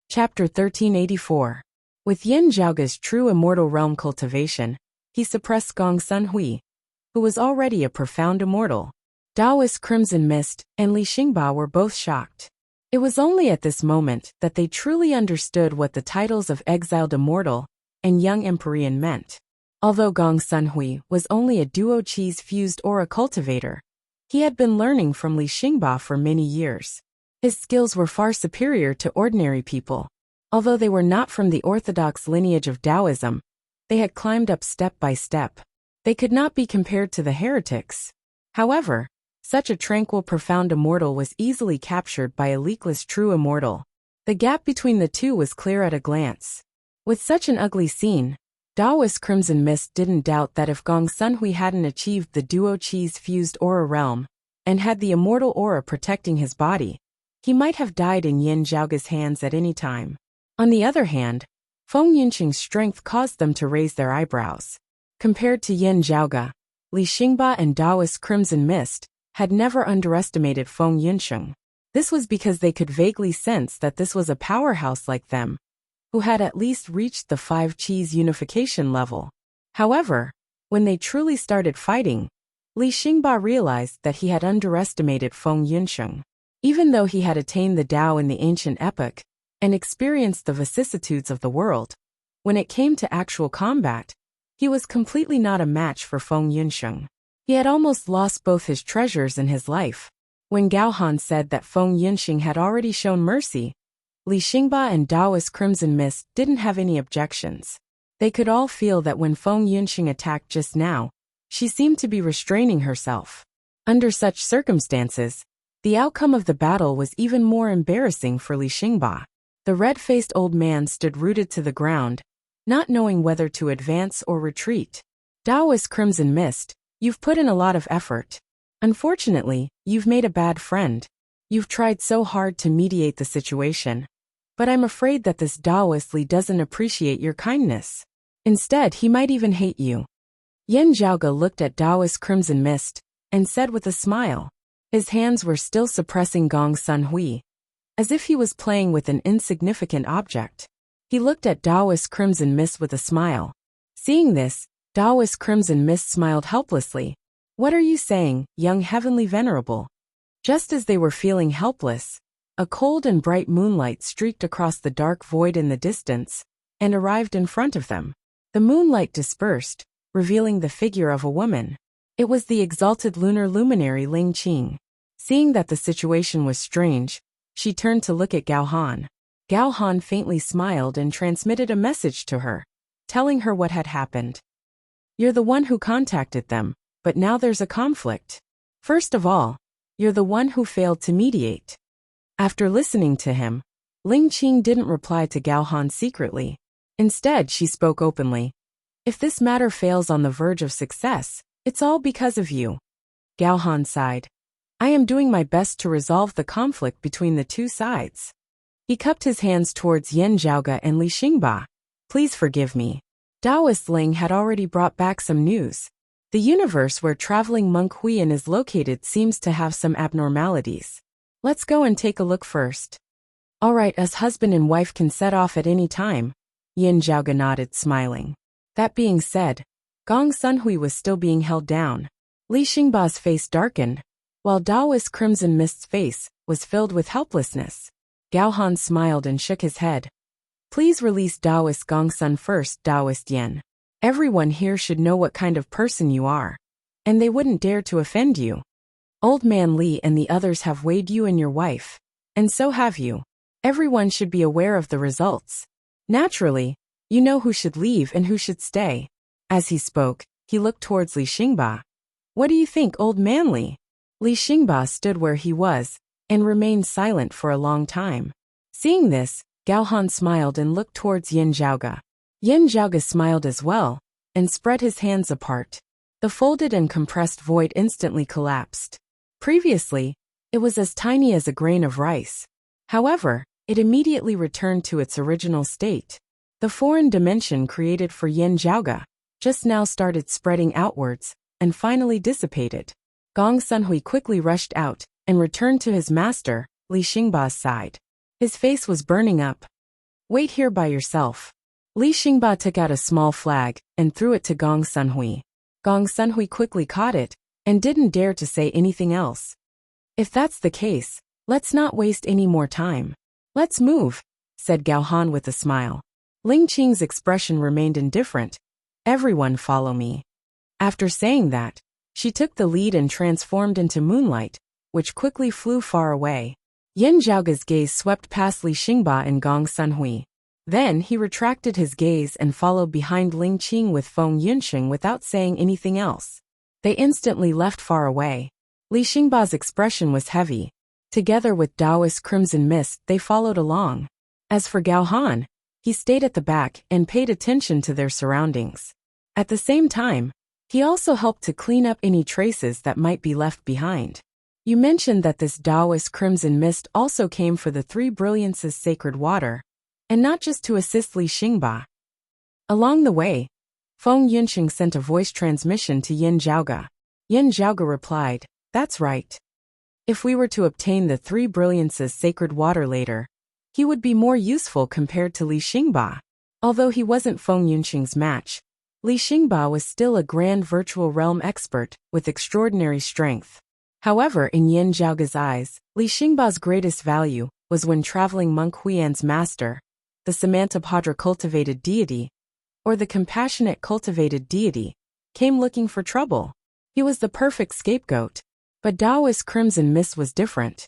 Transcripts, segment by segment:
Chapter 1384. With Yin Zhaoge's true immortal realm cultivation, he suppressed Gong Sunhui, who was already a profound immortal. Daoist Crimson Mist and Li Xingba were both shocked. It was only at this moment that they truly understood what the titles of Exiled Immortal and Young Empyrean meant. Although Gong Sunhui was only a duo cheese fused aura cultivator, he had been learning from Li Xingba for many years. His skills were far superior to ordinary people. Although they were not from the orthodox lineage of Taoism, they had climbed up step by step. They could not be compared to the heretics. However, such a tranquil profound immortal was easily captured by a leakless true immortal. The gap between the two was clear at a glance. With such an ugly scene, Daoist Crimson Mist didn't doubt that if Gong Sunhui hadn't achieved the duo cheese fused aura realm, and had the immortal aura protecting his body, he might have died in Yin Zhaoge's hands at any time. On the other hand, Feng Yunqing's strength caused them to raise their eyebrows. Compared to Yin Zhaoge, Li Xingba and Daoist Crimson Mist had never underestimated Feng Yunqing. This was because they could vaguely sense that this was a powerhouse like them, who had at least reached the 5 cheese unification level. However, when they truly started fighting, Li Xingba realized that he had underestimated Feng Yunqing. Even though he had attained the Tao in the ancient epoch and experienced the vicissitudes of the world, when it came to actual combat, he was completely not a match for Feng Yunqing. He had almost lost both his treasures and his life. When Gao Han said that Feng Yunqing had already shown mercy, Li Xingba and Daoist Crimson Mist didn't have any objections. They could all feel that when Feng Yunqing attacked just now, she seemed to be restraining herself. Under such circumstances, the outcome of the battle was even more embarrassing for Li Xingba. The red-faced old man stood rooted to the ground, not knowing whether to advance or retreat. Daoist Crimson Mist, you've put in a lot of effort. Unfortunately, you've made a bad friend. You've tried so hard to mediate the situation. But I'm afraid that this Daoist Li doesn't appreciate your kindness. Instead, he might even hate you. Yin Zhaoge looked at Daoist Crimson Mist and said with a smile. His hands were still suppressing Gong Sunhui, as if he was playing with an insignificant object. He looked at Daoist Crimson Mist with a smile. Seeing this, Daoist Crimson Mist smiled helplessly. What are you saying, young heavenly venerable? Just as they were feeling helpless, a cold and bright moonlight streaked across the dark void in the distance and arrived in front of them. The moonlight dispersed, revealing the figure of a woman. It was the exalted lunar luminary Ling Qing. Seeing that the situation was strange, she turned to look at Gao Han. Gao Han faintly smiled and transmitted a message to her, telling her what had happened. You're the one who contacted them, but now there's a conflict. First of all, you're the one who failed to mediate. After listening to him, Ling Qing didn't reply to Gao Han secretly. Instead, she spoke openly. If this matter fails on the verge of success, it's all because of you. Gao Han sighed. I am doing my best to resolve the conflict between the two sides. He cupped his hands towards Yin Zhaoge and Li Xingba. Please forgive me. Daoist Ling had already brought back some news. The universe where traveling monk Huiyan is located seems to have some abnormalities. Let's go and take a look first. All right, us husband and wife can set off at any time. Yin Zhaoge nodded, smiling. That being said, Gong Sunhui was still being held down. Li Xingba's face darkened, while Daoist Crimson Mist's face was filled with helplessness. Gao Han smiled and shook his head. Please release Daoist Gong Sun first, Daoist Yen. Everyone here should know what kind of person you are, and they wouldn't dare to offend you. Old Man Li and the others have weighed you and your wife, and so have you. Everyone should be aware of the results. Naturally, you know who should leave and who should stay. As he spoke, he looked towards Li Xingba. What do you think, Old Man Li? Li Xingba stood where he was and remained silent for a long time. Seeing this, Gao Han smiled and looked towards Yin Zhaoge. Yin Zhaoge smiled as well and spread his hands apart. The folded and compressed void instantly collapsed. Previously, it was as tiny as a grain of rice. However, it immediately returned to its original state. The foreign dimension created for Yin Zhaoge just now started spreading outwards and finally dissipated. Gong Sunhui quickly rushed out and returned to his master, Li Xingba's side. His face was burning up. Wait here by yourself. Li Xingba took out a small flag and threw it to Gong Sunhui. Gong Sunhui quickly caught it and didn't dare to say anything else. If that's the case, let's not waste any more time. Let's move, said Gao Han with a smile. Ling Qing's expression remained indifferent. Everyone follow me. After saying that, she took the lead and transformed into moonlight, which quickly flew far away. Yin Zhaoge's gaze swept past Li Xingba and Gong Sunhui. Then he retracted his gaze and followed behind Ling Qing with Feng Yunxing without saying anything else. They instantly left far away. Li Xingba's expression was heavy. Together with Daoist Crimson Mist, they followed along. As for Gao Han, he stayed at the back and paid attention to their surroundings. At the same time, he also helped to clean up any traces that might be left behind. You mentioned that this Daoist Crimson Mist also came for the Three Brilliances Sacred Water, and not just to assist Li Xingba. Along the way, Feng Yunxing sent a voice transmission to Yin Zhaoge. Yin Zhaoge replied, "That's right. If we were to obtain the Three Brilliances Sacred Water later, he would be more useful compared to Li Xingba." Although he wasn't Feng Yunxing's match, Li Xingba was still a grand virtual realm expert with extraordinary strength. However, in Yin Zhaoge's eyes, Li Xingba's greatest value was when traveling monk Huiyan's master, the Samantabhadra cultivated deity, or the compassionate cultivated deity, came looking for trouble. He was the perfect scapegoat. But Daoist Crimson Mist was different.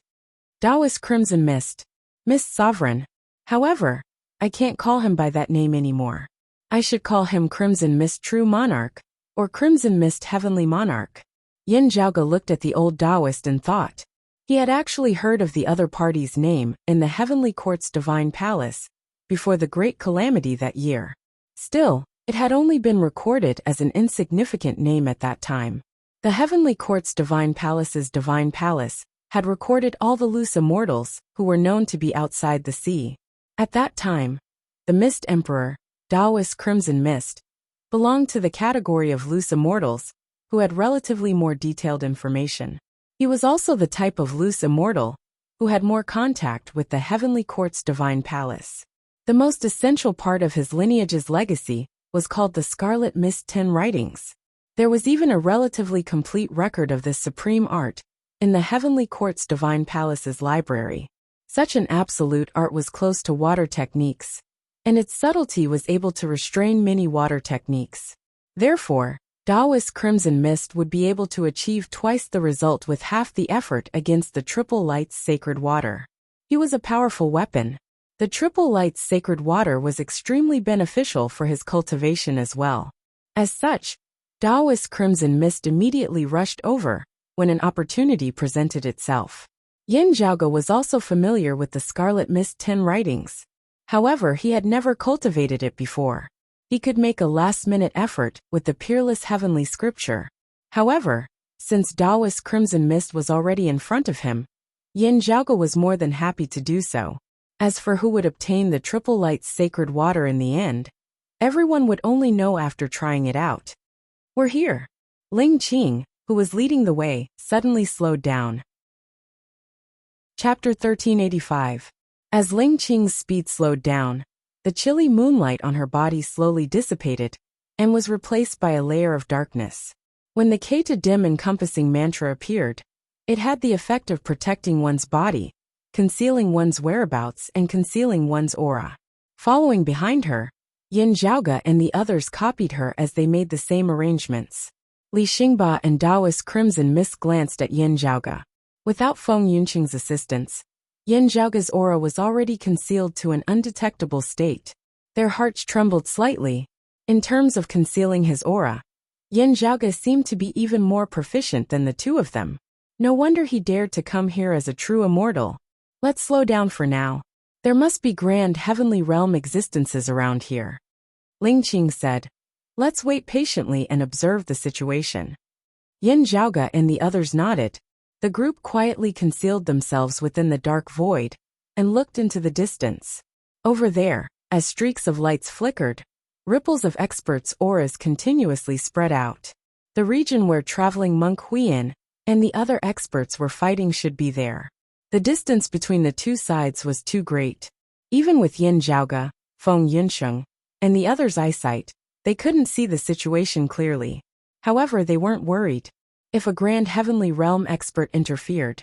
Daoist Crimson Mist, Mist Sovereign. However, I can't call him by that name anymore. I should call him Crimson Mist True Monarch, or Crimson Mist Heavenly Monarch. Yin Zhaoge looked at the old Daoist and thought. He had actually heard of the other party's name in the Heavenly Court's Divine Palace, before the Great Calamity that year. Still, it had only been recorded as an insignificant name at that time. The Heavenly Court's Divine Palace's Divine Palace had recorded all the loose immortals who were known to be outside the sea. At that time, the Mist Emperor, Daoist Crimson Mist, belonged to the category of loose immortals, who had relatively more detailed information. He was also the type of loose immortal who had more contact with the Heavenly Court's Divine Palace. The most essential part of his lineage's legacy was called the Scarlet Mist 10 Writings. There was even a relatively complete record of this supreme art in the Heavenly Court's Divine Palace's library. Such an absolute art was close to water techniques, and its subtlety was able to restrain many water techniques. Therefore, Daoist Crimson Mist would be able to achieve twice the result with half the effort against the Triple Light's Sacred Water. He was a powerful weapon. The Triple Light's Sacred Water was extremely beneficial for his cultivation as well. As such, Daoist Crimson Mist immediately rushed over when an opportunity presented itself. Yin Zhaoge was also familiar with the Scarlet Mist 10 Writings. However, he had never cultivated it before. He could make a last-minute effort with the Peerless Heavenly Scripture. However, since Daoist Crimson Mist was already in front of him, Yin Zhaoge was more than happy to do so. As for who would obtain the Triple Light's Sacred Water in the end, everyone would only know after trying it out. "We're here." Ling Qing, who was leading the way, suddenly slowed down. Chapter 1385. As Ling Qing's speed slowed down, the chilly moonlight on her body slowly dissipated and was replaced by a layer of darkness. When the Keta dim encompassing mantra appeared, it had the effect of protecting one's body, concealing one's whereabouts and concealing one's aura. Following behind her, Yin Zhaoge and the others copied her as they made the same arrangements. Li Xingba and Daoist Crimson Mist glanced at Yin Zhaoge. Without Feng Yunqing's assistance, Yin Zhaoge's aura was already concealed to an undetectable state. Their hearts trembled slightly. In terms of concealing his aura, Yin Zhaoge seemed to be even more proficient than the two of them. No wonder he dared to come here as a true immortal. Let's slow down for now. There must be grand heavenly realm existences around here. Ling Qing said. Let's wait patiently and observe the situation. Yin Zhaoge and the others nodded. The group quietly concealed themselves within the dark void and looked into the distance. Over there, as streaks of lights flickered, ripples of experts' auras continuously spread out. The region where traveling monk Huiyan and the other experts were fighting should be there. The distance between the two sides was too great. Even with Yin Zhaoge, Feng Yunsheng, and the others' eyesight, they couldn't see the situation clearly. However, they weren't worried. If a grand heavenly realm expert interfered,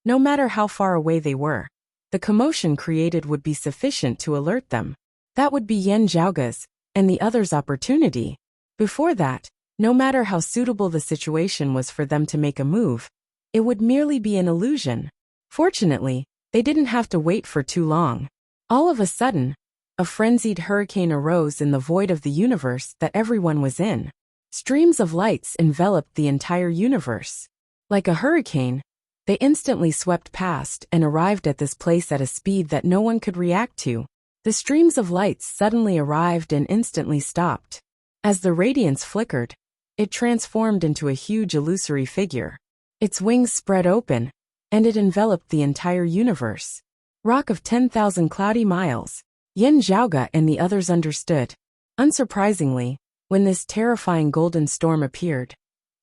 no matter how far away they were, the commotion created would be sufficient to alert them. That would be Yan Zhaoge's and the others' opportunity. Before that, no matter how suitable the situation was for them to make a move, it would merely be an illusion. Fortunately, they didn't have to wait for too long. All of a sudden, a frenzied hurricane arose in the void of the universe that everyone was in. Streams of lights enveloped the entire universe. Like a hurricane, they instantly swept past and arrived at this place at a speed that no one could react to. The streams of lights suddenly arrived and instantly stopped. As the radiance flickered, it transformed into a huge illusory figure. Its wings spread open, and it enveloped the entire universe. Rock of 10,000 cloudy miles. Yan Zhaoge and the others understood. Unsurprisingly, when this terrifying golden storm appeared,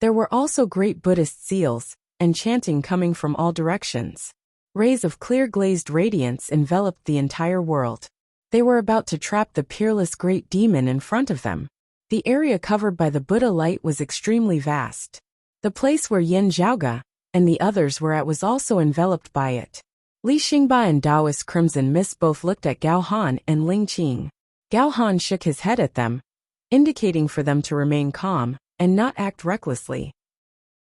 there were also great Buddhist seals and chanting coming from all directions. Rays of clear glazed radiance enveloped the entire world. They were about to trap the peerless great demon in front of them. The area covered by the Buddha light was extremely vast. The place where Yan Zhaoge and the others were at was also enveloped by it. Li Xingba and Taoist Crimson Mist both looked at Gao Han and Ling Qing. Gao Han shook his head at them, indicating for them to remain calm and not act recklessly.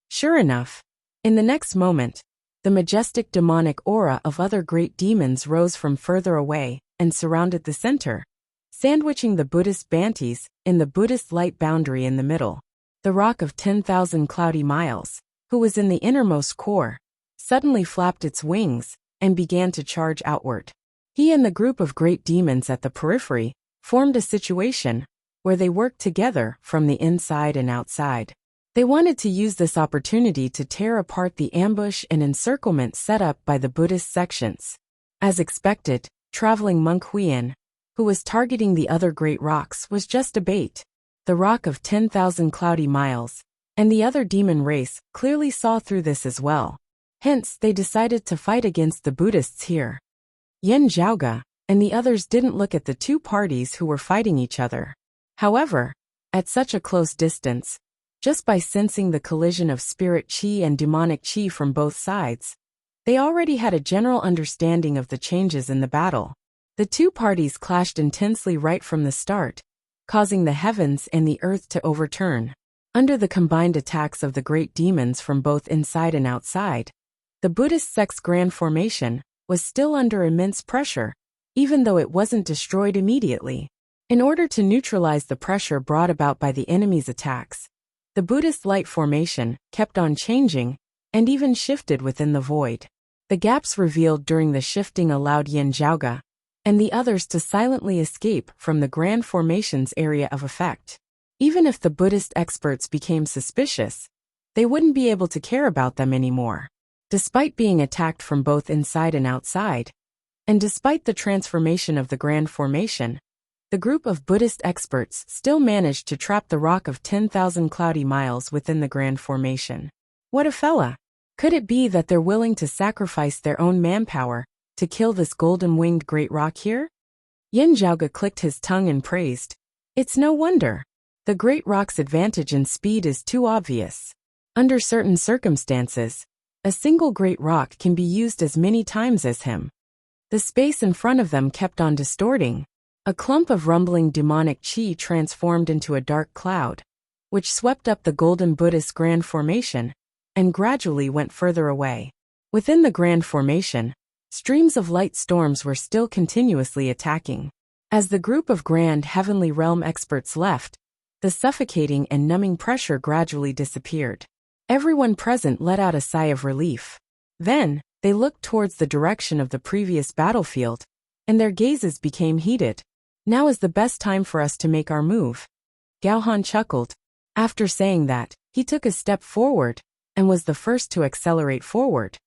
Sure enough, in the next moment, the majestic demonic aura of other great demons rose from further away and surrounded the center, sandwiching the Buddhist Bantis in the Buddhist light boundary in the middle. The rock of 10,000 cloudy miles, who was in the innermost core, suddenly flapped its wings and began to charge outward. He and the group of great demons at the periphery formed a situation where they worked together from the inside and outside. They wanted to use this opportunity to tear apart the ambush and encirclement set up by the Buddhist sections. As expected, traveling monk Huiyan, who was targeting the other great rocks, was just a bait. The rock of 10,000 cloudy miles, and the other demon race clearly saw through this as well. Hence, they decided to fight against the Buddhists here. Yan Zhaoge and the others didn't look at the two parties who were fighting each other. However, at such a close distance, just by sensing the collision of spirit qi and demonic qi from both sides, they already had a general understanding of the changes in the battle. The two parties clashed intensely right from the start, causing the heavens and the earth to overturn. Under the combined attacks of the great demons from both inside and outside, the Buddhist sect's grand formation was still under immense pressure, even though it wasn't destroyed immediately. In order to neutralize the pressure brought about by the enemy's attacks, the Buddhist light formation kept on changing and even shifted within the void. The gaps revealed during the shifting allowed Yan Zhaoge and the others to silently escape from the grand formation's area of effect. Even if the Buddhist experts became suspicious, they wouldn't be able to care about them anymore. Despite being attacked from both inside and outside, and despite the transformation of the grand formation, the group of Buddhist experts still managed to trap the rock of 10,000 cloudy miles within the grand formation. What a fella! Could it be that they're willing to sacrifice their own manpower to kill this golden-winged great rock here? Yan Zhaoge clicked his tongue and praised. It's no wonder. The great rock's advantage in speed is too obvious. Under certain circumstances, a single great rock can be used as many times as him. The space in front of them kept on distorting. A clump of rumbling demonic qi transformed into a dark cloud, which swept up the golden Buddhist grand formation and gradually went further away. Within the grand formation, streams of light storms were still continuously attacking. As the group of grand heavenly realm experts left, the suffocating and numbing pressure gradually disappeared. Everyone present let out a sigh of relief. Then, they looked towards the direction of the previous battlefield, and their gazes became heated. Now is the best time for us to make our move. Gao Han chuckled. After saying that, he took a step forward, and was the first to accelerate forward.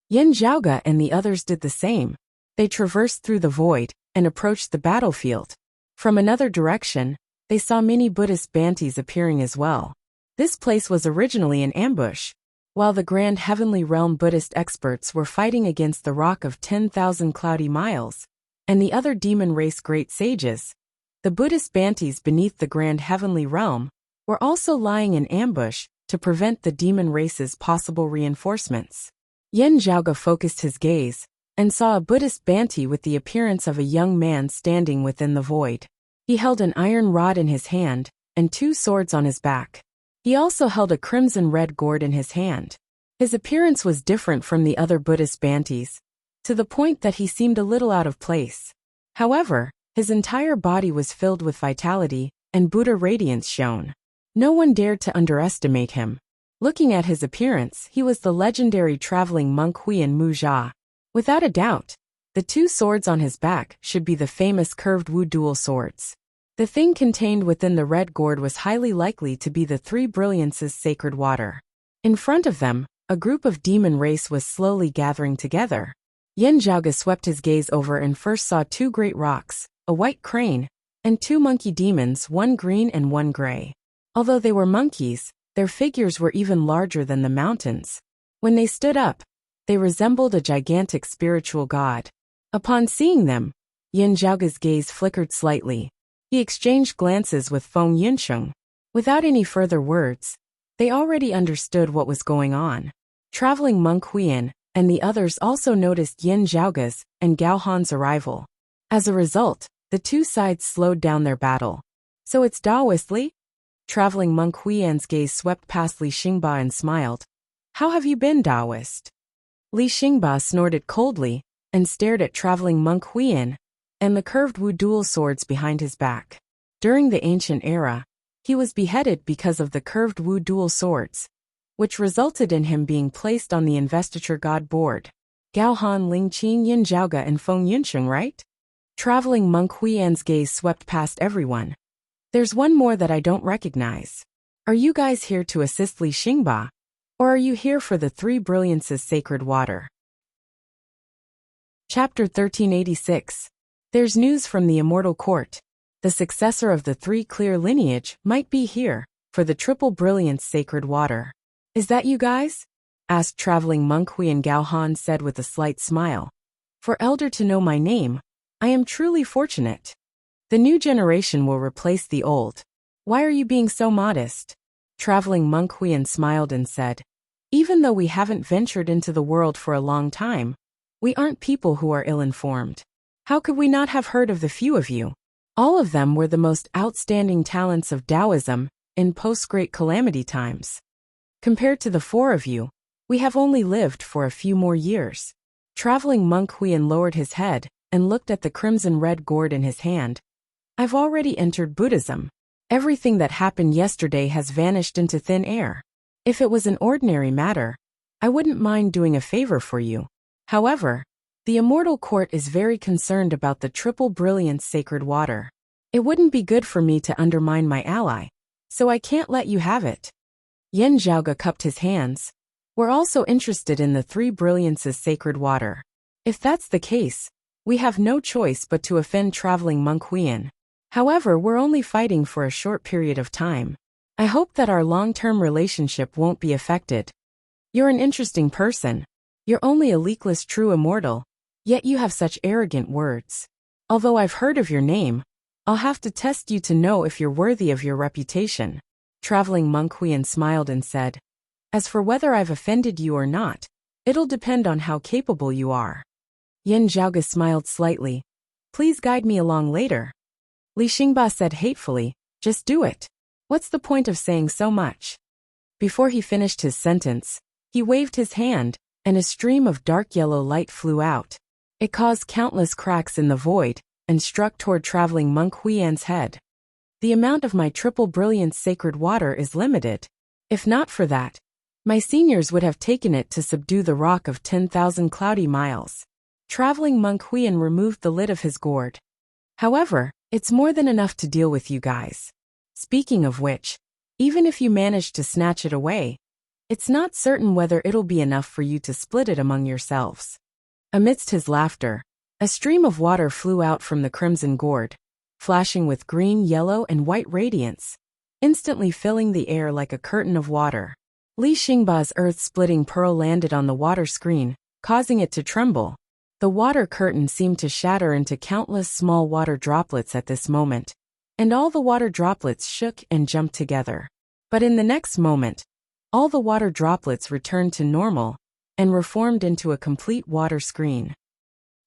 Yan Zhaoge and the others did the same. They traversed through the void, and approached the battlefield. From another direction, they saw many Buddhist Bantis appearing as well. This place was originally an ambush. While the grand heavenly realm Buddhist experts were fighting against the rock of 10,000 cloudy miles, and the other demon race great sages, the Buddhist Bantis beneath the grand heavenly realm, were also lying in ambush to prevent the demon race's possible reinforcements. Yin Zhaoge focused his gaze and saw a Buddhist Banti with the appearance of a young man standing within the void. He held an iron rod in his hand and 2 swords on his back. He also held a crimson-red gourd in his hand. His appearance was different from the other Buddhist Bantis, to the point that he seemed a little out of place. However, his entire body was filled with vitality, and Buddha radiance shone. No one dared to underestimate him. Looking at his appearance, he was the legendary traveling monk Huiyan Muzha. Without a doubt, the 2 swords on his back should be the famous curved Wu dual swords. The thing contained within the red gourd was highly likely to be the 3 brilliances sacred water. In front of them, a group of demon race was slowly gathering together. Yin Zhaoge swept his gaze over and first saw 2 great rocks, a white crane, and 2 monkey demons, one green and one gray. Although they were monkeys, their figures were even larger than the mountains. When they stood up, they resembled a gigantic spiritual god. Upon seeing them, Yin Zhaoge's gaze flickered slightly. He exchanged glances with Feng Yunsheng. Without any further words, they already understood what was going on. Traveling monk Huiyan and the others also noticed Yin Zhaoge's and Gao Han's arrival. As a result, the 2 sides slowed down their battle. So it's Daoist Li? Traveling monk Huiyan's gaze swept past Li Xingba and smiled. How have you been, Daoist? Li Xingba snorted coldly and stared at traveling monk Huiyan and the curved Wu dual swords behind his back. During the ancient era, he was beheaded because of the curved Wu dual swords, which resulted in him being placed on the investiture god board. Gao Han, Ling Qing, Yin Zhaoge, and Feng Yunsheng, right? Traveling monk Huiyan's gaze swept past everyone. There's one more that I don't recognize. Are you guys here to assist Li Xingba? Or are you here for the 3 brilliances sacred water? Chapter 1386. There's news from the immortal court. The successor of the 3 clear lineage might be here for the triple brilliance sacred water. Is that you guys? Asked traveling monk Huiyan. Gao Han said with a slight smile. For elder to know my name, I am truly fortunate. The new generation will replace the old. Why are you being so modest? Traveling monk Huiyan smiled and said, even though we haven't ventured into the world for a long time, we aren't people who are ill-informed. How could we not have heard of the few of you? All of them were the most outstanding talents of Taoism in post-Great Calamity times. Compared to the 4 of you, we have only lived for a few more years. Traveling monk Huiyan lowered his head and looked at the crimson-red gourd in his hand. I've already entered Buddhism. Everything that happened yesterday has vanished into thin air. If it was an ordinary matter, I wouldn't mind doing a favor for you. However, the immortal court is very concerned about the triple brilliance sacred water. It wouldn't be good for me to undermine my ally, so I can't let you have it. Yin Zhaoge cupped his hands. We're also interested in the 3 brilliances sacred water. If that's the case, we have no choice but to offend traveling monk Huiyan. However, we're only fighting for a short period of time. I hope that our long-term relationship won't be affected. You're an interesting person. You're only a leakless true immortal, yet you have such arrogant words. Although I've heard of your name, I'll have to test you to know if you're worthy of your reputation. Traveling monk Huiyan smiled and said, as for whether I've offended you or not, it'll depend on how capable you are. Yin Zhaoge smiled slightly. Please guide me along later. Li Xingba said hatefully, just do it. What's the point of saying so much? Before he finished his sentence, he waved his hand, and a stream of dark yellow light flew out. It caused countless cracks in the void, and struck toward traveling monk Huiyan's head. The amount of my triple brilliance sacred water is limited. If not for that, my seniors would have taken it to subdue the rock of 10,000 cloudy miles. Traveling monk Huiyan removed the lid of his gourd. However, it's more than enough to deal with you guys. Speaking of which, even if you manage to snatch it away, it's not certain whether it'll be enough for you to split it among yourselves. Amidst his laughter, a stream of water flew out from the crimson gourd, flashing with green, yellow, and white radiance, instantly filling the air like a curtain of water. Li Xingba's earth-splitting pearl landed on the water screen, causing it to tremble. The water curtain seemed to shatter into countless small water droplets at this moment, and all the water droplets shook and jumped together. But in the next moment, all the water droplets returned to normal and reformed into a complete water screen.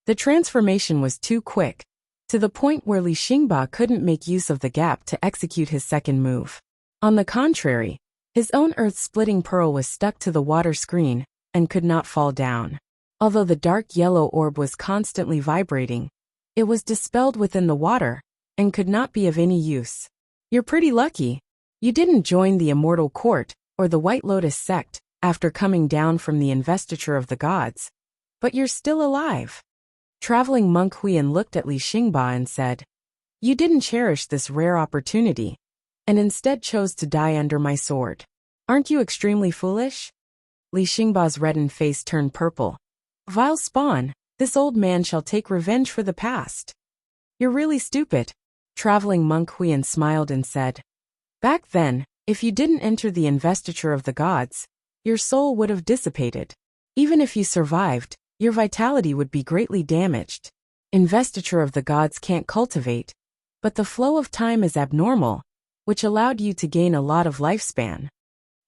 The transformation was too quick, to the point where Li Xingba couldn't make use of the gap to execute his second move. On the contrary, his own earth-splitting pearl was stuck to the water screen and could not fall down. Although the dark yellow orb was constantly vibrating, it was dispelled within the water and could not be of any use. You're pretty lucky. You didn't join the Immortal Court or the White Lotus sect after coming down from the investiture of the gods, but you're still alive. Traveling monk Huiyan looked at Li Xingba and said, "You didn't cherish this rare opportunity, and instead chose to die under my sword. Aren't you extremely foolish?" Li Xingba's reddened face turned purple. "Vile spawn, this old man shall take revenge for the past." "You're really stupid." Traveling monk Huiyan smiled and said, "Back then, if you didn't enter the investiture of the gods, your soul would have dissipated. Even if you survived, your vitality would be greatly damaged. Investiture of the gods can't cultivate, but the flow of time is abnormal, which allowed you to gain a lot of lifespan.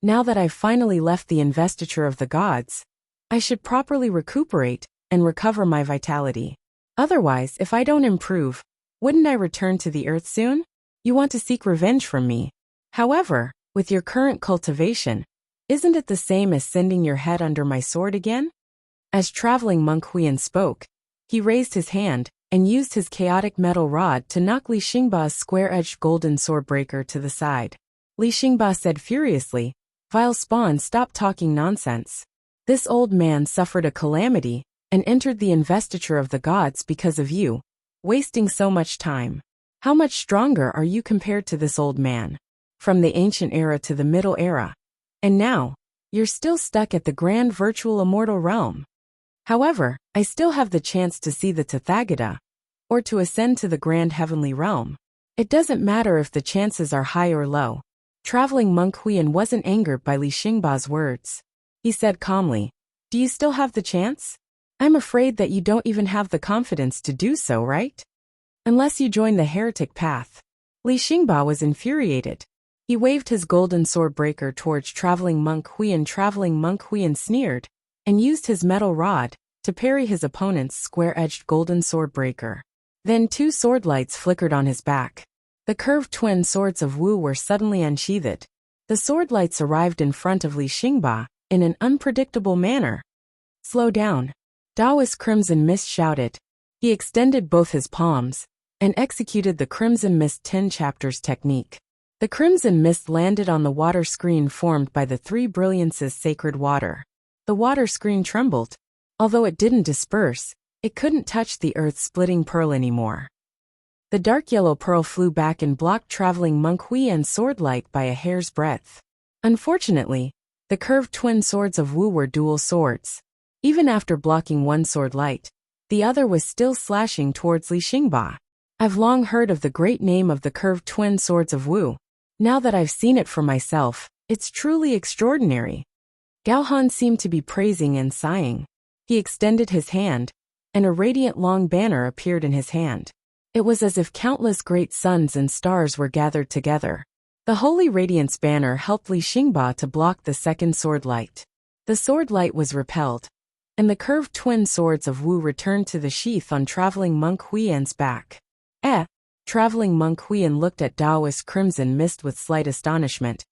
Now that I've finally left the investiture of the gods, I should properly recuperate and recover my vitality. Otherwise, if I don't improve, wouldn't I return to the earth soon? You want to seek revenge from me. However, with your current cultivation, isn't it the same as sending your head under my sword again?" As traveling monk Huiyan spoke, he raised his hand and used his chaotic metal rod to knock Li Xingba's square-edged golden sword breaker to the side. Li Xingba said furiously, "Vile spawn, stop talking nonsense. This old man suffered a calamity and entered the investiture of the gods because of you, wasting so much time. How much stronger are you compared to this old man? From the ancient era to the middle era. And now, you're still stuck at the grand virtual immortal realm. However, I still have the chance to see the Tathagata, or to ascend to the grand heavenly realm. It doesn't matter if the chances are high or low." Traveling monk Huiyan wasn't angered by Li Xingba's words. He said calmly, "Do you still have the chance? I'm afraid that you don't even have the confidence to do so, right? Unless you join the heretic path." Li Xingba was infuriated. He waved his golden sword breaker towards traveling monk Huiyan. Traveling monk Huiyan sneered, and used his metal rod to parry his opponent's square-edged golden sword breaker. Then two sword lights flickered on his back. The curved twin swords of Wu were suddenly unsheathed. The sword lights arrived in front of Li Xingba in an unpredictable manner. "Slow down." Taoist Crimson Mist shouted. He extended both his palms and executed the Crimson Mist 10 chapters technique. The Crimson Mist landed on the water screen formed by the three brilliances sacred water. The water screen trembled. Although it didn't disperse, it couldn't touch the earth-splitting pearl anymore. The dark yellow pearl flew back and blocked traveling monk Huiyan's sword light by a hair's breadth. Unfortunately, the curved twin swords of Wu were dual swords. Even after blocking one sword light, the other was still slashing towards Li Xingba. I've long heard of the great name of the curved twin swords of Wu. Now that I've seen it for myself, it's truly extraordinary. Gao Han seemed to be praising and sighing. He extended his hand, and a radiant long banner appeared in his hand. It was as if countless great suns and stars were gathered together. The Holy Radiance banner helped Li Xingba to block the second sword light. The sword light was repelled, and the curved twin swords of Wu returned to the sheath on traveling monk Huiyan's back. Traveling monk Huiyan looked at Taoist Crimson Mist with slight astonishment.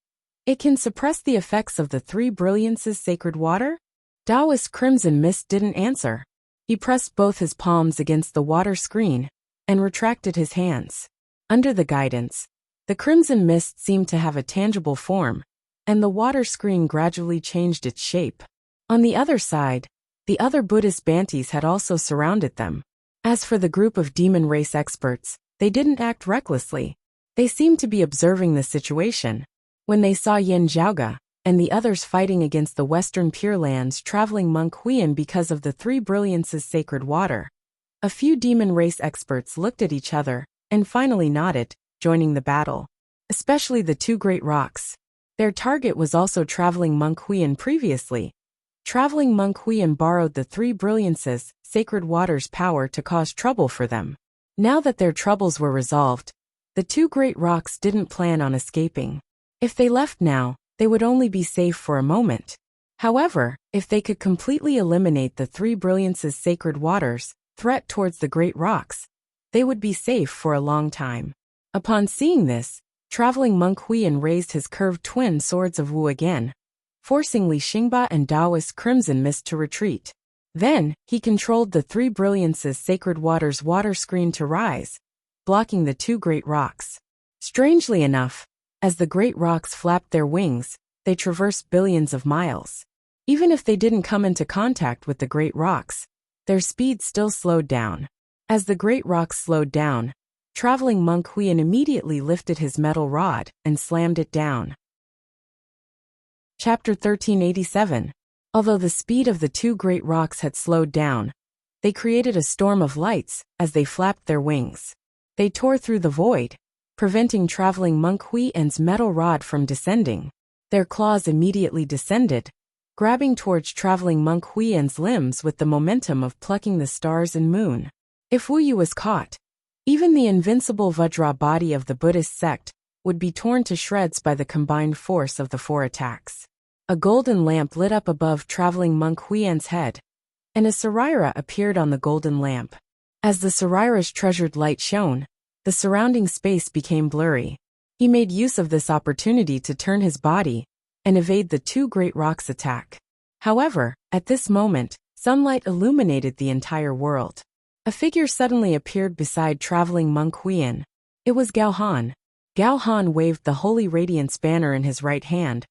"It can suppress the effects of the three brilliances sacred water?" Taoist Crimson Mist didn't answer. He pressed both his palms against the water screen and retracted his hands. Under the guidance, the Crimson Mist seemed to have a tangible form, and the water screen gradually changed its shape. On the other side, the other Buddhist Bantis had also surrounded them. As for the group of demon race experts, they didn't act recklessly. They seemed to be observing the situation. When they saw Yin Zhaoga and the others fighting against the Western Pure Lands traveling monk Huiyan because of the three brilliances sacred water, a few demon race experts looked at each other and finally nodded, joining the battle. Especially the two great rocks. Their target was also traveling monk Huiyan previously. Traveling monk Huiyan borrowed the three brilliances, sacred water's power to cause trouble for them. Now that their troubles were resolved, the two great rocks didn't plan on escaping. If they left now, they would only be safe for a moment. However, if they could completely eliminate the three brilliances' sacred waters' threat towards the great rocks, they would be safe for a long time. Upon seeing this, traveling monk Huiyan raised his curved twin swords of Wu again, forcing Li Xingba and Taoist Crimson Mist to retreat. Then, he controlled the three brilliances' sacred waters' water screen to rise, blocking the two great rocks. Strangely enough, as the great rocks flapped their wings, they traversed billions of miles. Even if they didn't come into contact with the great rocks, their speed still slowed down. As the great rocks slowed down, traveling monk Huiyan immediately lifted his metal rod and slammed it down. Chapter 1387. Although the speed of the two great rocks had slowed down, they created a storm of lights as they flapped their wings. They tore through the void, preventing traveling monk Huiyan's metal rod from descending. Their claws immediately descended, grabbing towards traveling monk Huiyan's limbs with the momentum of plucking the stars and moon. If Wu Yu was caught, even the invincible Vajra body of the Buddhist sect would be torn to shreds by the combined force of the four attacks. A golden lamp lit up above traveling monk Huiyan's head, and a sarira appeared on the golden lamp. As the sarira's treasured light shone, the surrounding space became blurry. He made use of this opportunity to turn his body and evade the two great rocks' attack. However, at this moment, sunlight illuminated the entire world. A figure suddenly appeared beside traveling monk Huiyan. It was Gao Han. Gao Han waved the holy radiance banner in his right hand,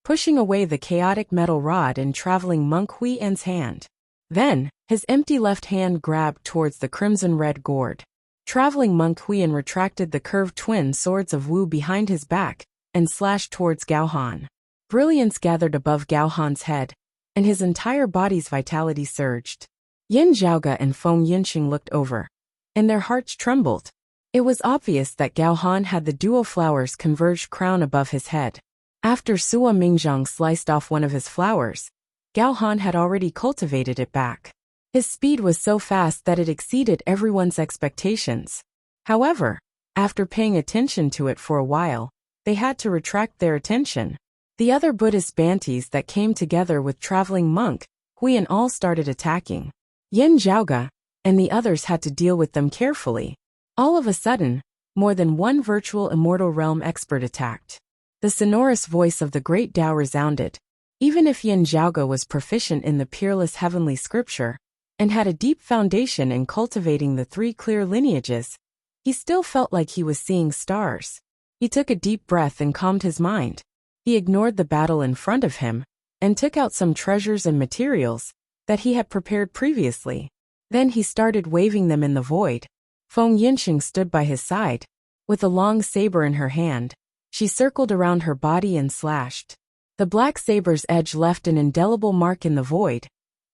pushing away the chaotic metal rod in traveling monk Huiyan's hand. Then, his empty left hand grabbed towards the crimson-red gourd. Traveling monk Huiyan retracted the curved twin swords of Wu behind his back and slashed towards Gao Han. Brilliance gathered above Gao Han's head, and his entire body's vitality surged. Yin Zhaoge and Feng Yinxing looked over, and their hearts trembled. It was obvious that Gao Han had the dual flowers converged crown above his head. After Sua Mingzhang sliced off one of his flowers, Gao Han had already cultivated it back. His speed was so fast that it exceeded everyone's expectations. However, after paying attention to it for a while, they had to retract their attention. The other Buddhist Bantis that came together with traveling monk Huiyan all started attacking. Yin Zhaoge and the others had to deal with them carefully. All of a sudden, more than one virtual immortal realm expert attacked. The sonorous voice of the great Tao resounded. Even if Yin Zhaoge was proficient in the peerless heavenly scripture and had a deep foundation in cultivating the three clear lineages, he still felt like he was seeing stars. He took a deep breath and calmed his mind. He ignored the battle in front of him and took out some treasures and materials that he had prepared previously. Then he started waving them in the void. Feng Yinxing stood by his side. With a long saber in her hand, she circled around her body and slashed. The black saber's edge left an indelible mark in the void,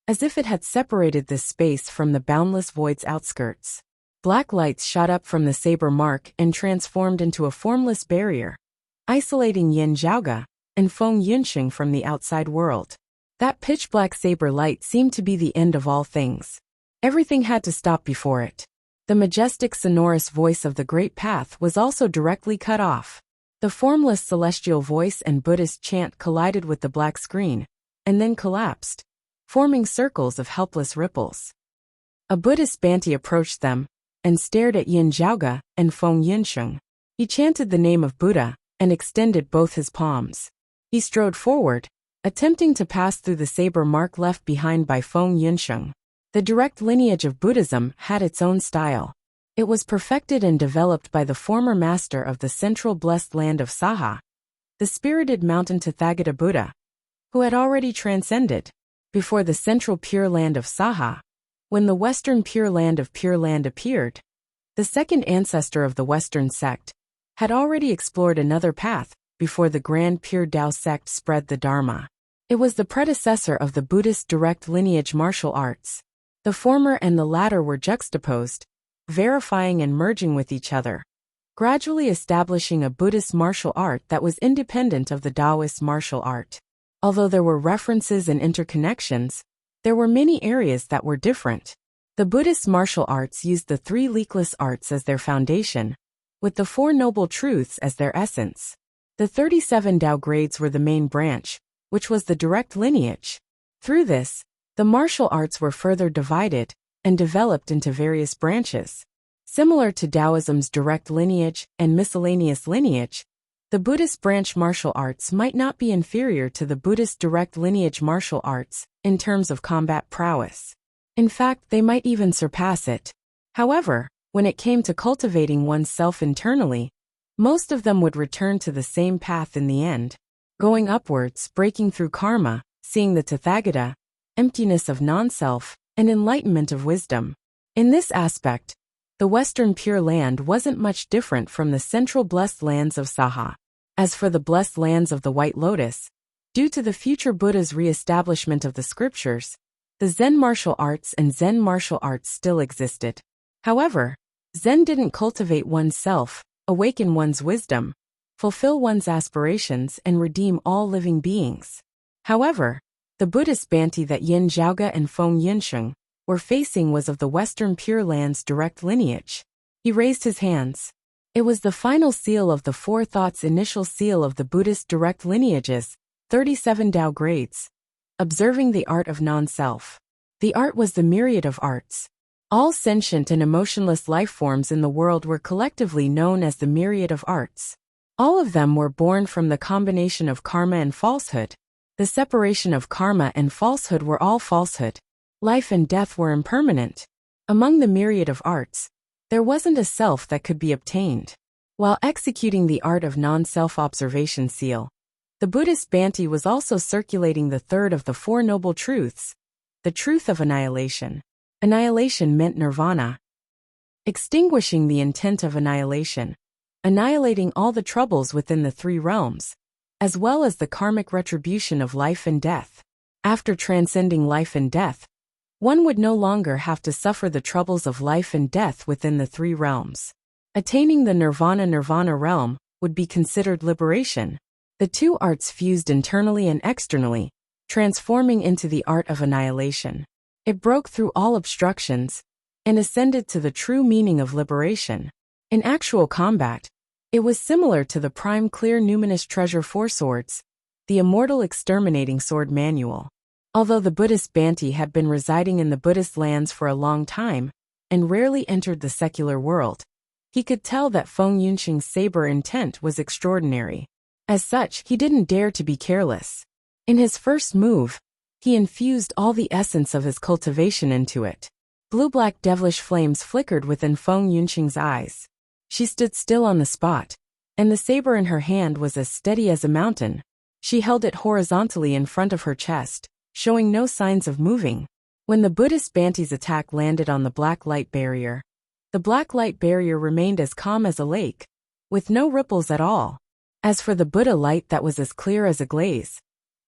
as if it had separated this space from the boundless void's outskirts. Black lights shot up from the saber mark and transformed into a formless barrier, isolating Yin Zhaoge and Feng Yinxing from the outside world. That pitch-black saber light seemed to be the end of all things. Everything had to stop before it. The majestic sonorous voice of the Great Path was also directly cut off. The formless celestial voice and Buddhist chant collided with the black screen, and then collapsed, forming circles of helpless ripples. A Buddhist Banti approached them, and stared at Yin Zhaoge and Feng Yinxing. He chanted the name of Buddha, and extended both his palms. He strode forward, attempting to pass through the saber mark left behind by Feng Yinxing. The direct lineage of Buddhism had its own style. It was perfected and developed by the former master of the central blessed land of Saha, the spirited mountain Tathagata Buddha, who had already transcended before the central pure land of Saha. When the western pure land of Pure Land appeared, the second ancestor of the western sect had already explored another path before the grand Pure Tao sect spread the Dharma. It was the predecessor of the Buddhist direct lineage martial arts. The former and the latter were juxtaposed, verifying and merging with each other, gradually establishing a Buddhist martial art that was independent of the Taoist martial art. Although there were references and interconnections, there were many areas that were different. The Buddhist martial arts used the three leakless arts as their foundation, with the Four Noble Truths as their essence. The 37 Tao grades were the main branch, which was the direct lineage. Through this, the martial arts were further divided and developed into various branches. Similar to Taoism's direct lineage and miscellaneous lineage, the Buddhist branch martial arts might not be inferior to the Buddhist direct lineage martial arts in terms of combat prowess. In fact, they might even surpass it. However, when it came to cultivating oneself internally, most of them would return to the same path in the end, going upwards, breaking through karma, seeing the Tathagata, emptiness of non-self, and enlightenment of wisdom. In this aspect, the Western Pure Land wasn't much different from the central blessed lands of Saha. As for the blessed lands of the White Lotus, due to the future Buddha's re-establishment of the scriptures, the Zen martial arts and Zen martial arts still existed. However, Zen didn't cultivate one's self, awaken one's wisdom, fulfill one's aspirations, and redeem all living beings. However, the Buddhist Bhante that Yin Zhaoge and Feng Yunsheng were facing was of the Western Pure Land's direct lineage. He raised his hands. It was the final seal of the Four Thoughts initial seal of the Buddhist direct lineages, 37 Tao grades. Observing the art of non-self. The art was the myriad of arts. All sentient and emotionless life forms in the world were collectively known as the myriad of arts. All of them were born from the combination of karma and falsehood. The separation of karma and falsehood were all falsehood. Life and death were impermanent. Among the myriad of arts, there wasn't a self that could be obtained. While executing the art of non-self-observation seal, the Buddhist Bhante was also circulating the third of the Four Noble Truths, the truth of annihilation. Annihilation meant nirvana, extinguishing the intent of annihilation, annihilating all the troubles within the three realms, as well as the karmic retribution of life and death. After transcending life and death, one would no longer have to suffer the troubles of life and death within the three realms. Attaining the nirvana realm would be considered liberation. The two arts fused internally and externally, transforming into the art of annihilation. It broke through all obstructions and ascended to the true meaning of liberation. In actual combat, it was similar to the prime clear numinous treasure Four Swords, the immortal exterminating sword manual. Although the Buddhist Bhante had been residing in the Buddhist lands for a long time and rarely entered the secular world, he could tell that Feng Yunsheng's saber intent was extraordinary. As such, he didn't dare to be careless. In his first move, he infused all the essence of his cultivation into it. Blue-black devilish flames flickered within Feng Yunsheng's eyes. She stood still on the spot, and the saber in her hand was as steady as a mountain. She held it horizontally in front of her chest, showing no signs of moving. When the Buddhist Bhante's attack landed on the black light barrier, the black light barrier remained as calm as a lake, with no ripples at all. As for the Buddha light that was as clear as a glaze,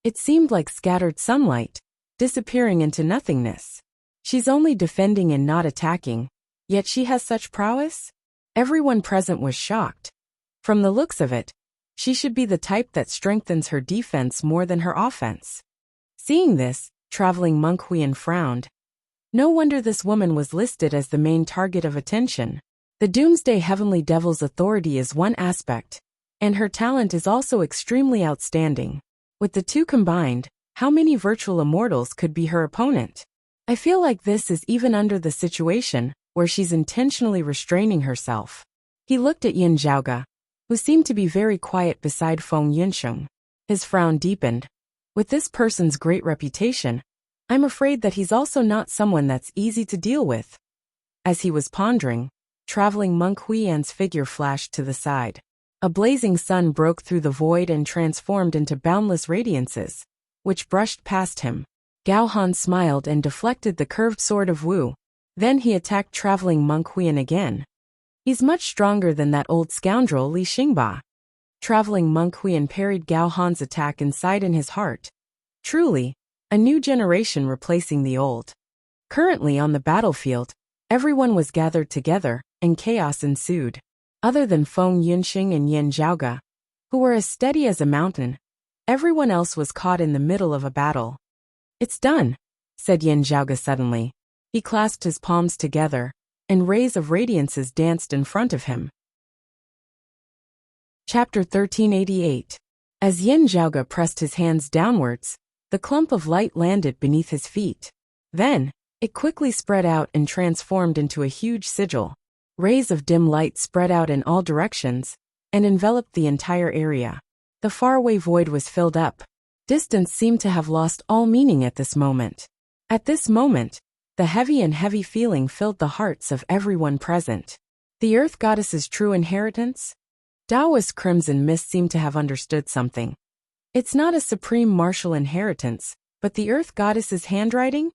it seemed like scattered sunlight, disappearing into nothingness. She's only defending and not attacking, yet she has such prowess? Everyone present was shocked. From the looks of it, she should be the type that strengthens her defense more than her offense. Seeing this, traveling monk Huiyan frowned. No wonder this woman was listed as the main target of attention. The Doomsday Heavenly Devil's authority is one aspect, and her talent is also extremely outstanding. With the two combined, how many virtual immortals could be her opponent? I feel like this is even under the situation where she's intentionally restraining herself. He looked at Yin Zhaoge, who seemed to be very quiet beside Feng Yunsheng. His frown deepened. With this person's great reputation, I'm afraid that he's also not someone that's easy to deal with. As he was pondering, traveling monk Huiyan's figure flashed to the side. A blazing sun broke through the void and transformed into boundless radiances, which brushed past him. Gao Han smiled and deflected the curved sword of Wu. Then he attacked traveling monk Huiyan again. He's much stronger than that old scoundrel Li Xingba. Traveling monk Huiyan parried Gao Han's attack inside in his heart. Truly, a new generation replacing the old. Currently on the battlefield, everyone was gathered together, and chaos ensued. Other than Feng Yunsheng and Yin Zhaoge, who were as steady as a mountain, Everyone else was caught in the middle of a battle. "It's done," said Yin Zhaoge suddenly. He clasped his palms together, and rays of radiances danced in front of him. Chapter 1388. As Yin Zhaoge pressed his hands downwards, the clump of light landed beneath his feet. Then, it quickly spread out and transformed into a huge sigil. Rays of dim light spread out in all directions and enveloped the entire area. The faraway void was filled up. Distance seemed to have lost all meaning at this moment. At this moment, the heavy feeling filled the hearts of everyone present. The Earth Goddess's true inheritance? Taoist Crimson Mist seemed to have understood something. It's not a supreme martial inheritance, but the Earth Goddess's handwriting?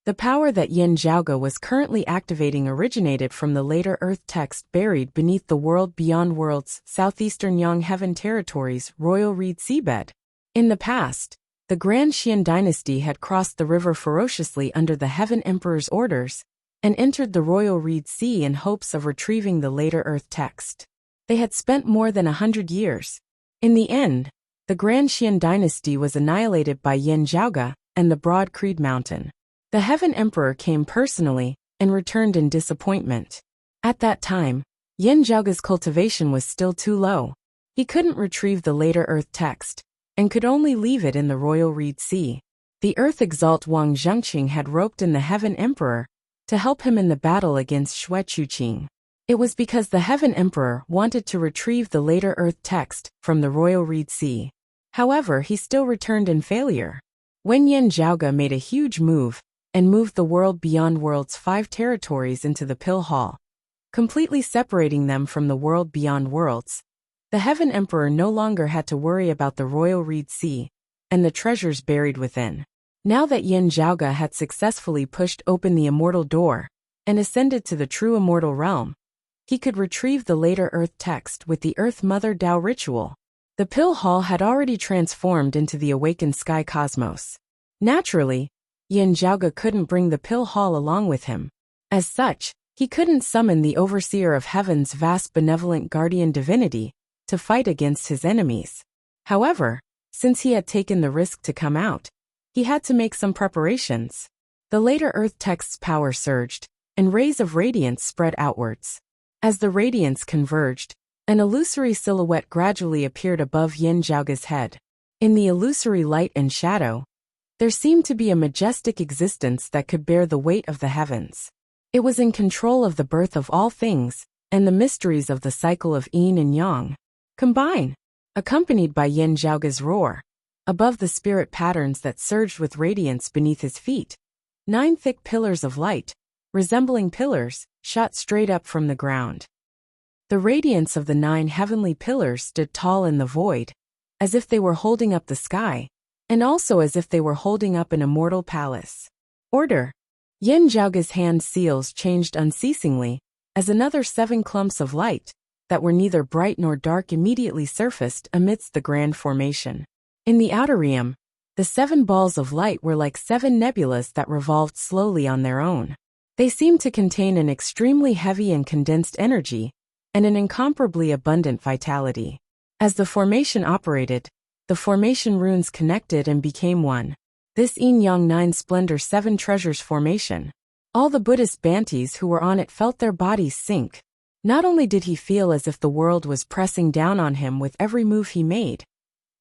The power that Yin Zhaoge was currently activating originated from the later Earth text buried beneath the world beyond worlds, southeastern Yang Heaven territories, Royal Reed Seabed. In the past, the Grand Xian dynasty had crossed the river ferociously under the Heaven Emperor's orders and entered the Royal Reed Sea in hopes of retrieving the later Earth text. They had spent more than 100 years. In the end, the Grand Xian dynasty was annihilated by Yin Zhaoge and the Broad Creed Mountain. The Heaven Emperor came personally and returned in disappointment. At that time, Yin Zhaoge's cultivation was still too low. He couldn't retrieve the later Earth text and could only leave it in the Royal Reed Sea. The Earth Exalt Wang Zhengqing had roped in the Heaven Emperor to help him in the battle against Xue Chuqing. It was because the Heaven Emperor wanted to retrieve the later Earth text from the Royal Reed Sea. However, he still returned in failure. When Yin Zhaoge made a huge move and moved the world beyond worlds 5 territories into the Pill Hall, completely separating them from the world beyond worlds, the Heaven Emperor no longer had to worry about the Royal Reed Sea and the treasures buried within. Now that Yin Zhaoge had successfully pushed open the immortal door and ascended to the true immortal realm, he could retrieve the later Earth text with the Earth Mother Tao ritual. The Pill Hall had already transformed into the awakened sky cosmos. Naturally, Yin Zhaoge couldn't bring the Pill Hall along with him. As such, he couldn't summon the Overseer of Heaven's vast benevolent guardian divinity to fight against his enemies. However, since he had taken the risk to come out, he had to make some preparations. The later Earth text's power surged, and rays of radiance spread outwards. As the radiance converged, an illusory silhouette gradually appeared above Yin Zhaoge's head. In the illusory light and shadow, there seemed to be a majestic existence that could bear the weight of the heavens. It was in control of the birth of all things, and the mysteries of the cycle of yin and yang. Combine, accompanied by Yin Zhaoge's roar, above the spirit patterns that surged with radiance beneath his feet, 9 thick pillars of light, resembling pillars, shot straight up from the ground. The radiance of the 9 heavenly pillars stood tall in the void, as if they were holding up the sky, and also as if they were holding up an immortal palace. Order! Yin Zhaoge's hand seals changed unceasingly, as another 7 clumps of light, that were neither bright nor dark, immediately surfaced amidst the grand formation. In the outer realm, the 7 balls of light were like 7 nebulas that revolved slowly on their own. They seemed to contain an extremely heavy and condensed energy, and an incomparably abundant vitality. As the formation operated, the formation runes connected and became one. This Yin-Yang 9 Splendor 7 Treasures formation. All the Buddhist Bantis who were on it felt their bodies sink. Not only did he feel as if the world was pressing down on him with every move he made,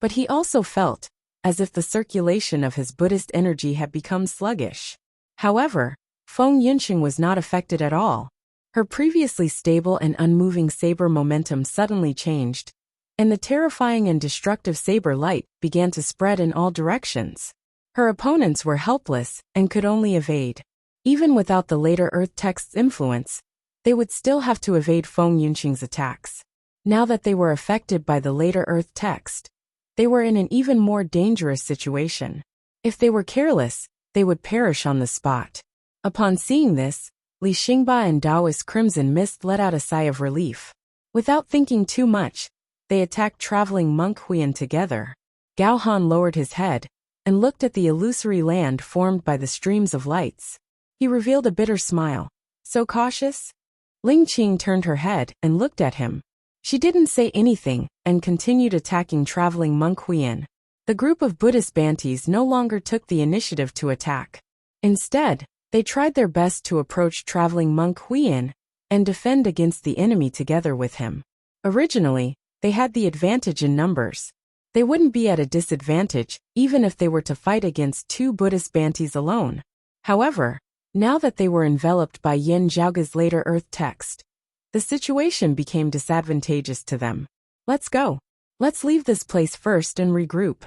but he also felt as if the circulation of his Buddhist energy had become sluggish. However, Feng Yunxing was not affected at all. Her previously stable and unmoving saber momentum suddenly changed, and the terrifying and destructive saber light began to spread in all directions. Her opponents were helpless and could only evade. Even without the later Earth text's influence, they would still have to evade Feng Yunxing's attacks. Now that they were affected by the later Earth text, they were in an even more dangerous situation. If they were careless, they would perish on the spot. Upon seeing this, Li Xingba and Taoist Crimson Mist let out a sigh of relief. Without thinking too much, they attacked traveling monk Huiyan together. Gao Han lowered his head and looked at the illusory land formed by the streams of lights. He revealed a bitter smile. So cautious? Ling Qing turned her head and looked at him. She didn't say anything and continued attacking traveling monk Huiyan. The group of Buddhist Bantis no longer took the initiative to attack. Instead, they tried their best to approach traveling monk Huiyin and defend against the enemy together with him. Originally, they had the advantage in numbers. They wouldn't be at a disadvantage even if they were to fight against 2 Buddhist Bantis alone. However, now that they were enveloped by Yin Zhaoge's later earth text, the situation became disadvantageous to them. Let's go. Let's leave this place first and regroup.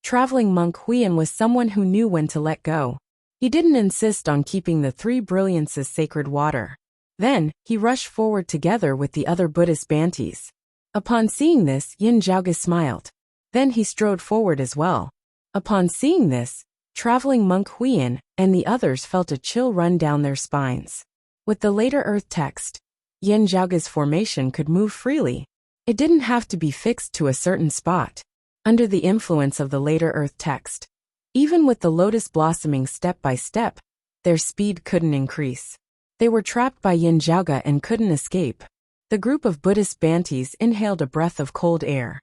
Traveling monk Huiyin was someone who knew when to let go. He didn't insist on keeping the 3 brilliances sacred water. Then, he rushed forward together with the other Buddhist Bantis. Upon seeing this, Yin Zhaoge smiled. Then he strode forward as well. Upon seeing this, traveling monk Huiyin and the others felt a chill run down their spines. With the later earth text, Yin Zhaoge's formation could move freely. It didn't have to be fixed to a certain spot. Under the influence of the later earth text, even with the lotus blossoming step by step, their speed couldn't increase. They were trapped by Yin Zhaoge and couldn't escape. The group of Buddhist Bantis inhaled a breath of cold air.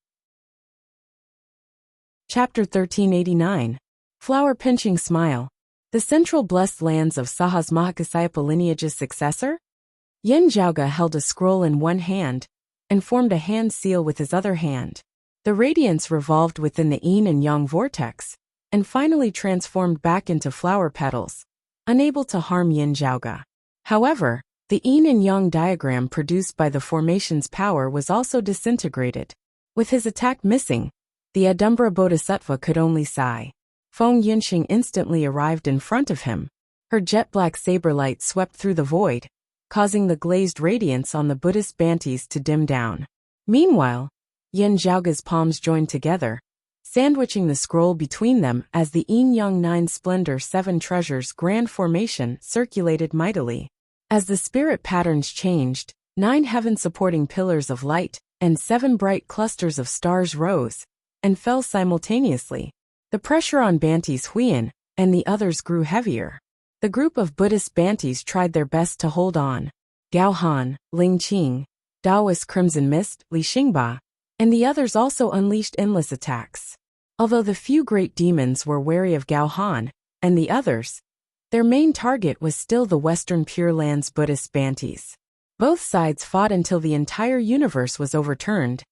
Chapter 1389. Flower-pinching smile. The central blessed lands of Saha's Mahakasayapa lineage's successor? Yin Zhaoge held a scroll in one hand and formed a hand seal with his other hand. The radiance revolved within the yin and yang vortex, and finally transformed back into flower petals, unable to harm Yin Zhaoge. However, the yin and yang diagram produced by the formation's power was also disintegrated. With his attack missing, the Adumbra Bodhisattva could only sigh. Feng Yinxing instantly arrived in front of him. Her jet-black saber light swept through the void, causing the glazed radiance on the Buddhist Bantis to dim down. Meanwhile, Yin Zhaoge's palms joined together, sandwiching the scroll between them as the Yin-Yang 9 Splendor 7 Treasures grand formation circulated mightily. As the spirit patterns changed, 9 heaven-supporting pillars of light and 7 bright clusters of stars rose and fell simultaneously. The pressure on Bantis Huiyin and the others grew heavier. The group of Buddhist Bantis tried their best to hold on. Gao Han, Ling Qing, Taoist Crimson Mist, Li Xingba, and the others also unleashed endless attacks. Although the few great demons were wary of Gao Han and the others, their main target was still the Western Pure Lands Buddhist Bantis. Both sides fought until the entire universe was overturned,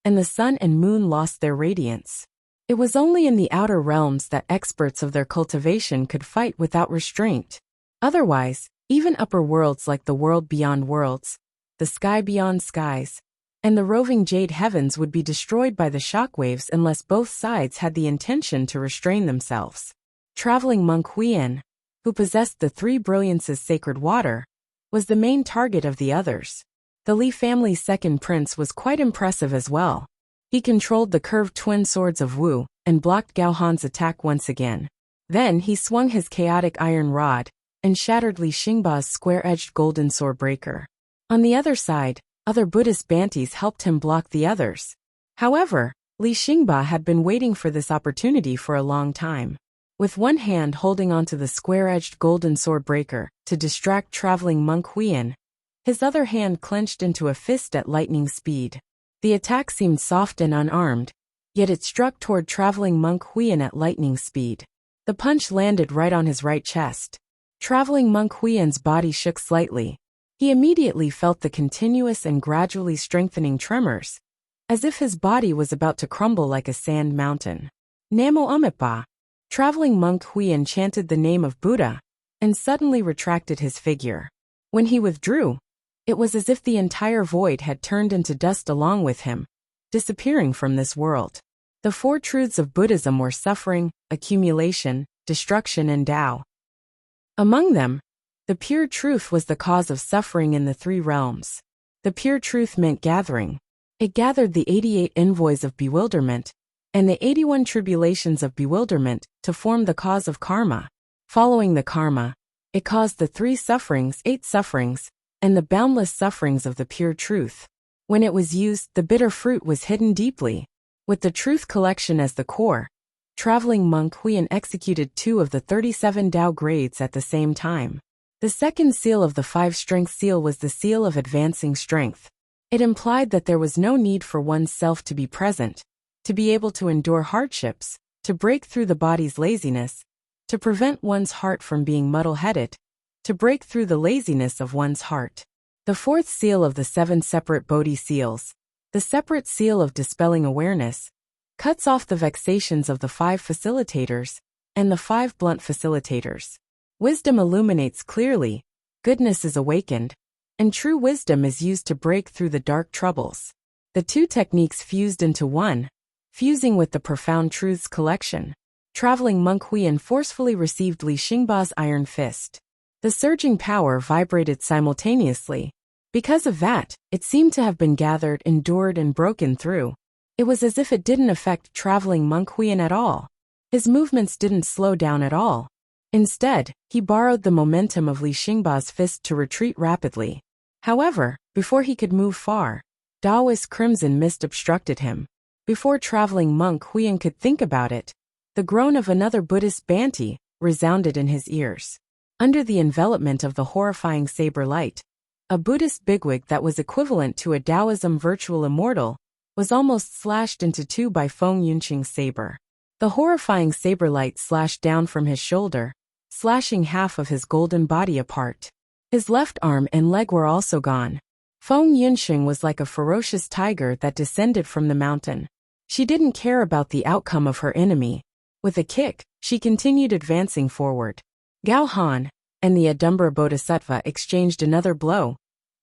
and the sun and moon lost their radiance. It was only in the outer realms that experts of their cultivation could fight without restraint. Otherwise, even upper worlds like the world beyond worlds, the sky beyond skies, and the roving jade heavens would be destroyed by the shockwaves unless both sides had the intention to restrain themselves. Traveling monk Huiyin, who possessed the 3 brilliances sacred water, was the main target of the others. The Li family's second prince was quite impressive as well. He controlled the curved twin swords of Wu and blocked Gao Han's attack once again. Then he swung his chaotic iron rod and shattered Li Xingba's square-edged golden sword breaker. On the other side, other Buddhist Bantis helped him block the others. However, Li Xingba had been waiting for this opportunity for a long time. With one hand holding onto the square-edged golden sword breaker to distract traveling monk Huiyin, his other hand clenched into a fist at lightning speed. The attack seemed soft and unarmed, yet it struck toward traveling monk Huiyin at lightning speed. The punch landed right on his right chest. Traveling monk Huiyin's body shook slightly. He immediately felt the continuous and gradually strengthening tremors, as if his body was about to crumble like a sand mountain. Namo Amipa. Traveling monk Huiyin chanted the name of Buddha, and suddenly retracted his figure. When he withdrew, it was as if the entire void had turned into dust along with him, disappearing from this world. The 4 truths of Buddhism were suffering, accumulation, destruction, and Tao. Among them, the pure truth was the cause of suffering in the 3 realms. The pure truth meant gathering. It gathered the 88 envoys of bewilderment and the 81 tribulations of bewilderment to form the cause of karma. Following the karma, it caused the 3 sufferings, 8 sufferings, and the boundless sufferings of the pure truth. When it was used, the bitter fruit was hidden deeply. With the truth collection as the core, traveling monk Huiyin executed 2 of the 37 Tao grades at the same time. The second seal of the 5 strength seal was the seal of advancing strength. It implied that there was no need for one's self to be present, to be able to endure hardships, to break through the body's laziness, to prevent one's heart from being muddle-headed, to break through the laziness of one's heart. The fourth seal of the 7 separate Bodhi seals, the separate seal of dispelling awareness, cuts off the vexations of the 5 facilitators and the 5 blunt facilitators. Wisdom illuminates clearly, goodness is awakened, and true wisdom is used to break through the dark troubles. The 2 techniques fused into one, fusing with the Profound Truths collection. Traveling monk Huiyan forcefully received Li Xingba's iron fist. The surging power vibrated simultaneously. Because of that, it seemed to have been gathered, endured, and broken through. It was as if it didn't affect traveling monk Huiyan at all. His movements didn't slow down at all. Instead, he borrowed the momentum of Li Xingba's fist to retreat rapidly. However, before he could move far, Daoist crimson mist obstructed him. Before traveling monk Huiyan could think about it, the groan of another Buddhist Banti resounded in his ears. Under the envelopment of the horrifying saber light, a Buddhist bigwig that was equivalent to a Taoism virtual immortal was almost slashed into 2 by Feng Yunqing's saber. The horrifying saber light slashed down from his shoulder, slashing half of his golden body apart. His left arm and leg were also gone. Feng Yunqing was like a ferocious tiger that descended from the mountain. She didn't care about the outcome of her enemy. With a kick, she continued advancing forward. Gao Han and the Adumbra Bodhisattva exchanged another blow,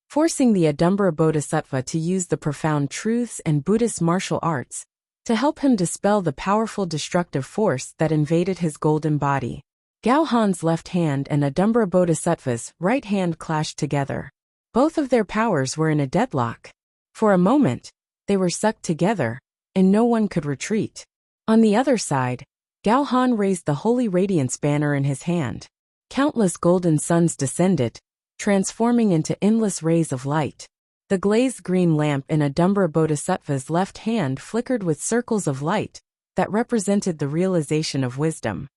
forcing the Adumbra Bodhisattva to use the profound truths and Buddhist martial arts to help him dispel the powerful destructive force that invaded his golden body. Gao Han's left hand and Adumbra Bodhisattva's right hand clashed together. Both of their powers were in a deadlock. For a moment, they were sucked together, and no one could retreat. On the other side, Gao Han raised the Holy Radiance banner in his hand. Countless golden suns descended, transforming into endless rays of light. The glazed green lamp in Adumbra Bodhisattva's left hand flickered with circles of light that represented the realization of wisdom.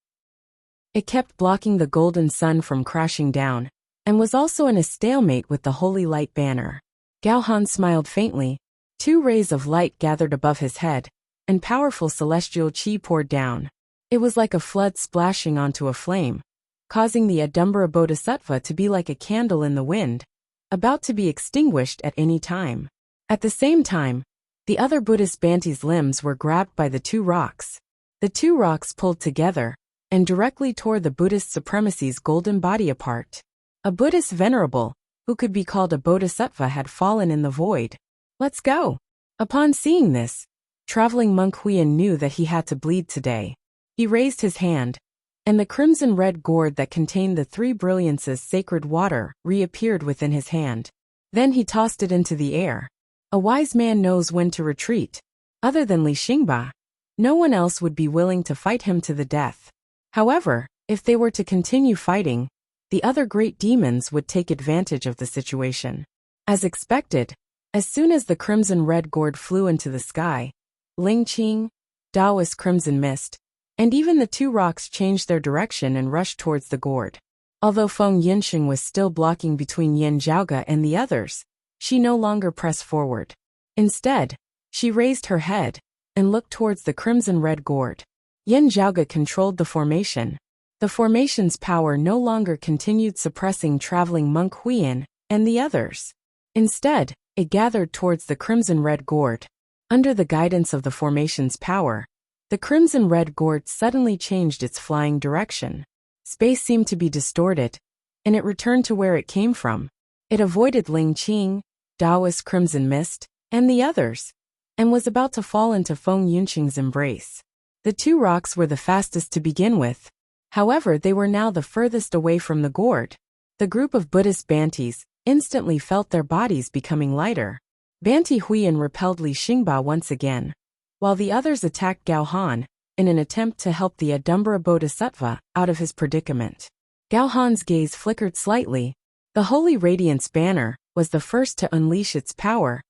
It kept blocking the golden sun from crashing down, and was also in a stalemate with the Holy Light banner. Gao Han smiled faintly. 2 rays of light gathered above his head, and powerful celestial qi poured down. It was like a flood splashing onto a flame, causing the Adumbra Bodhisattva to be like a candle in the wind, about to be extinguished at any time. At the same time, the other Buddhist Banti's limbs were grabbed by the 2 rocks. The 2 rocks pulled together, and directly tore the Buddhist supremacy's golden body apart. A Buddhist venerable, who could be called a bodhisattva, had fallen in the void. Let's go! Upon seeing this, traveling monk Huiyan knew that he had to bleed today. He raised his hand, and the crimson-red gourd that contained the 3 brilliances sacred water reappeared within his hand. Then he tossed it into the air. A wise man knows when to retreat. Other than Li Xingba, no one else would be willing to fight him to the death. However, if they were to continue fighting, the other great demons would take advantage of the situation. As expected, as soon as the crimson-red gourd flew into the sky, Ling Qing, Taoist crimson mist, and even the 2 rocks changed their direction and rushed towards the gourd. Although Feng Yunqing was still blocking between Yin Zhaoge and the others, she no longer pressed forward. Instead, she raised her head and looked towards the crimson-red gourd. Yin Zhaoge controlled the formation. The formation's power no longer continued suppressing traveling monk Huiyan and the others. Instead, it gathered towards the crimson-red gourd. Under the guidance of the formation's power, the crimson-red gourd suddenly changed its flying direction. Space seemed to be distorted, and it returned to where it came from. It avoided Ling Qing, Taoist crimson mist, and the others, and was about to fall into Feng Yunqing's embrace. The 2 rocks were the fastest to begin with. However, they were now the furthest away from the gourd. The group of Buddhist Bantis instantly felt their bodies becoming lighter. Banti Huiyan repelled Li Xingba once again, while the others attacked Gao Han in an attempt to help the Adumbra Bodhisattva out of his predicament. Gao Han's gaze flickered slightly. The Holy Radiance banner was the first to unleash its power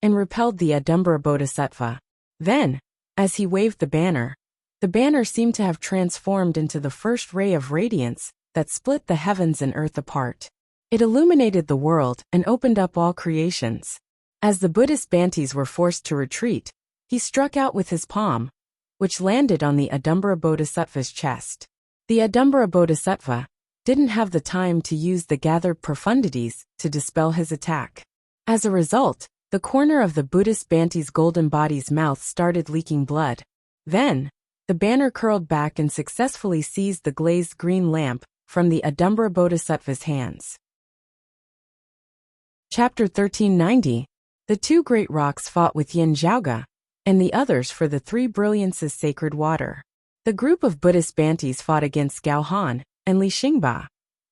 and repelled the Adumbra Bodhisattva. Then, as he waved the banner seemed to have transformed into the first ray of radiance that split the heavens and earth apart. It illuminated the world and opened up all creations. As the Buddhist Bantis were forced to retreat, He struck out with his palm, which landed on the Adumbara Bodhisattva's chest. The Adumbara Bodhisattva didn't have the time to use the gathered profundities to dispel his attack. As a result, the corner of the Buddhist Bhante's golden body's mouth started leaking blood. Then, the banner curled back and successfully seized the glazed green lamp from the Adumbara Bodhisattva's hands. Chapter 1390. The two great rocks fought with Yin Zhaoge and the others for the three brilliances sacred water. The group of Buddhist Bhantes fought against Gao Han and Li Xingba,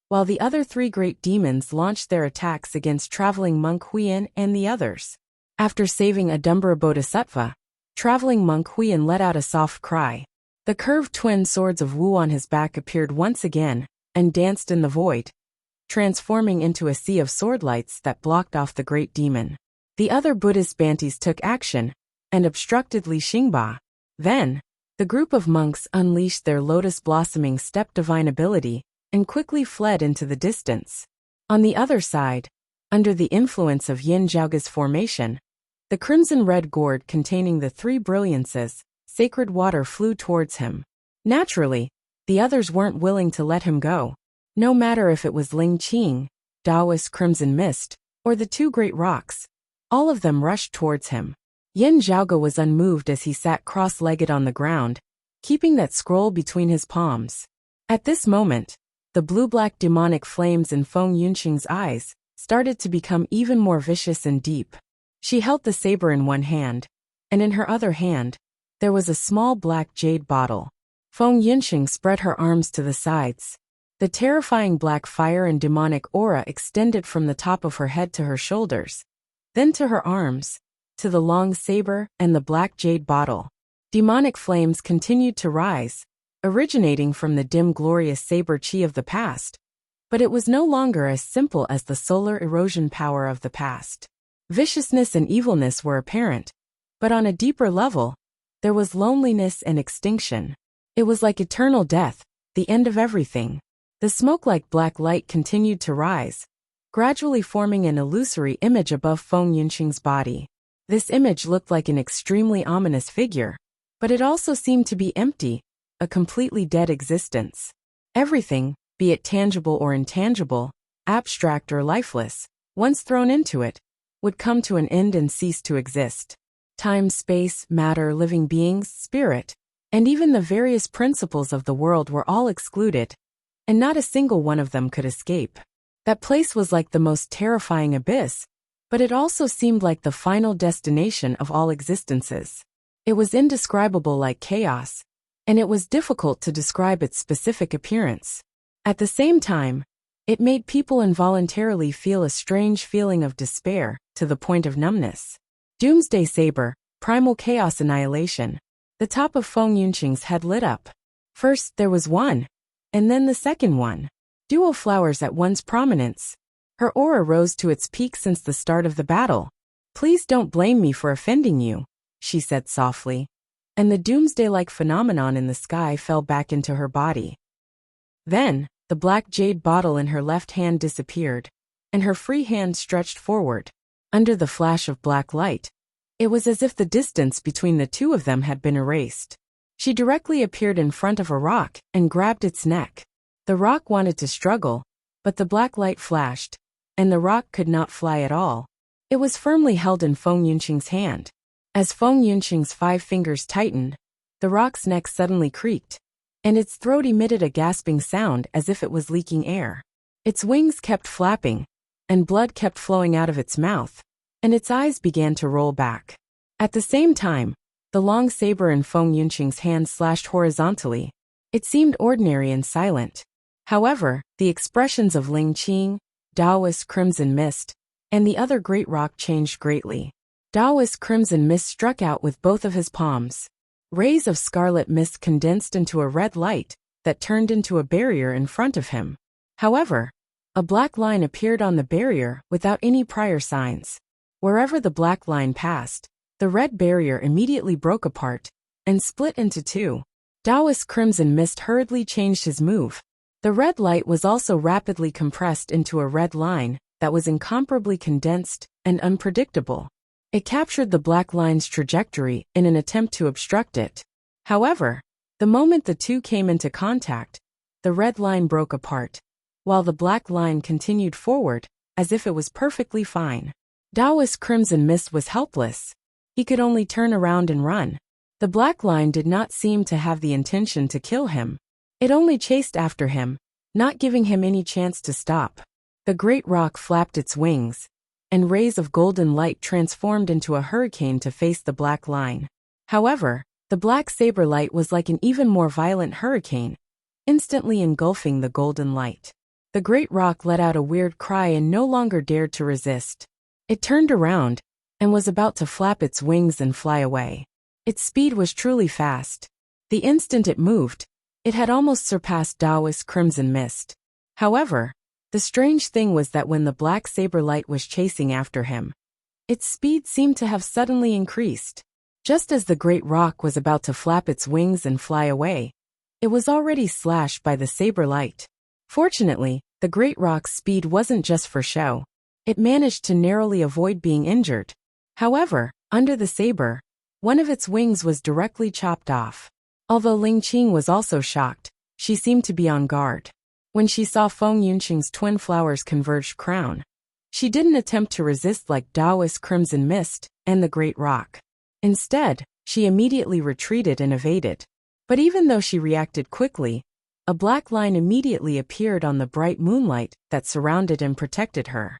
while the other three great demons launched their attacks against traveling monk Huiyan and the others. After saving Adumbara Bodhisattva, traveling monk Huiyan let out a soft cry. The curved twin swords of Wu on his back appeared once again and danced in the void, transforming into a sea of swordlights that blocked off the great demon. The other Buddhist Bhantes took action and obstructed Li Xingba. Then, the group of monks unleashed their lotus-blossoming step-divine ability and quickly fled into the distance. On the other side, under the influence of Yin Zhaoge's formation, the crimson-red gourd containing the three brilliances, sacred water, flew towards him. Naturally, the others weren't willing to let him go. No matter if it was Ling Qing, Taoist crimson mist, or the two great rocks, all of them rushed towards him. Yin Zhaoge was unmoved as he sat cross-legged on the ground, keeping that scroll between his palms. At this moment, the blue-black demonic flames in Feng Yunqing's eyes started to become even more vicious and deep. She held the saber in one hand, and in her other hand, there was a small black jade bottle. Feng Yunqing spread her arms to the sides. The terrifying black fire and demonic aura extended from the top of her head to her shoulders, then to her arms, to the long saber and the black jade bottle. Demonic flames continued to rise, originating from the dim glorious saber chi of the past, but it was no longer as simple as the solar erosion power of the past. Viciousness and evilness were apparent, but on a deeper level, there was loneliness and extinction. It was like eternal death, the end of everything. The smoke-like black light continued to rise, gradually forming an illusory image above Feng Yunqing's body. This image looked like an extremely ominous figure, but it also seemed to be empty, a completely dead existence. Everything, be it tangible or intangible, abstract or lifeless, once thrown into it, would come to an end and cease to exist. Time, space, matter, living beings, spirit, and even the various principles of the world were all excluded, and not a single one of them could escape. That place was like the most terrifying abyss, but it also seemed like the final destination of all existences. It was indescribable like chaos, and it was difficult to describe its specific appearance. At the same time, it made people involuntarily feel a strange feeling of despair, to the point of numbness. Doomsday Saber, Primal Chaos Annihilation. The top of Feng Yunqing's head lit up. First there was one, and then the second one. Duo flowers at one's prominence. Her aura rose to its peak since the start of the battle. "Please don't blame me for offending you," she said softly, and the doomsday-like phenomenon in the sky fell back into her body. Then, the black jade bottle in her left hand disappeared, and her free hand stretched forward. Under the flash of black light, it was as if the distance between the two of them had been erased. She directly appeared in front of a rock and grabbed its neck. The rock wanted to struggle, but the black light flashed, and the rock could not fly at all. It was firmly held in Feng Yunqing's hand. As Feng Yunqing's 5 fingers tightened, the rock's neck suddenly creaked, and its throat emitted a gasping sound as if it was leaking air. Its wings kept flapping, and blood kept flowing out of its mouth, and its eyes began to roll back. At the same time, the long saber in Feng Yunqing's hand slashed horizontally. It seemed ordinary and silent. However, the expressions of Ling Qing, Taoist Crimson Mist, and the other great rock changed greatly. Taoist Crimson Mist struck out with both of his palms. Rays of scarlet mist condensed into a red light that turned into a barrier in front of him. However, a black line appeared on the barrier without any prior signs. Wherever the black line passed, the red barrier immediately broke apart and split into two. Taoist Crimson Mist hurriedly changed his move. The red light was also rapidly compressed into a red line that was incomparably condensed and unpredictable. It captured the black line's trajectory in an attempt to obstruct it. However, the moment the two came into contact, the red line broke apart, while the black line continued forward, as if it was perfectly fine. Taoist Crimson Mist was helpless. He could only turn around and run. The black line did not seem to have the intention to kill him. It only chased after him, not giving him any chance to stop. The great rock flapped its wings, and rays of golden light transformed into a hurricane to face the black line. However, the black saber light was like an even more violent hurricane, instantly engulfing the golden light. The great rock let out a weird cry and no longer dared to resist. It turned around, and was about to flap its wings and fly away. Its speed was truly fast. The instant it moved, it had almost surpassed Taoist Crimson Mist. However, the strange thing was that when the black saber light was chasing after him, its speed seemed to have suddenly increased. Just as the great rock was about to flap its wings and fly away, it was already slashed by the saber light. Fortunately, the great rock's speed wasn't just for show. It managed to narrowly avoid being injured. However, under the saber, one of its wings was directly chopped off. Although Ling Qing was also shocked, she seemed to be on guard. When she saw Feng Yunqing's twin flowers converged crown, she didn't attempt to resist like Taoist Crimson Mist and the great rock. Instead, she immediately retreated and evaded. But even though she reacted quickly, a black line immediately appeared on the bright moonlight that surrounded and protected her.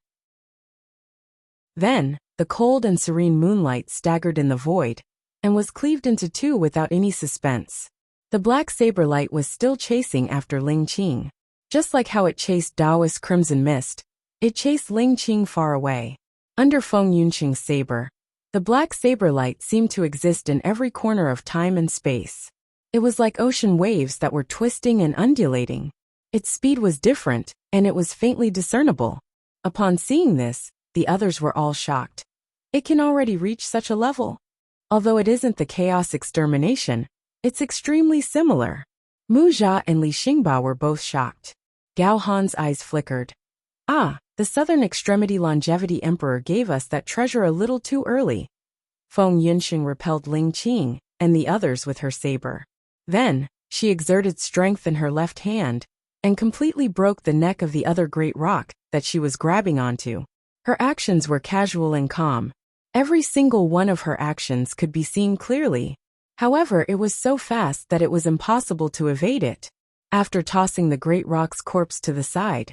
Then, the cold and serene moonlight staggered in the void, and was cleaved into two without any suspense. The black saber light was still chasing after Ling Qing. Just like how it chased Taoist Crimson Mist, it chased Ling Qing far away. Under Feng Yunqing's saber, the black saber light seemed to exist in every corner of time and space. It was like ocean waves that were twisting and undulating. Its speed was different, and it was faintly discernible. Upon seeing this, the others were all shocked. It can already reach such a level. Although it isn't the chaos extermination, it's extremely similar. Mu Jia and Li Xingba were both shocked. Gao Han's eyes flickered. Ah, the Southern Extremity Longevity Emperor gave us that treasure a little too early. Feng Yunqing repelled Ling Qing and the others with her saber. Then, she exerted strength in her left hand and completely broke the neck of the other great rock that she was grabbing onto. Her actions were casual and calm. Every single one of her actions could be seen clearly. However, it was so fast that it was impossible to evade it. After tossing the great rock's corpse to the side,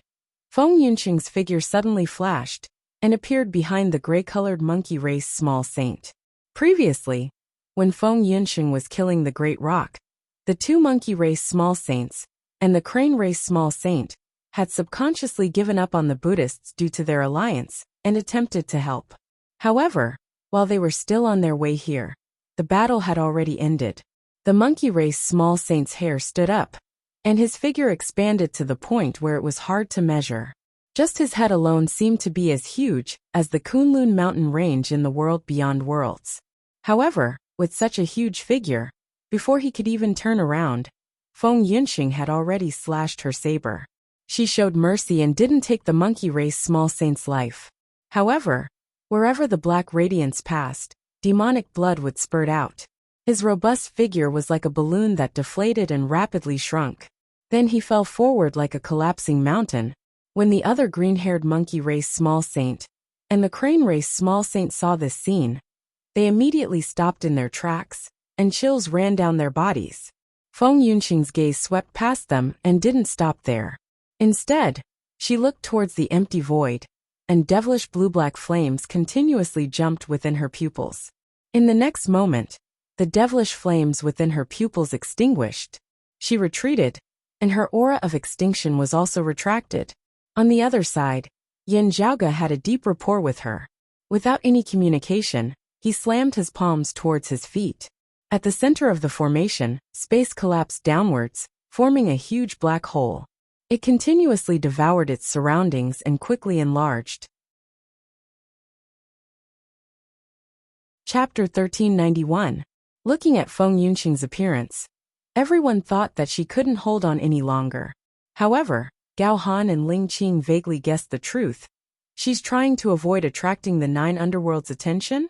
Feng Yunqing's figure suddenly flashed and appeared behind the gray-colored monkey race small saint. Previously, when Feng Yunqing was killing the great rock, the two monkey race small saints and the crane race small saint had subconsciously given up on the Buddhists due to their alliance and attempted to help. However, while they were still on their way here, the battle had already ended. The monkey race small saint's hair stood up, and his figure expanded to the point where it was hard to measure. Just his head alone seemed to be as huge as the Kunlun mountain range in the world beyond worlds. However, with such a huge figure, before he could even turn around, Feng Yunqing had already slashed her saber. She showed mercy and didn't take the monkey race small saint's life. However, wherever the black radiance passed, demonic blood would spurt out. His robust figure was like a balloon that deflated and rapidly shrunk. Then he fell forward like a collapsing mountain. When the other green-haired monkey race small saint and the crane race small saint saw this scene, they immediately stopped in their tracks, and chills ran down their bodies. Feng Yunqing's gaze swept past them and didn't stop there. Instead, she looked towards the empty void, and devilish blue-black flames continuously jumped within her pupils. In the next moment, the devilish flames within her pupils extinguished. She retreated, and her aura of extinction was also retracted. On the other side, Yin Zhaoge had a deep rapport with her. Without any communication, he slammed his palms towards his feet. At the center of the formation, space collapsed downwards, forming a huge black hole. It continuously devoured its surroundings and quickly enlarged. Chapter 1391. Looking at Feng Yunqing's appearance, everyone thought that she couldn't hold on any longer. However, Gao Han and Ling Qing vaguely guessed the truth. She's trying to avoid attracting the 9 underworld's attention?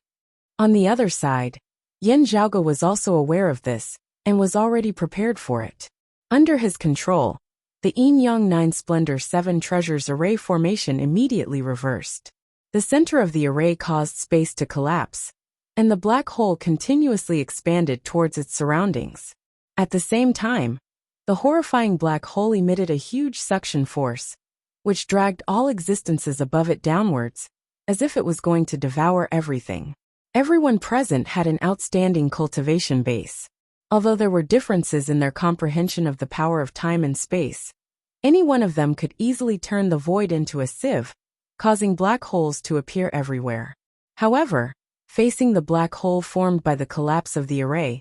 On the other side, Yin Zhaoge was also aware of this, and was already prepared for it. Under his control, the Yin Yang 9 Splendor 7 Treasures Array formation immediately reversed. The center of the array caused space to collapse, and the black hole continuously expanded towards its surroundings. At the same time, the horrifying black hole emitted a huge suction force, which dragged all existences above it downwards, as if it was going to devour everything. Everyone present had an outstanding cultivation base. Although there were differences in their comprehension of the power of time and space, any one of them could easily turn the void into a sieve, causing black holes to appear everywhere. However, facing the black hole formed by the collapse of the array,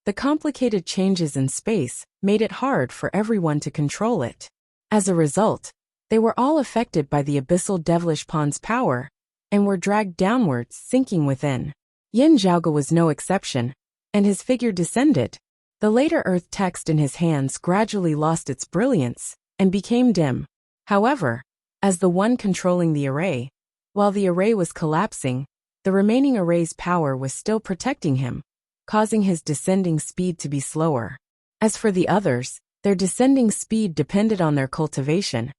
the complicated changes in space made it hard for everyone to control it. As a result, they were all affected by the abyssal devilish pawn's power, and were dragged downwards, sinking within. Yin Zhaoge was no exception, and his figure descended. The later earth text in his hands gradually lost its brilliance, and became dim. However, as the one controlling the array, while the array was collapsing, the remaining array's power was still protecting him, causing his descending speed to be slower. As for the others, their descending speed depended on their cultivation,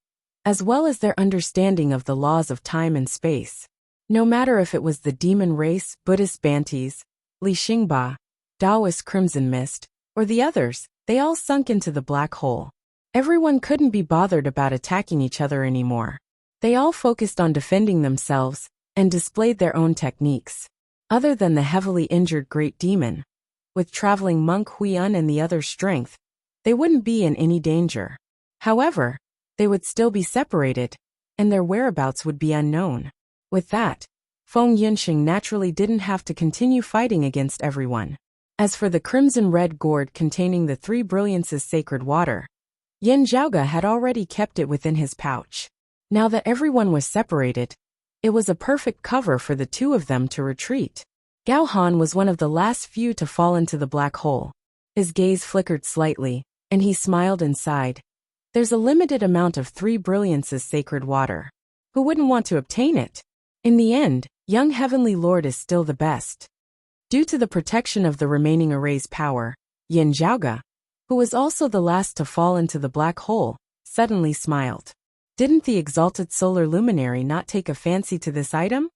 as well as their understanding of the laws of time and space. No matter if it was the demon race, Buddhist Bantis, Li Xingba, Taoist Crimson Mist, or the others, they all sunk into the black hole. Everyone couldn't be bothered about attacking each other anymore. They all focused on defending themselves, and displayed their own techniques. Other than the heavily injured Great Demon, with traveling monk Huiyun and the other's strength, they wouldn't be in any danger. However, they would still be separated, and their whereabouts would be unknown. With that, Feng Yunxing naturally didn't have to continue fighting against everyone. As for the crimson-red gourd containing the 3 brilliances sacred water, Yin Zhaoge had already kept it within his pouch. Now that everyone was separated, it was a perfect cover for the two of them to retreat. Gao Han was one of the last few to fall into the black hole. His gaze flickered slightly, and he smiled and sighed. There's a limited amount of 3 brilliances sacred water. Who wouldn't want to obtain it? In the end, young Heavenly Lord is still the best. Due to the protection of the remaining array's power, Yin Zhaoge, who was also the last to fall into the black hole, suddenly smiled. Didn't the exalted solar luminary not take a fancy to this item?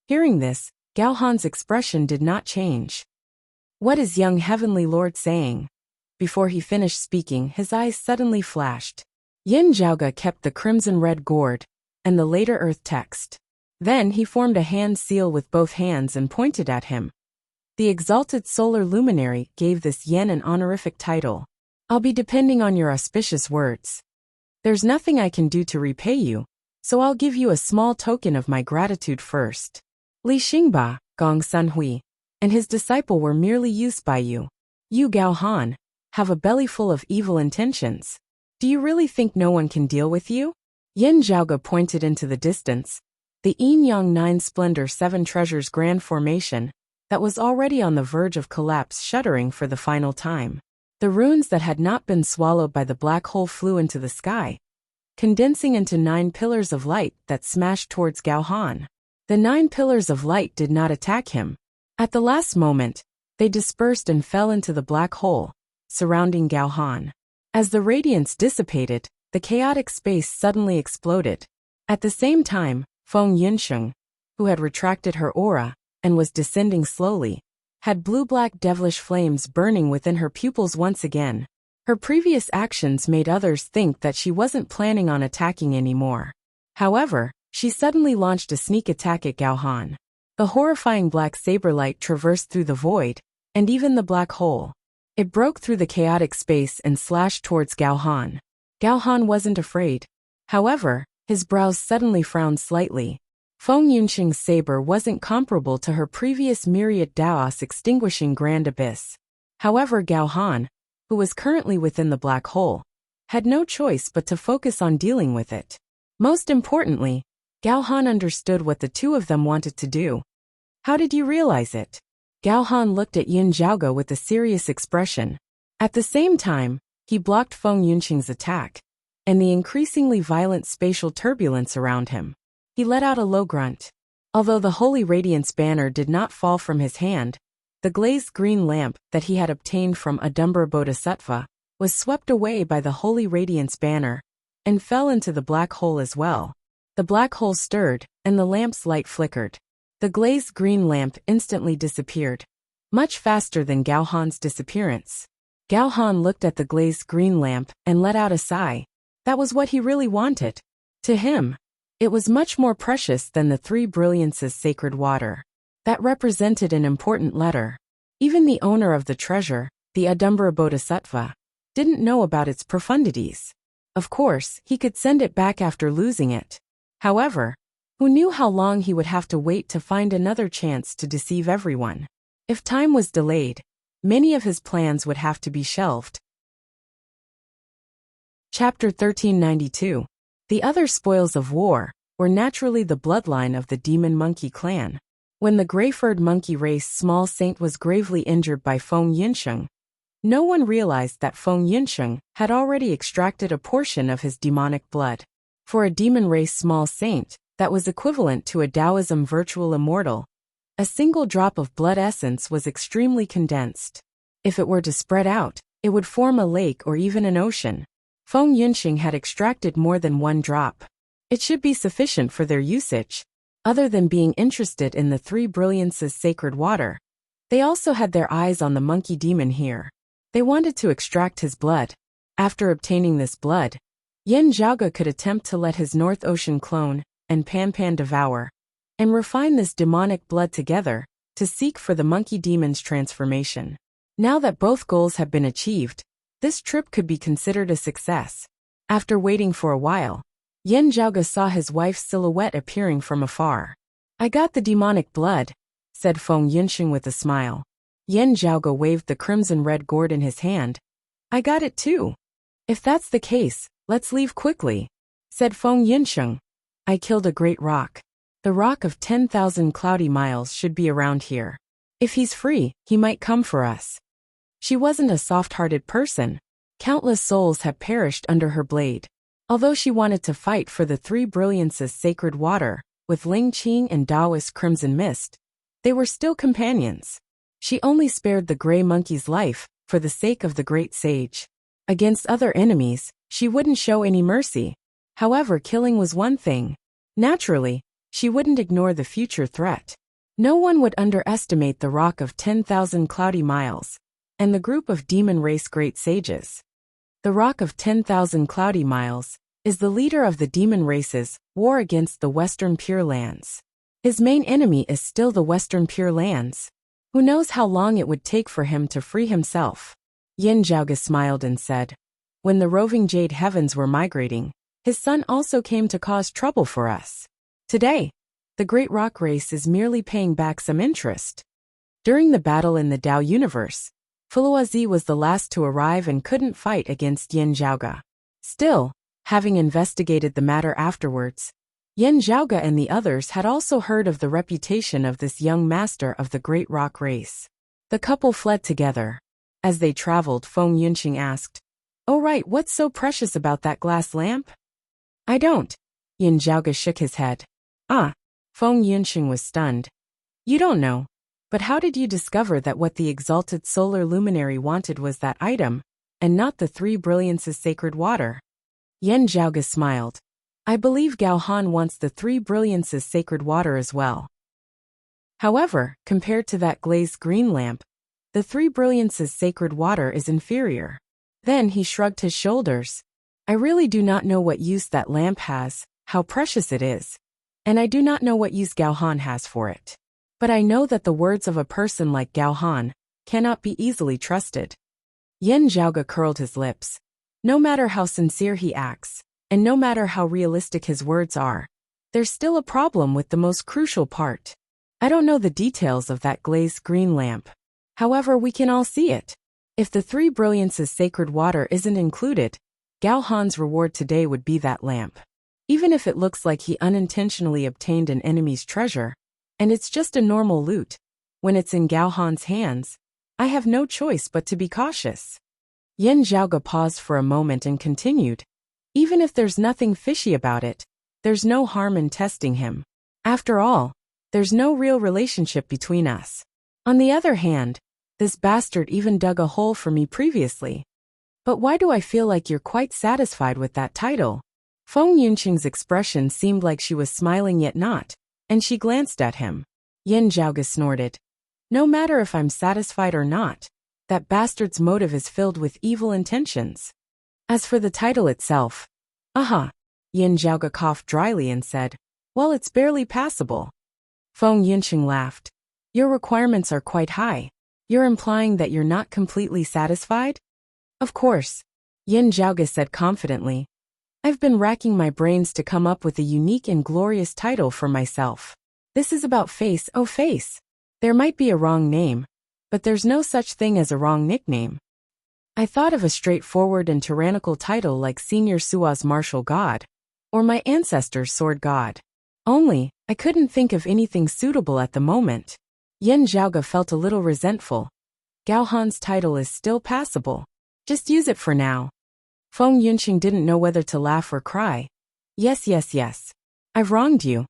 Hearing this, Gao Han's expression did not change. What is young Heavenly Lord saying? Before he finished speaking, his eyes suddenly flashed. Yin Zhaoge kept the crimson-red gourd, and the later earth text. Then he formed a hand seal with both hands and pointed at him. The exalted solar luminary gave this yen an honorific title. I'll be depending on your auspicious words. There's nothing I can do to repay you, so I'll give you a small token of my gratitude first. Li Xingba, Gong Sunhui, and his disciple were merely used by you. You, Gao Han, have a belly full of evil intentions. Do you really think no one can deal with you? Yin Zhaoge pointed into the distance. The Yin Yang 9 Splendor 7 Treasures Grand Formation, that was already on the verge of collapse, shuddering for the final time. The runes that had not been swallowed by the black hole flew into the sky, condensing into 9 pillars of light that smashed towards Gao Han. The 9 pillars of light did not attack him. At the last moment, they dispersed and fell into the black hole, surrounding Gao Han. As the radiance dissipated, the chaotic space suddenly exploded. At the same time, Feng Yunxing, who had retracted her aura, and was descending slowly, had blue-black devilish flames burning within her pupils once again. Her previous actions made others think that she wasn't planning on attacking anymore. However, she suddenly launched a sneak attack at Gao Han. The horrifying black saber light traversed through the void, and even the black hole. It broke through the chaotic space and slashed towards Gao Han. Gao Han wasn't afraid. However, his brows suddenly frowned slightly. Feng Yunxing's saber wasn't comparable to her previous myriad Daos extinguishing grand abyss. However, Gao Han, who was currently within the black hole, had no choice but to focus on dealing with it. Most importantly, Gao Han understood what the two of them wanted to do. How did you realize it? Gao Han looked at Yin Zhaoge with a serious expression. At the same time, he blocked Feng Yunxing's attack, and the increasingly violent spatial turbulence around him. He let out a low grunt. Although the Holy Radiance banner did not fall from his hand, the glazed green lamp that he had obtained from Audiobook Bodhisattva was swept away by the Holy Radiance banner and fell into the black hole as well. The black hole stirred, and the lamp's light flickered. The glazed green lamp instantly disappeared, much faster than Gao Han's disappearance. Gao Han looked at the glazed green lamp and let out a sigh. That was what he really wanted. To him, it was much more precious than the three brilliances sacred water. That represented an important letter. Even the owner of the treasure, the Audiobook Bodhisattva, didn't know about its profundities. Of course, he could send it back after losing it. However, who knew how long he would have to wait to find another chance to deceive everyone? If time was delayed, many of his plans would have to be shelved. Chapter 1392. The other spoils of war were naturally the bloodline of the demon monkey clan. When the gray-furred monkey race small saint was gravely injured by Feng Yinsheng, no one realized that Feng Yinsheng had already extracted a portion of his demonic blood. For a demon race small saint, that was equivalent to a Taoism virtual immortal. A single drop of blood essence was extremely condensed. If it were to spread out, it would form a lake or even an ocean. Feng Yinsheng had extracted more than one drop. It should be sufficient for their usage. Other than being interested in the three brilliances sacred water, they also had their eyes on the monkey demon here. They wanted to extract his blood. After obtaining this blood, Yen Zhaoge could attempt to let his North Ocean clone and Pan Pan devour and refine this demonic blood together to seek for the monkey demon's transformation. Now that both goals have been achieved, this trip could be considered a success. After waiting for a while, Yen Zhaoge saw his wife's silhouette appearing from afar. I got the demonic blood, said Feng Yinsheng with a smile. Yen Zhaoge waved the crimson-red gourd in his hand. I got it too. If that's the case, let's leave quickly, said Feng Yinsheng. I killed a great rock. The rock of 10,000 cloudy miles should be around here. If he's free, he might come for us. She wasn't a soft-hearted person. Countless souls have perished under her blade. Although she wanted to fight for the three brilliances sacred water, with Ling Qing and Taoist crimson mist, they were still companions. She only spared the gray monkey's life for the sake of the great sage. Against other enemies, she wouldn't show any mercy. However, killing was one thing. Naturally, she wouldn't ignore the future threat. No one would underestimate the rock of 10,000 cloudy miles and the group of demon race great sages. The rock of 10,000 cloudy miles is the leader of the demon race's war against the Western Pure Lands. His main enemy is still the Western Pure Lands. Who knows how long it would take for him to free himself? Yen Zhaoge smiled and said, when the roving jade heavens were migrating, his son also came to cause trouble for us. Today, the Great Rock Race is merely paying back some interest. During the battle in the Tao universe, Fuluazi was the last to arrive and couldn't fight against Yen Zhaoge. Still, having investigated the matter afterwards, Yen Zhaoge and the others had also heard of the reputation of this young master of the Great Rock Race. The couple fled together. As they traveled, Feng Yinsheng asked, "Oh right, what's so precious about that glass lamp?" "I don't." Yen Zhaoge shook his head. "Ah." Feng Yinsheng was stunned. "You don't know? But how did you discover that what the exalted solar luminary wanted was that item, and not the three brilliances sacred water?" Yen Zhaoge smiled. "I believe Gao Han wants the three brilliances sacred water as well. However, compared to that glazed green lamp, the three brilliances sacred water is inferior." Then he shrugged his shoulders. "I really do not know what use that lamp has, how precious it is, and I do not know what use Gao Han has for it. But I know that the words of a person like Gao Han cannot be easily trusted." Yen Zhaoge curled his lips. No matter how sincere he acts, and no matter how realistic his words are, there's still a problem with the most crucial part. I don't know the details of that glazed green lamp. However, we can all see it. If the three brilliances sacred water isn't included, Gao Han's reward today would be that lamp. Even if it looks like he unintentionally obtained an enemy's treasure, and it's just a normal loot, when it's in Gao Han's hands, I have no choice but to be cautious. Yen Zhaoge paused for a moment and continued, "Even if there's nothing fishy about it, there's no harm in testing him. After all, There's no real relationship between us. On the other hand, this bastard even dug a hole for me previously. But why do I feel like you're quite satisfied with that title? Feng Yunqing's expression seemed like she was smiling yet not, and she glanced at him. Yin Zhaoge snorted. No matter if I'm satisfied or not, that bastard's motive is filled with evil intentions. As for the title itself, Yin Zhaoge coughed dryly and said, well, it's barely passable. Feng Yunqing laughed. Your requirements are quite high. You're implying that you're not completely satisfied? Of course, Yin Zhaoge said confidently. I've been racking my brains to come up with a unique and glorious title for myself. This is about face, oh face. There might be a wrong name, but there's no such thing as a wrong nickname. I thought of a straightforward and tyrannical title like Senior Sua's Martial God, or my ancestor's Sword God. Only, I couldn't think of anything suitable at the moment. Yin Zhaoge felt a little resentful. Gao Han's title is still passable. Just use it for now. Feng Yunqing didn't know whether to laugh or cry. Yes. I've wronged you.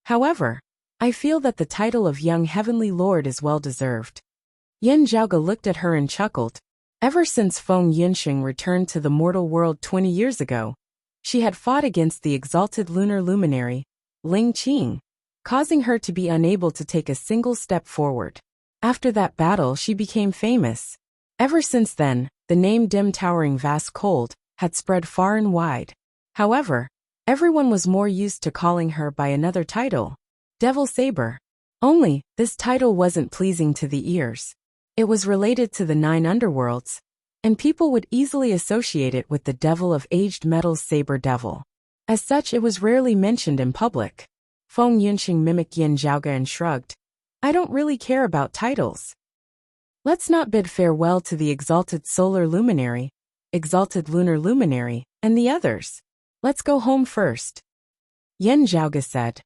However, I feel that the title of Young Heavenly Lord is well deserved. Yin Zhaoge looked at her and chuckled. Ever since Feng Yunqing returned to the mortal world 20 years ago, she had fought against the exalted lunar luminary, Ling Qing, causing her to be unable to take a single step forward. After that battle, she became famous. Ever since then, the name Dim Towering Vast Cold had spread far and wide. However, everyone was more used to calling her by another title, Devil Saber. Only, this title wasn't pleasing to the ears. It was related to the 9 underworlds, and people would easily associate it with the devil of aged metals Saber Devil. As such, it was rarely mentioned in public. Feng Yunqing mimicked Yin Zhaoge and shrugged. I don't really care about titles. Let's not bid farewell to the exalted solar luminary, exalted lunar luminary, and the others. Let's go home first. Yin Zhaoge said.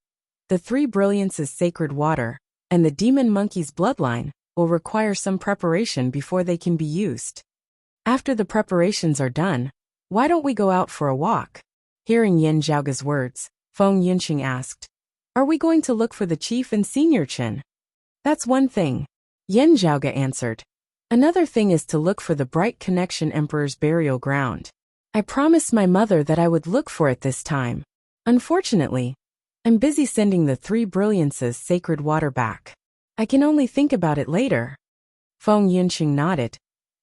The 3 brilliances sacred water, and the demon monkey's bloodline, will require some preparation before they can be used. After the preparations are done, why don't we go out for a walk? Hearing Yin Zhaoge's words, Feng Yunqing asked, are we going to look for the chief and senior Qin? That's one thing, Yin Zhaoge answered. Another thing is to look for the Bright Connection Emperor's burial ground. I promised my mother that I would look for it this time. Unfortunately, I'm busy sending the 3 brilliances sacred water back. I can only think about it later. Feng Yunqing nodded.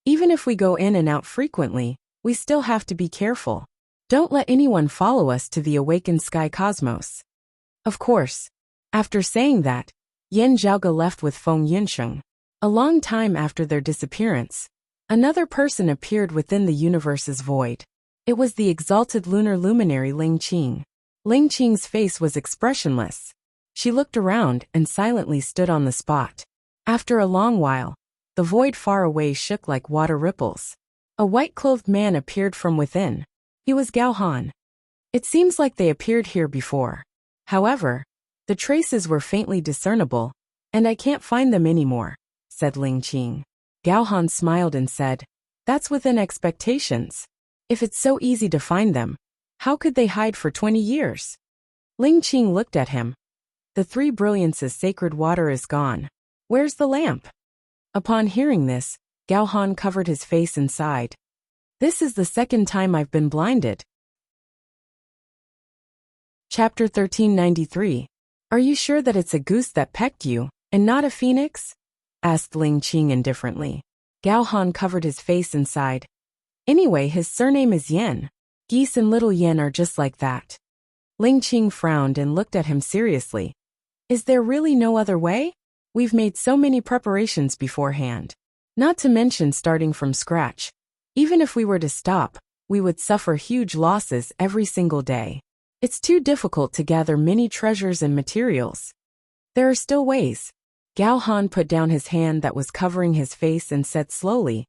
Even if we go in and out frequently, we still have to be careful. Don't let anyone follow us to the awakened sky cosmos. Of course. After saying that, Yin Zhaoge left with Feng Yunqing. A long time after their disappearance, another person appeared within the universe's void. It was the exalted lunar luminary Ling Qing. Ling Qing's face was expressionless. She looked around and silently stood on the spot. After a long while, the void far away shook like water ripples. A white-clothed man appeared from within. He was Gao Han. It seems like they appeared here before. However, the traces were faintly discernible, and I can't find them anymore, said Ling Qing. Gao Han smiled and said, that's within expectations. If it's so easy to find them, how could they hide for 20 years? Ling Qing looked at him. The 3 brilliances sacred water is gone. Where's the lamp? Upon hearing this, Gao Han covered his face and sighed. This is the 2nd time I've been blinded. Chapter 1393. Are you sure that it's a goose that pecked you, and not a phoenix? Asked Ling Qing indifferently. Gao Han covered his face and sighed. Anyway, his surname is Yen. Geese and little Yen are just like that. Ling Qing frowned and looked at him seriously. Is there really no other way? We've made so many preparations beforehand. Not to mention starting from scratch. Even if we were to stop, we would suffer huge losses every single day. It's too difficult to gather many treasures and materials. There are still ways. Gao Han put down his hand that was covering his face and said slowly,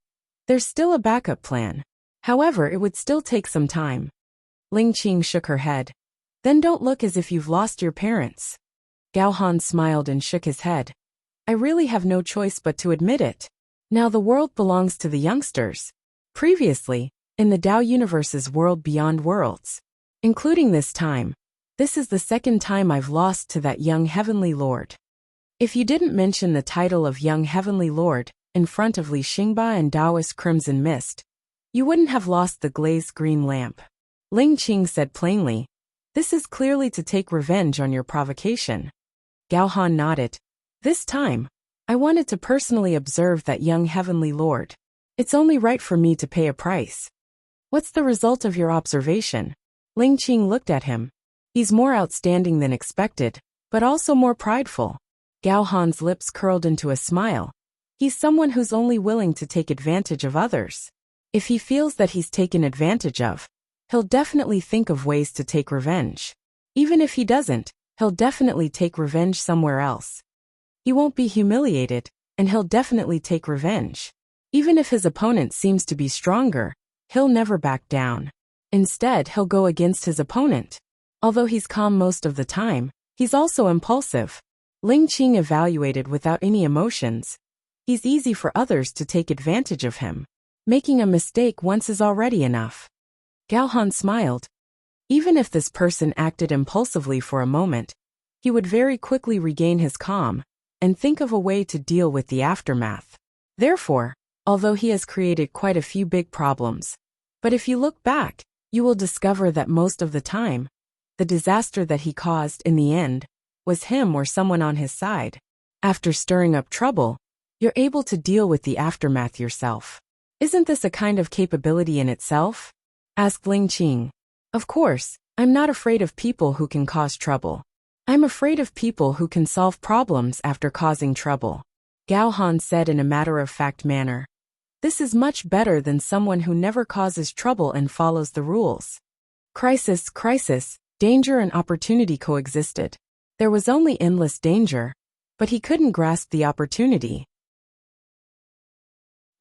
there's still a backup plan. However, it would still take some time. Ling Qing shook her head. Then don't look as if you've lost your parents. Gao Han smiled and shook his head. I really have no choice but to admit it. Now the world belongs to the youngsters. Previously, in the Tao Universe's world beyond worlds, including this time, this is the 2nd time I've lost to that young heavenly lord. If you didn't mention the title of Young Heavenly Lord in front of Li Xingba and Taoist Crimson Mist, you wouldn't have lost the glazed green lamp. Ling Qing said plainly, "This is clearly to take revenge on your provocation." Gao Han nodded. "This time, I wanted to personally observe that young heavenly lord. It's only right for me to pay a price." "What's the result of your observation?" Ling Qing looked at him. "He's more outstanding than expected, but also more prideful." Gao Han's lips curled into a smile. "He's someone who's only willing to take advantage of others. If he feels that he's taken advantage of, he'll definitely think of ways to take revenge. Even if he doesn't, he'll definitely take revenge somewhere else. He won't be humiliated, and he'll definitely take revenge. Even if his opponent seems to be stronger, he'll never back down. Instead, he'll go against his opponent. Although he's calm most of the time, he's also impulsive." Ling Qing evaluated without any emotions. "He's easy for others to take advantage of him. Making a mistake once is already enough." Gao Han smiled. Even if this person acted impulsively for a moment, he would very quickly regain his calm and think of a way to deal with the aftermath. Therefore, although he has created quite a few big problems, but if you look back, you will discover that most of the time, the disaster that he caused in the end was him or someone on his side. After stirring up trouble, you're able to deal with the aftermath yourself. "Isn't this a kind of capability in itself?" asked Ling Qing. "Of course, I'm not afraid of people who can cause trouble. I'm afraid of people who can solve problems after causing trouble," Gao Han said in a matter-of-fact manner. "This is much better than someone who never causes trouble and follows the rules." Crisis, danger and opportunity coexisted. There was only endless danger, but he couldn't grasp the opportunity.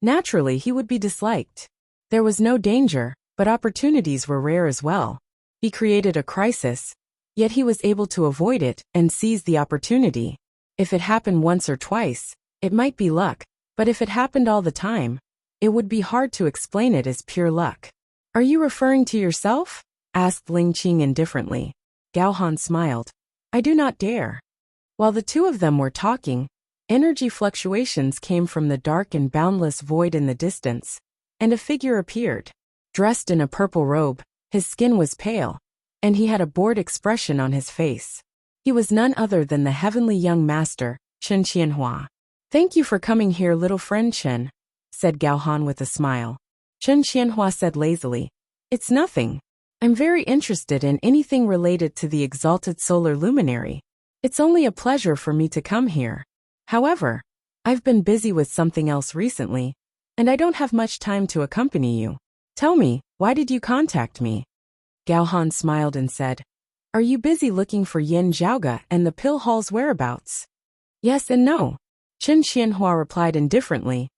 Naturally, he would be disliked. There was no danger, but opportunities were rare as well. He created a crisis, yet he was able to avoid it and seize the opportunity. If it happened once or twice, it might be luck, but if it happened all the time, it would be hard to explain it as pure luck. "Are you referring to yourself?" asked Ling Qing indifferently. Gao Han smiled. "I do not dare." While the two of them were talking, energy fluctuations came from the dark and boundless void in the distance, and a figure appeared. Dressed in a purple robe, his skin was pale, and he had a bored expression on his face. He was none other than the heavenly young master, Chen Qianhua. "Thank you for coming here, little friend Chen," said Gao Han with a smile. Chen Qianhua said lazily, "It's nothing. I'm very interested in anything related to the exalted solar luminary. It's only a pleasure for me to come here. However, I've been busy with something else recently, and I don't have much time to accompany you. Tell me, why did you contact me?" Gao Han smiled and said, "Are you busy looking for Yin Zhaoge and the pill hall's whereabouts?" "Yes and no," Chen Qianhua replied indifferently.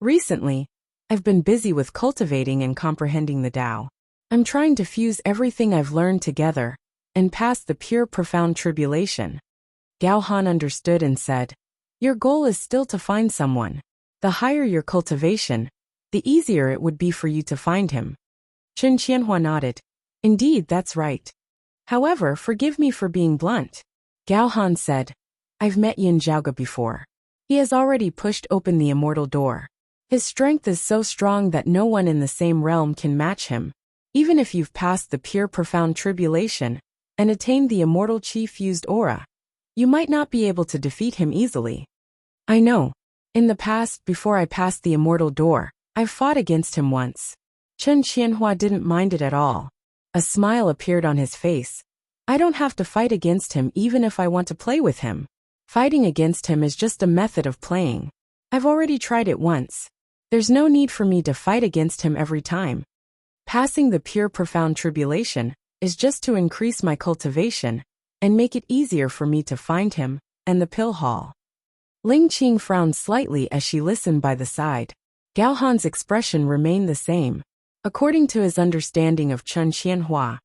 "Recently, I've been busy with cultivating and comprehending the Tao. I'm trying to fuse everything I've learned together and pass the pure profound tribulation." Gao Han understood and said, "Your goal is still to find someone. The higher your cultivation, the easier it would be for you to find him." Chen Qianhua nodded. "Indeed, that's right. However, forgive me for being blunt." Gao Han said, "I've met Yin Zhaoge before. He has already pushed open the immortal door. His strength is so strong that no one in the same realm can match him. Even if you've passed the pure profound tribulation and attained the immortal chi-fused aura, you might not be able to defeat him easily. I know. In the past, before I passed the immortal door, I've fought against him once." Chen Qianhua didn't mind it at all. A smile appeared on his face. "I don't have to fight against him even if I want to play with him. Fighting against him is just a method of playing. I've already tried it once. There's no need for me to fight against him every time. Passing the pure profound tribulation is just to increase my cultivation and make it easier for me to find him and the pill hall." Ling Qing frowned slightly as she listened by the side. Gao Han's expression remained the same. According to his understanding of Chen Qianhua,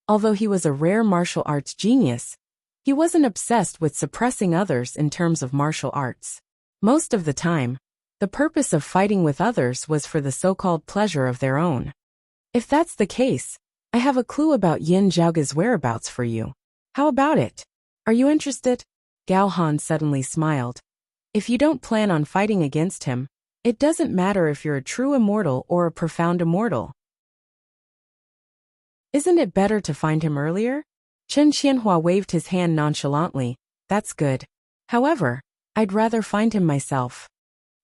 although he was a rare martial arts genius, he wasn't obsessed with suppressing others in terms of martial arts. Most of the time, the purpose of fighting with others was for the so-called pleasure of their own. If that's the case, I have a clue about Yin Zhaoge's whereabouts for you. How about it? Are you interested? Gao Han suddenly smiled. If you don't plan on fighting against him, it doesn't matter if you're a true immortal or a profound immortal. Isn't it better to find him earlier? Chen Qianhua waved his hand nonchalantly. That's good. However, I'd rather find him myself.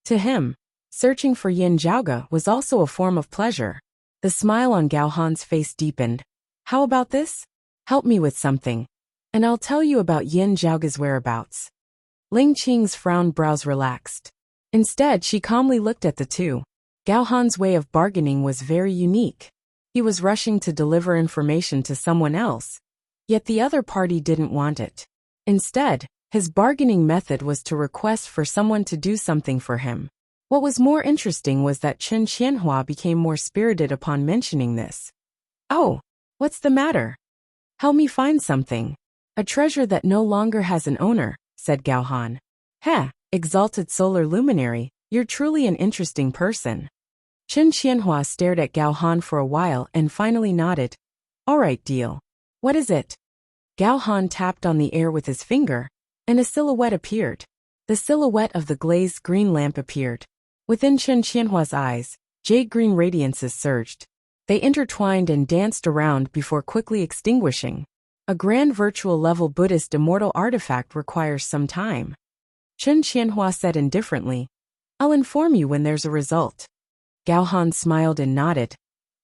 To him, searching for Yin Zhaoge was also a form of pleasure. The smile on Gao Han's face deepened. How about this? Help me with something, and I'll tell you about Yin Zhaoge's whereabouts. Ling Qing's frowned brows relaxed. Instead, she calmly looked at the two. Gao Han's way of bargaining was very unique. He was rushing to deliver information to someone else, yet the other party didn't want it. Instead, his bargaining method was to request for someone to do something for him. What was more interesting was that Chen Qianhua became more spirited upon mentioning this. Oh, what's the matter? Help me find something. A treasure that no longer has an owner, said Gao Han. Heh, exalted solar luminary, you're truly an interesting person. Chen Qianhua stared at Gao Han for a while and finally nodded. All right, deal. What is it? Gao Han tapped on the air with his finger, and a silhouette appeared. The silhouette of the glazed green lamp appeared. Within Chen Qianhua's eyes, jade-green radiances surged. They intertwined and danced around before quickly extinguishing. A grand virtual-level Buddhist immortal artifact requires some time. Chen Qianhua said indifferently, I'll inform you when there's a result. Gao Han smiled and nodded.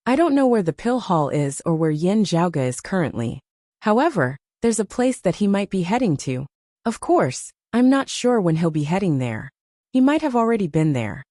I don't know where the pill hall is or where Yin Zhaoge is currently. However, there's a place that he might be heading to. Of course, I'm not sure when he'll be heading there. He might have already been there.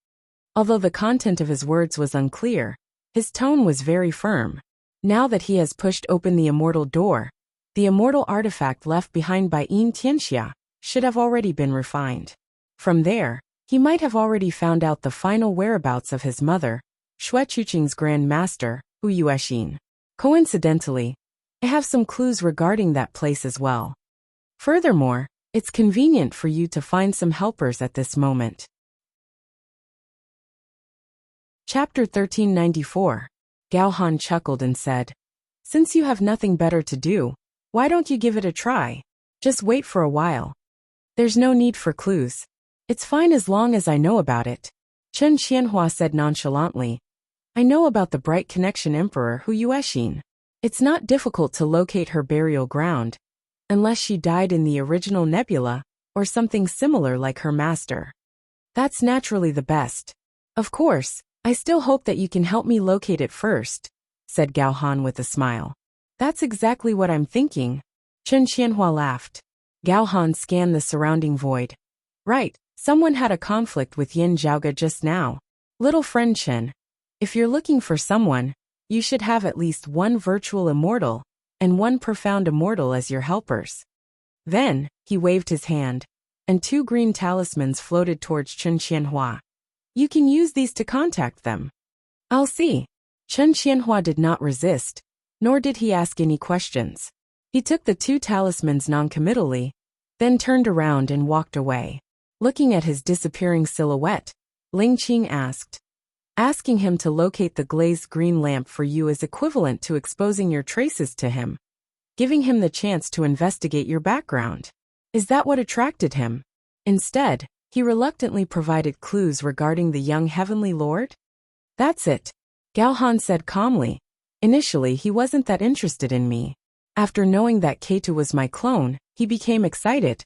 Although the content of his words was unclear, his tone was very firm. Now that he has pushed open the immortal door, the immortal artifact left behind by Yin Tianxia should have already been refined. From there, he might have already found out the final whereabouts of his mother, Xue Chuqing's Grand Master, Hu Yuexin. Coincidentally, I have some clues regarding that place as well. Furthermore, it's convenient for you to find some helpers at this moment. Chapter 1394. Gao Han chuckled and said, Since you have nothing better to do, why don't you give it a try? Just wait for a while. There's no need for clues. It's fine as long as I know about it. Chen Qianhua said nonchalantly. I know about the Bright Connection Emperor Hu Yuexin. It's not difficult to locate her burial ground, unless she died in the original nebula, or something similar like her master. That's naturally the best. Of course, I still hope that you can help me locate it first, said Gao Han with a smile. That's exactly what I'm thinking. Chen Qianhua laughed. Gao Han scanned the surrounding void. Right, someone had a conflict with Yin Zhaoge just now. Little friend Chen, if you're looking for someone, you should have at least one virtual immortal and one profound immortal as your helpers. Then, he waved his hand, and two green talismans floated towards Chen Qianhua. You can use these to contact them. I'll see. Chen Qianhua did not resist, nor did he ask any questions. He took the two talismans noncommittally, then turned around and walked away. Looking at his disappearing silhouette, Ling Qing asked. Asking him to locate the glazed green lamp for you is equivalent to exposing your traces to him, giving him the chance to investigate your background. Is that what attracted him? Instead, he reluctantly provided clues regarding the young heavenly lord? That's it, Gao Han said calmly. Initially, he wasn't that interested in me. After knowing that Keitu was my clone, he became excited.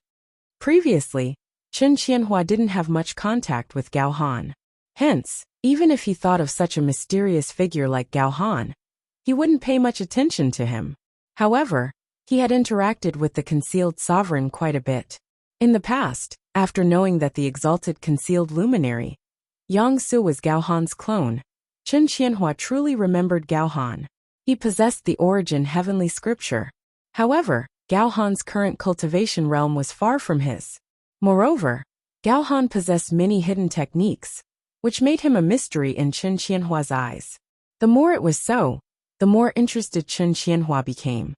Previously, Chen Qianhua didn't have much contact with Gao Han. Hence, even if he thought of such a mysterious figure like Gao Han, he wouldn't pay much attention to him. However, he had interacted with the concealed sovereign quite a bit. In the past, after knowing that the exalted concealed luminary, Yang Su was Gao Han's clone, Chen Qianhua truly remembered Gao Han. He possessed the origin heavenly scripture. However, Gao Han's current cultivation realm was far from his. Moreover, Gao Han possessed many hidden techniques, which made him a mystery in Chen Qianhua's eyes. The more it was so, the more interested Chen Qianhua became.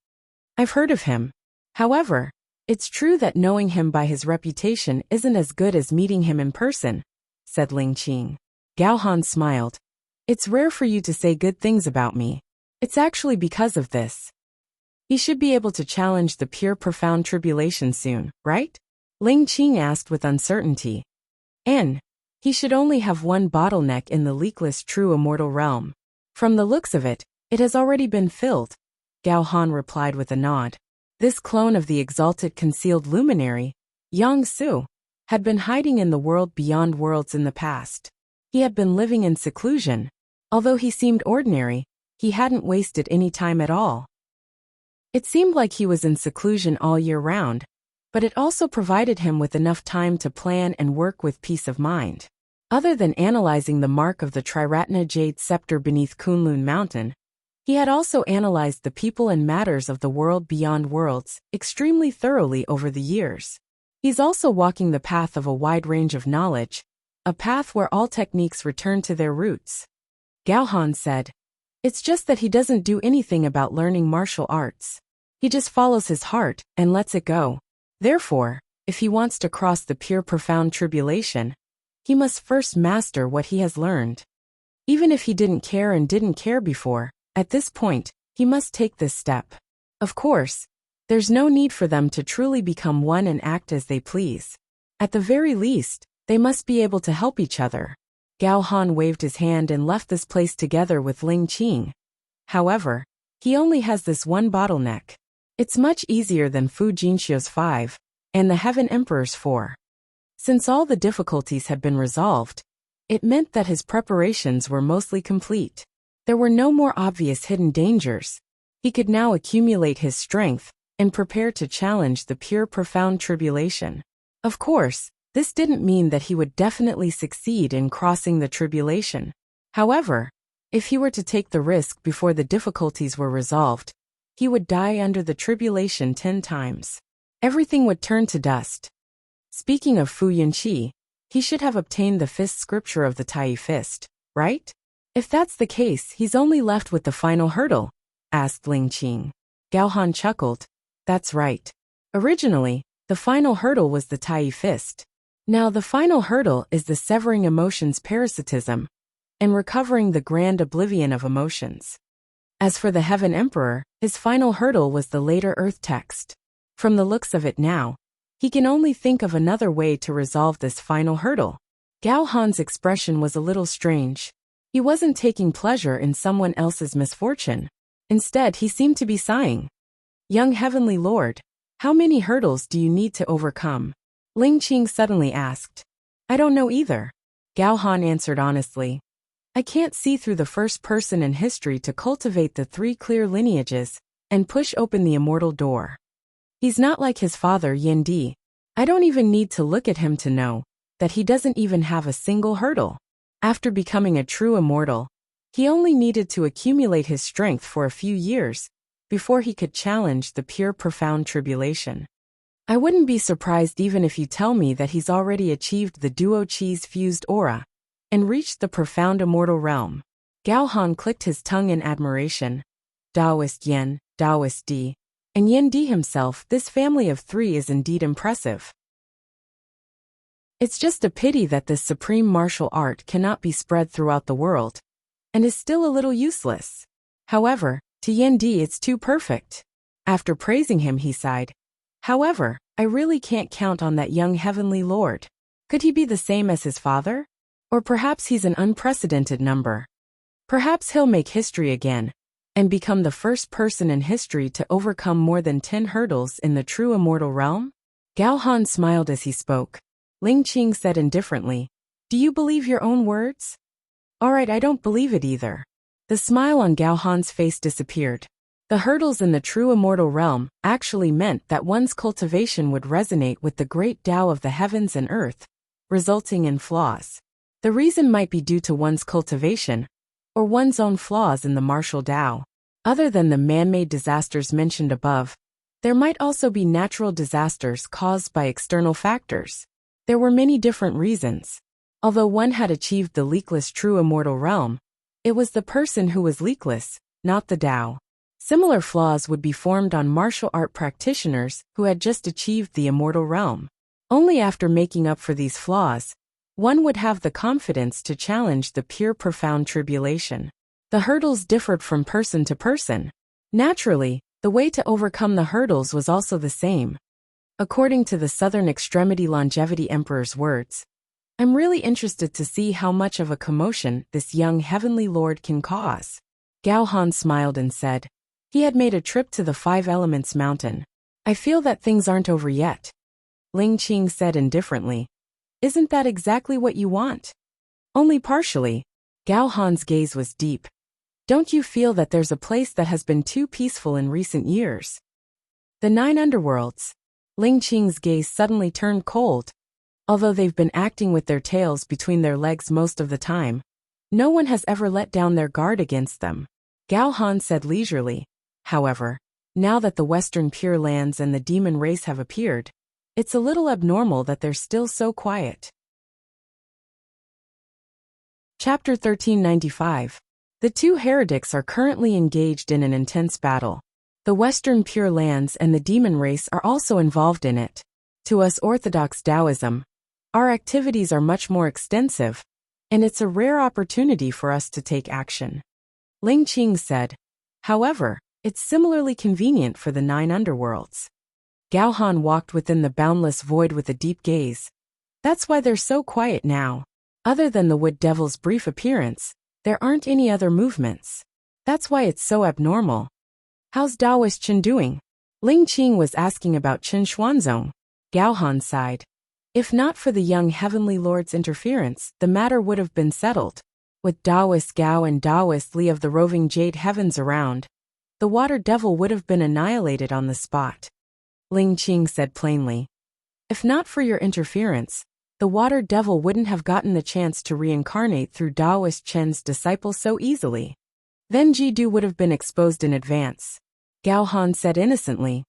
I've heard of him. However, it's true that knowing him by his reputation isn't as good as meeting him in person, said Ling Qing. Gao Han smiled. It's rare for you to say good things about me. It's actually because of this. He should be able to challenge the pure profound tribulation soon, right? Ling Qing asked with uncertainty. He should only have one bottleneck in the leakless true immortal realm. From the looks of it, it has already been filled, Gao Han replied with a nod. This clone of the exalted concealed luminary, Yang Su, had been hiding in the world beyond worlds in the past. He had been living in seclusion. Although he seemed ordinary, he hadn't wasted any time at all. It seemed like he was in seclusion all year round, but it also provided him with enough time to plan and work with peace of mind. Other than analyzing the mark of the Triratna Jade Scepter beneath Kunlun Mountain, he had also analyzed the people and matters of the world beyond worlds extremely thoroughly over the years. He's also walking the path of a wide range of knowledge, a path where all techniques return to their roots. Gao Han said, "It's just that he doesn't do anything about learning martial arts. He just follows his heart and lets it go. Therefore, if he wants to cross the pure profound tribulation, he must first master what he has learned. Even if he didn't care before, at this point, he must take this step. Of course, there's no need for them to truly become one and act as they please. At the very least, they must be able to help each other." Gao Han waved his hand and left this place together with Ling Qing. However, he only has this one bottleneck. It's much easier than Fu Jinxiu's 5, and the Heaven Emperor's 4. Since all the difficulties had been resolved, it meant that his preparations were mostly complete. There were no more obvious hidden dangers. He could now accumulate his strength and prepare to challenge the pure profound tribulation. Of course, this didn't mean that he would definitely succeed in crossing the tribulation. However, if he were to take the risk before the difficulties were resolved, he would die under the tribulation 10 times. Everything would turn to dust. Speaking of Fu Yunqi, he should have obtained the fifth scripture of the Tai Fist, right? If that's the case, he's only left with the final hurdle, asked Ling Qing. Gao Han chuckled. That's right. Originally, the final hurdle was the Tai Fist. Now the final hurdle is the severing emotions parasitism and recovering the grand oblivion of emotions. As for the Heaven Emperor, his final hurdle was the later Earth text. From the looks of it now, he can only think of another way to resolve this final hurdle. Gao Han's expression was a little strange. He wasn't taking pleasure in someone else's misfortune. Instead, he seemed to be sighing. Young Heavenly Lord, how many hurdles do you need to overcome? Ling Qing suddenly asked. I don't know either. Gao Han answered honestly. I can't see through the first person in history to cultivate the 3 clear lineages and push open the immortal door. He's not like his father Yin Di. I don't even need to look at him to know that he doesn't even have a single hurdle. After becoming a true immortal, he only needed to accumulate his strength for a few years before he could challenge the pure profound tribulation. I wouldn't be surprised even if you tell me that he's already achieved the Duo Chi's fused aura and reached the profound immortal realm. Gao Han clicked his tongue in admiration. Taoist Yen, Taoist Di, and Yin Di himself, this family of 3 is indeed impressive. It's just a pity that this supreme martial art cannot be spread throughout the world, and is still a little useless. However, to Yin Di it's too perfect. After praising him he sighed. However, I really can't count on that young Heavenly Lord. Could he be the same as his father? Or perhaps he's an unprecedented number. Perhaps he'll make history again, and become the first person in history to overcome more than 10 hurdles in the true immortal realm? Gao Han smiled as he spoke. Ling Qing said indifferently, Do you believe your own words? Alright, I don't believe it either. The smile on Gao Han's face disappeared. The hurdles in the true immortal realm actually meant that one's cultivation would resonate with the great Tao of the heavens and earth, resulting in flaws. The reason might be due to one's cultivation, or one's own flaws in the martial Tao. Other than the man-made disasters mentioned above, there might also be natural disasters caused by external factors. There were many different reasons. Although one had achieved the leakless true immortal realm, it was the person who was leakless, not the Tao. Similar flaws would be formed on martial art practitioners who had just achieved the immortal realm. Only after making up for these flaws, one would have the confidence to challenge the pure profound tribulation. The hurdles differed from person to person. Naturally, the way to overcome the hurdles was also the same. According to the Southern Extremity Longevity Emperor's words, I'm really interested to see how much of a commotion this young heavenly lord can cause. Gao Han smiled and said, he had made a trip to the Five Elements Mountain. I feel that things aren't over yet. Ling Qing said indifferently, isn't that exactly what you want? Only partially. Gao Han's gaze was deep. Don't you feel that there's a place that has been too peaceful in recent years? The 9 underworlds. Ling Qing's gaze suddenly turned cold. Although they've been acting with their tails between their legs most of the time, no one has ever let down their guard against them. Gao Han said leisurely, however, now that the Western Pure Lands and the demon race have appeared, it's a little abnormal that they're still so quiet. Chapter 1395. The two heretics are currently engaged in an intense battle. The Western Pure Lands and the demon race are also involved in it. To us Orthodox Taoism, our activities are much more extensive, and it's a rare opportunity for us to take action. Ling Qing said, however, it's similarly convenient for the 9 underworlds. Gao Han walked within the boundless void with a deep gaze. That's why they're so quiet now. Other than the Wood Devil's brief appearance, there aren't any other movements. That's why it's so abnormal. How's Daoist Chen doing? Ling Qing was asking about Chen Xuanzong. Gao Han sighed. If not for the young heavenly lord's interference, the matter would have been settled. With Daoist Gao and Daoist Li of the roving jade heavens around, the water devil would have been annihilated on the spot. Ling Qing said plainly. If not for your interference, the water devil wouldn't have gotten the chance to reincarnate through Daoist Chen's disciple so easily. Then Jidu would have been exposed in advance. Gao Han said innocently.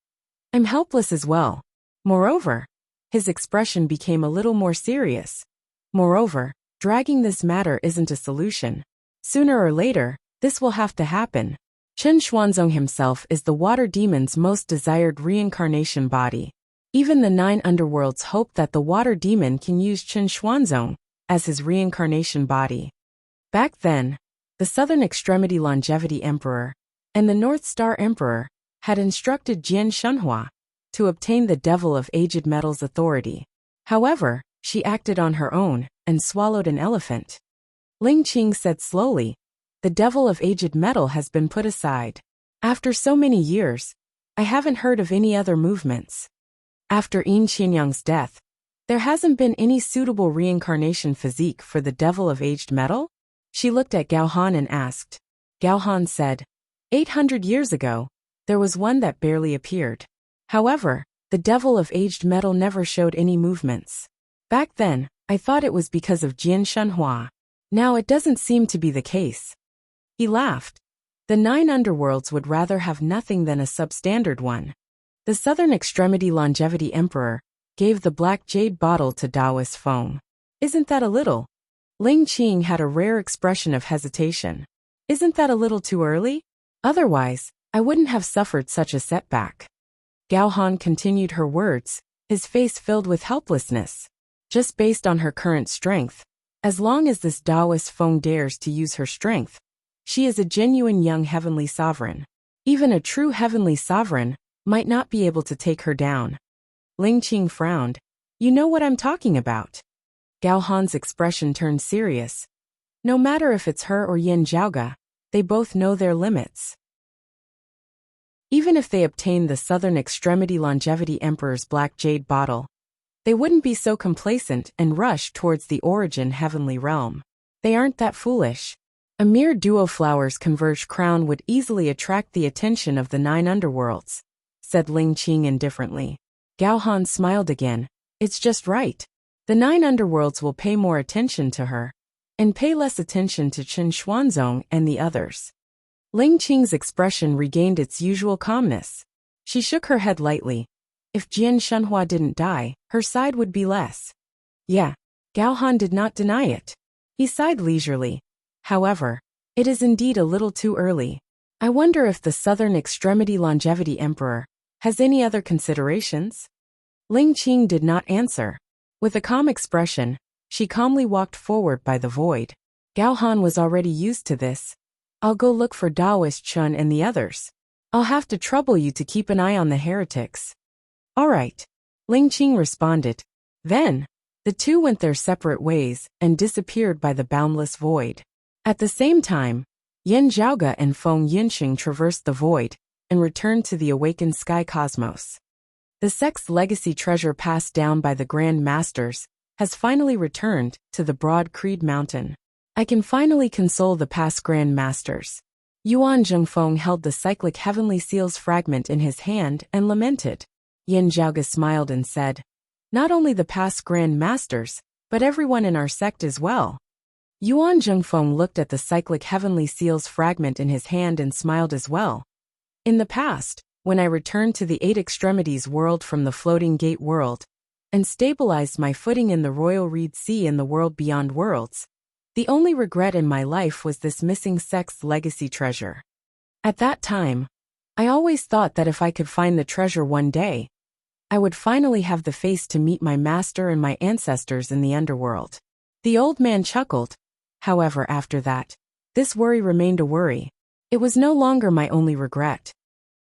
I'm helpless as well. Moreover, his expression became a little more serious. Moreover, dragging this matter isn't a solution. Sooner or later, this will have to happen. Chen Xuanzong himself is the water demon's most desired reincarnation body. Even the 9 underworlds hope that the water demon can use Chen Xuanzong as his reincarnation body. Back then, the Southern Extremity Longevity Emperor and the North Star Emperor had instructed Jian Shenhua to obtain the Devil of Aged Metal's authority. However, she acted on her own and swallowed an elephant. Ling Qing said slowly, the Devil of Aged Metal has been put aside. After so many years, I haven't heard of any other movements. After Yin Qianyang's death, there hasn't been any suitable reincarnation physique for the Devil of Aged Metal? She looked at Gao Han and asked. Gao Han said, 800 years ago, there was one that barely appeared. However, the Devil of Aged Metal never showed any movements. Back then, I thought it was because of Jian Shenhua. Now it doesn't seem to be the case. He laughed. The 9 underworlds would rather have nothing than a substandard one. The Southern Extremity Longevity Emperor gave the black jade bottle to Daoist Feng. Isn't that a little? Ling Qing had a rare expression of hesitation. Isn't that a little too early? Otherwise, I wouldn't have suffered such a setback. Gao Han continued her words, his face filled with helplessness. Just based on her current strength, as long as this Daoist Feng dares to use her strength, she is a genuine young heavenly sovereign. Even a true heavenly sovereign might not be able to take her down. Ling Qing frowned. You know what I'm talking about. Gao Han's expression turned serious. No matter if it's her or Yin Zhaoga, they both know their limits. Even if they obtained the Southern Extremity Longevity Emperor's black jade bottle, they wouldn't be so complacent and rush towards the origin heavenly realm. They aren't that foolish. A mere duo flower's converged crown would easily attract the attention of the 9 underworlds, said Ling Qing indifferently. Gao Han smiled again. It's just right. The 9 underworlds will pay more attention to her, and pay less attention to Chen Xuanzong and the others. Ling Qing's expression regained its usual calmness. She shook her head lightly. If Jian Shenhua didn't die, her side would be less. Yeah, Gao Han did not deny it. He sighed leisurely. However, it is indeed a little too early. I wonder if the Southern Extremity Longevity Emperor has any other considerations? Ling Qing did not answer. With a calm expression, she calmly walked forward by the void. Gao Han was already used to this. I'll go look for Daoist Chen and the others. I'll have to trouble you to keep an eye on the heretics. All right. Ling Qing responded. Then, the two went their separate ways and disappeared by the boundless void. At the same time, Yan Zhaoge and Feng Yinxing traversed the void and returned to the awakened sky cosmos. The sect's legacy treasure passed down by the Grand Masters has finally returned to the broad Creed Mountain. I can finally console the past Grand Masters. Yuan Zhengfeng held the cyclic heavenly seals fragment in his hand and lamented. Yan Zhaoge smiled and said, "Not only the past Grand Masters, but everyone in our sect as well." Yuan Zhengfeng looked at the cyclic heavenly seals fragment in his hand and smiled as well. "In the past, when I returned to the Eight Extremities world from the Floating Gate world, and stabilized my footing in the Royal Reed Sea and the world beyond worlds, the only regret in my life was this missing sect's legacy treasure. At that time, I always thought that if I could find the treasure one day, I would finally have the face to meet my master and my ancestors in the underworld." The old man chuckled. However, after that, this worry remained a worry. It was no longer my only regret.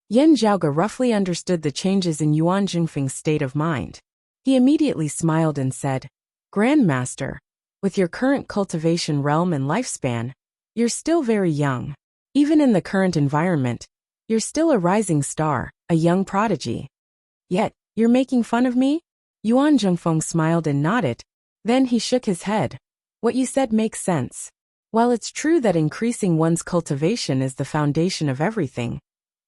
Yan Zhaoge roughly understood the changes in Yuan Zhengfeng's state of mind. He immediately smiled and said, "Grandmaster, with your current cultivation realm and lifespan, you're still very young. Even in the current environment, you're still a rising star, a young prodigy. Yet, you're making fun of me?" Yuan Zhengfeng smiled and nodded. Then he shook his head. "What you said makes sense. While it's true that increasing one's cultivation is the foundation of everything,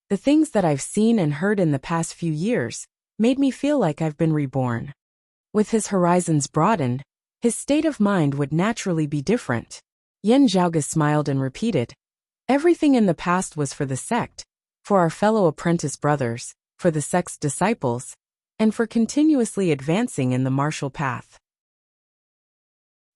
the things that I've seen and heard in the past few years made me feel like I've been reborn." With his horizons broadened, his state of mind would naturally be different. Yan Zhaoge smiled and repeated, "Everything in the past was for the sect, for our fellow apprentice brothers, for the sect's disciples, and for continuously advancing in the martial path.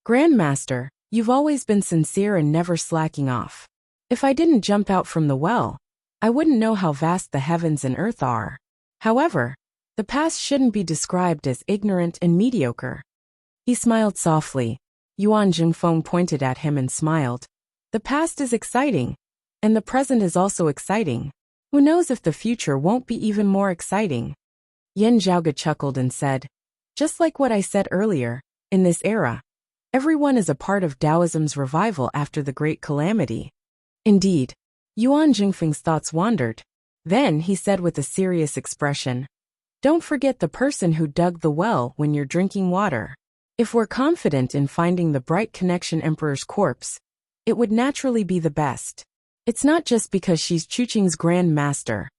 Grandmaster, you've always been sincere and never slacking off. If I didn't jump out from the well, I wouldn't know how vast the heavens and earth are. However, the past shouldn't be described as ignorant and mediocre." He smiled softly. Yuan Zhengfeng pointed at him and smiled. "The past is exciting, and the present is also exciting. Who knows if the future won't be even more exciting?" Yan Zhaoge chuckled and said, "Just like what I said earlier, in this era, everyone is a part of Taoism's revival after the Great Calamity." Indeed, Yuan Zhengfeng's thoughts wandered. Then he said with a serious expression, "Don't forget the person who dug the well when you're drinking water. If we're confident in finding the Bright Connection Emperor's corpse, it would naturally be the best. It's not just because she's Chuqing's Grand Master."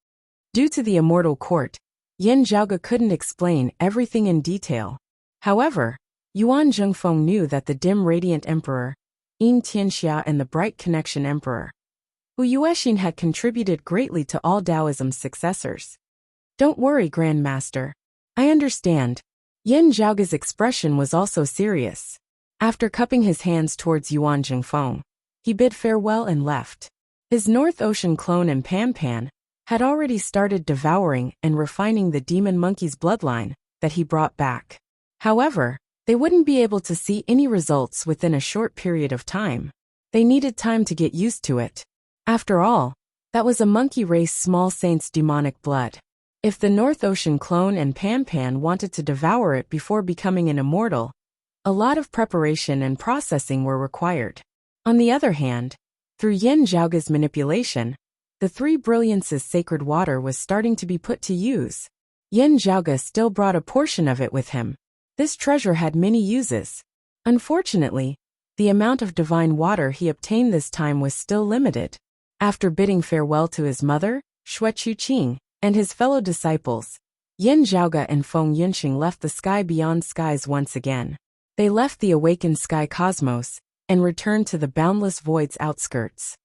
Due to the immortal court, Yan Zhaoge couldn't explain everything in detail. However, Yuan Zhengfeng knew that the dim radiant emperor, Yin Tianxia, and the bright connection emperor, Hu Yuexin, had contributed greatly to all Taoism's successors. "Don't worry, Grandmaster. I understand." Yan Zhaoge's expression was also serious. After cupping his hands towards Yuan Zhengfeng, he bid farewell and left. His North Ocean clone and Pan had already started devouring and refining the demon monkey's bloodline that he brought back. However, they wouldn't be able to see any results within a short period of time. They needed time to get used to it. After all, that was a monkey race small saint's demonic blood. If the North Ocean clone and Pan wanted to devour it before becoming an immortal, a lot of preparation and processing were required. On the other hand, through Yan Zhaoge's manipulation, the Three Brilliances sacred water was starting to be put to use. Yan Zhaoge still brought a portion of it with him. This treasure had many uses. Unfortunately, the amount of divine water he obtained this time was still limited. After bidding farewell to his mother, Xue Chuqing, and his fellow disciples, Yan Zhaoge and Feng Yinxing left the sky beyond skies once again. They left the awakened sky cosmos and returned to the boundless void's outskirts.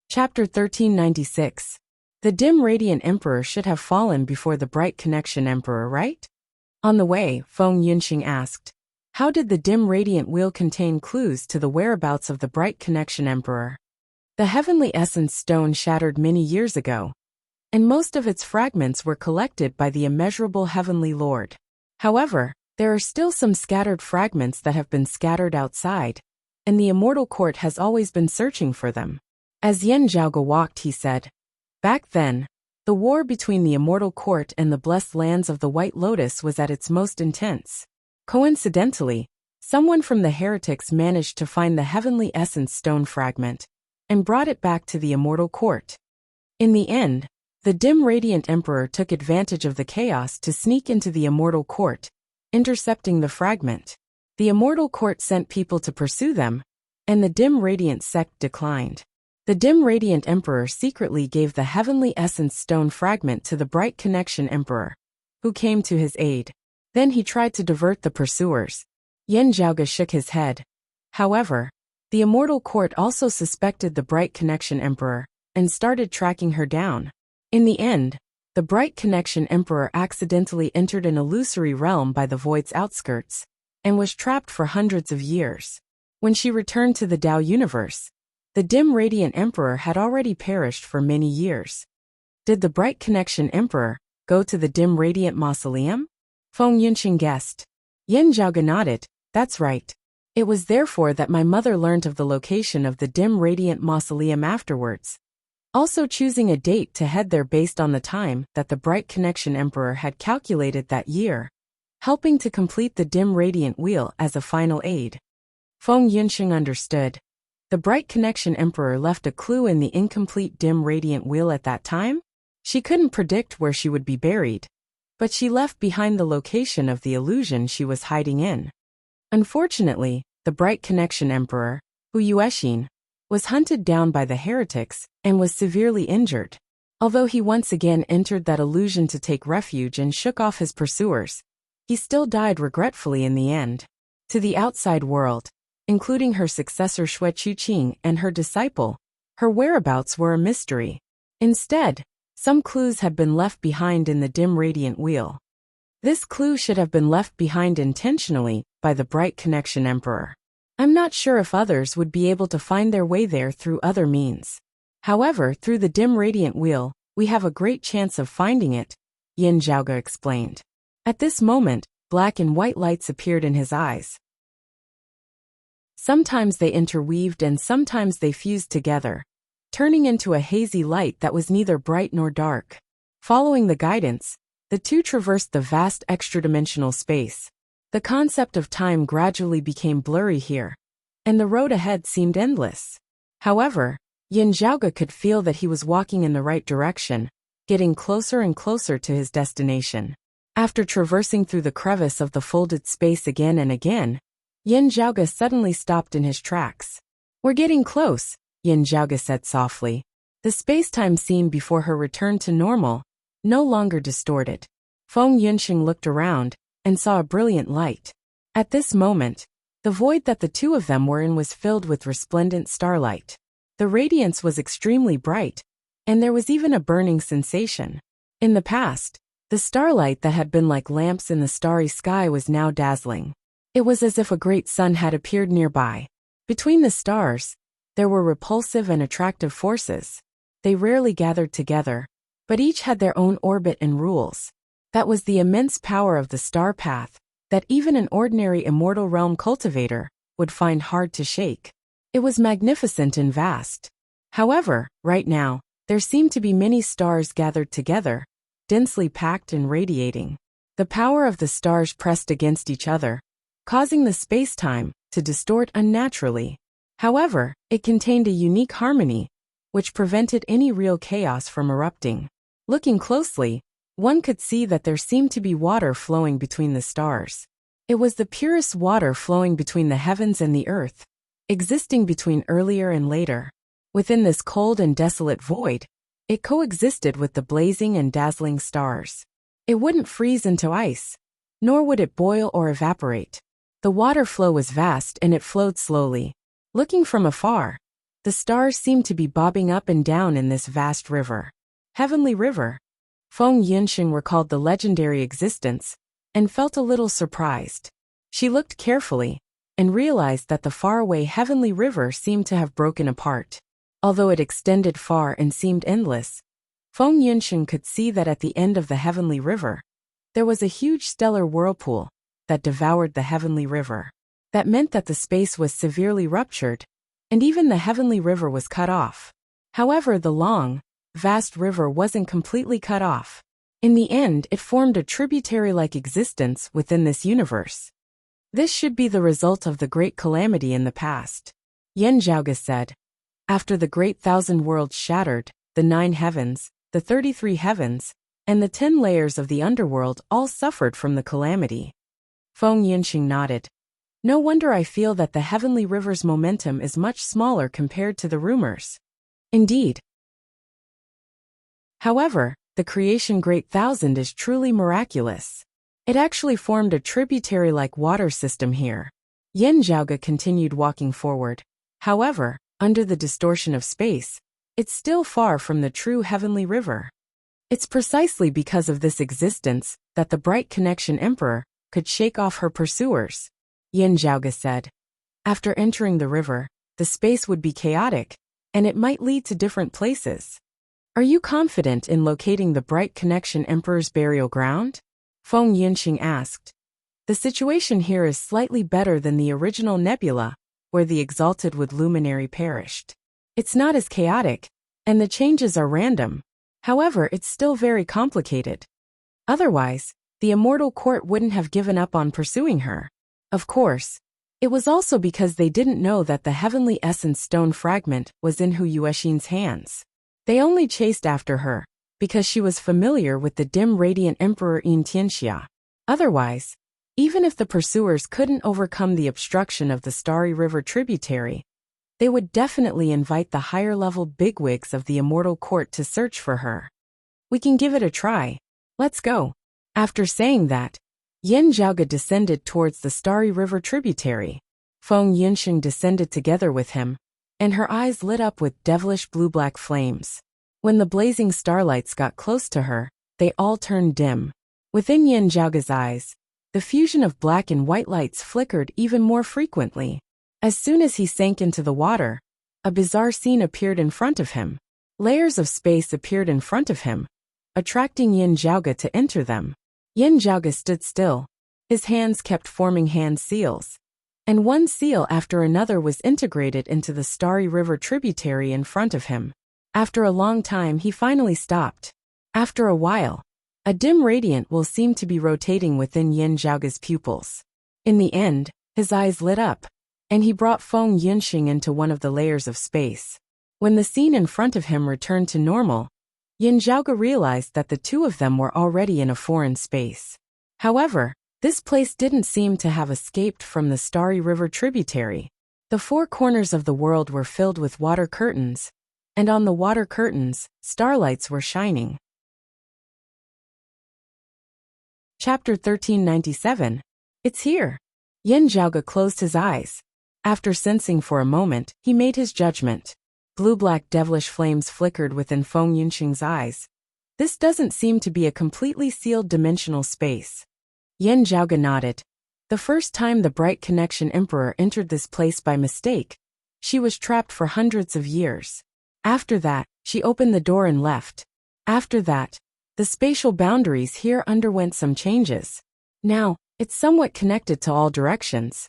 Chapter 1396. The dim radiant emperor should have fallen before the bright connection emperor, right? On the way, Feng Yinxing asked, "How did the dim radiant wheel contain clues to the whereabouts of the bright connection emperor?" The heavenly essence stone shattered many years ago, and most of its fragments were collected by the immeasurable heavenly lord. However, there are still some scattered fragments that have been scattered outside, and the immortal court has always been searching for them. As Yan Zhaoge walked, he said, "Back then, The war between the immortal court and the blessed lands of the White Lotus was at its most intense. Coincidentally, someone from the heretics managed to find the heavenly essence stone fragment and brought it back to the immortal court. In the end, the dim radiant emperor took advantage of the chaos to sneak into the immortal court, intercepting the fragment. The immortal court sent people to pursue them, and the dim radiant sect declined. The dim radiant emperor secretly gave the heavenly essence stone fragment to the bright connection emperor, who came to his aid. Then he tried to divert the pursuers. Yin Zhaoge shook his head. However, the immortal court also suspected the bright connection emperor and started tracking her down. In the end, the bright connection emperor accidentally entered an illusory realm by the void's outskirts and was trapped for hundreds of years. When she returned to the Tao universe, the dim radiant emperor had already perished for many years. Did the bright connection emperor go to the dim radiant mausoleum? Feng Yunxing guessed. Yin Zhaoge nodded. That's right. It was therefore that my mother learned of the location of the dim radiant mausoleum afterwards, also choosing a date to head there based on the time that the bright connection emperor had calculated that year, helping to complete the dim radiant wheel as a final aid. Feng Yunxing understood. The bright connection emperor left a clue in the incomplete dim radiant wheel at that time? She couldn't predict where she would be buried, but she left behind the location of the illusion she was hiding in. Unfortunately, the bright connection emperor, Hu Yuexin, was hunted down by the heretics and was severely injured. Although he once again entered that illusion to take refuge and shook off his pursuers, he still died regretfully in the end. To the outside world, including her successor Xue Chuqing and her disciple, her whereabouts were a mystery. Instead, some clues had been left behind in the dim radiant wheel. This clue should have been left behind intentionally by the bright connection emperor. I'm not sure if others would be able to find their way there through other means. However, through the dim radiant wheel, we have a great chance of finding it, Yin Zhaoge explained. At this moment, black and white lights appeared in his eyes. Sometimes they interweaved and sometimes they fused together, turning into a hazy light that was neither bright nor dark. Following the guidance, the two traversed the vast extra-dimensional space. The concept of time gradually became blurry here, and the road ahead seemed endless. However, Yin Zhaoge could feel that he was walking in the right direction, getting closer and closer to his destination. After traversing through the crevice of the folded space again and again, Yin Zhaoge suddenly stopped in his tracks. We're getting close, Yin Zhaoge said softly. The space-time scene before her returned to normal, no longer distorted. Feng Yunxing looked around and saw a brilliant light. At this moment, the void that the two of them were in was filled with resplendent starlight. The radiance was extremely bright, and there was even a burning sensation. In the past, the starlight that had been like lamps in the starry sky was now dazzling. It was as if a great sun had appeared nearby. Between the stars, there were repulsive and attractive forces. They rarely gathered together, but each had their own orbit and rules. That was the immense power of the star path that even an ordinary immortal realm cultivator would find hard to shake. It was magnificent and vast. However, right now, there seemed to be many stars gathered together, densely packed and radiating. The power of the stars pressed against each other, causing the space-time to distort unnaturally. However, it contained a unique harmony, which prevented any real chaos from erupting. Looking closely, one could see that there seemed to be water flowing between the stars. It was the purest water flowing between the heavens and the earth, existing between earlier and later. Within this cold and desolate void, it coexisted with the blazing and dazzling stars. It wouldn't freeze into ice, nor would it boil or evaporate. The water flow was vast and it flowed slowly. Looking from afar, the stars seemed to be bobbing up and down in this vast river. Heavenly River. Feng Yunxing recalled the legendary existence and felt a little surprised. She looked carefully and realized that the faraway Heavenly River seemed to have broken apart. Although it extended far and seemed endless, Feng Yunxing could see that at the end of the Heavenly River, there was a huge stellar whirlpool that devoured the Heavenly River. That meant that the space was severely ruptured, and even the Heavenly River was cut off. However, the long, vast river wasn't completely cut off. In the end, it formed a tributary-like existence within this universe. This should be the result of the great calamity in the past, Yen Zhaoge said. After the great thousand worlds shattered, the 9 heavens, the 33 heavens, and the 10 layers of the underworld all suffered from the calamity. Feng Yinxing nodded. No wonder I feel that the heavenly river's momentum is much smaller compared to the rumors. Indeed. However, the creation Great Thousand is truly miraculous. It actually formed a tributary-like water system here. Yen Zhaoge continued walking forward. However, under the distortion of space, it's still far from the true heavenly river. It's precisely because of this existence that the Bright Connection Emperor could shake off her pursuers, Yen Zhaoge said. After entering the river, the space would be chaotic, and it might lead to different places. Are you confident in locating the Bright Connection Emperor's burial ground? Feng Yinxing asked. The situation here is slightly better than the original nebula, where the Exalted Wood Luminary perished. It's not as chaotic, and the changes are random. However, it's still very complicated. Otherwise, the Immortal Court wouldn't have given up on pursuing her. Of course, it was also because they didn't know that the Heavenly Essence Stone fragment was in Hu Yuexin's hands. They only chased after her because she was familiar with the dim radiant Emperor Yin Tianxia. Otherwise, even if the pursuers couldn't overcome the obstruction of the Starry River tributary, they would definitely invite the higher-level bigwigs of the Immortal Court to search for her. We can give it a try. Let's go. After saying that, Yen Zhaoge descended towards the Starry River tributary. Feng Yinxing descended together with him, and her eyes lit up with devilish blue-black flames. When the blazing starlights got close to her, they all turned dim. Within Yen Zhaoge's eyes, the fusion of black and white lights flickered even more frequently. As soon as he sank into the water, a bizarre scene appeared in front of him. Layers of space appeared in front of him, attracting Yen Zhaoge to enter them. Yen Zhaoge stood still. His hands kept forming hand seals, and one seal after another was integrated into the Starry River tributary in front of him. After a long time, he finally stopped. After a while, a dim radiant will seem to be rotating within Yen Zhaoge's pupils. In the end, his eyes lit up, and he brought Feng Yinxing into one of the layers of space. When the scene in front of him returned to normal, Yen Zhaoge realized that the two of them were already in a foreign space. However, this place didn't seem to have escaped from the Starry River tributary. The 4 corners of the world were filled with water curtains, and on the water curtains, starlights were shining. Chapter 1397. It's here. Yen Zhaoge closed his eyes. After sensing for a moment, he made his judgment. Blue-black devilish flames flickered within Feng Yinxing's eyes. This doesn't seem to be a completely sealed dimensional space. Yen Zhaoge nodded. The first time the Bright Connection Emperor entered this place by mistake, she was trapped for hundreds of years. After that, she opened the door and left. After that, the spatial boundaries here underwent some changes. Now, it's somewhat connected to all directions.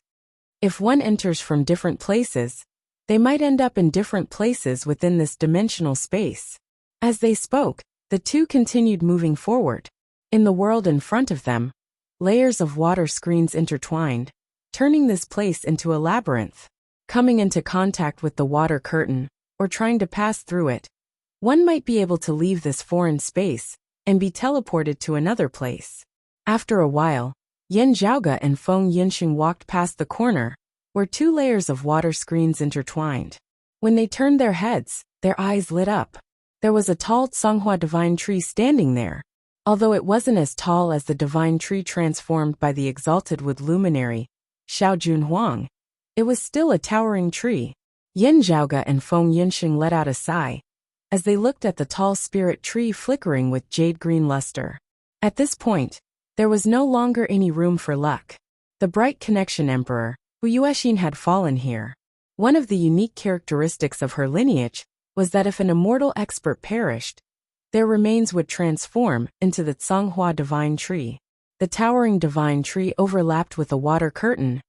If one enters from different places, they might end up in different places within this dimensional space. As they spoke, the two continued moving forward. In the world in front of them, layers of water screens intertwined, turning this place into a labyrinth. Coming into contact with the water curtain, or trying to pass through it, one might be able to leave this foreign space and be teleported to another place. After a while, Yen Zhaoge and Feng Yinxing walked past the corner, where 2 layers of water screens intertwined. When they turned their heads, their eyes lit up. There was a tall Tsanghua divine tree standing there. Although it wasn't as tall as the divine tree transformed by the Exalted Wood Luminary, Xiaojun Huang, it was still a towering tree. Yen Zhaoge and Feng Yinxing let out a sigh as they looked at the tall spirit tree flickering with jade-green luster. At this point, there was no longer any room for luck. The Bright Connection Emperor, Hu Yuexin, had fallen here. One of the unique characteristics of her lineage was that if an immortal expert perished, their remains would transform into the Tsanghua divine tree. The towering divine tree overlapped with a water curtain,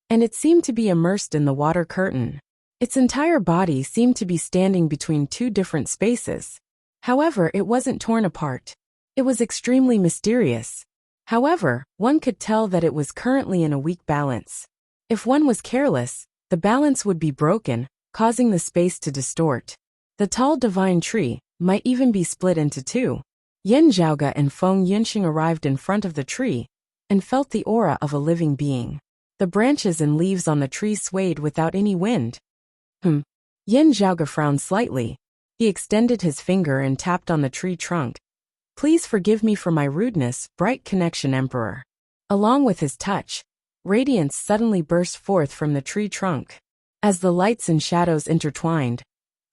and it seemed to be immersed in the water curtain. Its entire body seemed to be standing between 2 different spaces. However, it wasn't torn apart. It was extremely mysterious. However, one could tell that it was currently in a weak balance. If one was careless, the balance would be broken, causing the space to distort. The tall divine tree might even be split into two. Yin Zhaoge and Feng Yunxing arrived in front of the tree and felt the aura of a living being. The branches and leaves on the tree swayed without any wind. Yin Zhaoge frowned slightly. He extended his finger and tapped on the tree trunk. Please forgive me for my rudeness, bright connection Emperor. Along with his touch, radiance suddenly burst forth from the tree trunk. As the lights and shadows intertwined,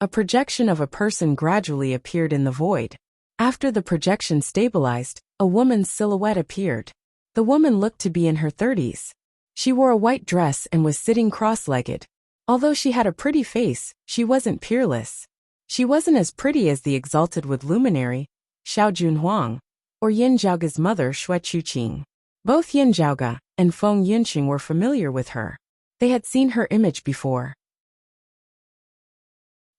a projection of a person gradually appeared in the void. After the projection stabilized, a woman's silhouette appeared. The woman looked to be in her 30s. She wore a white dress and was sitting cross-legged. Although she had a pretty face, she wasn't peerless. She wasn't as pretty as the exalted wood luminary, Xiao Junhuang, or Yin Zhaoge's mother Xue Chuqing. Both Yin Zhaoge and Feng Yunxing were familiar with her. They had seen her image before.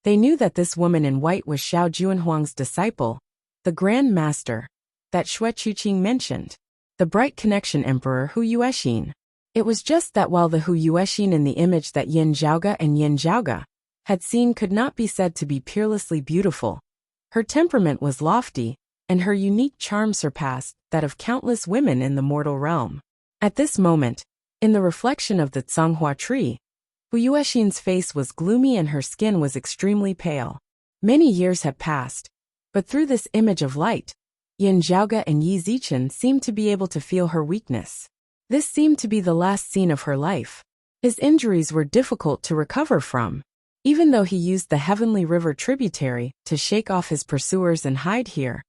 They knew that this woman in white was Xiao Junhuang's disciple, the Grand Master, that Xue Chuqing mentioned, the bright connection Emperor Hu Yuexin. It was just that while the Hu Yuexin in the image that Yin Zhaoge and Yin Zhaoge had seen could not be said to be peerlessly beautiful, her temperament was lofty, and her unique charm surpassed that of countless women in the mortal realm. At this moment, in the reflection of the Zhanghua tree, Hu Yuexin's face was gloomy and her skin was extremely pale. Many years had passed, but through this image of light, Yin Zhaoge and Yi Zichen seemed to be able to feel her weakness. This seemed to be the last scene of her life. His injuries were difficult to recover from. Even though he used the Heavenly River tributary to shake off his pursuers and hide here,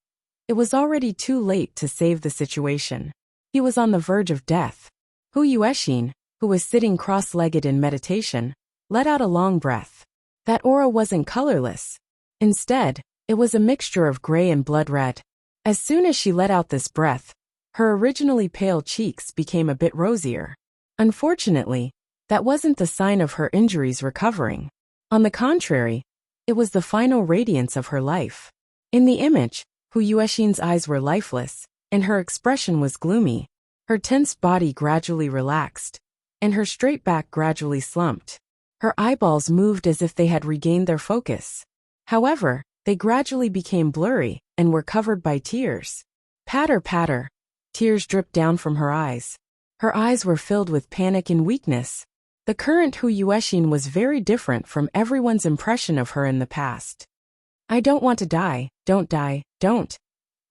it was already too late to save the situation. He was on the verge of death. Hu Yuexin, who was sitting cross-legged in meditation, let out a long breath. That aura wasn't colorless. Instead, it was a mixture of gray and blood red. As soon as she let out this breath, her originally pale cheeks became a bit rosier. Unfortunately, that wasn't the sign of her injuries recovering. On the contrary, it was the final radiance of her life. In the image, Hu Yuexin's eyes were lifeless, and her expression was gloomy. Her tense body gradually relaxed, and her straight back gradually slumped. Her eyeballs moved as if they had regained their focus. However, they gradually became blurry and were covered by tears. Patter, patter. Tears dripped down from her eyes. Her eyes were filled with panic and weakness. The current Hu Yuexin was very different from everyone's impression of her in the past. I don't want to die, don't.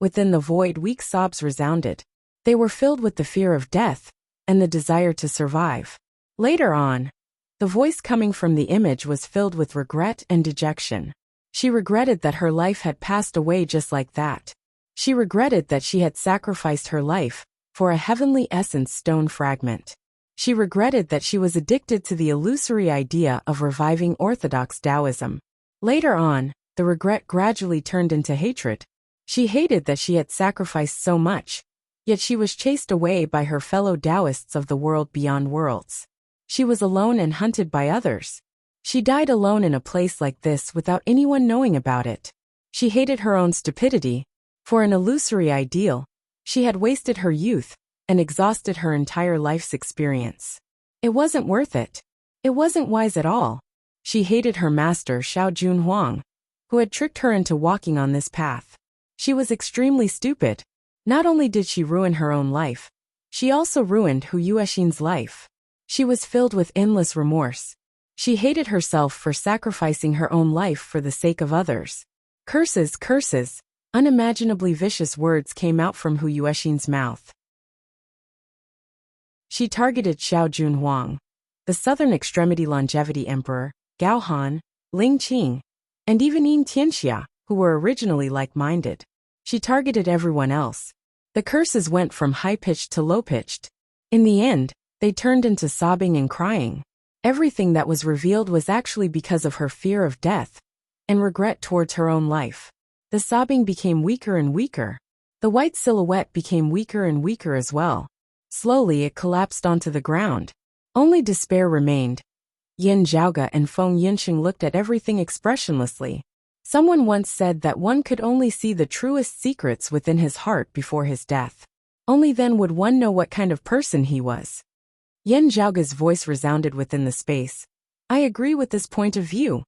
Within the void, weak sobs resounded. They were filled with the fear of death and the desire to survive. Later on, the voice coming from the image was filled with regret and dejection. She regretted that her life had passed away just like that. She regretted that she had sacrificed her life for a heavenly essence stone fragment. She regretted that she was addicted to the illusory idea of reviving orthodox Taoism. Later on, the regret gradually turned into hatred. She hated that she had sacrificed so much, yet she was chased away by her fellow Taoists of the world beyond worlds. She was alone and hunted by others. She died alone in a place like this without anyone knowing about it. She hated her own stupidity. For an illusory ideal, she had wasted her youth and exhausted her entire life's experience. It wasn't worth it. It wasn't wise at all. She hated her master Xiao Junhuang, who had tricked her into walking on this path. She was extremely stupid. Not only did she ruin her own life, she also ruined Hu Yuexin's life. She was filled with endless remorse. She hated herself for sacrificing her own life for the sake of others. Curses, curses. Unimaginably vicious words came out from Hu Yuexin's mouth. She targeted Xiao Junhuang, the southern extremity longevity emperor, Gao Han, Ling Qing, and even Yin Tianxia, who were originally like-minded. She targeted everyone else. The curses went from high-pitched to low-pitched. In the end, they turned into sobbing and crying. Everything that was revealed was actually because of her fear of death and regret towards her own life. The sobbing became weaker and weaker. The white silhouette became weaker and weaker as well. Slowly it collapsed onto the ground. Only despair remained. Yin Zhaoge and Feng Yunxing looked at everything expressionlessly. Someone once said that one could only see the truest secrets within his heart before his death. Only then would one know what kind of person he was. Yen Zhaoge's voice resounded within the space. I agree with this point of view.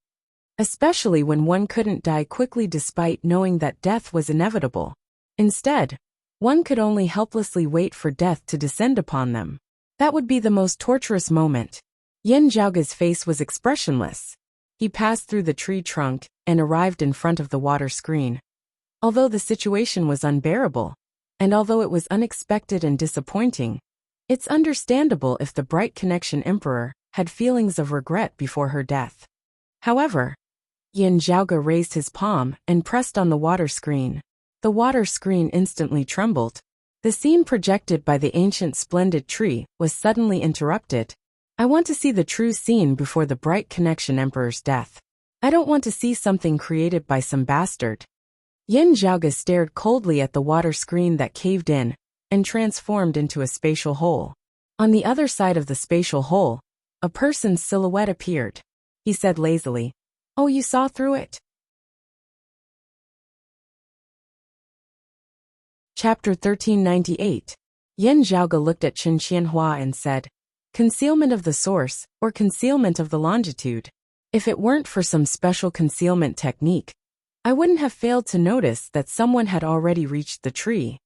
Especially when one couldn't die quickly despite knowing that death was inevitable. Instead, one could only helplessly wait for death to descend upon them. That would be the most torturous moment. Yen Zhaoge's face was expressionless. He passed through the tree trunk and arrived in front of the water screen. Although the situation was unbearable, and although it was unexpected and disappointing, it's understandable if the Bright Connection Emperor had feelings of regret before her death. However, Yen Zhaoge raised his palm and pressed on the water screen. The water screen instantly trembled. The scene projected by the ancient splendid tree was suddenly interrupted. I want to see the true scene before the Bright Connection Emperor's death. I don't want to see something created by some bastard. Yen Zhaoge stared coldly at the water screen that caved in and transformed into a spatial hole. On the other side of the spatial hole, a person's silhouette appeared. He said lazily, "Oh, you saw through it?" Chapter 1398. Yen Zhaoge looked at Chen Qianhua and said, "Concealment of the source, or concealment of the longitude. If it weren't for some special concealment technique, I wouldn't have failed to notice that someone had already reached the tree.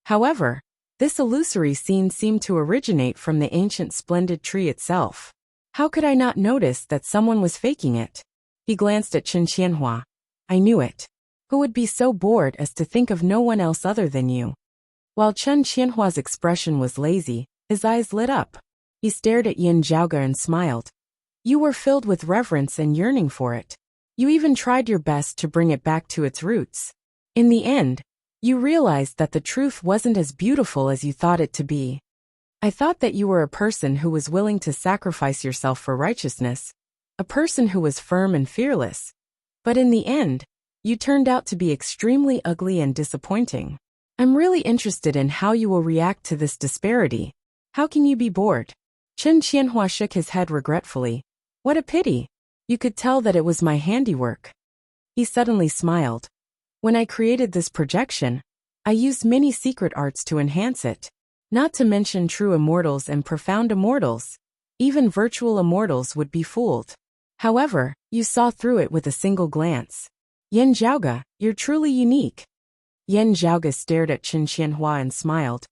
However, this illusory scene seemed to originate from the ancient splendid tree itself. How could I not notice that someone was faking it?" He glanced at Chen Qianhua. "I knew it. Who would be so bored as to think of no one else other than you?" While Chen Qianhua's expression was lazy, his eyes lit up. He stared at Yen Zhaoge and smiled. "You were filled with reverence and yearning for it. You even tried your best to bring it back to its roots. In the end, you realized that the truth wasn't as beautiful as you thought it to be. I thought that you were a person who was willing to sacrifice yourself for righteousness, a person who was firm and fearless. But in the end, you turned out to be extremely ugly and disappointing. I'm really interested in how you will react to this disparity. How can you be bored?" Chen Qianhua shook his head regretfully. "What a pity. You could tell that it was my handiwork." He suddenly smiled. "When I created this projection, I used many secret arts to enhance it. Not to mention true immortals and profound immortals. Even virtual immortals would be fooled. However, you saw through it with a single glance. Yen Zhaoge, you're truly unique." Yen Zhaoge stared at Chen Qianhua and smiled.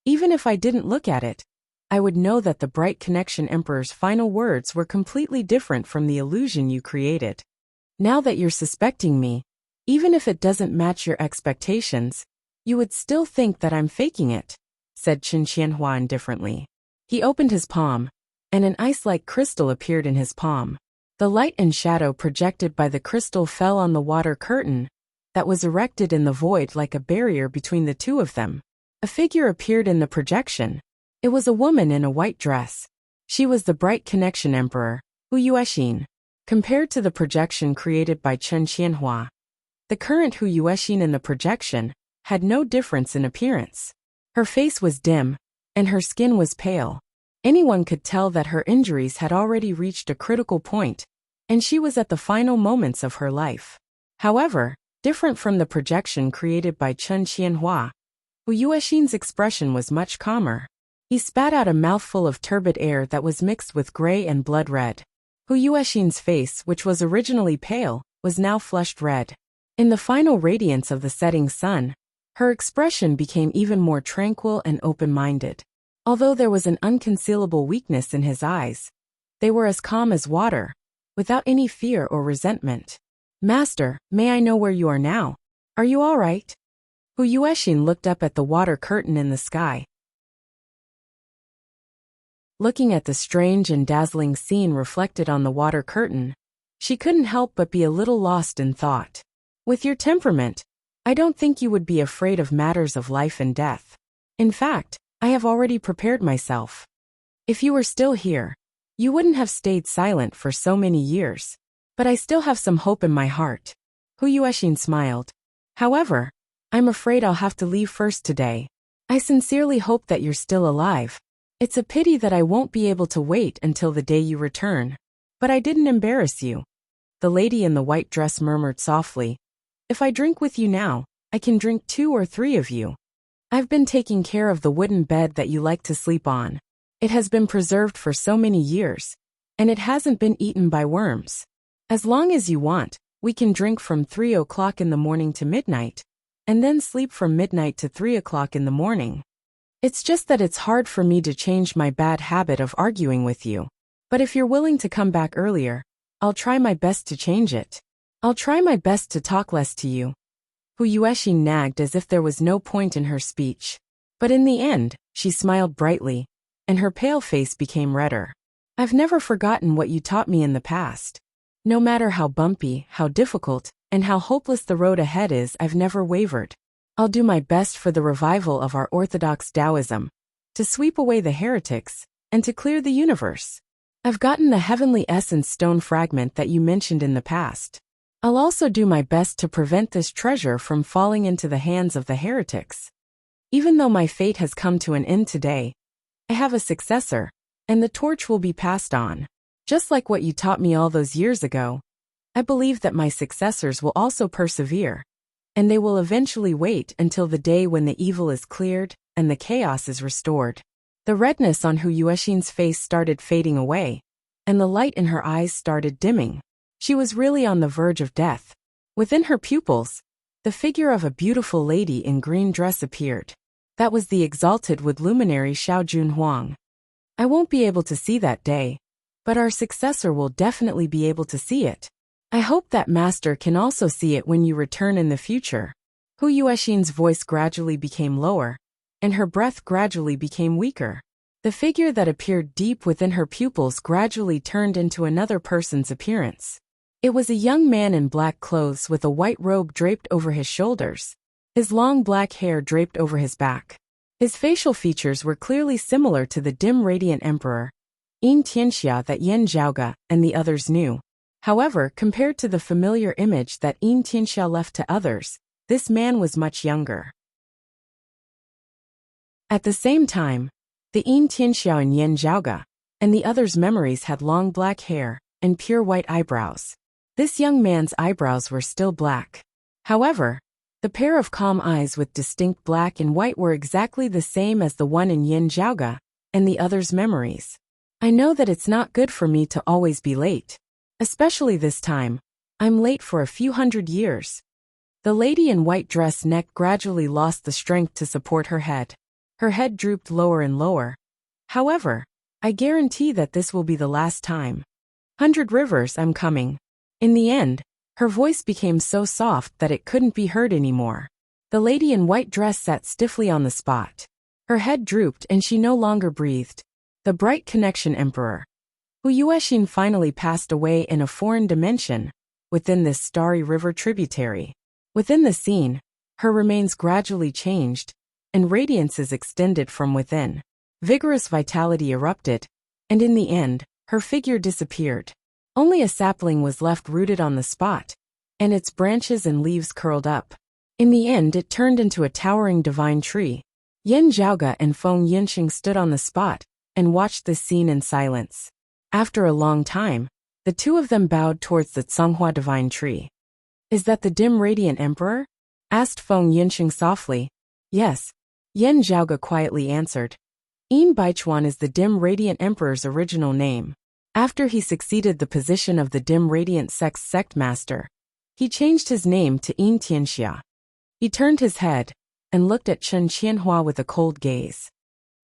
"Even if I didn't look at it, I would know that the Bright Connection Emperor's final words were completely different from the illusion you created. Now that you're suspecting me, even if it doesn't match your expectations, you would still think that I'm faking it," said Chen Qianhua indifferently. He opened his palm, and an ice-like crystal appeared in his palm. The light and shadow projected by the crystal fell on the water curtain that was erected in the void like a barrier between the two of them. A figure appeared in the projection. It was a woman in a white dress. She was the Bright Connection Emperor, Hu Yuexin. Compared to the projection created by Chen Qianhua, the current Hu Yuexin in the projection had no difference in appearance. Her face was dim, and her skin was pale. Anyone could tell that her injuries had already reached a critical point, and she was at the final moments of her life. However, different from the projection created by Chen Qianhua, Hu Yuexin's expression was much calmer. He spat out a mouthful of turbid air that was mixed with gray and blood red. Hu Yuexin's face, which was originally pale, was now flushed red. In the final radiance of the setting sun, her expression became even more tranquil and open-minded. Although there was an unconcealable weakness in his eyes, they were as calm as water, without any fear or resentment. "Master, may I know where you are now? Are you all right?" Hu Yuexin looked up at the water curtain in the sky. Looking at the strange and dazzling scene reflected on the water curtain, she couldn't help but be a little lost in thought. "With your temperament, I don't think you would be afraid of matters of life and death. In fact, I have already prepared myself. If you were still here, you wouldn't have stayed silent for so many years. But I still have some hope in my heart." Hu Yuexin smiled. "However, I'm afraid I'll have to leave first today. I sincerely hope that you're still alive. It's a pity that I won't be able to wait until the day you return. But I didn't embarrass you." the lady in the white dress murmured softly. If I drink with you now, I can drink 2 or 3 of you. I've been taking care of the wooden bed that you like to sleep on. It has been preserved for so many years, and it hasn't been eaten by worms. As long as you want, we can drink from 3 o'clock in the morning to midnight, and then sleep from midnight to 3 o'clock in the morning. It's just that it's hard for me to change my bad habit of arguing with you. But if you're willing to come back earlier, I'll try my best to change it. I'll try my best to talk less to you. Hu Yuexin nagged as if there was no point in her speech. But in the end, she smiled brightly, and her pale face became redder. I've never forgotten what you taught me in the past. No matter how bumpy, how difficult, and how hopeless the road ahead is, I've never wavered. I'll do my best for the revival of our orthodox Taoism, to sweep away the heretics, and to clear the universe. I've gotten the heavenly essence stone fragment that you mentioned in the past. I'll also do my best to prevent this treasure from falling into the hands of the heretics. Even though my fate has come to an end today, I have a successor, and the torch will be passed on. Just like what you taught me all those years ago, I believe that my successors will also persevere, and they will eventually wait until the day when the evil is cleared and the chaos is restored. The redness on Hu Yuexin's face started fading away, and the light in her eyes started dimming. She was really on the verge of death. Within her pupils, the figure of a beautiful lady in green dress appeared. That was the exalted wood luminary Xiao Junhuang. I won't be able to see that day, but our successor will definitely be able to see it. I hope that master can also see it when you return in the future. Hu Yuexin's voice gradually became lower, and her breath gradually became weaker. The figure that appeared deep within her pupils gradually turned into another person's appearance. It was a young man in black clothes with a white robe draped over his shoulders, his long black hair draped over his back. His facial features were clearly similar to the dim radiant emperor, Yin Tianxia, that Yan Zhaoge and the others knew. However, compared to the familiar image that Yin Tianxia left to others, this man was much younger. At the same time, the Yin Tianxia and Yan Zhaoge and the others' memories had long black hair and pure white eyebrows. This young man's eyebrows were still black. However, the pair of calm eyes with distinct black and white were exactly the same as the one in Yan Zhaoge and the others' memories. I know that it's not good for me to always be late. Especially this time, I'm late for a few hundred years. The lady in white dress neck gradually lost the strength to support her head. Her head drooped lower and lower. However, I guarantee that this will be the last time. 100 rivers, I'm coming. In the end, her voice became so soft that it couldn't be heard anymore. The lady in white dress sat stiffly on the spot. Her head drooped and she no longer breathed. The bright connection emperor, Hu Yuexin, finally passed away in a foreign dimension, within this starry river tributary. Within the scene, her remains gradually changed, and radiances extended from within. Vigorous vitality erupted, and in the end, her figure disappeared. Only a sapling was left rooted on the spot, and its branches and leaves curled up. In the end, it turned into a towering divine tree. Yan Zhaoge and Feng Yinxing stood on the spot and watched this scene in silence. After a long time, the two of them bowed towards the Tsanghua divine tree. Is that the dim radiant emperor? Asked Feng Yinxing softly. Yes, Yan Zhaoge quietly answered. Yin Baichuan is the dim radiant emperor's original name. After he succeeded the position of the dim radiant sect master, he changed his name to Yin Tianxia. He turned his head and looked at Chen Qianhua with a cold gaze.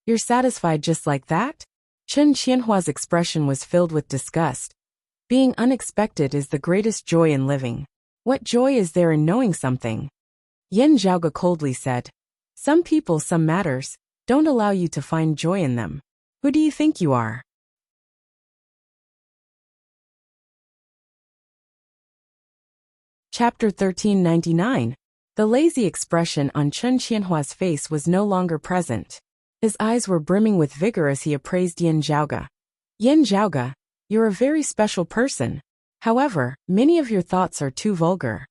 You're satisfied just like that? Chen Qianhua's expression was filled with disgust. Being unexpected is the greatest joy in living. What joy is there in knowing something? Yan Zhaoge coldly said. Some people, some matters, don't allow you to find joy in them. Who do you think you are? Chapter 1399. The lazy expression on Chen Qianhua's face was no longer present. His eyes were brimming with vigor as he appraised Yan Zhaoge. Yan Zhaoge, you're a very special person. However, many of your thoughts are too vulgar.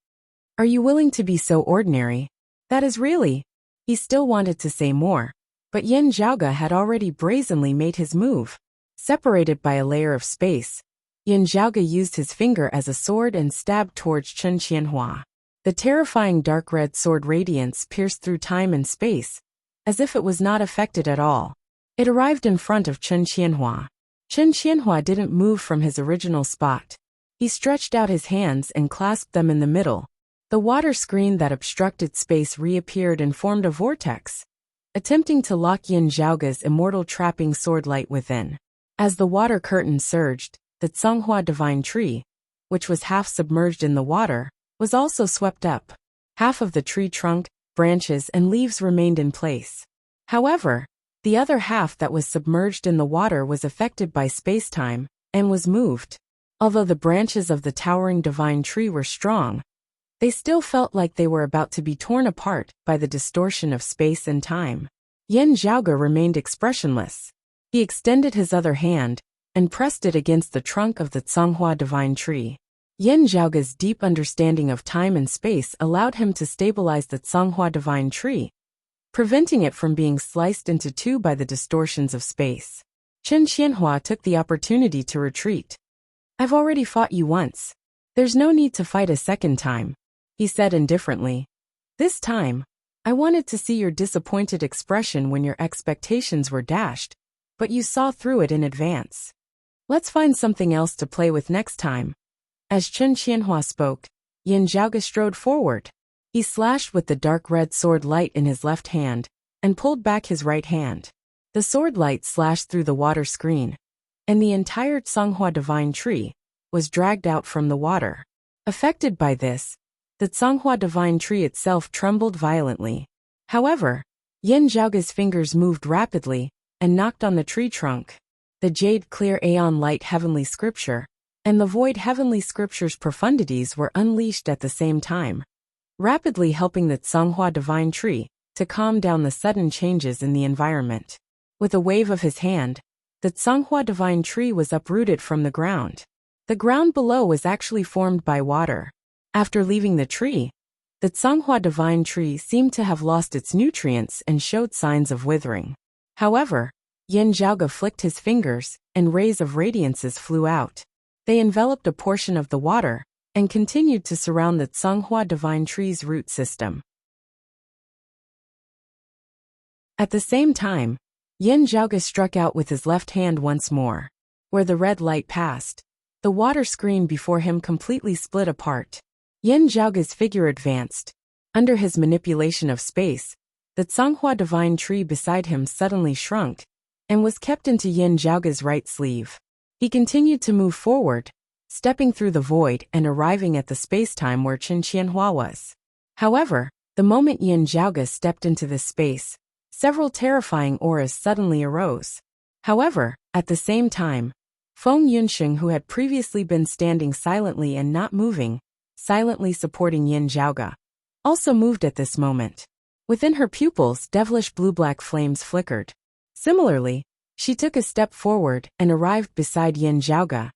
Are you willing to be so ordinary? That is really... He still wanted to say more, but Yan Zhaoge had already brazenly made his move. Separated by a layer of space, Yin Zhaoge used his finger as a sword and stabbed towards Chen Qianhua. The terrifying dark red sword radiance pierced through time and space, as if it was not affected at all. It arrived in front of Chen Qianhua. Chen Qianhua didn't move from his original spot. He stretched out his hands and clasped them in the middle. The water screen that obstructed space reappeared and formed a vortex, attempting to lock Yin Zhaoge's immortal trapping sword light within. As the water curtain surged, the Tsanghua divine tree, which was half submerged in the water, was also swept up. Half of the tree trunk, branches, and leaves remained in place. However, the other half that was submerged in the water was affected by space-time and was moved. Although the branches of the towering divine tree were strong, they still felt like they were about to be torn apart by the distortion of space and time. Yin Zhaoge remained expressionless. He extended his other hand and pressed it against the trunk of the Tsanghua divine tree. Yin Zhaoge's deep understanding of time and space allowed him to stabilize the Tsanghua divine tree, preventing it from being sliced into two by the distortions of space. Chen Qianhua took the opportunity to retreat. "I've already fought you once. There's no need to fight a second time," he said indifferently. "This time, I wanted to see your disappointed expression when your expectations were dashed, but you saw through it in advance. Let's find something else to play with next time." As Chen Qianhua spoke, Yin Zhaoge strode forward. He slashed with the dark red sword light in his left hand and pulled back his right hand. The sword light slashed through the water screen, and the entire Tsanghua divine tree was dragged out from the water. Affected by this, the Tsanghua divine tree itself trembled violently. However, Yin Zhaoge's fingers moved rapidly and knocked on the tree trunk. The jade clear Aeon light heavenly scripture and the void heavenly scripture's profundities were unleashed at the same time, rapidly helping the Tsanghua divine tree to calm down the sudden changes in the environment. With a wave of his hand, the Tsanghua divine tree was uprooted from the ground. The ground below was actually formed by water. After leaving the tree, the Tsanghua divine tree seemed to have lost its nutrients and showed signs of withering. However, Yin Zhaoge flicked his fingers, and rays of radiances flew out. They enveloped a portion of the water and continued to surround the Tsanghua divine tree's root system. At the same time, Yin Zhaoge struck out with his left hand once more. Where the red light passed, the water screen before him completely split apart. Yin Zhaoge's figure advanced. Under his manipulation of space, the Tsanghua divine tree beside him suddenly shrunk and was kept into Yin Zhaoge's right sleeve. He continued to move forward, stepping through the void and arriving at the spacetime where Chen Qianhua was. However, the moment Yin Zhaoge stepped into this space, several terrifying auras suddenly arose. However, at the same time, Feng Yunsheng, who had previously been standing silently and not moving, silently supporting Yin Zhaoge, also moved at this moment. Within her pupils, devilish blue-black flames flickered. Similarly, she took a step forward and arrived beside Yin Zhaoge,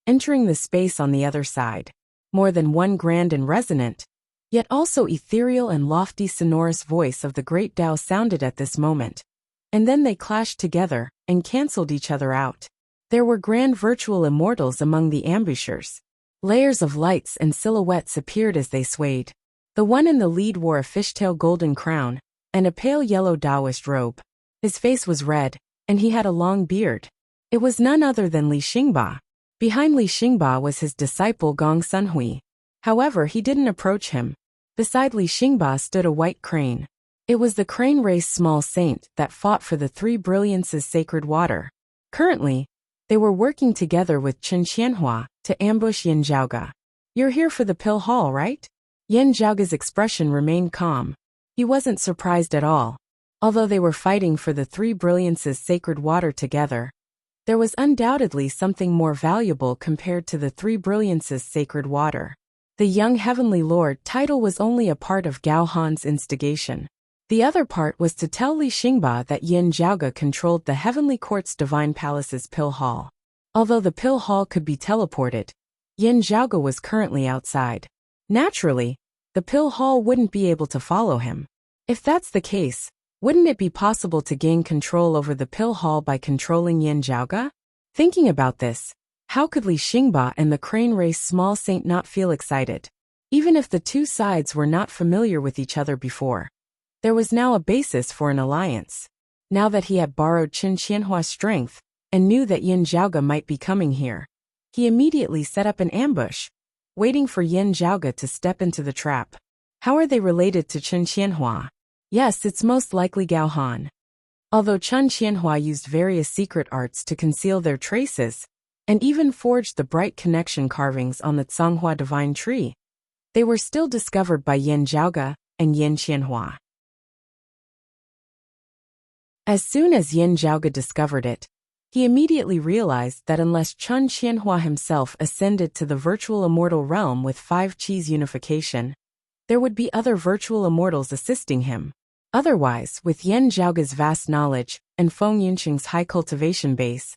entering the space on the other side. More than one grand and resonant, yet also ethereal and lofty sonorous voice of the great Tao sounded at this moment, and then they clashed together and cancelled each other out. There were grand virtual immortals among the ambushers. Layers of lights and silhouettes appeared as they swayed. The one in the lead wore a fishtail golden crown and a pale yellow Taoist robe. His face was red, and he had a long beard. It was none other than Li Xingba. Behind Li Xingba was his disciple Gong Sunhui. However, he didn't approach him. Beside Li Xingba stood a white crane. It was the crane race small saint that fought for the three brilliances sacred water. Currently, they were working together with Chen Qianhua to ambush Yin Zhaoge. "You're here for the pill haul, right?" Yin Zhaoge's expression remained calm. He wasn't surprised at all. Although they were fighting for the three brilliances sacred water together, there was undoubtedly something more valuable compared to the three brilliances sacred water. The young heavenly lord title was only a part of Gao Han's instigation. The other part was to tell Li Xingba that Yin Zhaoge controlled the heavenly court's divine palace's pill hall. Although the pill hall could be teleported, Yin Zhaoge was currently outside. Naturally, the pill hall wouldn't be able to follow him. If that's the case, wouldn't it be possible to gain control over the pill hall by controlling Yin Zhaoge? Thinking about this, How could Li Xingba and the crane race small saint not feel excited? Even if the two sides were not familiar with each other before, there was now a basis for an alliance. Now that he had borrowed Qin Qianhua's strength and knew that Yin Zhaoge might be coming here, he immediately set up an ambush, waiting for Yin Zhaoge to step into the trap. How are they related to Qin Qianhua? Yes, it's most likely Gao Han. Although Qin Qianhua used various secret arts to conceal their traces, and even forged the bright connection carvings on the Zhanghua divine tree, they were still discovered by Yin Zhaoge and Yin Qianhua. As soon as Yin Zhaoge discovered it, he immediately realized that unless Qin Qianhua himself ascended to the virtual immortal realm with 5 Qis unification, there would be other virtual immortals assisting him. Otherwise, with Yin Zhaoge's vast knowledge and Feng Yunqing's high cultivation base,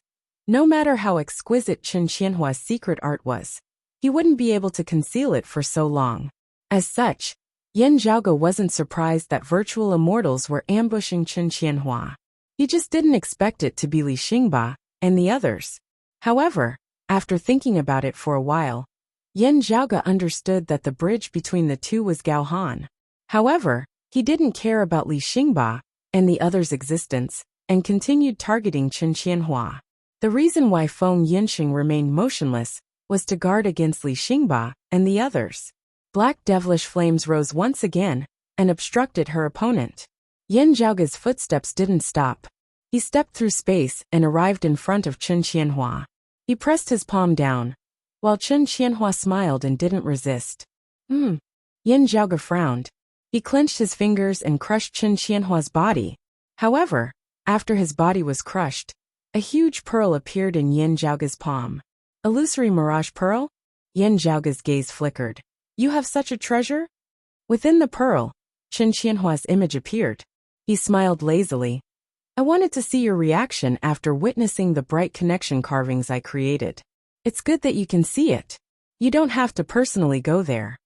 no matter how exquisite Qin Qianhua's secret art was, he wouldn't be able to conceal it for so long. As such, Yin Zhaoge wasn't surprised that virtual immortals were ambushing Qin Qianhua. He just didn't expect it to be Li Xingba and the others. However, after thinking about it for a while, Yin Zhaoge understood that the bridge between the two was Gao Han. However, he didn't care about Li Xingba and the others' existence and continued targeting Qin Qianhua. The reason why Feng Yunqing remained motionless was to guard against Li Xingba and the others. Black devilish flames rose once again and obstructed her opponent. Yin Zhaoge's footsteps didn't stop. He stepped through space and arrived in front of Qin Qianhua. He pressed his palm down, while Qin Qianhua smiled and didn't resist. Yin Zhaoge frowned. He clenched his fingers and crushed Qin Qianhua's body. However, after his body was crushed, a huge pearl appeared in Yin Zhaoge's palm. Illusory mirage pearl? Yin Zhaoge's gaze flickered. You have such a treasure? Within the pearl, Qin Qianhua's image appeared. He smiled lazily. I wanted to see your reaction after witnessing the bright connection carvings I created. It's good that you can see it. You don't have to personally go there.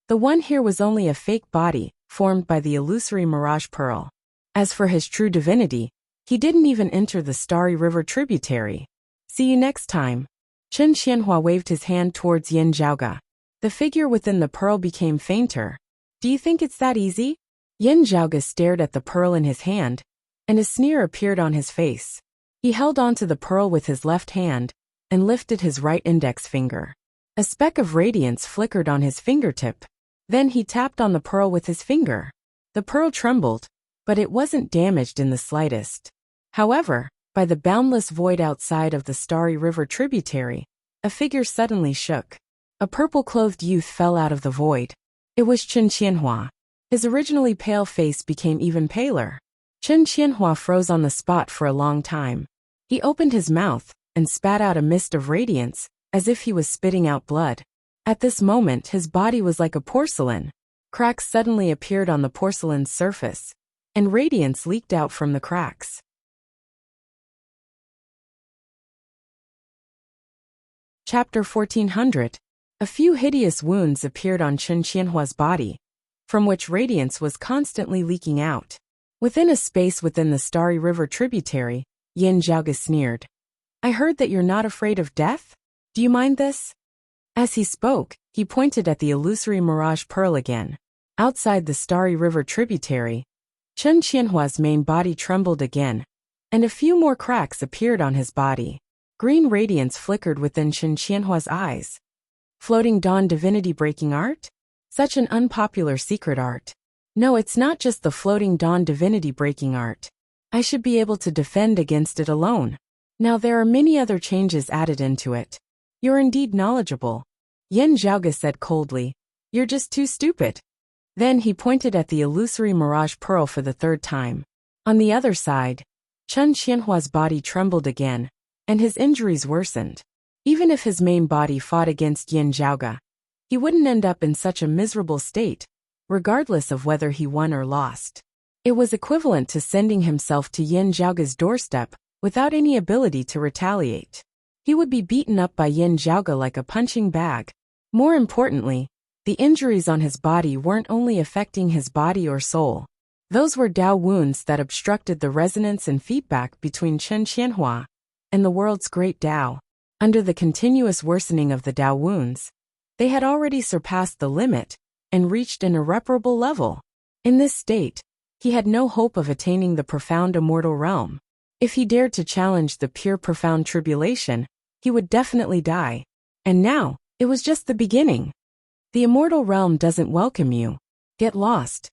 The one here was only a fake body, formed by the illusory mirage pearl. As for his true divinity, he didn't even enter the Starry River tributary. See you next time. Qin Qianhua waved his hand towards Yin Zhaoge. The figure within the pearl became fainter. Do you think it's that easy? Yin Zhaoge stared at the pearl in his hand, and a sneer appeared on his face. He held onto the pearl with his left hand and lifted his right index finger. A speck of radiance flickered on his fingertip. Then he tapped on the pearl with his finger. The pearl trembled, but it wasn't damaged in the slightest. However, by the boundless void outside of the Starry River tributary, a figure suddenly shook. A purple-clothed youth fell out of the void. It was Qin Qianhua. His originally pale face became even paler. Qin Qianhua froze on the spot for a long time. He opened his mouth and spat out a mist of radiance, as if he was spitting out blood. At this moment, his body was like a porcelain. Cracks suddenly appeared on the porcelain's surface, and radiance leaked out from the cracks. Chapter 1400. A few hideous wounds appeared on Qin Qianhua's body, from which radiance was constantly leaking out. Within a space within the Starry River tributary, Yin Zhaoge sneered. I heard that you're not afraid of death? Do you mind this? As he spoke, he pointed at the illusory mirage pearl again. Outside the Starry River tributary, Qin Qianhua's main body trembled again, and a few more cracks appeared on his body. Green radiance flickered within Qin Qianhua's eyes. Floating dawn divinity breaking art? Such an unpopular secret art. No, it's not just the floating dawn divinity breaking art. I should be able to defend against it alone. Now there are many other changes added into it. You're indeed knowledgeable. Yin Zhaoge said coldly. You're just too stupid. Then he pointed at the illusory mirage pearl for the third time. On the other side, Qin Qianhua's body trembled again, and his injuries worsened. Even if his main body fought against Yin Zhaoge, he wouldn't end up in such a miserable state, regardless of whether he won or lost. It was equivalent to sending himself to Yin Zhaoge's doorstep without any ability to retaliate. He would be beaten up by Yin Zhaoge like a punching bag. More importantly, the injuries on his body weren't only affecting his body or soul. Those were Dao wounds that obstructed the resonance and feedback between Qin Qianhua and the world's great Dao. Under the continuous worsening of the Tao wounds, they had already surpassed the limit and reached an irreparable level. In this state, he had no hope of attaining the profound immortal realm. If he dared to challenge the pure profound tribulation, he would definitely die. And now, it was just the beginning. The immortal realm doesn't welcome you. Get lost.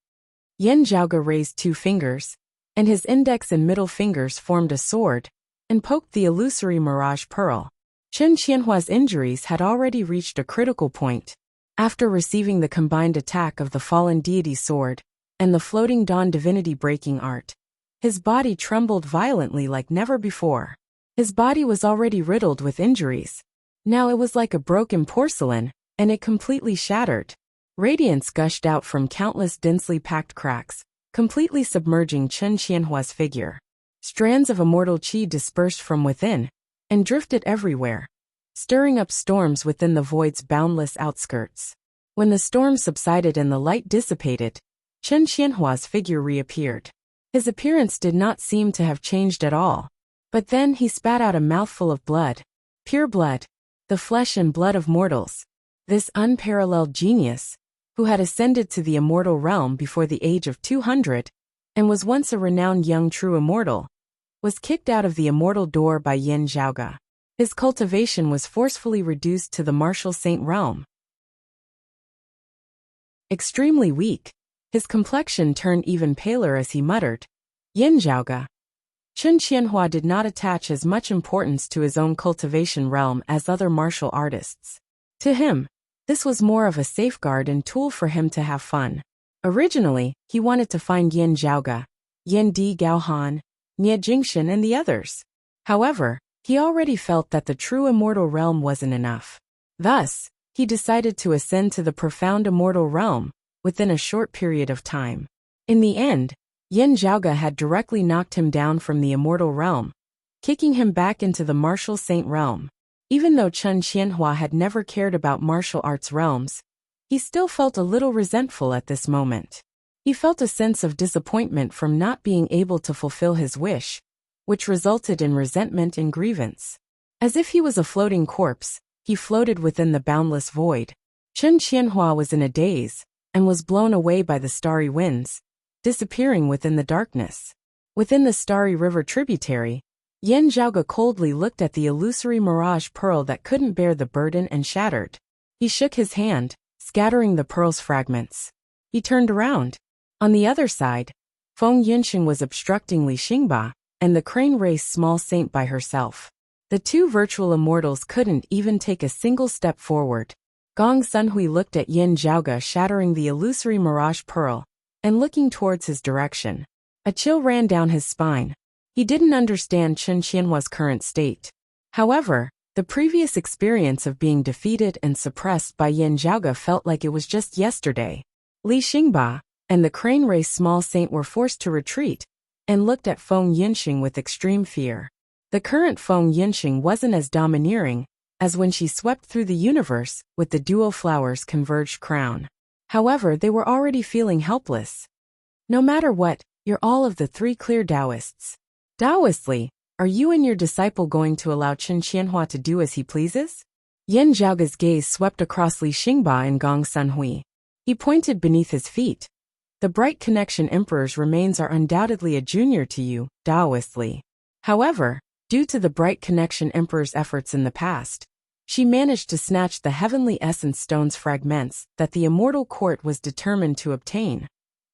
Yan Zhaoge raised 2 fingers, and his index and middle fingers formed a sword, and poked the illusory mirage pearl. Chen Qianhua's injuries had already reached a critical point. After receiving the combined attack of the fallen deity's sword and the floating dawn divinity breaking art, his body trembled violently like never before. His body was already riddled with injuries. Now it was like a broken porcelain, and it completely shattered. Radiance gushed out from countless densely packed cracks, completely submerging Chen Qianhua's figure. Strands of immortal qi dispersed from within and drifted everywhere, stirring up storms within the void's boundless outskirts. When the storm subsided and the light dissipated, Chen Qianhua's figure reappeared. His appearance did not seem to have changed at all. But then he spat out a mouthful of blood. Pure blood. The flesh and blood of mortals. This unparalleled genius, who had ascended to the immortal realm before the age of 200, and was once a renowned young true immortal, was kicked out of the immortal door by Yan Zhaoge. His cultivation was forcefully reduced to the martial saint realm. Extremely weak, his complexion turned even paler as he muttered, "Yan Zhaoge." Chen Qianhua did not attach as much importance to his own cultivation realm as other martial artists. To him, this was more of a safeguard and tool for him to have fun. Originally, he wanted to find Yan Zhaoge, Yan Di Gaohan, Nie Jingshan and the others. However, he already felt that the true immortal realm wasn't enough. Thus, he decided to ascend to the profound immortal realm within a short period of time. In the end, Yan Zhaoge had directly knocked him down from the immortal realm, kicking him back into the martial saint realm. Even though Chen Qianhua had never cared about martial arts realms, he still felt a little resentful at this moment. He felt a sense of disappointment from not being able to fulfill his wish, which resulted in resentment and grievance. As if he was a floating corpse, he floated within the boundless void. Chen Qianhua was in a daze, and was blown away by the starry winds, disappearing within the darkness. Within the starry river tributary, Yan Zhaoge coldly looked at the illusory mirage pearl that couldn't bear the burden and shattered. He shook his hand, scattering the pearl's fragments. He turned around. On the other side, Feng Yunxing was obstructing Li Xingba, and the crane race small saint by herself. The 2 virtual immortals couldn't even take a single step forward. Gong Sunhui looked at Yan Zhaoge shattering the illusory mirage pearl, and looking towards his direction. A chill ran down his spine. He didn't understand Chen Qianhua's current state. However, the previous experience of being defeated and suppressed by Yan Zhaoge felt like it was just yesterday. Li Xingba and the crane race small saint were forced to retreat, and looked at Feng Yunxing with extreme fear. The current Feng Yunxing wasn't as domineering as when she swept through the universe with the duo flowers converged crown. However, they were already feeling helpless. No matter what, you're all of the 3 clear Taoists. Taoistly, are you and your disciple going to allow Chen Qianhua to do as he pleases? Yan Zhaoge's gaze swept across Li Xingba and Gong Sunhui. He pointed beneath his feet. The Bright Connection Emperor's remains are undoubtedly a junior to you, Taoistly. However, due to the Bright Connection Emperor's efforts in the past, she managed to snatch the Heavenly Essence Stone's fragments that the Immortal Court was determined to obtain,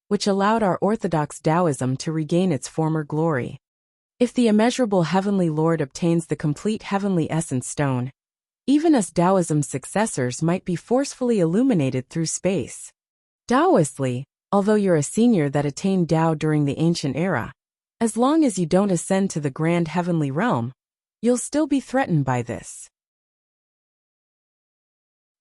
which allowed our orthodox Taoism to regain its former glory. If the immeasurable Heavenly Lord obtains the complete Heavenly Essence Stone, even us Taoism's successors might be forcefully illuminated through space. Taoistly, although you're a senior that attained Tao during the ancient era, as long as you don't ascend to the grand heavenly realm, you'll still be threatened by this.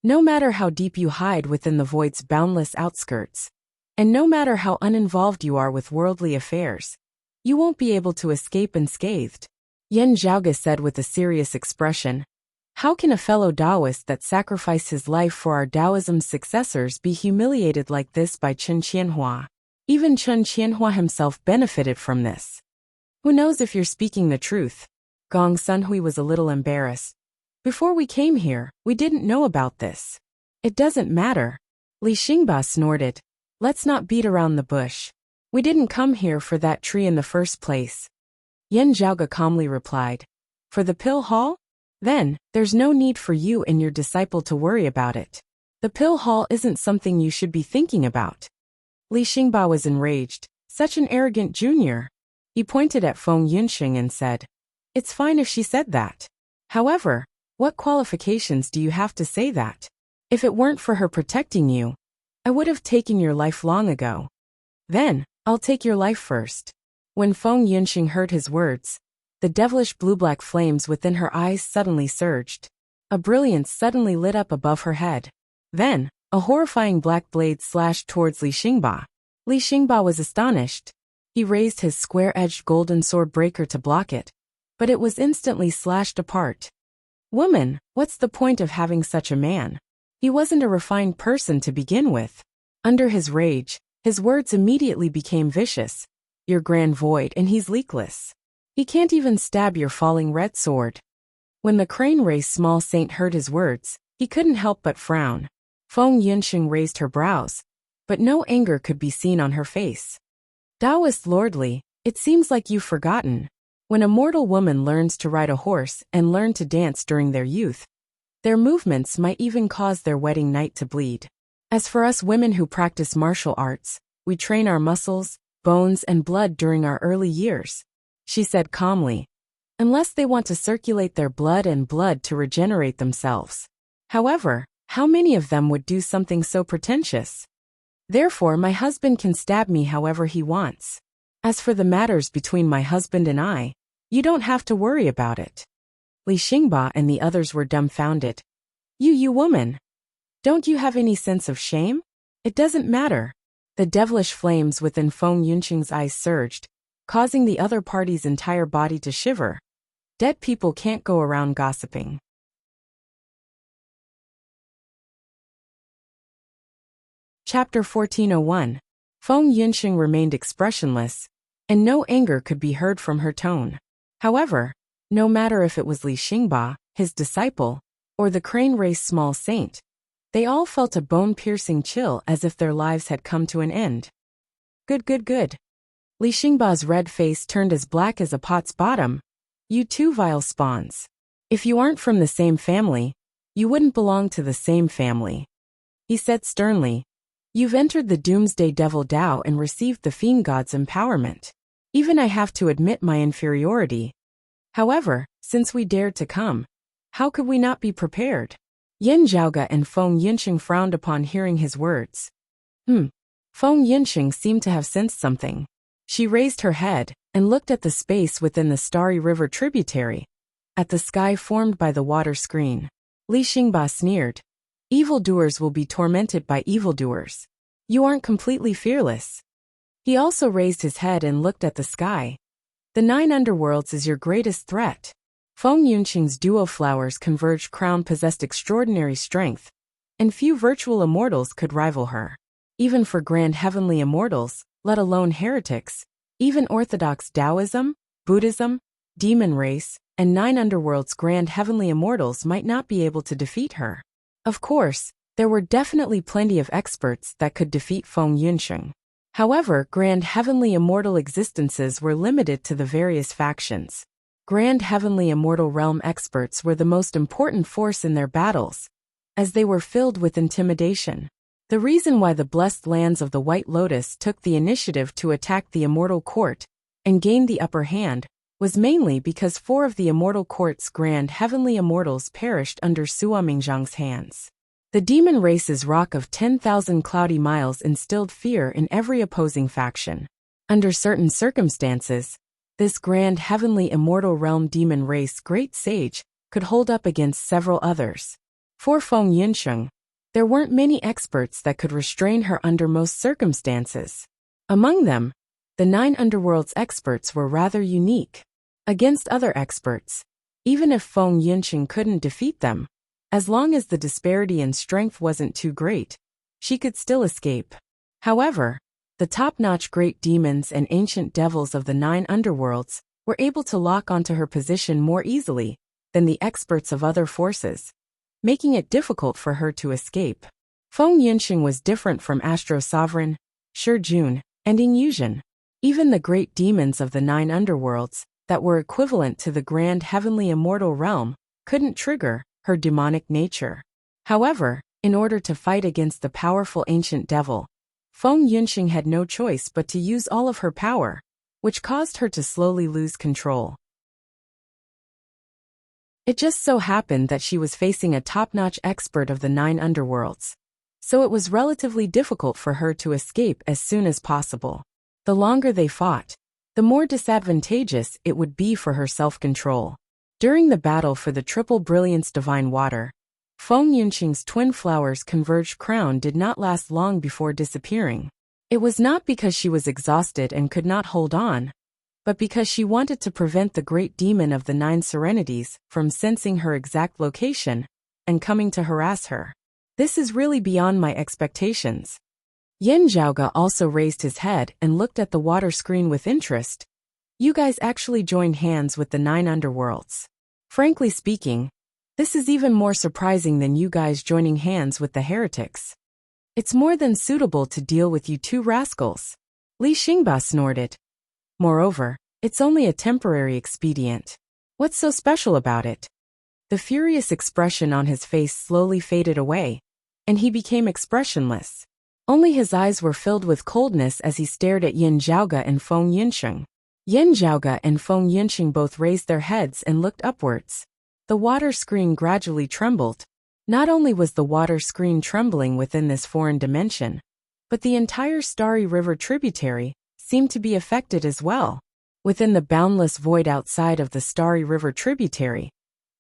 No matter how deep you hide within the void's boundless outskirts, and no matter how uninvolved you are with worldly affairs, you won't be able to escape unscathed. Yan Zhaoge said with a serious expression. How can a fellow Taoist that sacrificed his life for our Taoism's successors be humiliated like this by Chen Qianhua? Even Chen Qianhua himself benefited from this. Who knows if you're speaking the truth? Gong Sunhui was a little embarrassed. Before we came here, we didn't know about this. It doesn't matter. Li Xingba snorted. Let's not beat around the bush. We didn't come here for that tree in the first place. Yan Zhaoge calmly replied. For the pill hall? Then, there's no need for you and your disciple to worry about it. The pill hall isn't something you should be thinking about. Li Xingba was enraged. Such an arrogant junior. He pointed at Feng Yunxing and said, It's fine if she said that. However, what qualifications do you have to say that? If it weren't for her protecting you, I would have taken your life long ago. Then, I'll take your life first. When Feng Yunxing heard his words, the devilish blue-black flames within her eyes suddenly surged. A brilliance suddenly lit up above her head. Then, a horrifying black blade slashed towards Li Xingba. Li Xingba was astonished. He raised his square-edged golden sword breaker to block it, but it was instantly slashed apart. Woman, what's the point of having such a man? He wasn't a refined person to begin with. Under his rage, his words immediately became vicious. You're grand void and he's leakless. He can't even stab your falling red sword. When the crane race small saint heard his words, he couldn't help but frown. Feng Yunxing raised her brows, but no anger could be seen on her face. Taoist lordly, it seems like you've forgotten. When a mortal woman learns to ride a horse and learn to dance during their youth, their movements might even cause their wedding night to bleed. As for us women who practice martial arts, we train our muscles, bones and blood during our early years, she said calmly, unless they want to circulate their blood to regenerate themselves. However, how many of them would do something so pretentious? Therefore, my husband can stab me however he wants. As for the matters between my husband and I, you don't have to worry about it. Li Xingba and the others were dumbfounded. You woman! Don't you have any sense of shame? It doesn't matter. The devilish flames within Feng Yunxing's eyes surged, causing the other party's entire body to shiver. Dead people can't go around gossiping. Chapter 1401. Feng Yunxing remained expressionless, and no anger could be heard from her tone. However, no matter if it was Li Xingba, his disciple, or the crane race small saint, they all felt a bone-piercing chill as if their lives had come to an end. Good. Li Xingba's red face turned as black as a pot's bottom. You two vile spawns. If you aren't from the same family, you wouldn't belong to the same family. He said sternly. You've entered the Doomsday Devil Dao and received the Fiend God's empowerment. Even I have to admit my inferiority. However, since we dared to come, how could we not be prepared? Yan Zhaoge and Feng Yunxing frowned upon hearing his words. Feng Yunxing seemed to have sensed something. She raised her head and looked at the space within the starry river tributary, at the sky formed by the water screen. Li Xingba sneered. Evildoers will be tormented by evildoers. You aren't completely fearless. He also raised his head and looked at the sky. The 9 underworlds is your greatest threat. Feng Yunxing's duo flowers converged crown possessed extraordinary strength, and few virtual immortals could rival her. Even for grand heavenly immortals, let alone heretics, even orthodox Taoism, Buddhism, demon race, and 9 underworlds grand heavenly immortals might not be able to defeat her. Of course, there were definitely plenty of experts that could defeat Feng Yunxing. However, grand heavenly immortal existences were limited to the various factions. Grand heavenly immortal realm experts were the most important force in their battles, as they were filled with intimidation. The reason why the blessed lands of the White Lotus took the initiative to attack the immortal court and gained the upper hand was mainly because 4 of the immortal court's grand heavenly immortals perished under Sua Mingzhang's hands. The demon race's rock of 10,000 cloudy miles instilled fear in every opposing faction. Under certain circumstances, this grand heavenly immortal realm demon race great sage could hold up against several others. For Feng Yunxing, there weren't many experts that could restrain her under most circumstances. Among them, the 9 underworlds experts were rather unique. Against other experts, even if Feng Yunxing couldn't defeat them, as long as the disparity in strength wasn't too great, she could still escape. However, the top-notch great demons and ancient devils of the 9 underworlds were able to lock onto her position more easily, than the experts of other forces, making it difficult for her to escape. Feng Yunxing was different from Astro Sovereign, Shi Jun, and Ying Yuzhen. Even the great demons of the 9 underworlds, that were equivalent to the grand heavenly immortal realm, couldn't trigger her demonic nature. However, in order to fight against the powerful ancient devil, Feng Yunxing had no choice but to use all of her power, which caused her to slowly lose control. It just so happened that she was facing a top-notch expert of the 9 underworlds, so it was relatively difficult for her to escape as soon as possible. The longer they fought, the more disadvantageous it would be for her self-control. During the battle for the Triple Brilliance Divine Water, Feng Yunxing's twin flowers converged crown did not last long before disappearing. It was not because she was exhausted and could not hold on, but because she wanted to prevent the great demon of the 9 serenities from sensing her exact location and coming to harass her. This is really beyond my expectations. Yin Zhaoge also raised his head and looked at the water screen with interest. You guys actually joined hands with the 9 underworlds. Frankly speaking, this is even more surprising than you guys joining hands with the heretics. It's more than suitable to deal with you 2 rascals. Li Xingba snorted. Moreover, it's only a temporary expedient. What's so special about it? The furious expression on his face slowly faded away, and he became expressionless. Only his eyes were filled with coldness as he stared at Yin Zhaoge and Feng Yunxing. Yin Zhaoge and Feng Yunxing both raised their heads and looked upwards. The water screen gradually trembled. Not only was the water screen trembling within this foreign dimension, but the entire Starry River tributary seemed to be affected as well. Within the boundless void outside of the Starry River tributary,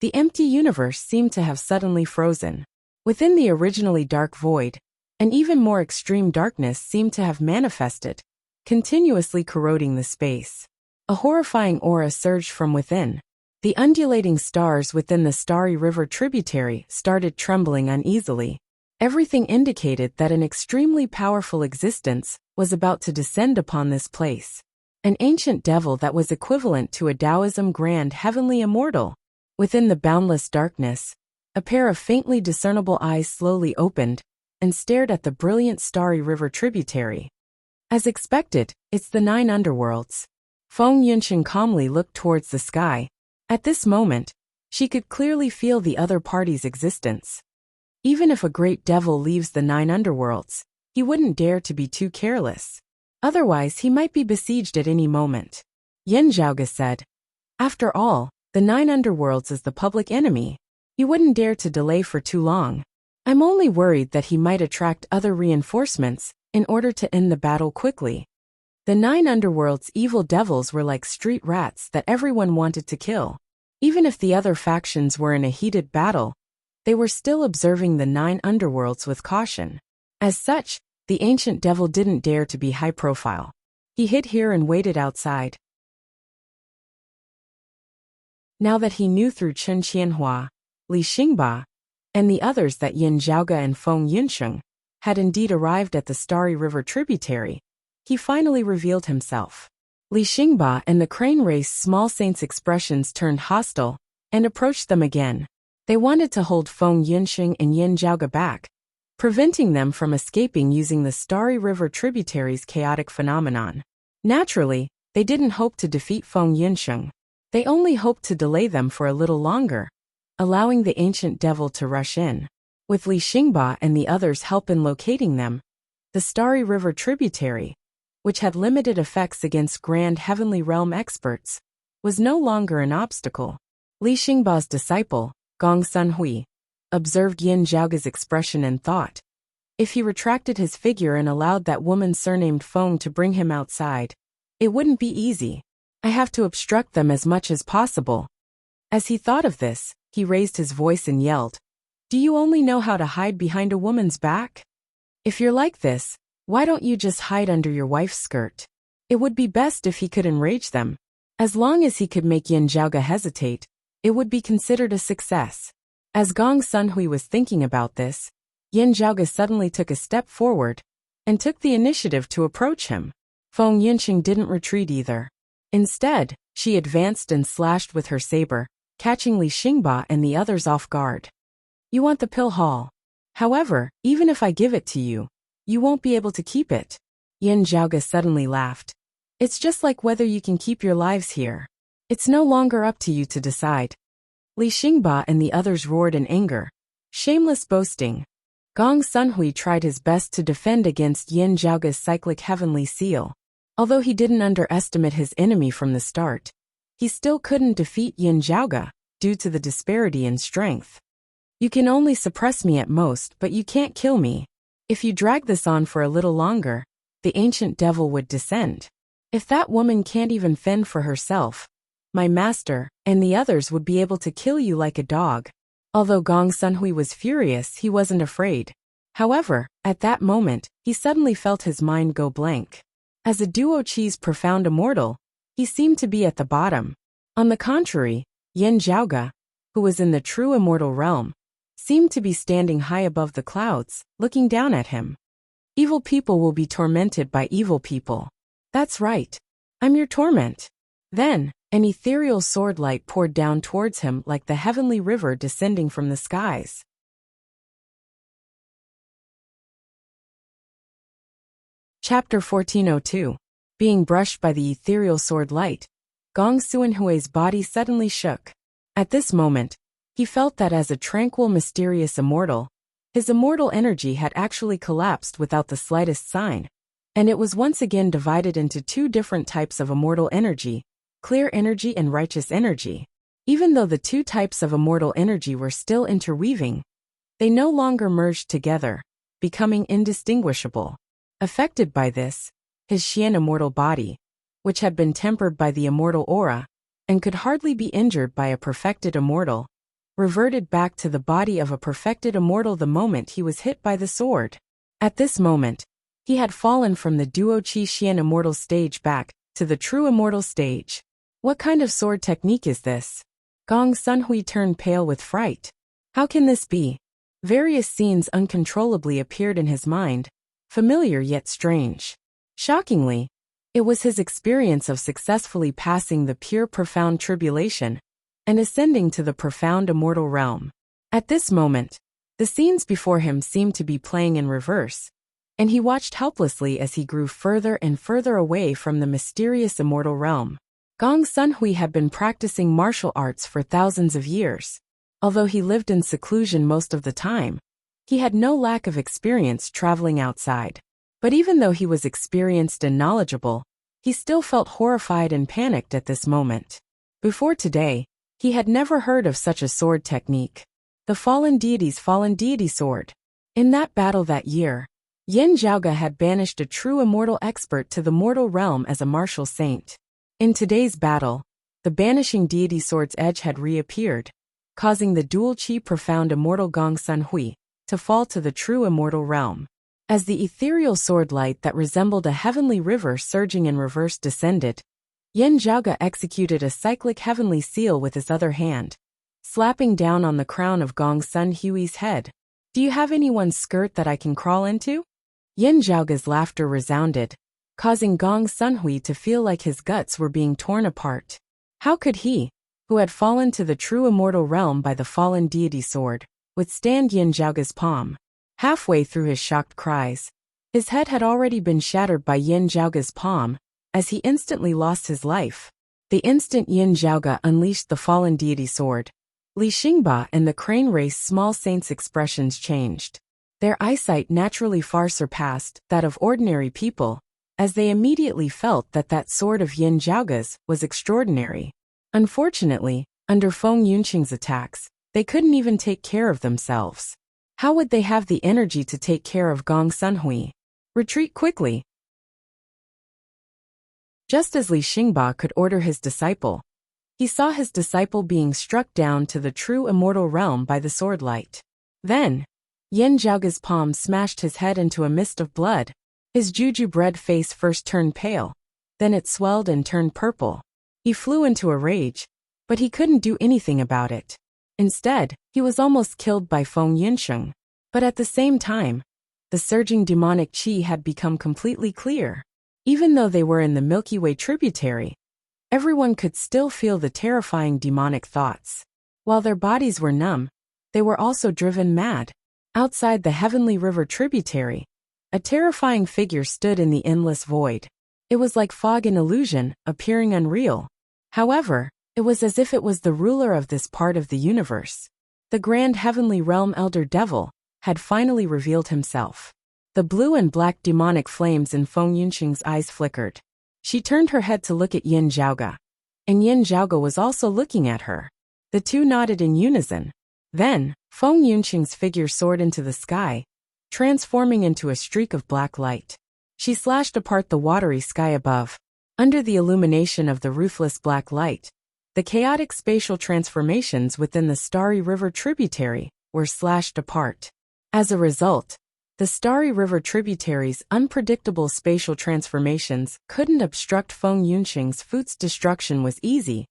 the empty universe seemed to have suddenly frozen. Within the originally dark void, an even more extreme darkness seemed to have manifested, continuously corroding the space. A horrifying aura surged from within. The undulating stars within the Starry River tributary started trembling uneasily. Everything indicated that an extremely powerful existence was about to descend upon this place. An ancient devil that was equivalent to a Taoism grand heavenly immortal. Within the boundless darkness, a pair of faintly discernible eyes slowly opened and stared at the brilliant Starry River tributary. As expected, it's the 9 underworlds. Feng Yunxing calmly looked towards the sky. At this moment, she could clearly feel the other party's existence. Even if a great devil leaves the 9 underworlds, he wouldn't dare to be too careless. Otherwise, he might be besieged at any moment. Yin Zhaoge said. After all, the 9 underworlds is the public enemy. He wouldn't dare to delay for too long. I'm only worried that he might attract other reinforcements in order to end the battle quickly. The 9 underworlds' evil devils were like street rats that everyone wanted to kill. Even if the other factions were in a heated battle, they were still observing the 9 underworlds with caution. As such, the ancient devil didn't dare to be high profile. He hid here and waited outside. Now that he knew through Chen Qianhua, Li Xingba, and the others that Yin Zhaoge and Feng Yunxing had indeed arrived at the Starry River tributary, he finally revealed himself. Li Xingba and the crane race small saints' expressions turned hostile and approached them again. They wanted to hold Feng Yunxing and Yin Zhaoge back, preventing them from escaping using the Starry River tributary's chaotic phenomenon. Naturally, they didn't hope to defeat Feng Yunxing. They only hoped to delay them for a little longer, allowing the ancient devil to rush in. With Li Xingba and the others' help in locating them, the Starry River tributary, which had limited effects against Grand Heavenly Realm experts, was no longer an obstacle. Li Xingba's disciple, Gong Sunhui, observed Yin Zhaoge's expression and thought, if he retracted his figure and allowed that woman surnamed Feng to bring him outside, it wouldn't be easy. I have to obstruct them as much as possible. As he thought of this, he raised his voice and yelled, do you only know how to hide behind a woman's back? If you're like this, why don't you just hide under your wife's skirt? It would be best if he could enrage them. As long as he could make Yin Zhaoge hesitate, it would be considered a success. As Gong Sunhui was thinking about this, Yin Zhaoge suddenly took a step forward and took the initiative to approach him. Feng Yunxing didn't retreat either. Instead, she advanced and slashed with her saber, catching Li Xingba and the others off guard. You want the pill hall. However, even if I give it to you, you won't be able to keep it. Yin Zhaoge suddenly laughed. It's just like whether you can keep your lives here. It's no longer up to you to decide. Li Xingba and the others roared in anger. Shameless boasting. Gong Sunhui tried his best to defend against Yin Zhaoge's cyclic heavenly seal. Although he didn't underestimate his enemy from the start, he still couldn't defeat Yin Zhaoge, due to the disparity in strength. You can only suppress me at most, but you can't kill me. If you drag this on for a little longer, the ancient devil would descend. If that woman can't even fend for herself, my master and the others would be able to kill you like a dog. Although Gong Sunhui was furious, he wasn't afraid. However, at that moment, he suddenly felt his mind go blank. As a Duo Qi's profound immortal, he seemed to be at the bottom. On the contrary, Yin Zhaoge, who was in the true immortal realm, seemed to be standing high above the clouds, looking down at him. Evil people will be tormented by evil people. That's right. I'm your torment. Then, an ethereal sword light poured down towards him like the heavenly river descending from the skies. Chapter 1402. Being brushed by the ethereal sword light, Gong Sunhui's body suddenly shook. At this moment, he felt that as a tranquil, mysterious immortal, his immortal energy had actually collapsed without the slightest sign, and it was once again divided into two different types of immortal energy, clear energy and righteous energy. Even though the two types of immortal energy were still interweaving, they no longer merged together, becoming indistinguishable. Affected by this, his Xian immortal body, which had been tempered by the immortal aura, and could hardly be injured by a perfected immortal, reverted back to the body of a perfected immortal the moment he was hit by the sword. At this moment, he had fallen from the Duo Qi Xian immortal stage back to the true immortal stage. What kind of sword technique is this? Gong Sunhui turned pale with fright. How can this be? Various scenes uncontrollably appeared in his mind, familiar yet strange. Shockingly, it was his experience of successfully passing the pure profound tribulation and ascending to the profound immortal realm. At this moment, the scenes before him seemed to be playing in reverse, and he watched helplessly as he grew further and further away from the mysterious immortal realm. Gong Sunhui had been practicing martial arts for thousands of years. Although he lived in seclusion most of the time, he had no lack of experience traveling outside. But even though he was experienced and knowledgeable, he still felt horrified and panicked at this moment. Before today, he had never heard of such a sword technique. The fallen deity's fallen deity sword. In that battle that year, Yin Zhaoge had banished a true immortal expert to the mortal realm as a martial saint. In today's battle, the banishing deity sword's edge had reappeared, causing the dual Qi profound immortal Gong Sunhui to fall to the true immortal realm. As the ethereal sword light that resembled a heavenly river surging in reverse descended, Yin Zhaoge executed a cyclic heavenly seal with his other hand, slapping down on the crown of Gong Sunhui's head. Do you have anyone's skirt that I can crawl into? Yin Zhaoge's laughter resounded, causing Gong Sunhui to feel like his guts were being torn apart. How could he, who had fallen to the true immortal realm by the fallen deity sword, withstand Yin Zhaoge's palm? Halfway through his shocked cries, his head had already been shattered by Yin Zhaoge's palm, as he instantly lost his life. The instant Yin Zhaoge unleashed the fallen deity sword, Li Xingba and the crane race small saints' expressions changed. Their eyesight naturally far surpassed that of ordinary people, as they immediately felt that that sword of Yin Zhaoge's was extraordinary. Unfortunately, under Feng Yunqing's attacks, they couldn't even take care of themselves. How would they have the energy to take care of Gong Sunhui? Retreat quickly. Just as Li Xingba could order his disciple, he saw his disciple being struck down to the true immortal realm by the sword light. Then, Yin Zhaoge's palm smashed his head into a mist of blood. His juju-bred face first turned pale, then it swelled and turned purple. He flew into a rage, but he couldn't do anything about it. Instead, he was almost killed by Feng Yunqing. But at the same time, the surging demonic qi had become completely clear. Even though they were in the Milky Way tributary, everyone could still feel the terrifying demonic thoughts. While their bodies were numb, they were also driven mad. Outside the heavenly river tributary, a terrifying figure stood in the endless void. It was like fog and illusion, appearing unreal. However, it was as if it was the ruler of this part of the universe. The grand heavenly realm elder devil had finally revealed himself. The blue and black demonic flames in Feng Yunqing's eyes flickered. She turned her head to look at Yin Zhaoge, and Yin Zhaoge was also looking at her. The two nodded in unison. Then, Feng Yunqing's figure soared into the sky, transforming into a streak of black light. She slashed apart the watery sky above. Under the illumination of the ruthless black light, the chaotic spatial transformations within the starry river tributary were slashed apart. As a result, the starry river tributary's unpredictable spatial transformations couldn't obstruct Feng Yunqing's foot's destruction was easy,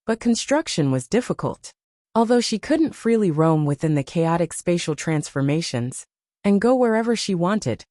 but construction was difficult. Although she couldn't freely roam within the chaotic spatial transformations and go wherever she wanted,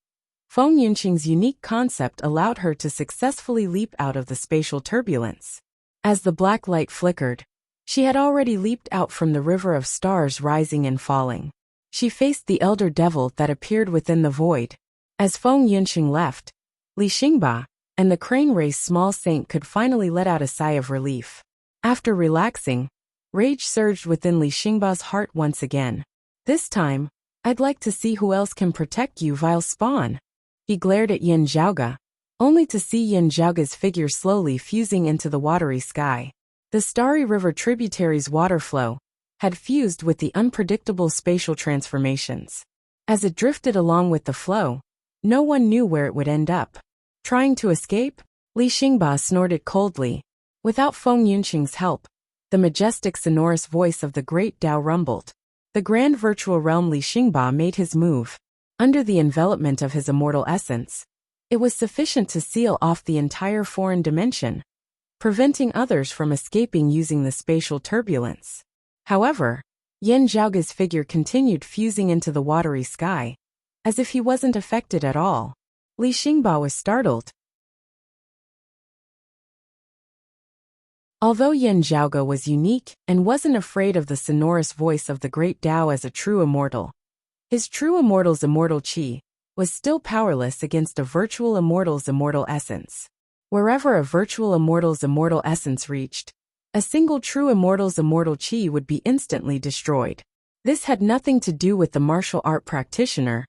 Feng Yunqing's unique concept allowed her to successfully leap out of the spatial turbulence. As the black light flickered, she had already leaped out from the river of stars rising and falling. She faced the elder devil that appeared within the void. As Feng Yunqing left, Li Xingba and the crane race small saint could finally let out a sigh of relief. After relaxing, rage surged within Li Xingba's heart once again. This time, I'd like to see who else can protect you, vile spawn. He glared at Yin Zhaoge, only to see Yin Zhaoge's figure slowly fusing into the watery sky. The starry river tributary's water flow had fused with the unpredictable spatial transformations. As it drifted along with the flow, no one knew where it would end up. Trying to escape? Li Xingba snorted coldly. Without Feng Yunqing's help, the majestic sonorous voice of the great Tao rumbled. The grand virtual realm Li Xingba made his move. Under the envelopment of his immortal essence, it was sufficient to seal off the entire foreign dimension, preventing others from escaping using the spatial turbulence. However, Yin Zhaoge's figure continued fusing into the watery sky, as if he wasn't affected at all. Li Xingba was startled. Although Yin Zhaoge was unique and wasn't afraid of the sonorous voice of the great Tao as a true immortal, his true immortal's immortal qi was still powerless against a virtual immortal's immortal essence. Wherever a virtual immortal's immortal essence reached, a single true immortal's immortal qi would be instantly destroyed. This had nothing to do with the martial art practitioner,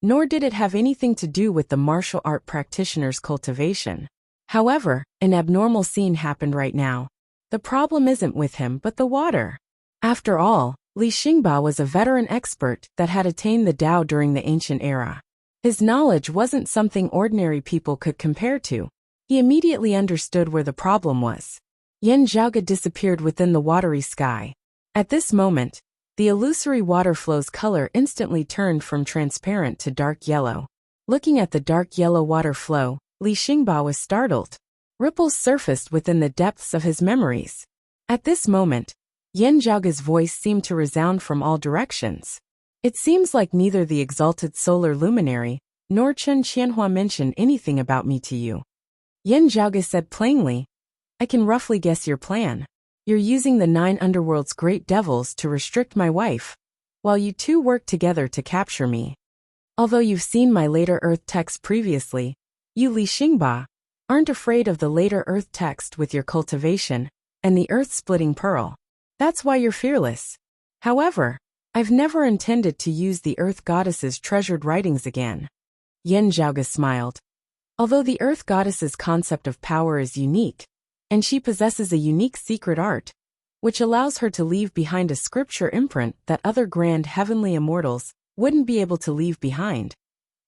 nor did it have anything to do with the martial art practitioner's cultivation. However, an abnormal scene happened right now. The problem isn't with him but the water. After all, Li Xingba was a veteran expert that had attained the Tao during the ancient era. His knowledge wasn't something ordinary people could compare to. He immediately understood where the problem was. Yin Zhaoge disappeared within the watery sky. At this moment, the illusory water flow's color instantly turned from transparent to dark yellow. Looking at the dark yellow water flow, Li Xingba was startled. Ripples surfaced within the depths of his memories. At this moment, Yin Zhaoge's voice seemed to resound from all directions. It seems like neither the exalted solar luminary nor Chen Qianhua mentioned anything about me to you. Yin Zhaoge said plainly, I can roughly guess your plan. You're using the 9 underworld's great devils to restrict my wife, while you two work together to capture me. Although you've seen my later Earth text previously, you Li Xingba aren't afraid of the later Earth text with your cultivation and the Earth-splitting pearl. That's why you're fearless. However, I've never intended to use the Earth Goddess's treasured writings again. Yin Zhaoge smiled. Although the Earth Goddess's concept of power is unique, and she possesses a unique secret art, which allows her to leave behind a scripture imprint that other grand heavenly immortals wouldn't be able to leave behind,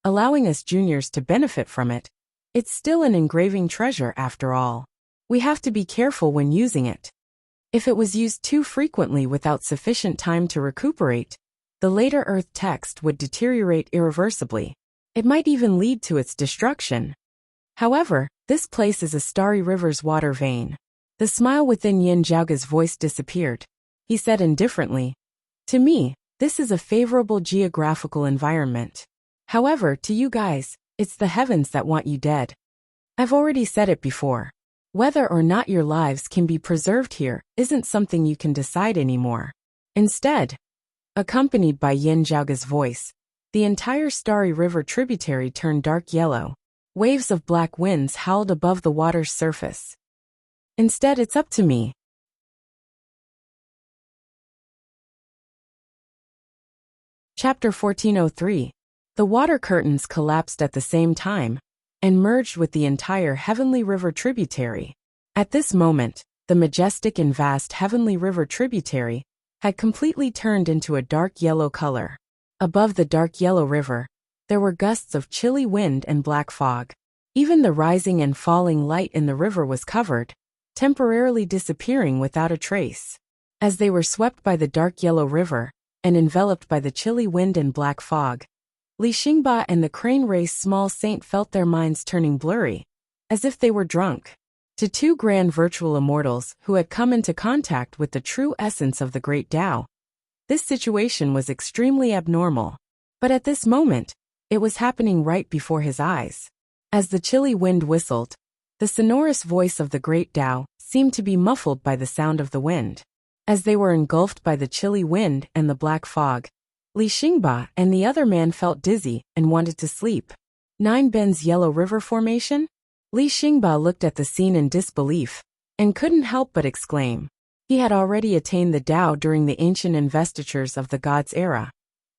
allowing us juniors to benefit from it, it's still an engraving treasure after all. We have to be careful when using it. If it was used too frequently without sufficient time to recuperate, the later Earth text would deteriorate irreversibly. It might even lead to its destruction. However, this place is a starry river's water vein. The smile within Yin Zhaoge's voice disappeared. He said indifferently, to me, this is a favorable geographical environment. However, to you guys, it's the heavens that want you dead. I've already said it before. Whether or not your lives can be preserved here isn't something you can decide anymore. Instead, accompanied by Yin Zhaoge's voice, the entire Starry River tributary turned dark yellow. Waves of black winds howled above the water's surface. Instead, it's up to me. Chapter 1403. The water curtains collapsed at the same time and merged with the entire Heavenly River tributary. At this moment, the majestic and vast Heavenly River tributary had completely turned into a dark yellow color. Above the dark yellow river, there were gusts of chilly wind and black fog. Even the rising and falling light in the river was covered, temporarily disappearing without a trace. As they were swept by the dark yellow river and enveloped by the chilly wind and black fog, Li Xingba and the crane race small saint felt their minds turning blurry, as if they were drunk. To two grand virtual immortals who had come into contact with the true essence of the great Tao, this situation was extremely abnormal. But at this moment, it was happening right before his eyes. As the chilly wind whistled, the sonorous voice of the great Tao seemed to be muffled by the sound of the wind. As they were engulfed by the chilly wind and the black fog, Li Xingba and the other man felt dizzy and wanted to sleep. Nine Bends Yellow River Formation? Li Xingba looked at the scene in disbelief and couldn't help but exclaim. He had already attained the Tao during the ancient investitures of the gods' era,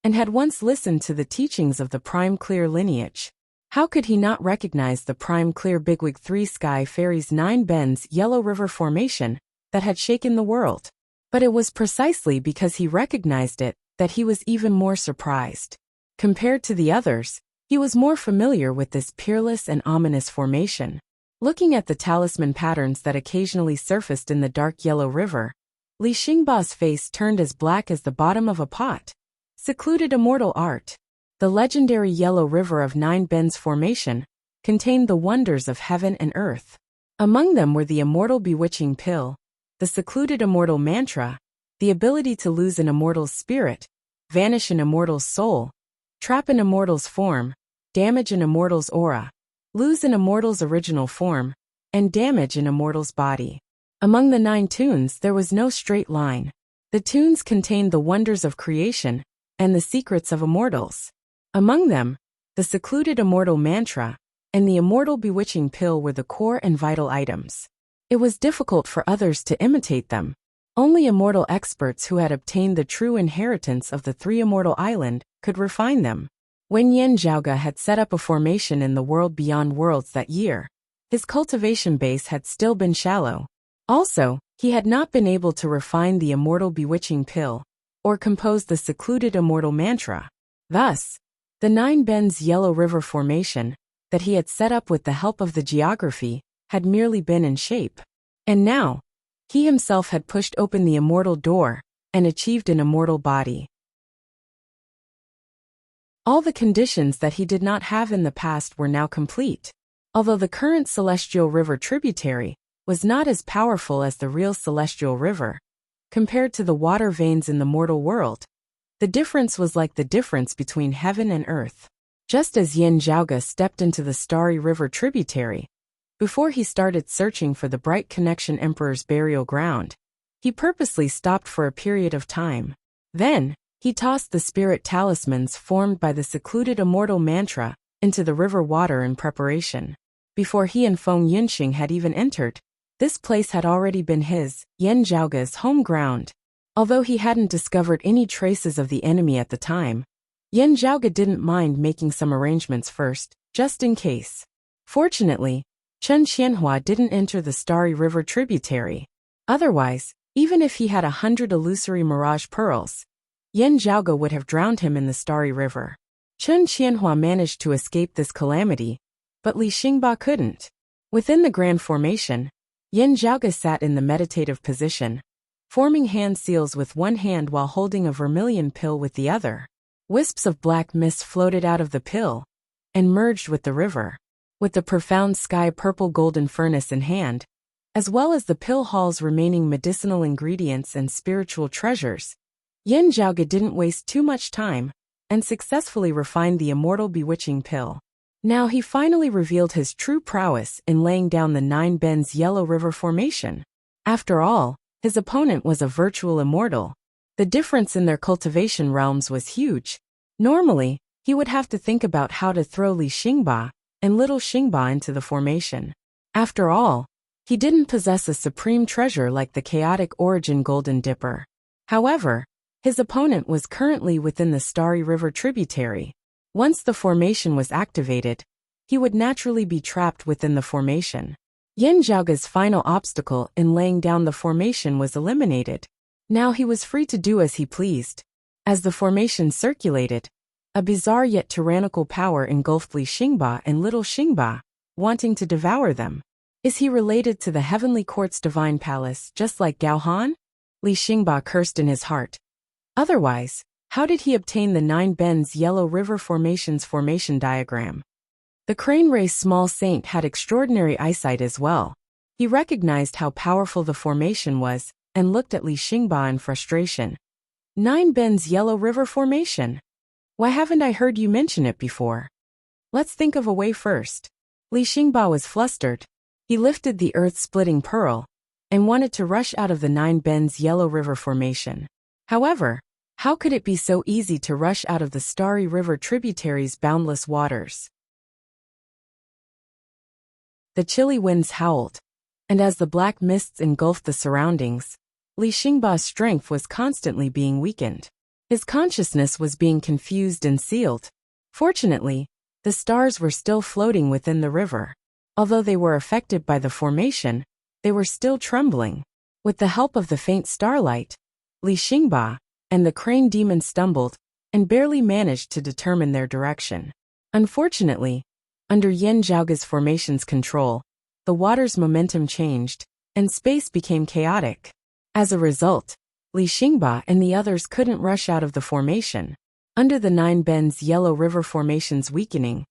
and had once listened to the teachings of the Prime Clear lineage. How could he not recognize the Prime Clear Bigwig 3 Sky Fairies 9 Bends Yellow River Formation that had shaken the world? But it was precisely because he recognized it that he was even more surprised. Compared to the others, he was more familiar with this peerless and ominous formation. Looking at the talisman patterns that occasionally surfaced in the dark yellow river, Li Xingba's face turned as black as the bottom of a pot. Secluded immortal art. The legendary Yellow River of Nine Bends Formation contained the wonders of heaven and earth. Among them were the immortal bewitching pill, the secluded immortal mantra, the ability to lose an immortal's spirit, vanish an immortal's soul, trap an immortal's form, damage an immortal's aura, lose an immortal's original form, and damage an immortal's body. Among the 9 tunes there was no straight line. The tunes contained the wonders of creation and the secrets of immortals. Among them, the secluded immortal mantra and the immortal bewitching pill were the core and vital items. It was difficult for others to imitate them. Only immortal experts who had obtained the true inheritance of the 3 immortal island could refine them. When Yin Zhaoge had set up a formation in the world beyond worlds that year, his cultivation base had still been shallow. Also, he had not been able to refine the immortal bewitching pill or compose the secluded immortal mantra. Thus, the 9 Bends Yellow River Formation that he had set up with the help of the geography had merely been in shape. And now, he himself had pushed open the immortal door and achieved an immortal body. All the conditions that he did not have in the past were now complete. Although the current Celestial River tributary was not as powerful as the real Celestial River, compared to the water veins in the mortal world, the difference was like the difference between heaven and earth. Just as Yin Zhaoge stepped into the Starry River tributary, before he started searching for the Bright Connection Emperor's burial ground, he purposely stopped for a period of time. Then, he tossed the spirit talismans formed by the secluded immortal mantra into the river water in preparation. Before he and Feng Yunxing had even entered, this place had already been his, Yin Zhaoge's, home ground. Although he hadn't discovered any traces of the enemy at the time, Yin Zhaoge didn't mind making some arrangements first, just in case. Fortunately, Chen Qianhua didn't enter the Starry River tributary. Otherwise, even if he had 100 illusory mirage pearls, Yin Zhaoge would have drowned him in the Starry River. Chen Qianhua managed to escape this calamity, but Li Xingba couldn't. Within the Grand Formation, Yin Zhaoge sat in the meditative position, forming hand seals with one hand while holding a vermilion pill with the other. Wisps of black mist floated out of the pill and merged with the river. With the profound sky purple golden furnace in hand, as well as the pill hall's remaining medicinal ingredients and spiritual treasures, Yin Zhaoge didn't waste too much time and successfully refined the immortal bewitching pill. Now he finally revealed his true prowess in laying down the Nine Bends Yellow River Formation. After all, his opponent was a virtual immortal. The difference in their cultivation realms was huge. Normally, he would have to think about how to throw Li Xingba and Little Xingba into the formation. After all, he didn't possess a supreme treasure like the chaotic origin Golden Dipper. However, his opponent was currently within the Starry River tributary. Once the formation was activated, he would naturally be trapped within the formation. Yin Zhaoge's final obstacle in laying down the formation was eliminated. Now he was free to do as he pleased. As the formation circulated, a bizarre yet tyrannical power engulfed Li Xingba and Little Xingba, wanting to devour them. Is he related to the Heavenly Court's divine palace just like Gao Han? Li Xingba cursed in his heart. Otherwise, how did he obtain the Nine Bends Yellow River Formation's formation diagram? The crane race small saint had extraordinary eyesight as well. He recognized how powerful the formation was and looked at Li Xingba in frustration. Nine Bends Yellow River Formation? Why haven't I heard you mention it before? Let's think of a way first. Li Xingba was flustered. He lifted the earth-splitting pearl and wanted to rush out of the Nine Bends Yellow River Formation. However, how could it be so easy to rush out of the Starry River tributary's boundless waters? The chilly winds howled, and as the black mists engulfed the surroundings, Li Xingba's strength was constantly being weakened. His consciousness was being confused and sealed. Fortunately, the stars were still floating within the river. Although they were affected by the formation, they were still trembling. With the help of the faint starlight, Li Xingba and the crane demon stumbled and barely managed to determine their direction. Unfortunately, under Yin Zhaoge's formation's control, the water's momentum changed, and space became chaotic. As a result, Li Xingba and the others couldn't rush out of the formation. Under the Nine Bends Yellow River Formation's weakening,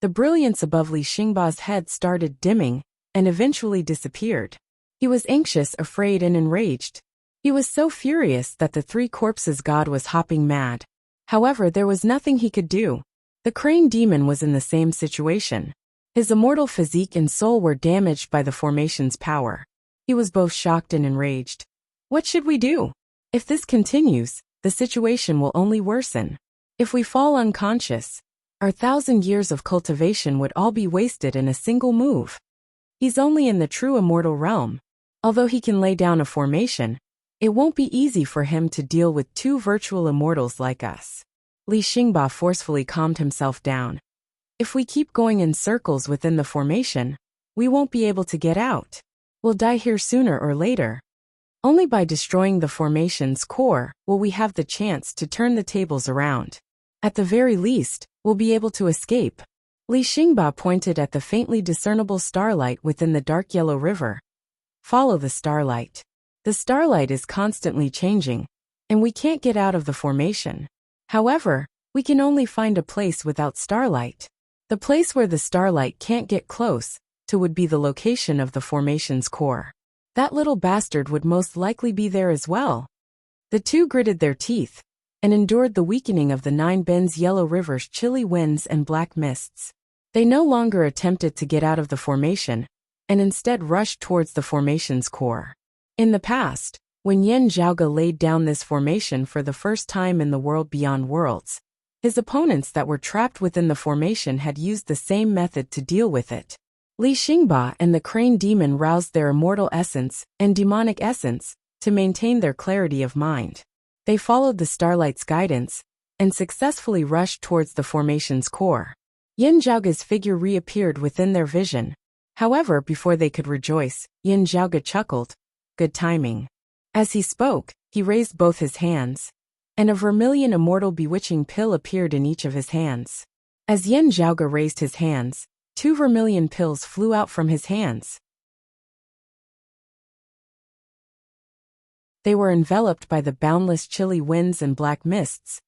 the brilliance above Li Xingba's head started dimming and eventually disappeared. He was anxious, afraid, and enraged. He was so furious that the three corpses god was hopping mad. However, there was nothing he could do. The crane demon was in the same situation. His immortal physique and soul were damaged by the formation's power. He was both shocked and enraged. What should we do? If this continues, the situation will only worsen. If we fall unconscious, our 1,000 years of cultivation would all be wasted in a single move. He's only in the true immortal realm. Although he can lay down a formation, it won't be easy for him to deal with two virtual immortals like us. Li Xingba forcefully calmed himself down. If we keep going in circles within the formation, we won't be able to get out. We'll die here sooner or later. Only by destroying the formation's core will we have the chance to turn the tables around. At the very least, we'll be able to escape. Li Xingba pointed at the faintly discernible starlight within the dark yellow river. Follow the starlight. The starlight is constantly changing, and we can't get out of the formation. However, we can only find a place without starlight. The place where the starlight can't get close to would be the location of the formation's core. That little bastard would most likely be there as well. The two gritted their teeth and endured the weakening of the Nine Bends Yellow River's chilly winds and black mists. They no longer attempted to get out of the formation, and instead rushed towards the formation's core. In the past, when Yin Zhaoge laid down this formation for the first time in the world beyond worlds, his opponents that were trapped within the formation had used the same method to deal with it. Li Xingba and the crane demon roused their immortal essence and demonic essence to maintain their clarity of mind. They followed the starlight's guidance and successfully rushed towards the formation's core. Yin Zhaoge's figure reappeared within their vision. However, before they could rejoice, Yin Zhaoge chuckled. Good timing. As he spoke, he raised both his hands, and a vermilion immortal bewitching pill appeared in each of his hands. As Yin Zhaoge raised his hands, 2 vermilion pills flew out from his hands. They were enveloped by the boundless chilly winds and black mists,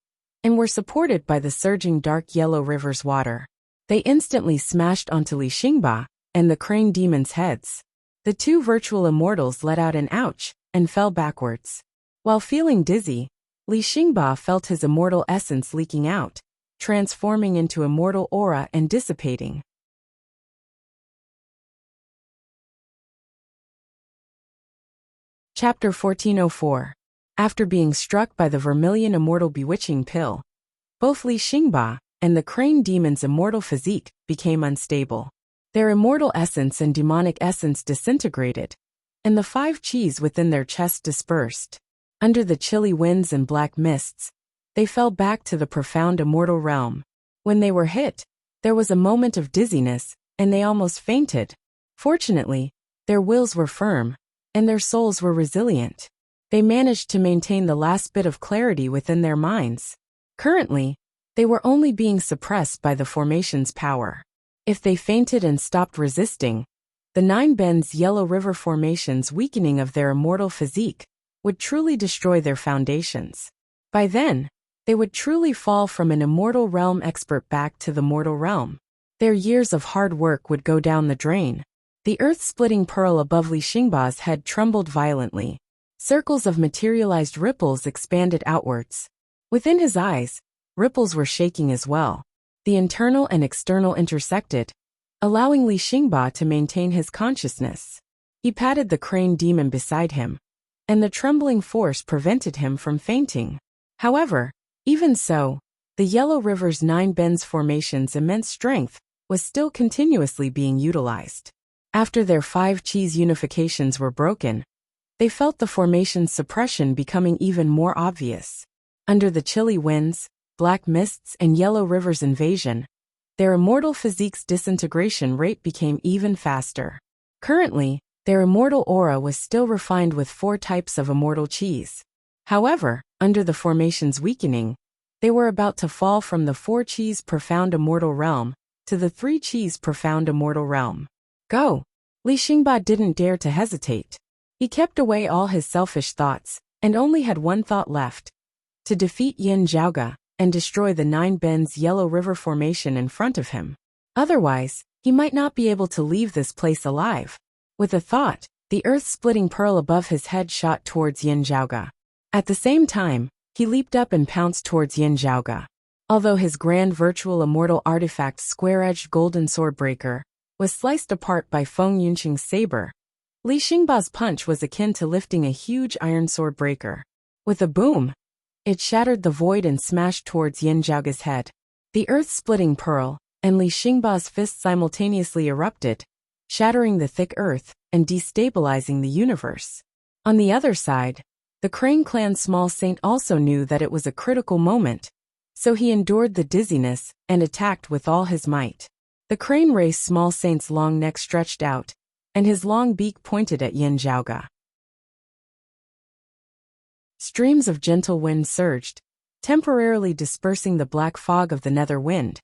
and were supported by the surging dark yellow river's water. They instantly smashed onto Li Xingba and the crane demon's heads. The 2 virtual immortals let out an ouch and fell backwards. While feeling dizzy, Li Xingba felt his immortal essence leaking out, transforming into immortal aura and dissipating. Chapter 1404. After being struck by the vermilion immortal bewitching pill, both Li Xingba and the crane demon's immortal physique became unstable. Their immortal essence and demonic essence disintegrated, and the 5 qis within their chest dispersed. Under the chilly winds and black mists, they fell back to the profound immortal realm. When they were hit, there was a moment of dizziness, and they almost fainted. Fortunately, their wills were firm, and their souls were resilient. They managed to maintain the last bit of clarity within their minds. Currently, they were only being suppressed by the formation's power. If they fainted and stopped resisting, the 9 bends Yellow River formation's weakening of their immortal physique would truly destroy their foundations. By then, they would truly fall from an immortal realm expert back to the mortal realm. Their years of hard work would go down the drain. The earth-splitting pearl above Li Xingba's head trembled violently. Circles of materialized ripples expanded outwards. Within his eyes, ripples were shaking as well. The internal and external intersected, allowing Li Xingba to maintain his consciousness. He patted the crane demon beside him, and the trembling force prevented him from fainting. However, even so, the Yellow River's 9 bends formation's immense strength was still continuously being utilized. After their 5 qis unifications were broken, they felt the formation's suppression becoming even more obvious. Under the chilly winds, black mists, and Yellow River's invasion, their immortal physique's disintegration rate became even faster. Currently, their immortal aura was still refined with 4 types of immortal qis. However, under the formation's weakening, they were about to fall from the 4 qis profound immortal realm to the 3 qis profound immortal realm. Go! Li Xingba didn't dare to hesitate. He kept away all his selfish thoughts, and only had one thought left: to defeat Yin Zhaoge and destroy the 9 bends Yellow River formation in front of him. Otherwise, he might not be able to leave this place alive. With a thought, the earth-splitting pearl above his head shot towards Yin Zhaoge. At the same time, he leaped up and pounced towards Yin Zhaoge. Although his grand virtual immortal artifact square-edged golden swordbreaker was sliced apart by Feng Yunqing's saber, Li Xingba's punch was akin to lifting a huge iron sword breaker. With a boom, it shattered the void and smashed towards Yin Zhaoge's head. The earth-splitting pearl and Li Xingba's fist simultaneously erupted, shattering the thick earth and destabilizing the universe. On the other side, the Crane clan's small saint also knew that it was a critical moment, so he endured the dizziness and attacked with all his might. The Crane race's small saint's long neck stretched out, and his long beak pointed at Yin Zhaoge. Streams of gentle wind surged, temporarily dispersing the black fog of the nether wind,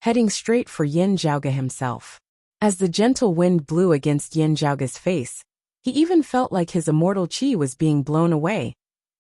heading straight for Yin Zhaoge himself. As the gentle wind blew against Yin Zhaoge's face, he even felt like his immortal qi was being blown away,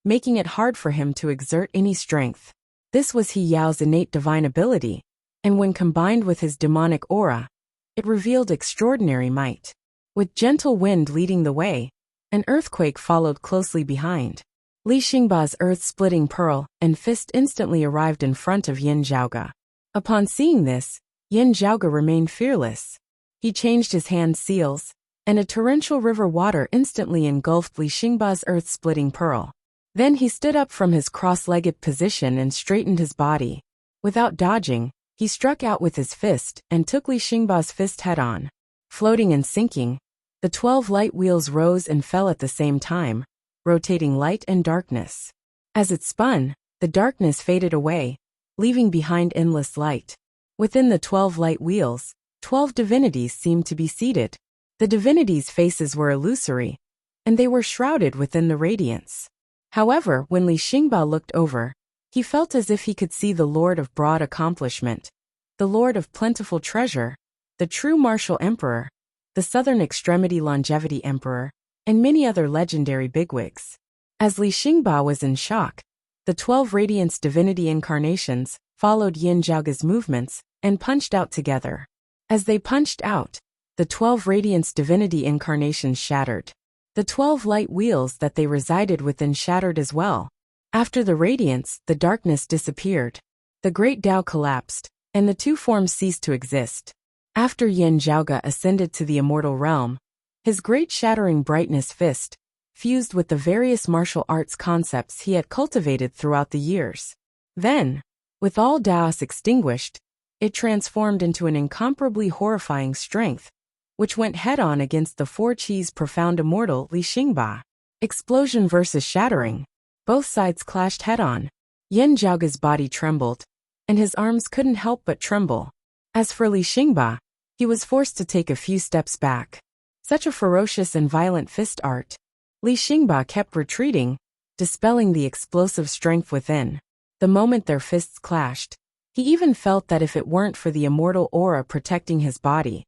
making it hard for him to exert any strength. This was He Yao's innate divine ability, and when combined with his demonic aura, it revealed extraordinary might. With gentle wind leading the way, an earthquake followed closely behind. Li Xingba's earth-splitting pearl and fist instantly arrived in front of Yin Zhaoge. Upon seeing this, Yin Zhaoge remained fearless. He changed his hand seals, and a torrential river water instantly engulfed Li Xingba's earth-splitting pearl. Then he stood up from his cross-legged position and straightened his body. Without dodging, he struck out with his fist and took Li Xingba's fist head-on. Floating and sinking, the 12 light wheels rose and fell at the same time, rotating light and darkness. As it spun, the darkness faded away, leaving behind endless light. Within the 12 light wheels, 12 divinities seemed to be seated. The divinities' faces were illusory, and they were shrouded within the radiance. However, when Li Xingba looked over, he felt as if he could see the Lord of Broad Accomplishment, the Lord of Plentiful Treasure, the True Martial Emperor, the Southern Extremity Longevity Emperor, and many other legendary bigwigs. As Li Xingba was in shock, the 12 Radiance Divinity Incarnations followed Yin Zhaoge's movements and punched out together. As they punched out, the 12 Radiance Divinity Incarnations shattered. The 12 light wheels that they resided within shattered as well. After the radiance, the darkness disappeared. The great Tao collapsed, and the two forms ceased to exist. After Yin Zhaoge ascended to the immortal realm, his great shattering brightness fist fused with the various martial arts concepts he had cultivated throughout the years. Then, with all Taoists extinguished, it transformed into an incomparably horrifying strength, which went head-on against the four Qi's profound immortal Li Xingba. Explosion versus shattering. Both sides clashed head-on. Yin Zhaoge's body trembled, and his arms couldn't help but tremble. As for Li Xingba, he was forced to take a few steps back. Such a ferocious and violent fist art. Li Xingba kept retreating, dispelling the explosive strength within. The moment their fists clashed, he even felt that if it weren't for the immortal aura protecting his body,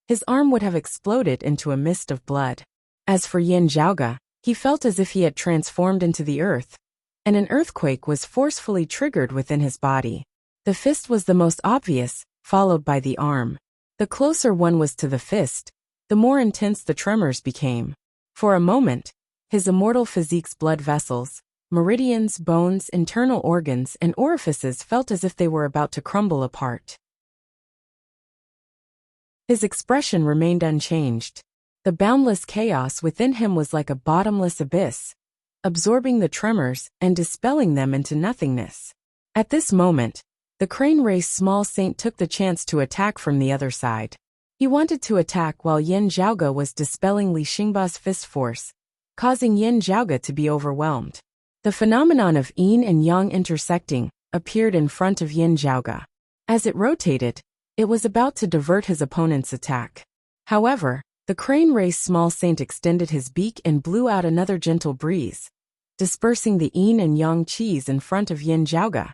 his arm would have exploded into a mist of blood. As for Yin Zhaoge, he felt as if he had transformed into the earth, and an earthquake was forcefully triggered within his body. The fist was the most obvious, followed by the arm. The closer one was to the fist, the more intense the tremors became. For a moment, his immortal physique's blood vessels, meridians, bones, internal organs, and orifices felt as if they were about to crumble apart. His expression remained unchanged. The boundless chaos within him was like a bottomless abyss, absorbing the tremors and dispelling them into nothingness. At this moment, the crane race small saint took the chance to attack from the other side. He wanted to attack while Yin Zhaoge was dispelling Li Xingba's fist force, causing Yin Zhaoge to be overwhelmed. The phenomenon of yin and yang intersecting appeared in front of Yin Zhaoge. As it rotated, it was about to divert his opponent's attack. However, the crane race small saint extended his beak and blew out another gentle breeze, dispersing the yin and yang qis in front of Yin Zhaoge,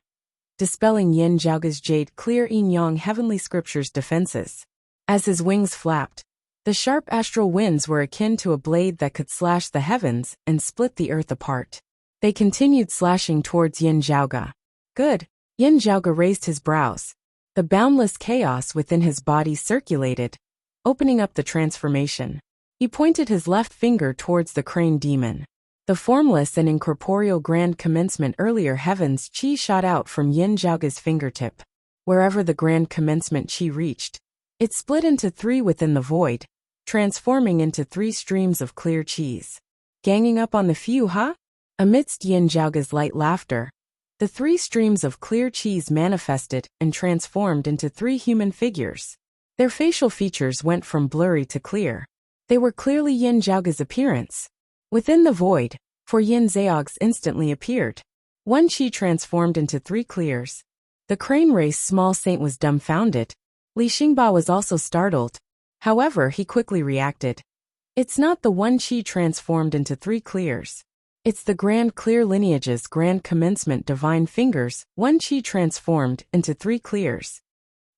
dispelling Yin Zhaoge's jade clear yin-yang heavenly scriptures defenses. As his wings flapped, the sharp astral winds were akin to a blade that could slash the heavens and split the earth apart. They continued slashing towards Yin Zhaoge. Good. Yin Zhaoge raised his brows. The boundless chaos within his body circulated, opening up the transformation. He pointed his left finger towards the crane demon. The formless and incorporeal grand commencement earlier heavens chi shot out from Yin Zhaoge's fingertip. Wherever the grand commencement chi reached, it split into three within the void, transforming into three streams of clear qis. Ganging up on the few, huh? Amidst Yin Zhaoge's light laughter, the three streams of clear qis manifested and transformed into three human figures. Their facial features went from blurry to clear. They were clearly Yin Zhaoge's appearance. Within the void, for Yin Zhaoge's instantly appeared. One qi transformed into three clears. The crane race small saint was dumbfounded. Li Xingba was also startled. However, he quickly reacted. It's not the one qi transformed into three clears. It's the grand clear lineage's grand commencement divine fingers, one qi transformed into three clears.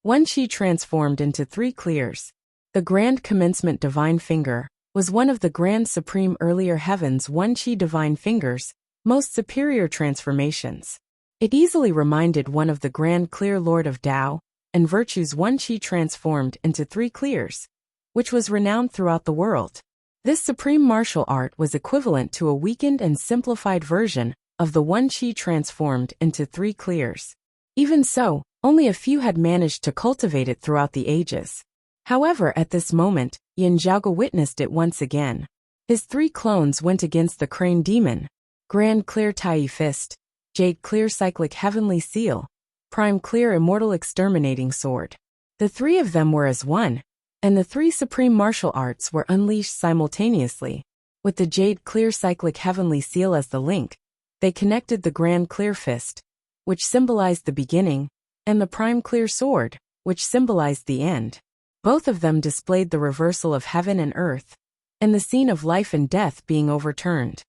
One qi transformed into three clears. The grand commencement divine finger was one of the grand supreme earlier heavens one qi divine fingers, most superior transformations. It easily reminded one of the grand clear lord of Tao and virtues one qi transformed into three clears, which was renowned throughout the world. This supreme martial art was equivalent to a weakened and simplified version of the one qi transformed into three clears. Even so, only a few had managed to cultivate it throughout the ages. However, at this moment, Yin Zhaoge witnessed it once again. His three clones went against the crane demon, Grand Clear Tai Fist, Jade Clear Cyclic Heavenly Seal, Prime Clear Immortal Exterminating Sword. The three of them were as one, and the three supreme martial arts were unleashed simultaneously. With the Jade Clear Cyclic Heavenly Seal as the link, they connected the Grand Clear Fist, which symbolized the beginning, and the Prime Clear Sword, which symbolized the end. Both of them displayed the reversal of heaven and earth, and the scene of life and death being overturned.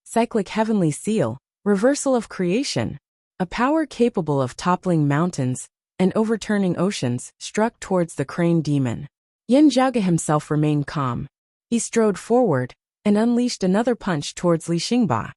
Cyclic Heavenly Seal, reversal of creation, a power capable of toppling mountains and overturning oceans, struck towards the crane demon. Yin Zhaoge himself remained calm. He strode forward and unleashed another punch towards Li Xingba.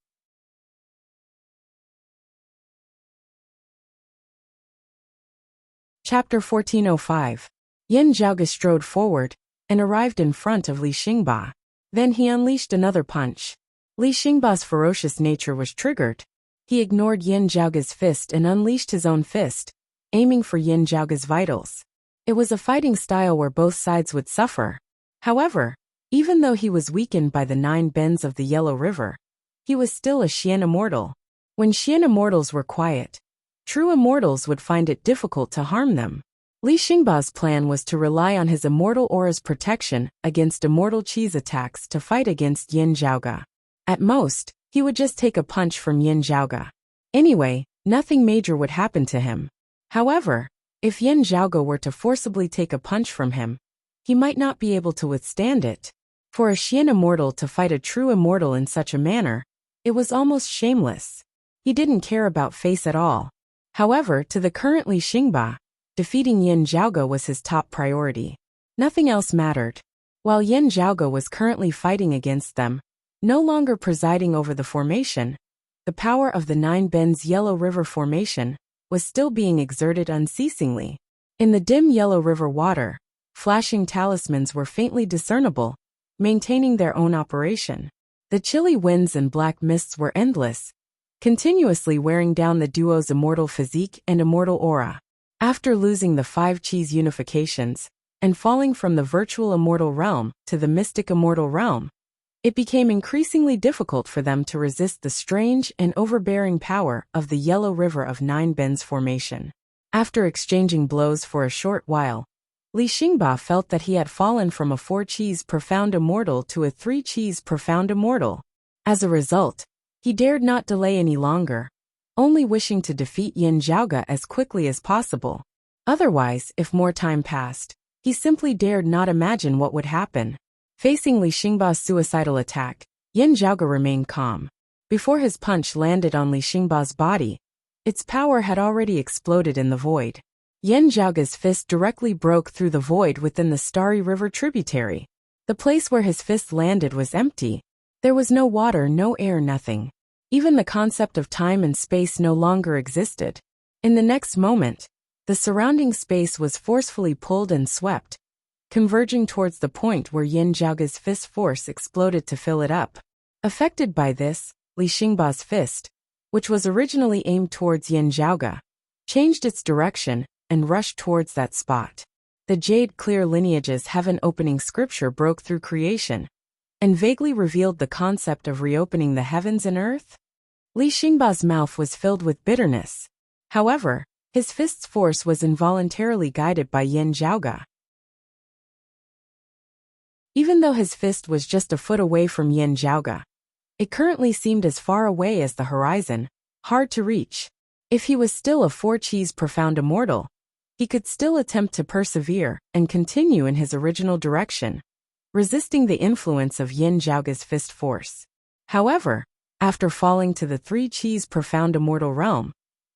Chapter 1405. Yin Zhaoge strode forward and arrived in front of Li Xingba. Then he unleashed another punch. Li Xingba's ferocious nature was triggered. He ignored Yin Zhaoge's fist and unleashed his own fist, aiming for Yin Zhaoge's vitals. It was a fighting style where both sides would suffer. However, even though he was weakened by the 9 bends of the Yellow River, he was still a Xian immortal. When Xian immortals were quiet, true immortals would find it difficult to harm them. Li Xingba's plan was to rely on his immortal aura's protection against immortal Qi's attacks to fight against Yin Zhaoge. At most, he would just take a punch from Yin Zhaoge. Anyway, nothing major would happen to him. However, if Yin Zhaoge were to forcibly take a punch from him, he might not be able to withstand it. For a Xian immortal to fight a true immortal in such a manner, it was almost shameless. He didn't care about face at all. However, to the current Li Xingba, defeating Yin Zhaoge was his top priority. Nothing else mattered. While Yin Zhaoge was currently fighting against them, no longer presiding over the formation, the power of the 9 bends Yellow River formation was still being exerted unceasingly. In the dim Yellow River water, flashing talismans were faintly discernible, maintaining their own operation. The chilly winds and black mists were endless, continuously wearing down the duo's immortal physique and immortal aura. After losing the 5 Qi's unifications and falling from the virtual immortal realm to the mystic immortal realm, it became increasingly difficult for them to resist the strange and overbearing power of the Yellow River of 9 bends formation. After exchanging blows for a short while, Li Xingba felt that he had fallen from a 4 Qi's profound immortal to a 3 Qi's profound immortal. As a result, he dared not delay any longer, only wishing to defeat Yin Zhaoge as quickly as possible. Otherwise, if more time passed, he simply dared not imagine what would happen. Facing Li Xingba's suicidal attack, Yin Zhaoge remained calm. Before his punch landed on Li Xingba's body, its power had already exploded in the void. Yin Zhaoge's fist directly broke through the void within the Starry River tributary. The place where his fist landed was empty. There was no water, no air, nothing. Even the concept of time and space no longer existed. In the next moment, the surrounding space was forcefully pulled and swept, converging towards the point where Yin Zhaoge's fist force exploded to fill it up. Affected by this, Li Xingba's fist, which was originally aimed towards Yin Zhaoge, changed its direction and rushed towards that spot. The jade-clear lineage's heaven-opening scripture broke through creation and vaguely revealed the concept of reopening the heavens and earth. Li Xingba's mouth was filled with bitterness. However, his fist's force was involuntarily guided by Yin Zhaoge. Even though his fist was just a foot away from Yin Zhaoge, it currently seemed as far away as the horizon, hard to reach. If he was still a 4 Qi's profound immortal, he could still attempt to persevere and continue in his original direction, resisting the influence of Yin Zhaoge's fist force. However, after falling to the 3 Qi's profound immortal realm,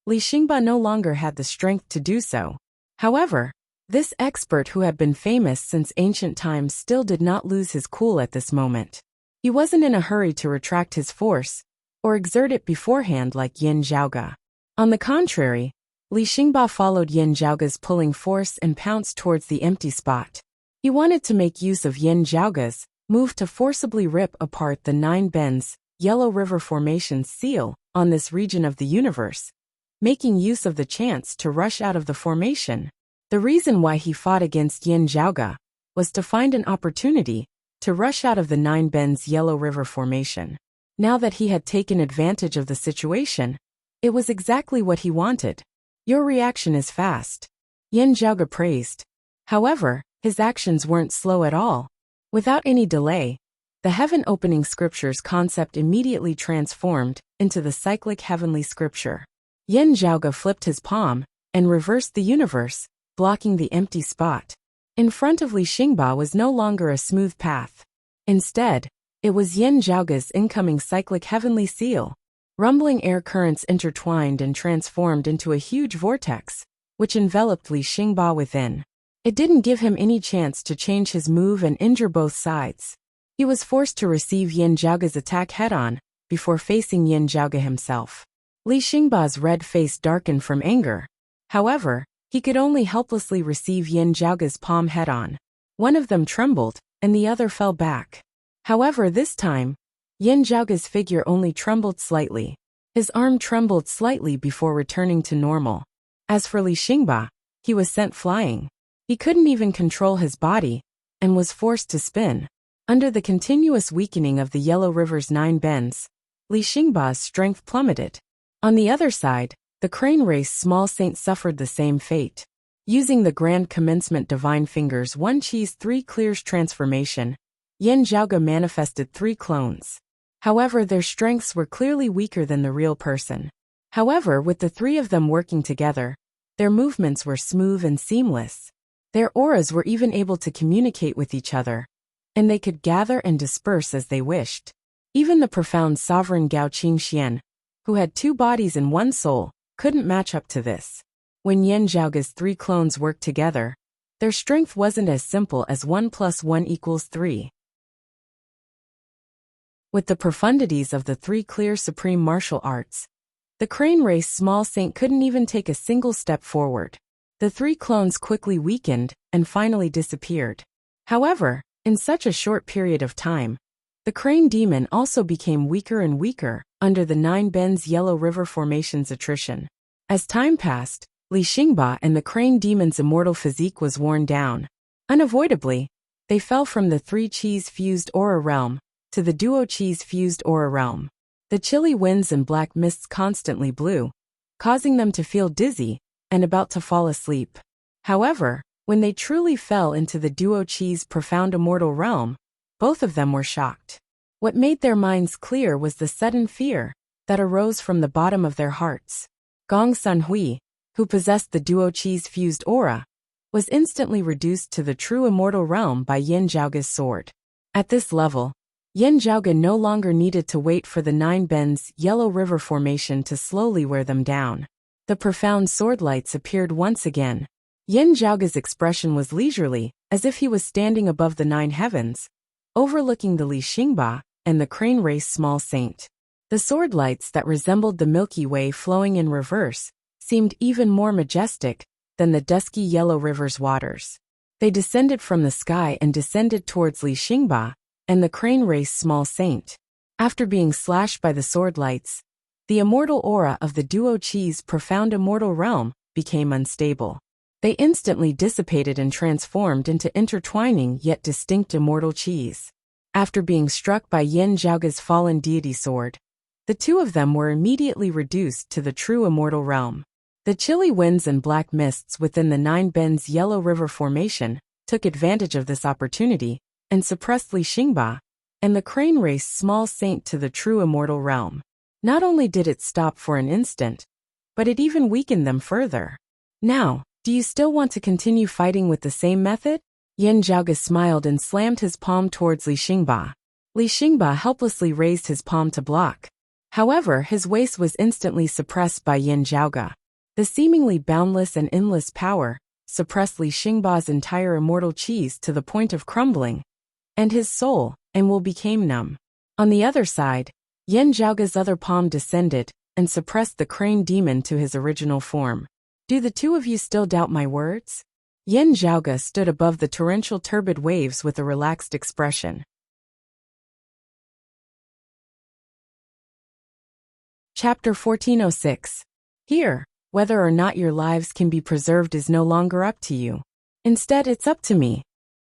Li Xingba no longer had the strength to do so. However, this expert who had been famous since ancient times still did not lose his cool at this moment. He wasn't in a hurry to retract his force or exert it beforehand like Yin Zhaoge. On the contrary, Li Xingba followed Yin Zhaoge's pulling force and pounced towards the empty spot. He wanted to make use of Yin Zhaoge's move to forcibly rip apart the 9 bends Yellow River formation's seal on this region of the universe, making use of the chance to rush out of the formation. The reason why he fought against Yin Zhaoge was to find an opportunity to rush out of the 9 bends Yellow River formation. Now that he had taken advantage of the situation, it was exactly what he wanted. Your reaction is fast, Yin Zhaoge praised. However, his actions weren't slow at all. Without any delay, the heaven-opening scripture's concept immediately transformed into the cyclic heavenly scripture. Yin Zhaoge flipped his palm and reversed the universe, blocking the empty spot. In front of Li Xingba was no longer a smooth path. Instead, it was Yin Zhaoge's incoming cyclic heavenly seal. Rumbling air currents intertwined and transformed into a huge vortex, which enveloped Li Xingba within. It didn't give him any chance to change his move and injure both sides. He was forced to receive Yin Zhaoge's attack head-on, before facing Yin Zhaoge himself. Li Xingba's red face darkened from anger. However, he could only helplessly receive Yin Zhaoge's palm head-on. One of them trembled, and the other fell back. However, this time, Yin Zhaoge's figure only trembled slightly. His arm trembled slightly before returning to normal. As for Li Xingba, he was sent flying. He couldn't even control his body, and was forced to spin. Under the continuous weakening of the Yellow River's 9 bends, Li Xingba's strength plummeted. On the other side, the crane race small saint suffered the same fate. Using the grand commencement divine fingers 1 Chi's 3 clears transformation, Yan Zhaoge manifested 3 clones. However, their strengths were clearly weaker than the real person. However, with the 3 of them working together, their movements were smooth and seamless. Their auras were even able to communicate with each other, and they could gather and disperse as they wished. Even the profound sovereign Gao Qingxian, who had 2 bodies and 1 soul, couldn't match up to this. When Yan Zhaoge's 3 clones worked together, their strength wasn't as simple as 1 + 1 = 3. With the profundities of the 3 clear supreme martial arts, the crane race small saint couldn't even take a single step forward. The 3 clones quickly weakened and finally disappeared. However, in such a short period of time, the crane demon also became weaker and weaker under the 9 bends Yellow River formation's attrition. As time passed, Li Xingba and the crane demon's immortal physique was worn down. Unavoidably, they fell from the 3 Chi's fused aura realm to the duo Chi's fused aura realm. The chilly winds and black mists constantly blew, causing them to feel dizzy and about to fall asleep. However, when they truly fell into the duo Chi's profound immortal realm, both of them were shocked. What made their minds clear was the sudden fear that arose from the bottom of their hearts. Gong Sunhui, who possessed the duo Chi's fused aura, was instantly reduced to the true immortal realm by Yan Zhaoge's sword. At this level, Yan Zhaoge no longer needed to wait for the 9 bends Yellow River formation to slowly wear them down. The profound sword lights appeared once again. Yan Zhaoge's expression was leisurely, as if he was standing above the 9 heavens, overlooking the Li Xingba and the crane race small saint. The sword lights that resembled the Milky Way flowing in reverse seemed even more majestic than the dusky Yellow River's waters. They descended from the sky and descended towards Li Xingba and the crane race small saint. After being slashed by the sword lights, the immortal aura of the duo Chi's profound immortal realm became unstable. They instantly dissipated and transformed into intertwining yet distinct immortal Chis. After being struck by Yan Zhaoge's fallen deity sword, the 2 of them were immediately reduced to the true immortal realm. The chilly winds and black mists within the 9 bends Yellow River formation took advantage of this opportunity and suppressed Li Xingba and the crane race small saint to the true immortal realm. Not only did it stop for an instant, but it even weakened them further. Now, do you still want to continue fighting with the same method? Yan Zhaoge smiled and slammed his palm towards Li Xingba. Li Xingba helplessly raised his palm to block. However, his waist was instantly suppressed by Yan Zhaoge. The seemingly boundless and endless power suppressed Li Xingba's entire immortal Chis to the point of crumbling, and his soul and will became numb. On the other side, Yan Zhaoge's other palm descended and suppressed the crane demon to his original form. Do the 2 of you still doubt my words? Yan Zhaoge stood above the torrential turbid waves with a relaxed expression. Chapter 1406. Here, whether or not your lives can be preserved is no longer up to you. Instead, it's up to me.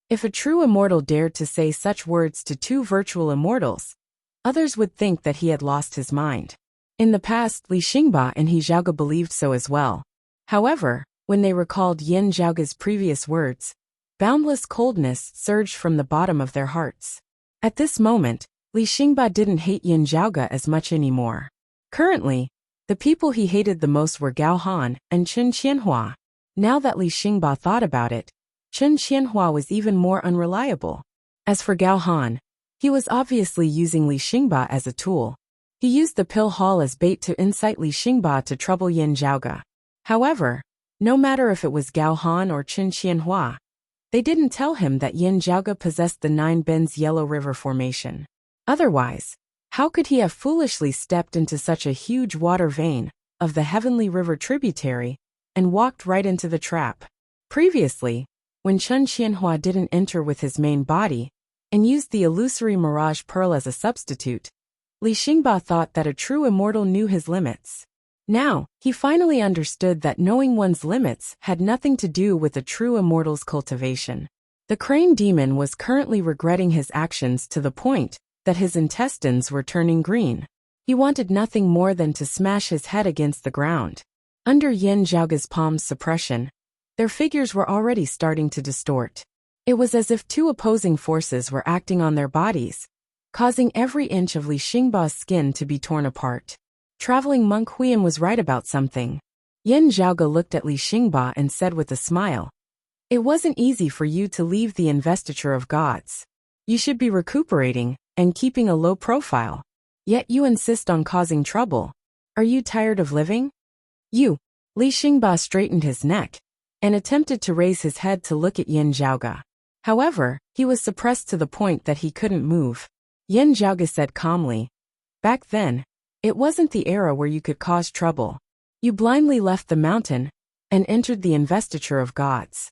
If a true immortal dared to say such words to 2 virtual immortals, others would think that he had lost his mind. In the past, Li Xingba and He Zhaoge believed so as well. However, when they recalled Yan Zhaoge's previous words, boundless coldness surged from the bottom of their hearts. At this moment, Li Xingba didn't hate Yan Zhaoge as much anymore. Currently, the people he hated the most were Gao Han and Chen Qianhua. Now that Li Xingba thought about it, Chen Qianhua was even more unreliable. As for Gao Han, he was obviously using Li Xingba as a tool. He used the pill hall as bait to incite Li Xingba to trouble Yan Zhaoge. However, no matter if it was Gao Han or Chen Qianhua, they didn't tell him that Yan Zhaoge possessed the 9 bends Yellow River formation. Otherwise, how could he have foolishly stepped into such a huge water vein of the heavenly river tributary and walked right into the trap? Previously, when Chen Qianhua didn't enter with his main body and used the illusory Mirage Pearl as a substitute, Li Xingba thought that a true immortal knew his limits. Now, he finally understood that knowing one's limits had nothing to do with a true immortal's cultivation. The crane demon was currently regretting his actions to the point that his intestines were turning green. He wanted nothing more than to smash his head against the ground. Under Yin Zhaoge's palm's suppression, their figures were already starting to distort. It was as if two opposing forces were acting on their bodies, causing every inch of Li Xingba's skin to be torn apart. Traveling monk Huiyan was right about something. Yin Zhaoge looked at Li Xingba and said with a smile, "It wasn't easy for you to leave the investiture of gods. You should be recuperating and keeping a low profile. Yet you insist on causing trouble. Are you tired of living?" "You." Li Xingba straightened his neck and attempted to raise his head to look at Yin Zhaoge. However, he was suppressed to the point that he couldn't move. Yin Zhaoge said calmly, "Back then, it wasn't the era where you could cause trouble. You blindly left the mountain and entered the investiture of gods.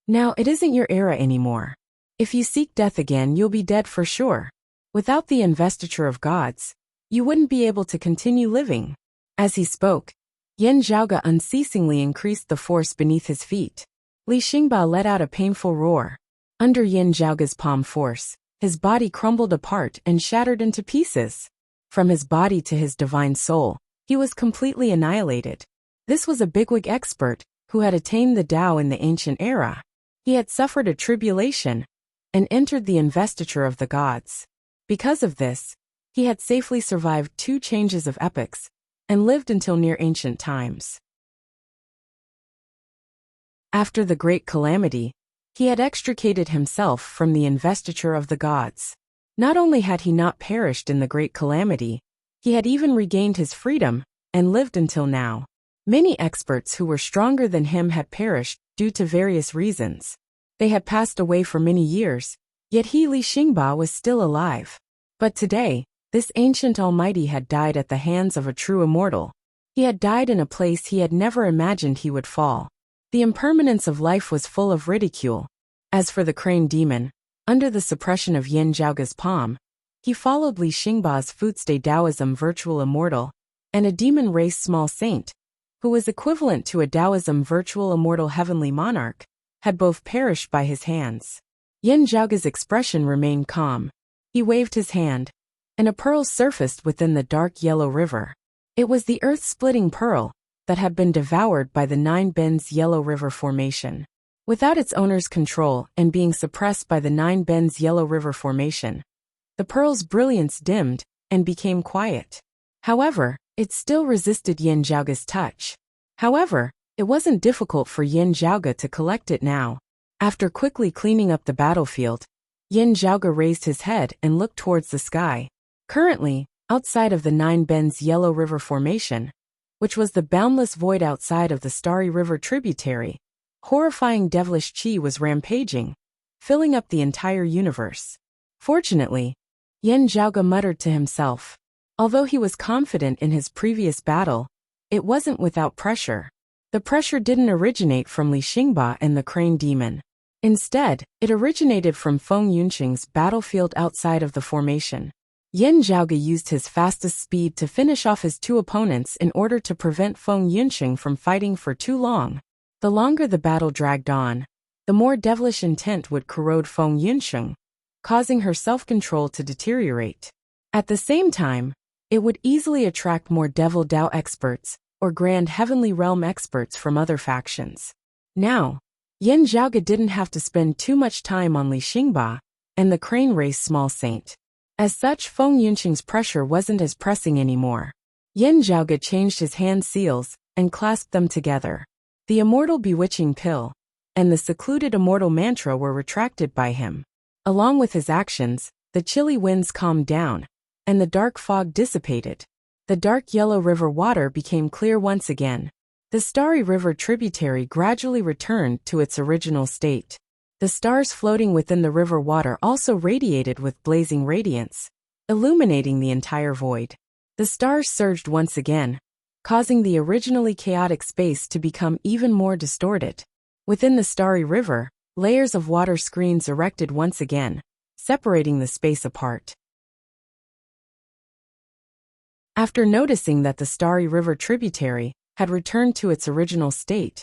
Now it isn't your era anymore. If you seek death again, you'll be dead for sure. Without the investiture of gods, you wouldn't be able to continue living." As he spoke, Yin Zhaoge unceasingly increased the force beneath his feet. Li Xingba let out a painful roar. Under Yin Zhaoge's palm force, his body crumbled apart and shattered into pieces. From his body to his divine soul, he was completely annihilated. This was a bigwig expert who had attained the Tao in the ancient era. He had suffered a tribulation and entered the investiture of the gods. Because of this, he had safely survived 2 changes of epochs and lived until near ancient times. After the great calamity, he had extricated himself from the investiture of the gods. Not only had he not perished in the great calamity, he had even regained his freedom and lived until now. Many experts who were stronger than him had perished due to various reasons. They had passed away for many years, yet he, Li Xingba, was still alive. But today, this ancient almighty had died at the hands of a true immortal. He had died in a place he had never imagined he would fall. The impermanence of life was full of ridicule. As for the crane demon, under the suppression of Yin Zhaoge's palm, he followed Li Xingba's footstay Taoism virtual immortal, and a demon race small saint, who was equivalent to a Taoism virtual immortal heavenly monarch, had both perished by his hands. Yin Zhaoge's expression remained calm. He waved his hand, and a pearl surfaced within the dark yellow river. It was the earth-splitting pearl that had been devoured by the 9 Bends Yellow River Formation. Without its owner's control and being suppressed by the 9 Bends Yellow River Formation, the pearl's brilliance dimmed and became quiet. However, it still resisted Yin Zhaoge's touch. However, it wasn't difficult for Yin Zhaoge to collect it now. After quickly cleaning up the battlefield, Yin Zhaoge raised his head and looked towards the sky. Currently, outside of the 9 Bends Yellow River Formation, which was the boundless void outside of the Starry River tributary, horrifying devilish chi was rampaging, filling up the entire universe. Fortunately, Yin Zhaoge muttered to himself. Although he was confident in his previous battle, it wasn't without pressure. The pressure didn't originate from Li Xingba and the crane demon. Instead, it originated from Feng Yunqing's battlefield outside of the formation. Yin Zhaoge used his fastest speed to finish off his 2 opponents in order to prevent Feng Yunqing from fighting for too long. The longer the battle dragged on, the more devilish intent would corrode Feng Yunqing, causing her self-control to deteriorate. At the same time, it would easily attract more Devil Dao experts or Grand Heavenly Realm experts from other factions. Now, Yin Zhaoge didn't have to spend too much time on Li Xingba and the crane race small saint. As such, Feng Yunqing's pressure wasn't as pressing anymore. Yin Zhaoge changed his hand seals and clasped them together. The immortal bewitching pill and the secluded immortal mantra were retracted by him. Along with his actions, the chilly winds calmed down, and the dark fog dissipated. The dark yellow river water became clear once again. The starry river tributary gradually returned to its original state. The stars floating within the river water also radiated with blazing radiance, illuminating the entire void. The stars surged once again, causing the originally chaotic space to become even more distorted. Within the starry river, layers of water screens erected once again, separating the space apart. After noticing that the Starry River tributary had returned to its original state,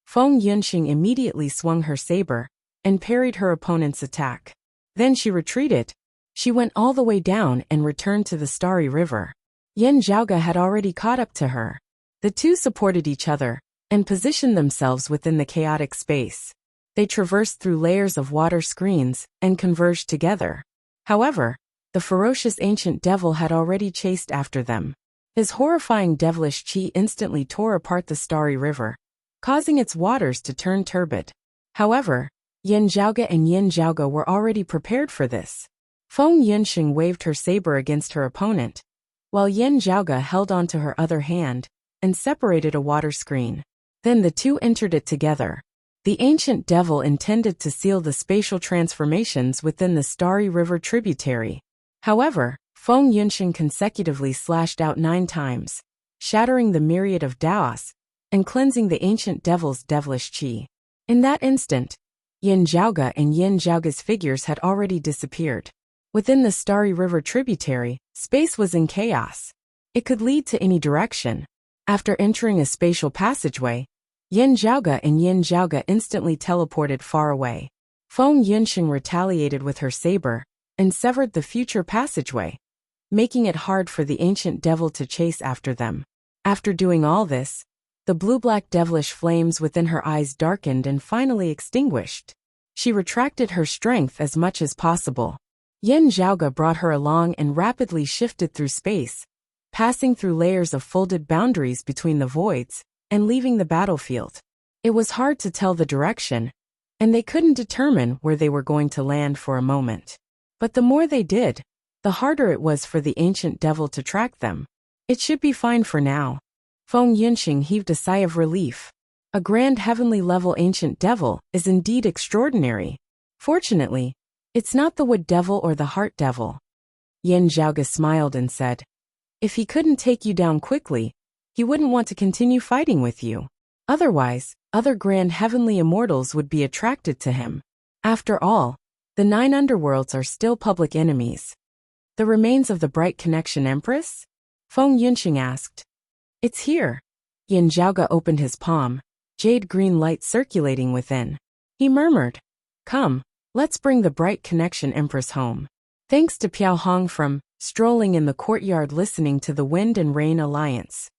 Feng Yunxing immediately swung her saber and parried her opponent's attack. Then she retreated. She went all the way down and returned to the Starry River. Yan Zhaoge had already caught up to her. The two supported each other and positioned themselves within the chaotic space. They traversed through layers of water screens and converged together. However, the ferocious ancient devil had already chased after them. His horrifying devilish qi instantly tore apart the Starry River, causing its waters to turn turbid. However, Yan Zhaoge and Yin Zhaoge were already prepared for this. Feng Yunxing waved her saber against her opponent, while Yin Zhaoge held onto her other hand and separated a water screen. Then the two entered it together. The ancient devil intended to seal the spatial transformations within the Starry River tributary. However, Feng Yunxing consecutively slashed out 9 times, shattering the myriad of Daos and cleansing the ancient devil's devilish qi. In that instant, Yin Zhaoge and Yin Zhaoge's figures had already disappeared. Within the Starry River tributary, space was in chaos. It could lead to any direction. After entering a spatial passageway, Yin Zhaoge and Yin Zhaoge instantly teleported far away. Feng Yunxing retaliated with her saber and severed the future passageway, making it hard for the ancient devil to chase after them. After doing all this, the blue-black devilish flames within her eyes darkened and finally extinguished. She retracted her strength as much as possible. Yin Zhaoge brought her along and rapidly shifted through space, passing through layers of folded boundaries between the voids and leaving the battlefield. It was hard to tell the direction, and they couldn't determine where they were going to land for a moment. But the more they did, the harder it was for the ancient devil to track them. It should be fine for now. Feng Yunxing heaved a sigh of relief. A grand heavenly level ancient devil is indeed extraordinary. Fortunately, it's not the wood devil or the heart devil. Yin Zhaoge smiled and said, "If he couldn't take you down quickly, he wouldn't want to continue fighting with you. Otherwise, other grand heavenly immortals would be attracted to him. After all, the 9 underworlds are still public enemies." "The remains of the Bright Connection Empress?" Feng Yunxing asked. "It's here." Yin Zhaoge opened his palm, jade green light circulating within. He murmured, "Come, let's bring the Bright Connection Empress home." Thanks to Piao Hong from strolling in the courtyard listening to the Wind and Rain Alliance.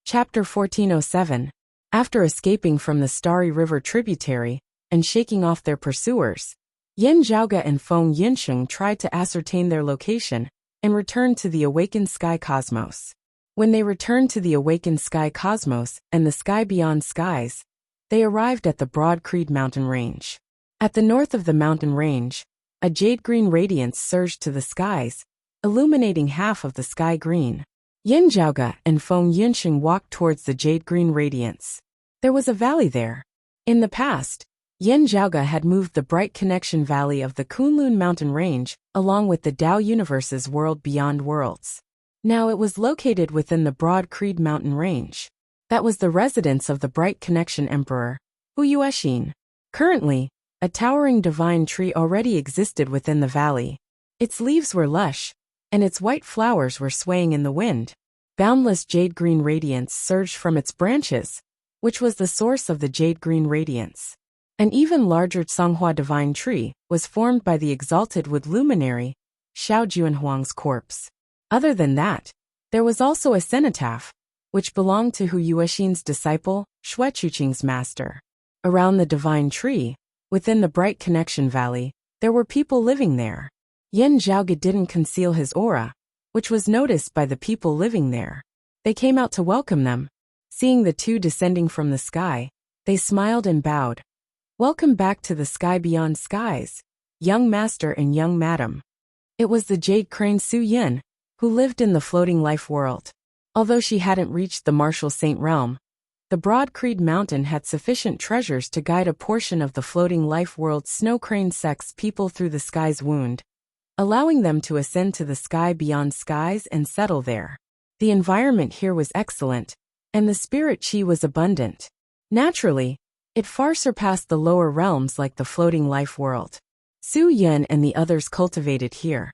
Chapter 1407. After escaping from the Starry River tributary and shaking off their pursuers, Yin Zhaoge and Feng Yunxing tried to ascertain their location and returned to the awakened sky cosmos. When they returned to the awakened sky cosmos and the sky beyond skies, they arrived at the Broad Creed mountain range. At the north of the mountain range, a jade-green radiance surged to the skies, illuminating half of the sky green. Yin Zhaoge and Feng Yunxing walked towards the jade-green radiance. There was a valley there. In the past, Yin Zhaoge had moved the Bright Connection Valley of the Kunlun mountain range along with the Tao Universe's world beyond worlds. Now it was located within the Broad Creed mountain range. That was the residence of the Bright Connection Emperor, Hu Yuexin. Currently, a towering divine tree already existed within the valley. Its leaves were lush, and its white flowers were swaying in the wind. Boundless jade-green radiance surged from its branches, which was the source of the jade-green radiance. An even larger Songhua divine tree was formed by the exalted wood luminary, Xiao Juanhuang's corpse. Other than that, there was also a cenotaph, which belonged to Hu Yuexin's disciple, Xue Chuqing's master. Around the divine tree, within the Bright Connection Valley, there were people living there. Yin Zhaoge didn't conceal his aura, which was noticed by the people living there. They came out to welcome them. Seeing the two descending from the sky, they smiled and bowed. "Welcome back to the sky beyond skies, young master and young madam." It was the jade crane Su Yin, who lived in the floating life world. Although she hadn't reached the martial saint realm, the Broad Creed mountain had sufficient treasures to guide a portion of the floating life world's snow crane sex people through the sky's wound, allowing them to ascend to the sky beyond skies and settle there. The environment here was excellent, and the spirit chi was abundant. Naturally, it far surpassed the lower realms like the floating life world. Su Yun and the others cultivated here.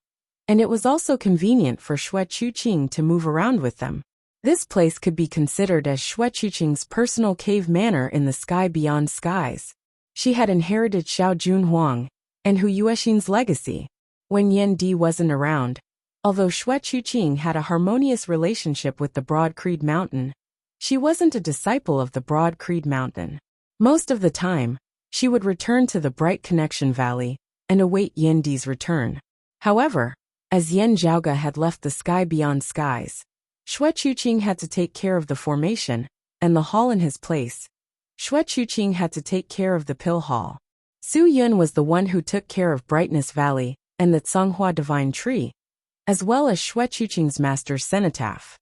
And it was also convenient for Xue Chuqing to move around with them. This place could be considered as Xue Chuqing's personal cave manor in the sky beyond skies. She had inherited Xiao Junhuang and Hu Yuexin's legacy. When Yan Di wasn't around, although Xue Chuqing had a harmonious relationship with the Broad Creed Mountain, she wasn't a disciple of the Broad Creed Mountain. Most of the time, she would return to the Bright Connection Valley and await Yan Di's return. However, as Yan Zhaoge had left the sky beyond skies, Xue Chuqing had to take care of the formation and the hall in his place. Xue Chuqing had to take care of the pill hall. Su Yun was the one who took care of Brightness Valley and the Tsanghua Divine Tree, as well as Xue Chuqing's master's cenotaph.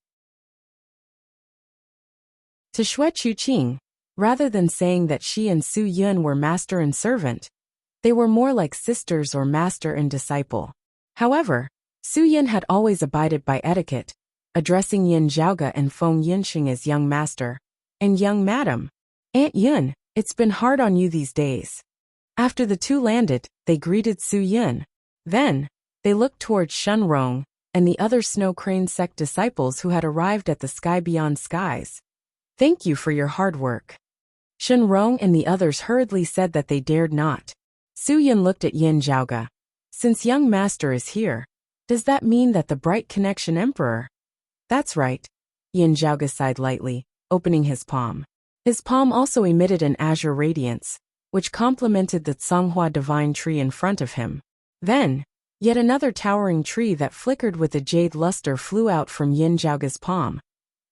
To Xue Chuqing, rather than saying that she and Su Yun were master and servant, they were more like sisters or master and disciple. However, Su Yun had always abided by etiquette, addressing Yan Zhaoge and Feng Yinxing as young master and young madam. Aunt Yun, it's been hard on you these days. After the two landed, they greeted Su Yun. Then, they looked towards Shen Rong and the other Snow Crane sect disciples who had arrived at the sky beyond skies. Thank you for your hard work. Shen Rong and the others hurriedly said that they dared not. Su Yun looked at Yan Zhaoge. Since young master is here, does that mean that the Bright Connection Emperor? That's right. Yan Zhaoge sighed lightly, opening his palm. His palm also emitted an azure radiance, which complemented the Tsanghua Divine Tree in front of him. Then, yet another towering tree that flickered with a jade luster flew out from Yan Zhaoge's palm,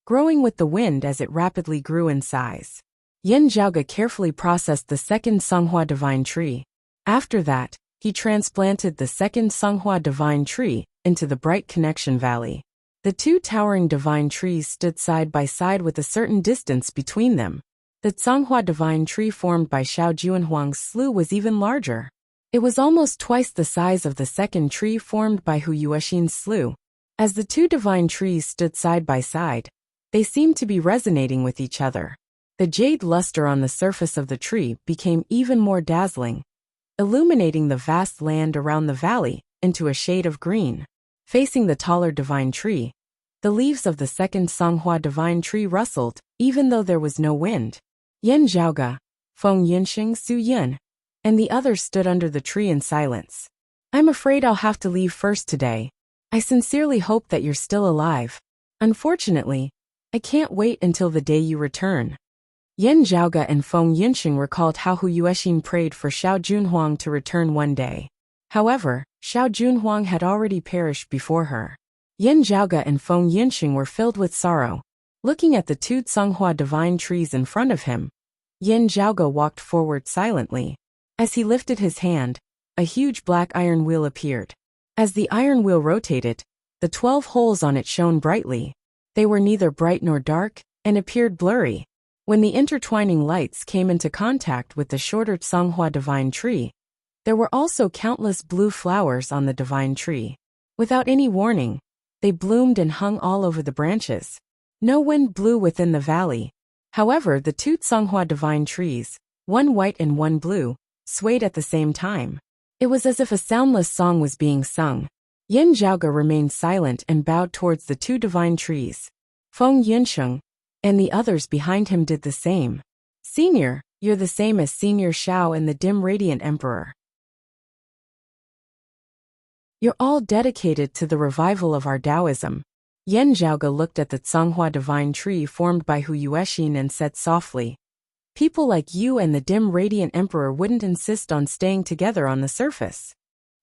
growing with the wind as it rapidly grew in size. Yan Zhaoge carefully processed the second Tsanghua Divine Tree. After that, he transplanted the second Tsanghua Divine Tree into the Bright Connection Valley. The two towering divine trees stood side by side with a certain distance between them. The Tsanghua Divine Tree formed by Xiao Junhuang's slough was even larger. It was almost twice the size of the second tree formed by Hu Yuexin's slough. As the two divine trees stood side by side, they seemed to be resonating with each other. The jade luster on the surface of the tree became even more dazzling, illuminating the vast land around the valley into a shade of green. Facing the taller divine tree, the leaves of the second Tsanghua Divine Tree rustled, even though there was no wind. Yan Zhaoge, Feng Yinxing, Su Yun, and the others stood under the tree in silence. I'm afraid I'll have to leave first today. I sincerely hope that you're still alive. Unfortunately, I can't wait until the day you return. Yan Zhaoge and Feng Yinxing recalled how Hu Yuexin prayed for Xiao Junhuang to return one day. However, Xiao Junhuang had already perished before her. Yan Zhaoge and Feng Yinxing were filled with sorrow. Looking at the two Tsanghua Divine Trees in front of him, Yan Zhaoge walked forward silently. As he lifted his hand, a huge black iron wheel appeared. As the iron wheel rotated, the 12 holes on it shone brightly. They were neither bright nor dark, and appeared blurry. When the intertwining lights came into contact with the shorter Tsanghua Divine Tree, there were also countless blue flowers on the divine tree. Without any warning, they bloomed and hung all over the branches. No wind blew within the valley. However, the two Tsanghua Divine Trees, one white and one blue, swayed at the same time. It was as if a soundless song was being sung. Yan Zhaoge remained silent and bowed towards the two divine trees. Feng Yinxing and the others behind him did the same. Senior, you're the same as Senior Xiao and the dim radiant emperor. You're all dedicated to the revival of our Taoism. Yan Zhaoge looked at the Tsanghua Divine Tree formed by Hu Yuexin and said softly, people like you and the dim radiant emperor wouldn't insist on staying together on the surface.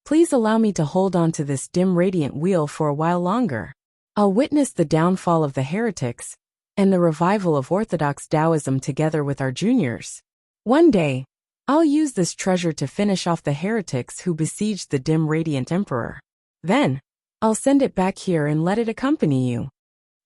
Please allow me to hold on to this dim radiant wheel for a while longer. I'll witness the downfall of the heretics and the revival of orthodox Taoism together with our juniors. One day, I'll use this treasure to finish off the heretics who besieged the dim radiant emperor. Then, I'll send it back here and let it accompany you.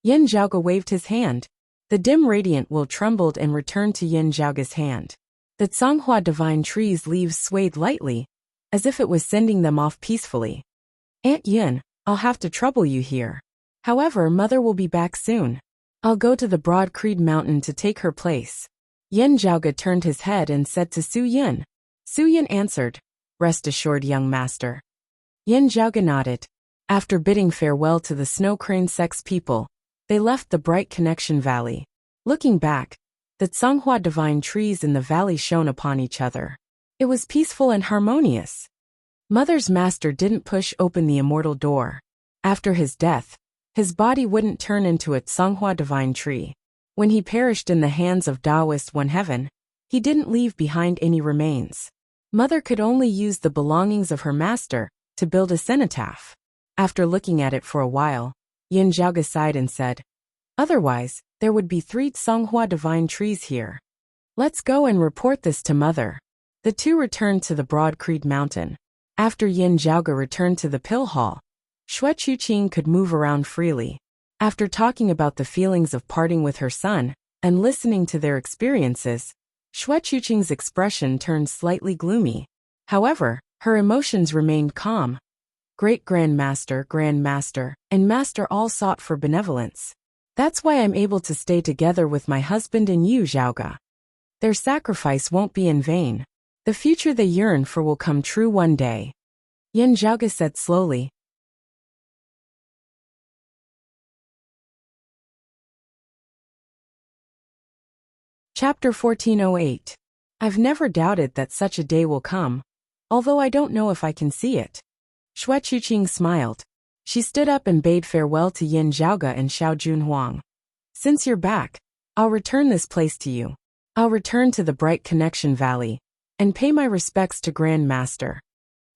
Yan Zhaoge waved his hand. The dim radiant will trembled and returned to Yan Zhaoge's hand. The Tsanghua Divine Tree's leaves swayed lightly, as if it was sending them off peacefully. Aunt Yun, I'll have to trouble you here. However, Mother will be back soon. I'll go to the Broad Creed Mountain to take her place. Yan Zhaoge turned his head and said to Su Yun. Su Yun answered, Rest assured, young master. Yin Zhaoge nodded. After bidding farewell to the Snow Crane sex people, they left the bright connection valley. Looking back, the Zhonghua divine trees in the valley shone upon each other. It was peaceful and harmonious. Mother's master didn't push open the immortal door. After his death, his body wouldn't turn into a Zhonghua divine tree. When he perished in the hands of Taoist One Heaven, he didn't leave behind any remains. Mother could only use the belongings of her master to build a cenotaph. After looking at it for a while, Yin Zhaoge sighed and said, "Otherwise, there would be 3 Zhonghua divine trees here. Let's go and report this to Mother." The two returned to the Broad Creed Mountain. After Yin Zhaoge returned to the pill hall, Xue Chuqing could move around freely. After talking about the feelings of parting with her son and listening to their experiences, Xue Chuqing's expression turned slightly gloomy. However, her emotions remained calm. Great-grandmaster, grandmaster, and master all sought for benevolence. That's why I'm able to stay together with my husband and you, Zhaoge. Their sacrifice won't be in vain. The future they yearn for will come true one day. Yin Zhaoge said slowly. Chapter 1408. I've never doubted that such a day will come, although I don't know if I can see it. Xue Chuqing smiled. She stood up and bade farewell to Yin Zhaoge and Xiao Junhuang. Since you're back, I'll return this place to you. I'll return to the Bright Connection Valley and pay my respects to Grand Master.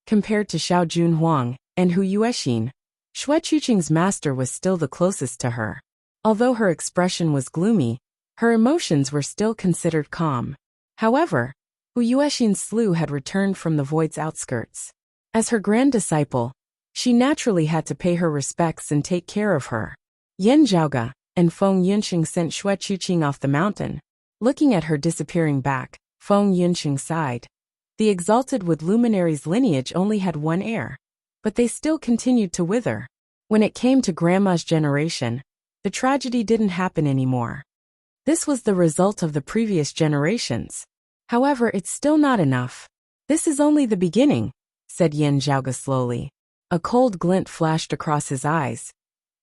Compared to Xiao Junhuang and Hu Yuexin, Xue Chuqing's master was still the closest to her. Although her expression was gloomy, her emotions were still considered calm. However, Hu Yuexin's slough had returned from the void's outskirts. As her grand disciple, she naturally had to pay her respects and take care of her. Yin Zhaoge and Feng Yunxing sent Xue Chuqing off the mountain. Looking at her disappearing back, Feng Yunxing sighed. The exalted Wood Luminary's lineage only had one heir, but they still continued to wither. When it came to Grandma's generation, the tragedy didn't happen anymore. This was the result of the previous generations. However, it's still not enough. This is only the beginning, said Yin Zhaoge slowly. A cold glint flashed across his eyes.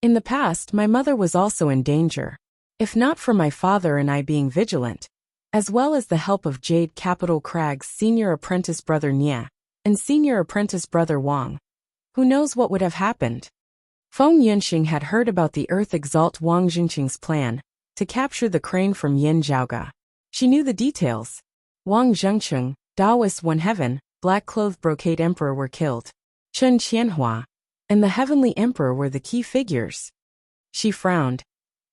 In the past, my mother was also in danger. If not for my father and I being vigilant, as well as the help of Jade Capital Crag's senior apprentice brother Nie and senior apprentice brother Wang, who knows what would have happened? Feng Yunxing had heard about the Earth Exalt Wang Jingqing's plan to capture the crane from Yin Zhaoge. She knew the details. Wang Zhengcheng, Taoist One Heaven, Black-Clothed Brocade Emperor were killed. Chen Qianhua and the Heavenly Emperor were the key figures. She frowned.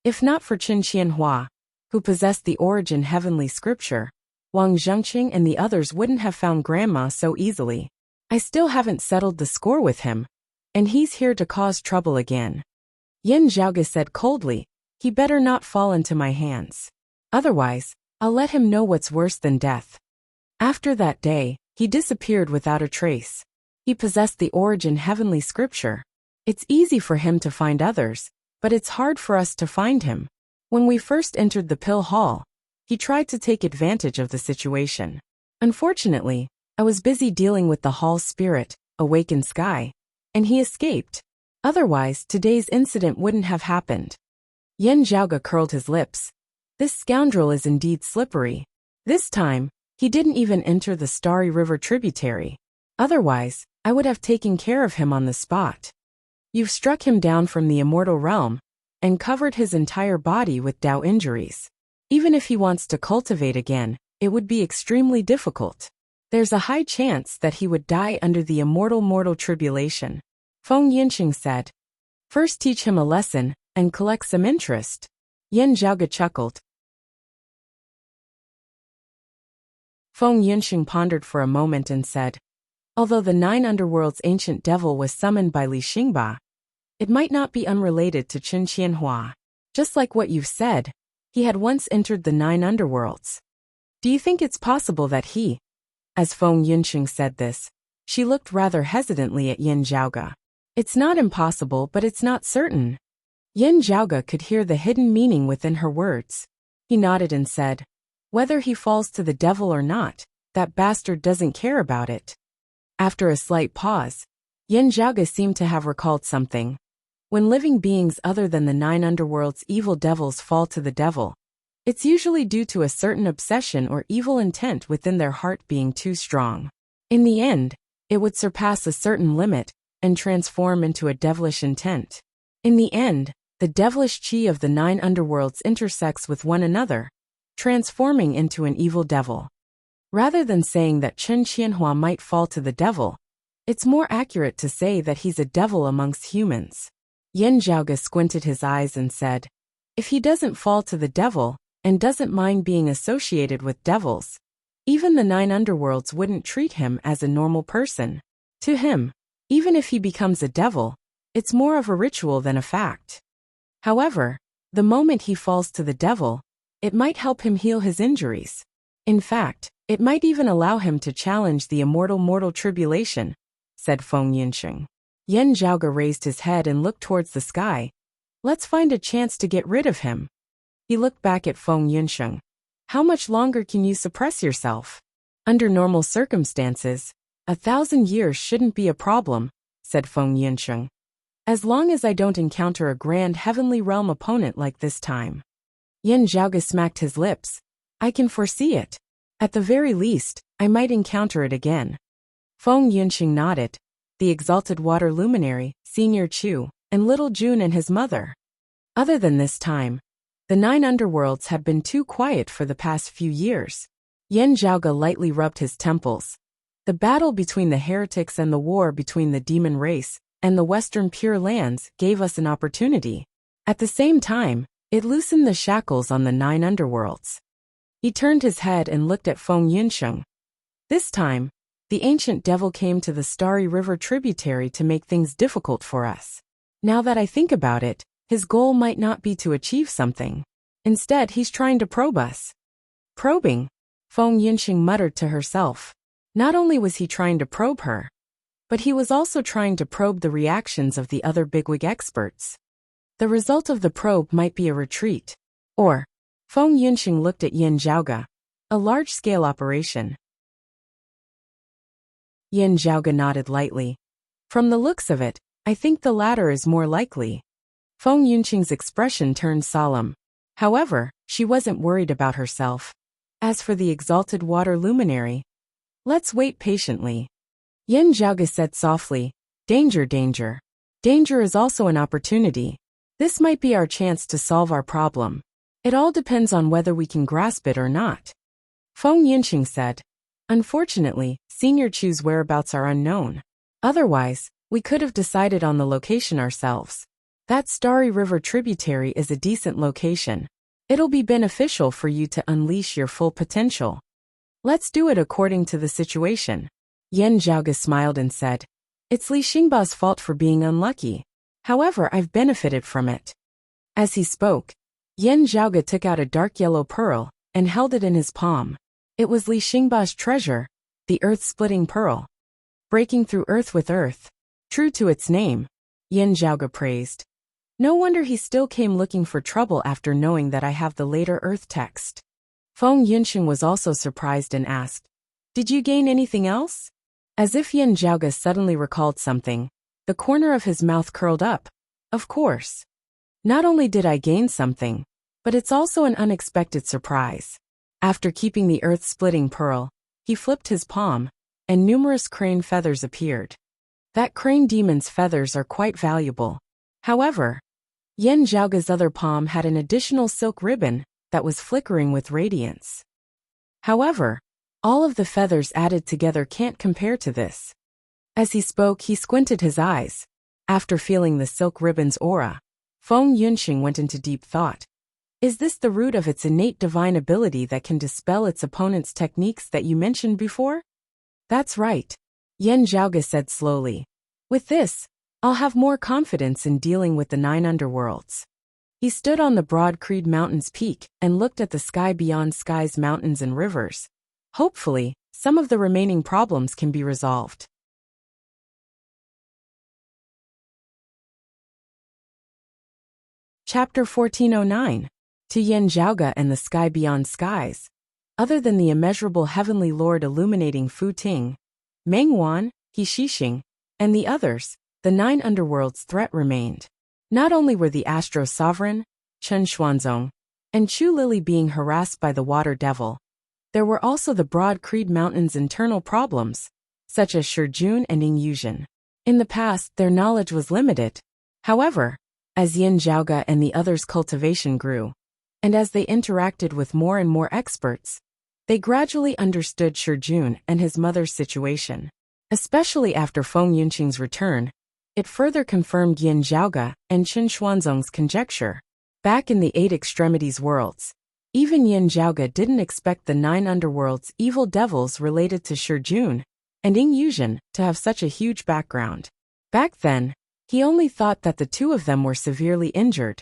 If not for Chen Qianhua, who possessed the origin heavenly scripture, Wang Zhengcheng and the others wouldn't have found Grandma so easily. I still haven't settled the score with him, and he's here to cause trouble again. Yin Zhaoge said coldly, he better not fall into my hands. Otherwise, I'll let him know what's worse than death. After that day, he disappeared without a trace. He possessed the origin heavenly scripture. It's easy for him to find others, but it's hard for us to find him. When we first entered the pill hall, he tried to take advantage of the situation. Unfortunately, I was busy dealing with the hall's spirit, Awakened Sky, and he escaped. Otherwise, today's incident wouldn't have happened. Yin Zhaoge curled his lips. This scoundrel is indeed slippery. This time, he didn't even enter the Starry River tributary. Otherwise, I would have taken care of him on the spot. You've struck him down from the immortal realm and covered his entire body with Dao injuries. Even if he wants to cultivate again, it would be extremely difficult. There's a high chance that he would die under the immortal mortal tribulation. Feng Yunxing said. First teach him a lesson and collect some interest. Yin Zhaoge chuckled. Feng Yunxing pondered for a moment and said, although the 9 underworld's ancient devil was summoned by Li Xingba, it might not be unrelated to Chen Qianhua. Just like what you've said, he had once entered the 9 underworlds. Do you think it's possible that he... As Feng Yunxing said this, she looked rather hesitantly at Yin Zhaoge. It's not impossible, but it's not certain. Yin Zhaoge could hear the hidden meaning within her words. He nodded and said, whether he falls to the devil or not, that bastard doesn't care about it. After a slight pause, Yin Zhaoge seemed to have recalled something. When living beings other than the 9 underworld's evil devils fall to the devil, it's usually due to a certain obsession or evil intent within their heart being too strong. In the end, it would surpass a certain limit and transform into a devilish intent. In the end, the devilish qi of the 9 underworlds intersects with one another, transforming into an evil devil. Rather than saying that Chen Qianhua might fall to the devil, it's more accurate to say that he's a devil amongst humans. Yin Zhaoge squinted his eyes and said, if he doesn't fall to the devil, and doesn't mind being associated with devils, even the 9 underworlds wouldn't treat him as a normal person. To him, even if he becomes a devil, it's more of a ritual than a fact. However, the moment he falls to the devil, it might help him heal his injuries. In fact, it might even allow him to challenge the immortal mortal tribulation, said Feng Yinsheng. Yin Zhaoge raised his head and looked towards the sky. Let's find a chance to get rid of him. He looked back at Feng Yinsheng. How much longer can you suppress yourself? Under normal circumstances, 1,000 years shouldn't be a problem, said Feng Yinsheng. As long as I don't encounter a grand heavenly realm opponent like this time. Yin Zhaoge smacked his lips. I can foresee it. At the very least, I might encounter it again. Feng Yinsheng nodded. The exalted water luminary, Senior Chu, and little Jun and his mother. Other than this time, the 9 underworlds have been too quiet for the past few years. Yin Zhaoge lightly rubbed his temples. The battle between the heretics and the war between the demon race and the Western Pure Lands gave us an opportunity. At the same time, it loosened the shackles on the 9 underworlds. He turned his head and looked at Feng Yinsheng. This time, the ancient devil came to the Starry River tributary to make things difficult for us. Now that I think about it, his goal might not be to achieve something. Instead, he's trying to probe us. Probing? Feng Yinsheng muttered to herself. Not only was he trying to probe her, but he was also trying to probe the reactions of the other bigwig experts. The result of the probe might be a retreat. Or, Feng Yinsheng looked at Yin Zhaoge. A large-scale operation. Yin Zhaoge nodded lightly. From the looks of it, I think the latter is more likely. Feng Yinsheng's expression turned solemn. However, she wasn't worried about herself. As for the exalted water luminary, let's wait patiently. Yin Zhaoge said softly, danger, danger. Danger is also an opportunity. This might be our chance to solve our problem. It all depends on whether we can grasp it or not. Feng Yinsheng said, unfortunately, Senior Chu's whereabouts are unknown. Otherwise, we could have decided on the location ourselves. That Starry River tributary is a decent location. It'll be beneficial for you to unleash your full potential. Let's do it according to the situation. Yin Zhaoge smiled and said, it's Li Xingba's fault for being unlucky. However, I've benefited from it. As he spoke, Yin Zhaoge took out a dark yellow pearl and held it in his palm. It was Li Xingba's treasure, the earth-splitting pearl. Breaking through earth with earth. True to its name, Yin Zhaoge praised. No wonder he still came looking for trouble after knowing that I have the later earth text. Feng Yinsheng was also surprised and asked, did you gain anything else? As if Yin Zhaoge suddenly recalled something, the corner of his mouth curled up. Of course. Not only did I gain something, but it's also an unexpected surprise. After keeping the earth-splitting pearl, he flipped his palm, and numerous crane feathers appeared. That crane demon's feathers are quite valuable. However, Yin Zhaoge's other palm had an additional silk ribbon that was flickering with radiance. However, all of the feathers added together can't compare to this. As he spoke, he squinted his eyes. After feeling the silk ribbon's aura, Feng Yinsheng went into deep thought. Is this the root of its innate divine ability that can dispel its opponent's techniques that you mentioned before? That's right. Yin Zhaoge said slowly. With this, I'll have more confidence in dealing with the 9 underworlds. He stood on the broad Creed Mountain's peak and looked at the sky beyond skies, mountains and rivers. Hopefully, some of the remaining problems can be resolved. Chapter 1409. To Yin Zhaoge and the sky beyond skies. Other than the immeasurable heavenly lord illuminating Fu Ting, Meng Wan, He Shixing, and the others, the 9 underworlds threat remained. Not only were the Astro Sovereign, Chen Xuanzong, and Chu Lili being harassed by the Water Devil, there were also the Broad Creed Mountain's internal problems, such as Shijun and Ying Yuzhen. In the past, their knowledge was limited. However, as Yin Zhaoge and the others' cultivation grew, and as they interacted with more and more experts, they gradually understood Shijun and his mother's situation. Especially after Feng Yunqing's return, it further confirmed Yin Zhaoge and Chen Xuanzong's conjecture. Back in the 8 extremities worlds, even Yin Zhaoge didn't expect the 9 underworlds' evil devils related to Shijun and Ying Yuzhen to have such a huge background. Back then, he only thought that the two of them were severely injured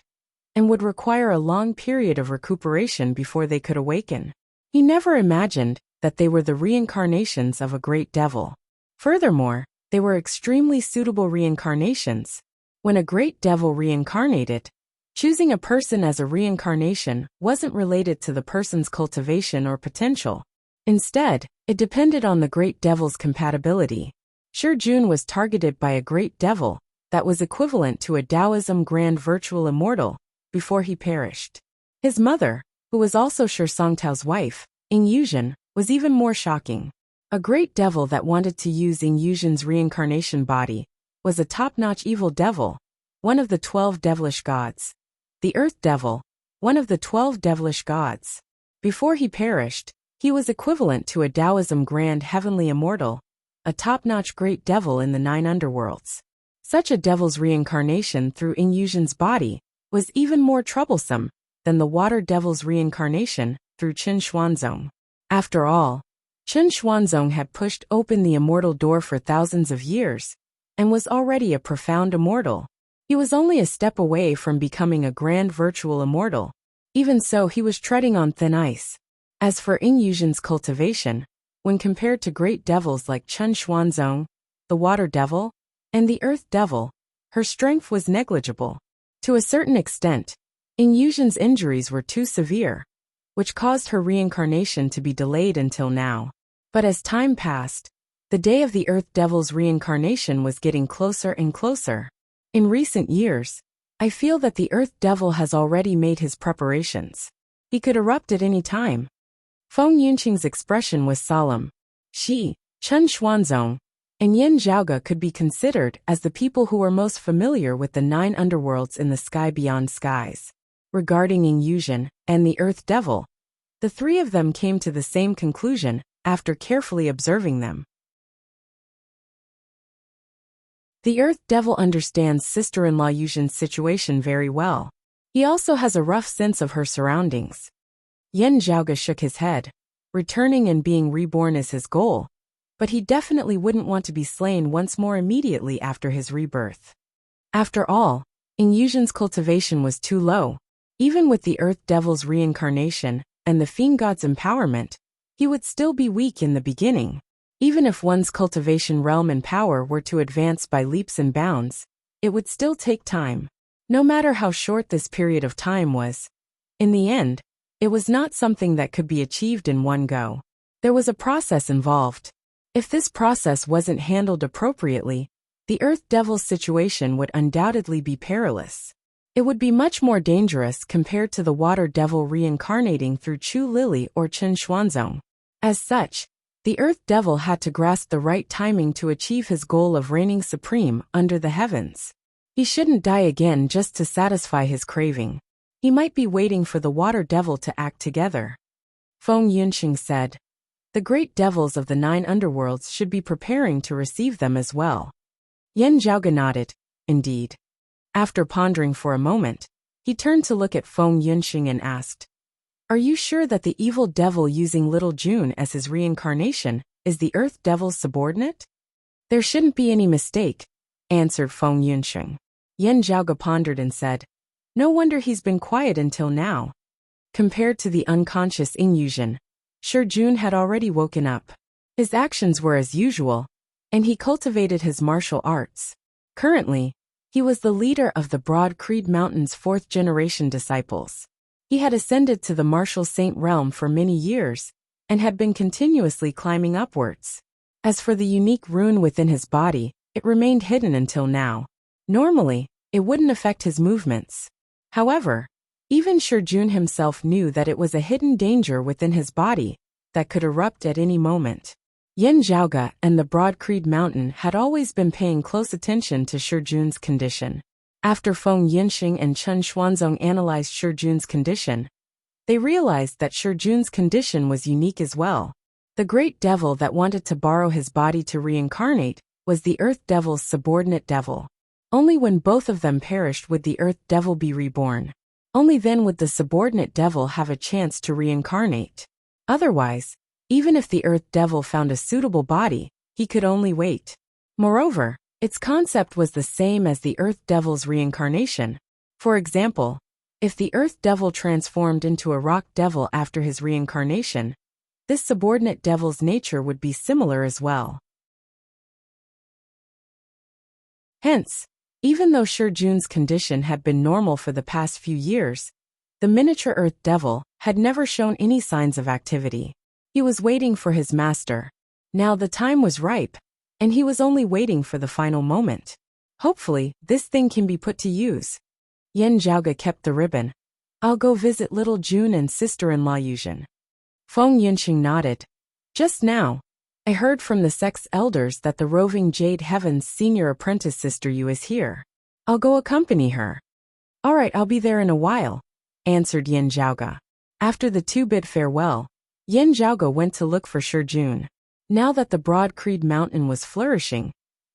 and would require a long period of recuperation before they could awaken. He never imagined that they were the reincarnations of a great devil. Furthermore, they were extremely suitable reincarnations. When a great devil reincarnated, choosing a person as a reincarnation wasn't related to the person's cultivation or potential. Instead, it depended on the great devil's compatibility. Shijun was targeted by a great devil that was equivalent to a Taoism Grand Virtual Immortal before he perished. His mother, who was also Shi Songtao's wife, Ying Yuzhen, was even more shocking. A great devil that wanted to use Ying Yuzhen's reincarnation body was a top-notch evil devil, one of the 12 devilish gods. The Earth Devil, one of the 12 devilish gods. Before he perished, he was equivalent to a Taoism Grand Heavenly Immortal, a top-notch great devil in the 9 underworlds. Such a devil's reincarnation through Ying Yuzhen's body was even more troublesome than the Water Devil's reincarnation through Chen Xuanzong. After all, Chen Xuanzong had pushed open the immortal door for thousands of years and was already a profound immortal. He was only a step away from becoming a grand virtual immortal. Even so, he was treading on thin ice. As for Ying Yuzhen's cultivation, when compared to great devils like Chen Xuanzong, the Water Devil, and the Earth Devil, her strength was negligible. To a certain extent, Ying Yuzhen's injuries were too severe, which caused her reincarnation to be delayed until now. But as time passed, the day of the Earth Devil's reincarnation was getting closer and closer. In recent years, I feel that the Earth Devil has already made his preparations. He could erupt at any time. Feng Yunqing's expression was solemn. She, Chen Xuanzong, and Yin Zhaoge could be considered as the people who were most familiar with the 9 underworlds in the sky beyond skies. Regarding Ying Yuzhen and the Earth Devil, the 3 of them came to the same conclusion after carefully observing them. The Earth Devil understands sister-in-law Yuzhen's situation very well. He also has a rough sense of her surroundings. Yin Zhaoge shook his head. Returning and being reborn is his goal, but he definitely wouldn't want to be slain once more immediately after his rebirth. After all, Ying Yuzhen's cultivation was too low. Even with the Earth Devil's reincarnation and the Fiend God's empowerment, he would still be weak in the beginning. Even if one's cultivation realm and power were to advance by leaps and bounds, it would still take time. No matter how short this period of time was, in the end, it was not something that could be achieved in one go. There was a process involved. If this process wasn't handled appropriately, the Earth Devil's situation would undoubtedly be perilous. It would be much more dangerous compared to the Water Devil reincarnating through Chu Lili or Chen Xuanzong. As such, the Earth Devil had to grasp the right timing to achieve his goal of reigning supreme under the heavens. He shouldn't die again just to satisfy his craving. He might be waiting for the Water Devil to act together. Feng Yunqing said, the great devils of the 9 underworlds should be preparing to receive them as well. Yin Zhaoge nodded, indeed. After pondering for a moment, he turned to look at Feng Yunqing and asked, are you sure that the evil devil using Little June as his reincarnation is the Earth Devil's subordinate? There shouldn't be any mistake, answered Feng Yunqing. Yin Zhaoge pondered and said, no wonder he's been quiet until now. Compared to the unconscious Ying Yuzhen, Shijun had already woken up. His actions were as usual, and he cultivated his martial arts. Currently, he was the leader of the Broad Creed Mountain's 4th-generation disciples. He had ascended to the martial saint realm for many years, and had been continuously climbing upwards. As for the unique rune within his body, it remained hidden until now. Normally, it wouldn't affect his movements. However, even Shurjun himself knew that it was a hidden danger within his body that could erupt at any moment. Yin Zhaoge and the Broad Creed Mountain had always been paying close attention to Shurjun's condition. After Feng Yinxing and Chen Xuanzong analyzed Shurjun's condition, they realized that Shurjun's condition was unique as well. The great devil that wanted to borrow his body to reincarnate was the Earth Devil's subordinate devil. Only when both of them perished would the Earth Devil be reborn. Only then would the subordinate devil have a chance to reincarnate. Otherwise, even if the Earth Devil found a suitable body, he could only wait. Moreover, its concept was the same as the Earth Devil's reincarnation. For example, if the Earth Devil transformed into a Rock Devil after his reincarnation, this subordinate devil's nature would be similar as well. Hence, even though Shurjun's condition had been normal for the past few years, the miniature Earth Devil had never shown any signs of activity. He was waiting for his master. Now the time was ripe, and he was only waiting for the final moment. Hopefully, this thing can be put to use. Yin Zhaoge kept the ribbon. I'll go visit little June and sister-in-law Yuzhen. Feng Yinxing nodded. Just now, I heard from the sect's elders that the roving Jade Heaven's senior apprentice sister Yu is here. I'll go accompany her. All right, I'll be there in a while, answered Yin Zhaoge. After the two bid farewell, Yin Zhaoge went to look for Shurjun. Now that the Broad Creed Mountain was flourishing,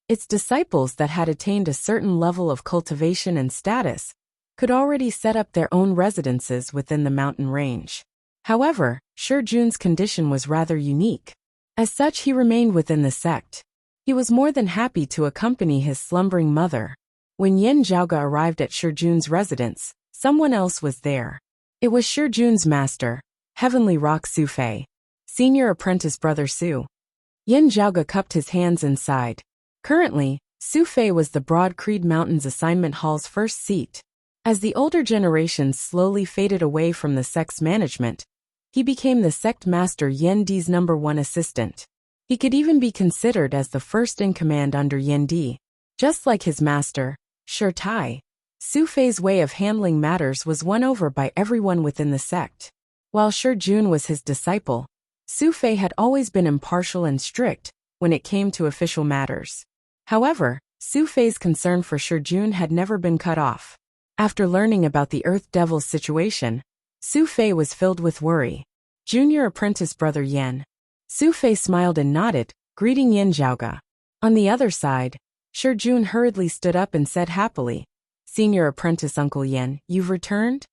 its disciples that had attained a certain level of cultivation and status could already set up their own residences within the mountain range. However, Shurjun's condition was rather unique. As such, he remained within the sect. He was more than happy to accompany his slumbering mother. When Yin Zhaoge arrived at Shurjun's residence, someone else was there. It was Shurjun's master, Heavenly Rock Su Fei, senior apprentice brother Su. Yin Zhaoge cupped his hands and sighed. Currently, Su Fei was the Broad Creed Mountain's assignment hall's first seat. As the older generations slowly faded away from the sect's management, he became the sect master Yen Di's #1 assistant. He could even be considered as the first in command under Yen Di. Just like his master, Shi Tai, Su Fei's way of handling matters was won over by everyone within the sect. While Shurjun was his disciple, Su Fei had always been impartial and strict when it came to official matters. However, Su Fei's concern for Shurjun had never been cut off. After learning about the Earth Devil's situation, Su Fei was filled with worry. Junior apprentice brother Yen. Su Fei smiled and nodded, greeting Yin Zhaoge. On the other side, Shurjun hurriedly stood up and said happily, Senior apprentice Uncle Yen, you've returned?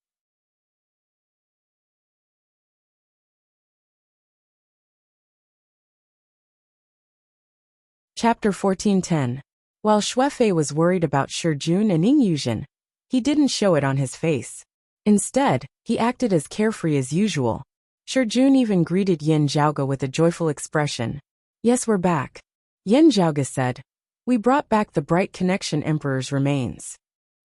Chapter 1410. While Shuefei was worried about Shurjun and Yuzhen, he didn't show it on his face. Instead, he acted as carefree as usual. Shurjun even greeted Yin Zhaoge with a joyful expression. Yes, we're back. Yin Zhaoge said. We brought back the Bright Connection Emperor's remains.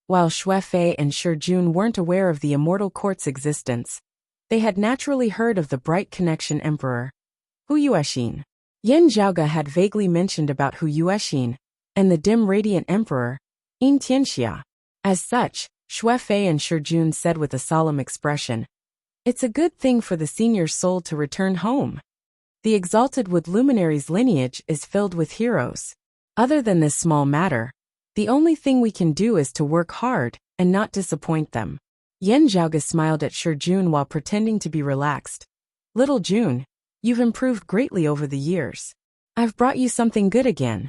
While Shuefei and Shurjun weren't aware of the Immortal Court's existence, they had naturally heard of the Bright Connection Emperor, Hu Yuexin. Yin Zhaoge had vaguely mentioned about Hu Yuexin and the dim radiant emperor, Yin Tianxia. As such, Shuefei and Shurjun said with a solemn expression, It's a good thing for the senior soul to return home. The Exalted Wood Luminary's lineage is filled with heroes. Other than this small matter, the only thing we can do is to work hard and not disappoint them. Yin Zhaoge smiled at Shurjun while pretending to be relaxed. Little June, you've improved greatly over the years. I've brought you something good again.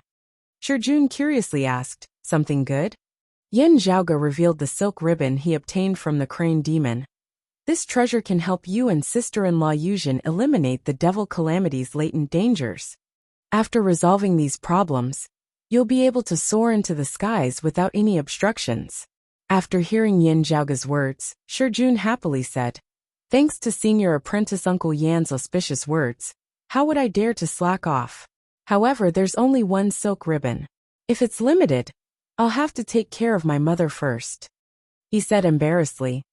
Shurjun curiously asked, Something good? Yin Zhaoge revealed the silk ribbon he obtained from the crane demon. This treasure can help you and sister-in-law Yuzhen eliminate the devil calamity's latent dangers. After resolving these problems, you'll be able to soar into the skies without any obstructions. After hearing Yin Zhaoge's words, Shurjun happily said, Thanks to senior apprentice Uncle Yan's auspicious words, how would I dare to slack off? However, there's only one silk ribbon. If it's limited, I'll have to take care of my mother first. He said embarrassedly,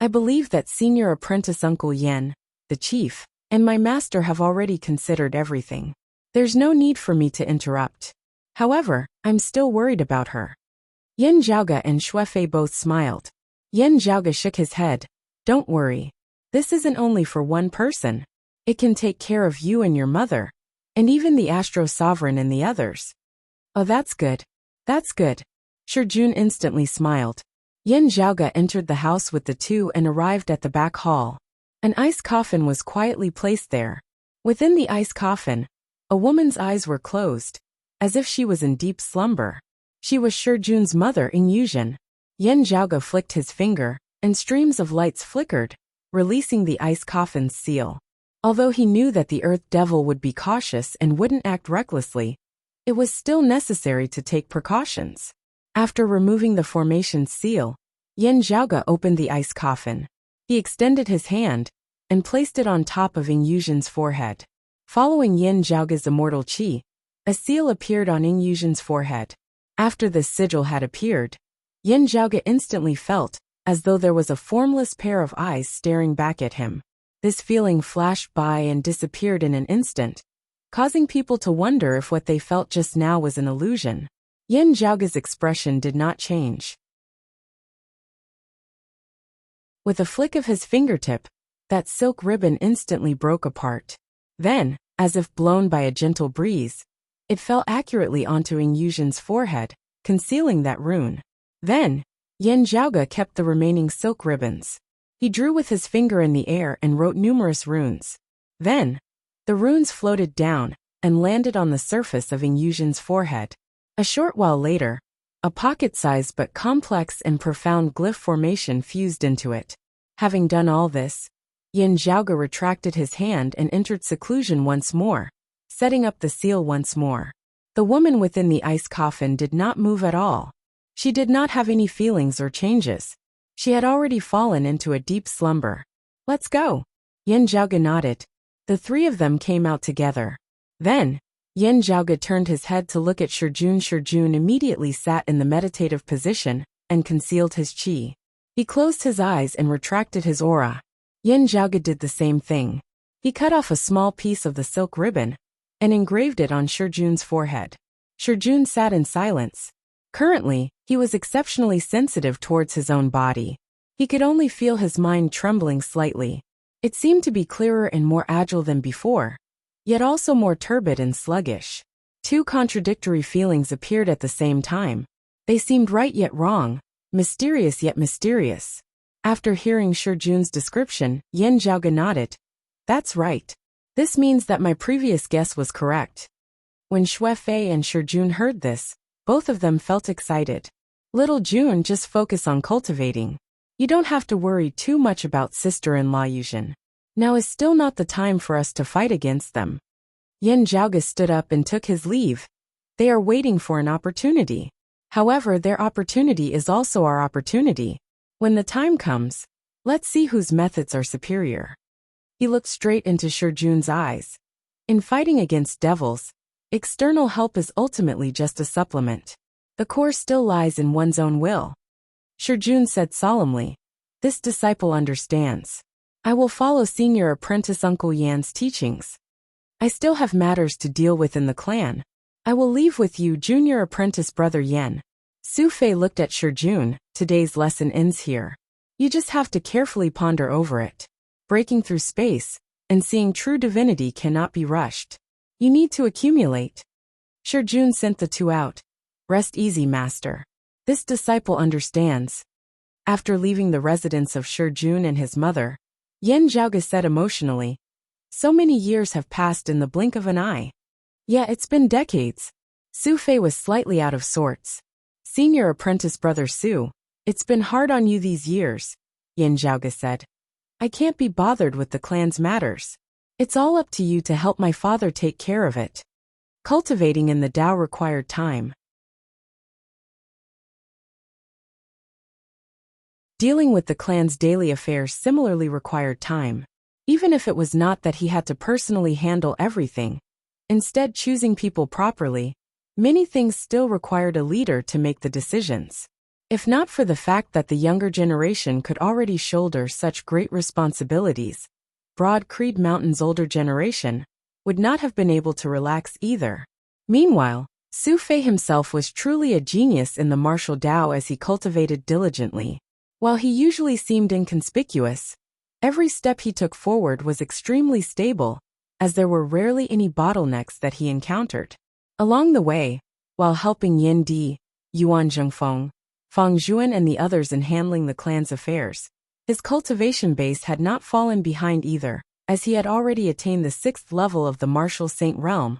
I believe that senior apprentice Uncle Yen, the chief, and my master have already considered everything. There's no need for me to interrupt. However, I'm still worried about her. Yan Zhaoge and Shuefei both smiled. Yan Zhaoge shook his head. Don't worry. This isn't only for one person. It can take care of you and your mother, and even the Astro Sovereign and the others. Oh, that's good. That's good. Shijun instantly smiled. Yan Zhaoge entered the house with the two and arrived at the back hall. An ice coffin was quietly placed there. Within the ice coffin, a woman's eyes were closed, as if she was in deep slumber. She was Shijun's mother, Yuzhen. Yan Zhaoge flicked his finger, and streams of lights flickered, releasing the ice coffin's seal. Although he knew that the Earth Devil would be cautious and wouldn't act recklessly, it was still necessary to take precautions. After removing the formation's seal, Yan Zhaoge opened the ice coffin. He extended his hand and placed it on top of Yuzhen's forehead. Following Yan Zhaoge's immortal qi, a seal appeared on Yuzhen's forehead. After this sigil had appeared, Yan Zhaoge instantly felt as though there was a formless pair of eyes staring back at him. This feeling flashed by and disappeared in an instant, causing people to wonder if what they felt just now was an illusion. Yan Zhaoge's expression did not change. With a flick of his fingertip, that silk ribbon instantly broke apart. Then, as if blown by a gentle breeze, it fell accurately onto Yuzhen's forehead, concealing that rune. Then, Yan Zhaoge kept the remaining silk ribbons. He drew with his finger in the air and wrote numerous runes. Then, the runes floated down and landed on the surface of Yuzhen's forehead. A short while later, a pocket-sized but complex and profound glyph formation fused into it. Having done all this, Yan Zhaoge retracted his hand and entered seclusion once more, setting up the seal once more. The woman within the ice coffin did not move at all. She did not have any feelings or changes. She had already fallen into a deep slumber. Let's go. Yan Zhaoge nodded. The three of them came out together. Then, Yan Zhaoge turned his head to look at Shijun. Shijun immediately sat in the meditative position and concealed his qi. He closed his eyes and retracted his aura. Yan Zhaoge did the same thing. He cut off a small piece of the silk ribbon and engraved it on Shijun's forehead. Shijun sat in silence. Currently, he was exceptionally sensitive towards his own body. He could only feel his mind trembling slightly. It seemed to be clearer and more agile than before, yet also more turbid and sluggish. Two contradictory feelings appeared at the same time. They seemed right yet wrong, mysterious yet mysterious. After hearing Shijun's description, Yan Zhaoge nodded. That's right. This means that my previous guess was correct. When Shuefei and Shijun heard this, both of them felt excited. Little June, just focus on cultivating. You don't have to worry too much about sister-in-law Yuzhen. Now is still not the time for us to fight against them. Yan Zhaoge stood up and took his leave. They are waiting for an opportunity. However, their opportunity is also our opportunity. When the time comes, let's see whose methods are superior. He looked straight into Shijun's eyes. In fighting against devils, external help is ultimately just a supplement. The core still lies in one's own will. Shijun said solemnly. This disciple understands. I will follow senior apprentice Uncle Yan's teachings. I still have matters to deal with in the clan. I will leave with you, junior apprentice brother Yan. Su Fei looked at Shijun. Today's lesson ends here. You just have to carefully ponder over it. Breaking through space and seeing true divinity cannot be rushed. You need to accumulate. Shijun sent the two out. Rest easy, master. This disciple understands. After leaving the residence of Shijun and his mother, Yan Zhaoge said emotionally, so many years have passed in the blink of an eye. Yeah, it's been decades. Su Fei was slightly out of sorts. Senior apprentice brother Su, it's been hard on you these years, Yan Zhaoge said. I can't be bothered with the clan's matters. It's all up to you to help my father take care of it. Cultivating in the Tao required time. Dealing with the clan's daily affairs similarly required time. Even if it was not that he had to personally handle everything, instead choosing people properly, many things still required a leader to make the decisions. If not for the fact that the younger generation could already shoulder such great responsibilities, Broad Creed Mountain's older generation would not have been able to relax either. Meanwhile, Su Fei himself was truly a genius in the martial Dao as he cultivated diligently. While he usually seemed inconspicuous, every step he took forward was extremely stable, as there were rarely any bottlenecks that he encountered. Along the way, while helping Yin Di, Yuan Zhengfeng, Fang Zhuan and the others in handling the clan's affairs, his cultivation base had not fallen behind either, as he had already attained the 6th level of the martial saint realm,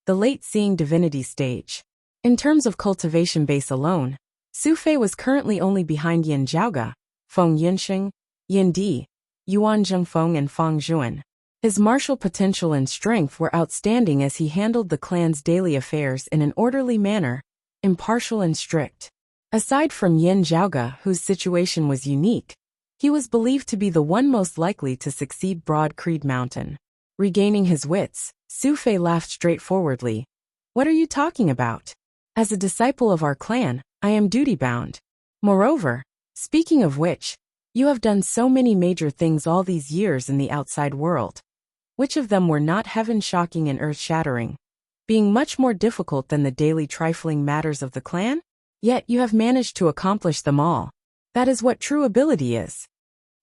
the late seeing divinity stage. In terms of cultivation base alone, Su Fei was currently only behind Yin Zhaoge, Feng Yinsheng, Yin Di, Yuan Zhengfeng and Fang Zhuan. His martial potential and strength were outstanding as he handled the clan's daily affairs in an orderly manner, impartial and strict. Aside from Yin Zhaoge, whose situation was unique, he was believed to be the one most likely to succeed Broad Creed Mountain. Regaining his wits, Su Fei laughed straightforwardly. "What are you talking about? As a disciple of our clan, I am duty-bound. Moreover, speaking of which, you have done so many major things all these years in the outside world. Which of them were not heaven-shocking and earth-shattering, being much more difficult than the daily trifling matters of the clan? Yet you have managed to accomplish them all. That is what true ability is.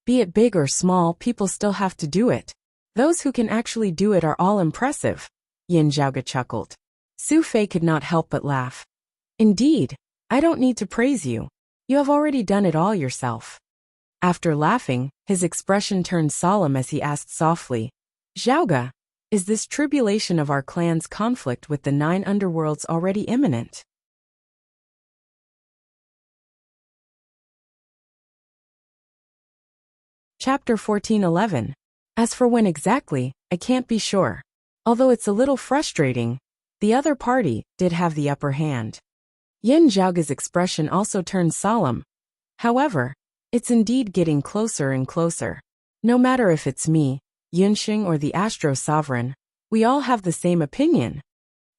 Be it big or small, people still have to do it. Those who can actually do it are all impressive." Yin Zhaoge chuckled. Su Fei could not help but laugh. "Indeed, I don't need to praise you. You have already done it all yourself." After laughing, his expression turned solemn as he asked softly, "Zhaoge, is this tribulation of our clan's conflict with the 9 underworlds already imminent?" Chapter 14:11. As for when exactly, I can't be sure. Although it's a little frustrating, the other party did have the upper hand. Yin Zhaoge's expression also turned solemn. "However, it's indeed getting closer and closer. No matter if it's me, Yunxing or the Astro Sovereign, we all have the same opinion."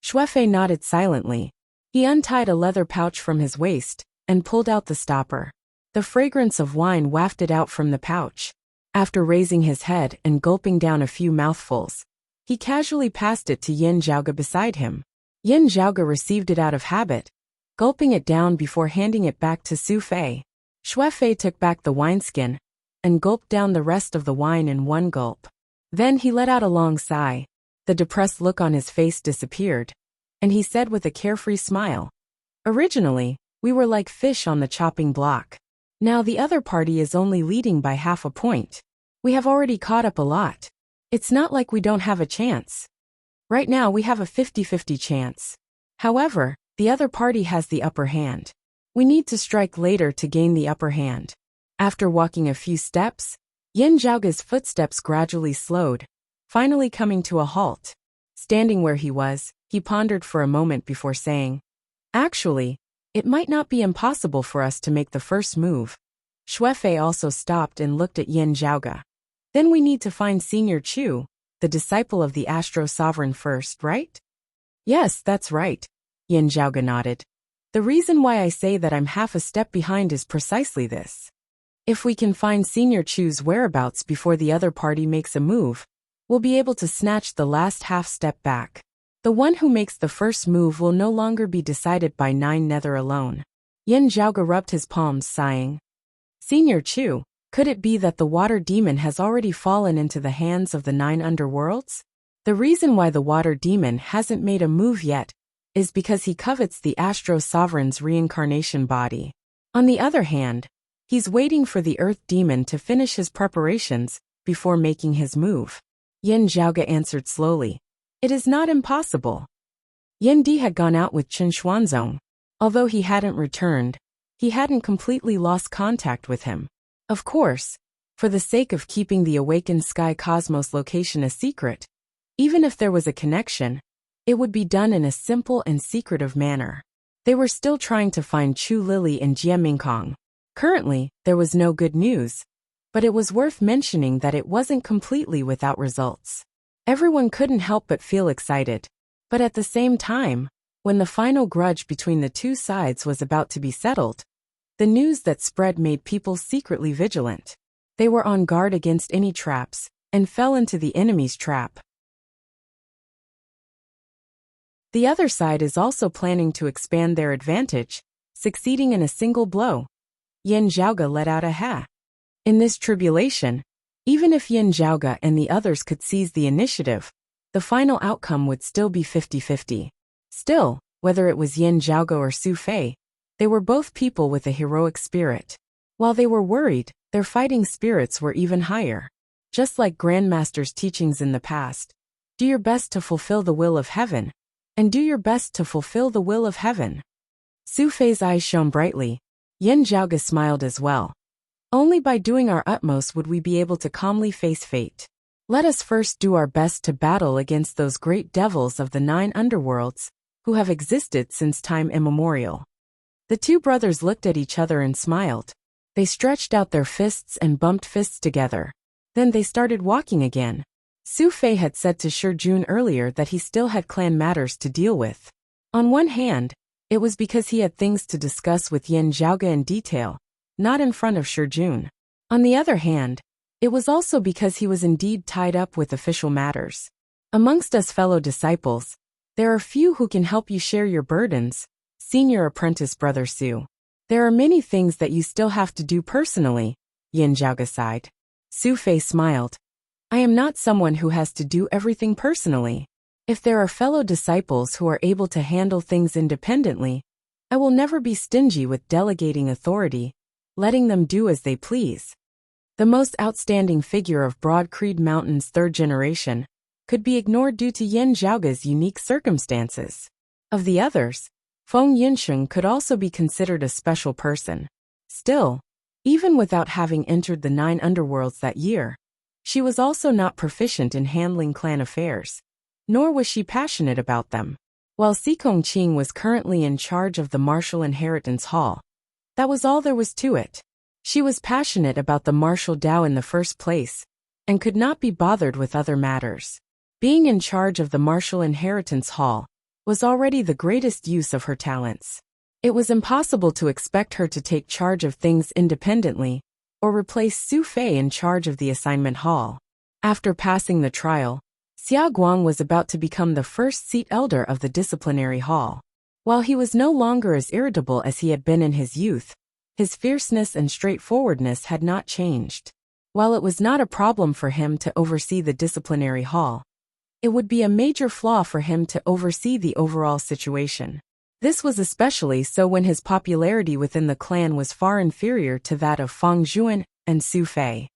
Shuefei nodded silently. He untied a leather pouch from his waist and pulled out the stopper. The fragrance of wine wafted out from the pouch. After raising his head and gulping down a few mouthfuls, he casually passed it to Yin Zhaoge beside him. Yin Zhaoge received it out of habit, gulping it down before handing it back to Su Fei. Shuefei took back the wineskin and gulped down the rest of the wine in one gulp. Then he let out a long sigh. The depressed look on his face disappeared, and he said with a carefree smile, "Originally, we were like fish on the chopping block. Now the other party is only leading by half a point. We have already caught up a lot. It's not like we don't have a chance. Right now we have a 50-50 chance. However, the other party has the upper hand. We need to strike later to gain the upper hand." After walking a few steps, Yin Zhaoge's footsteps gradually slowed, finally coming to a halt. Standing where he was, he pondered for a moment before saying, "Actually, it might not be impossible for us to make the first move." Shuefei also stopped and looked at Yin Zhaoge. "Then we need to find Senior Chu, the disciple of the Astro Sovereign first, right?" "Yes, that's right," Yin Zhaoge nodded. "The reason why I say that I'm half a step behind is precisely this. If we can find Senior Chu's whereabouts before the other party makes a move, we'll be able to snatch the last half step back. The one who makes the first move will no longer be decided by 9 nether alone." Yin Zhaoge rubbed his palms, sighing. "Senior Chu, could it be that the water demon has already fallen into the hands of the 9 underworlds? The reason why the water demon hasn't made a move yet is because he covets the Astro Sovereign's reincarnation body. On the other hand, he's waiting for the earth demon to finish his preparations before making his move." Yin Zhaoge answered slowly. "It is not impossible." Yin Di had gone out with Chen Xuanzong. Although he hadn't returned, he hadn't completely lost contact with him. Of course, for the sake of keeping the awakened sky cosmos location a secret, even if there was a connection, it would be done in a simple and secretive manner. They were still trying to find Chu Lily and Jie Mingkong. Currently, there was no good news, but it was worth mentioning that it wasn't completely without results. Everyone couldn't help but feel excited. But at the same time, when the final grudge between the two sides was about to be settled, the news that spread made people secretly vigilant. They were on guard against any traps, and fell into the enemy's trap. The other side is also planning to expand their advantage, succeeding in a single blow. Yin Zhaoge let out a ha. In this tribulation, even if Yin Zhaoge and the others could seize the initiative, the final outcome would still be 50-50. Still, whether it was Yin Zhaoge or Su Fei, they were both people with a heroic spirit. While they were worried, their fighting spirits were even higher. Just like Grandmaster's teachings in the past, do your best to fulfill the will of heaven, and do your best to fulfill the will of heaven. Su Fei's eyes shone brightly. Yin Zhaoge smiled as well. Only by doing our utmost would we be able to calmly face fate. Let us first do our best to battle against those great devils of the 9 underworlds, who have existed since time immemorial. The two brothers looked at each other and smiled. They stretched out their fists and bumped fists together. Then they started walking again. Su Fei had said to Shi Jun earlier that he still had clan matters to deal with. On one hand, it was because he had things to discuss with Yin Zhaoge in detail, not in front of Shi Jun. On the other hand, it was also because he was indeed tied up with official matters. Amongst us fellow disciples, there are few who can help you share your burdens, Senior Apprentice Brother Su. There are many things that you still have to do personally, Yin Zhaoge sighed. Su Fei smiled. I am not someone who has to do everything personally. If there are fellow disciples who are able to handle things independently, I will never be stingy with delegating authority, letting them do as they please. The most outstanding figure of Broad Creed Mountain's 3rd generation could be ignored due to Yin Zhaoge's unique circumstances. Of the others, Feng Yinsheng could also be considered a special person. Still, even without having entered the 9 underworlds that year, she was also not proficient in handling clan affairs, nor was she passionate about them. While Xikong Qing was currently in charge of the Martial Inheritance Hall, that was all there was to it. She was passionate about the martial Dao in the first place, and could not be bothered with other matters. Being in charge of the Martial Inheritance Hall was already the greatest use of her talents. It was impossible to expect her to take charge of things independently, or replace Su Fei in charge of the assignment hall. After passing the trial, Xia Guang was about to become the first seat elder of the disciplinary hall. While he was no longer as irritable as he had been in his youth, his fierceness and straightforwardness had not changed. While it was not a problem for him to oversee the disciplinary hall, it would be a major flaw for him to oversee the overall situation. This was especially so when his popularity within the clan was far inferior to that of Fang Zhuan and Su Fei.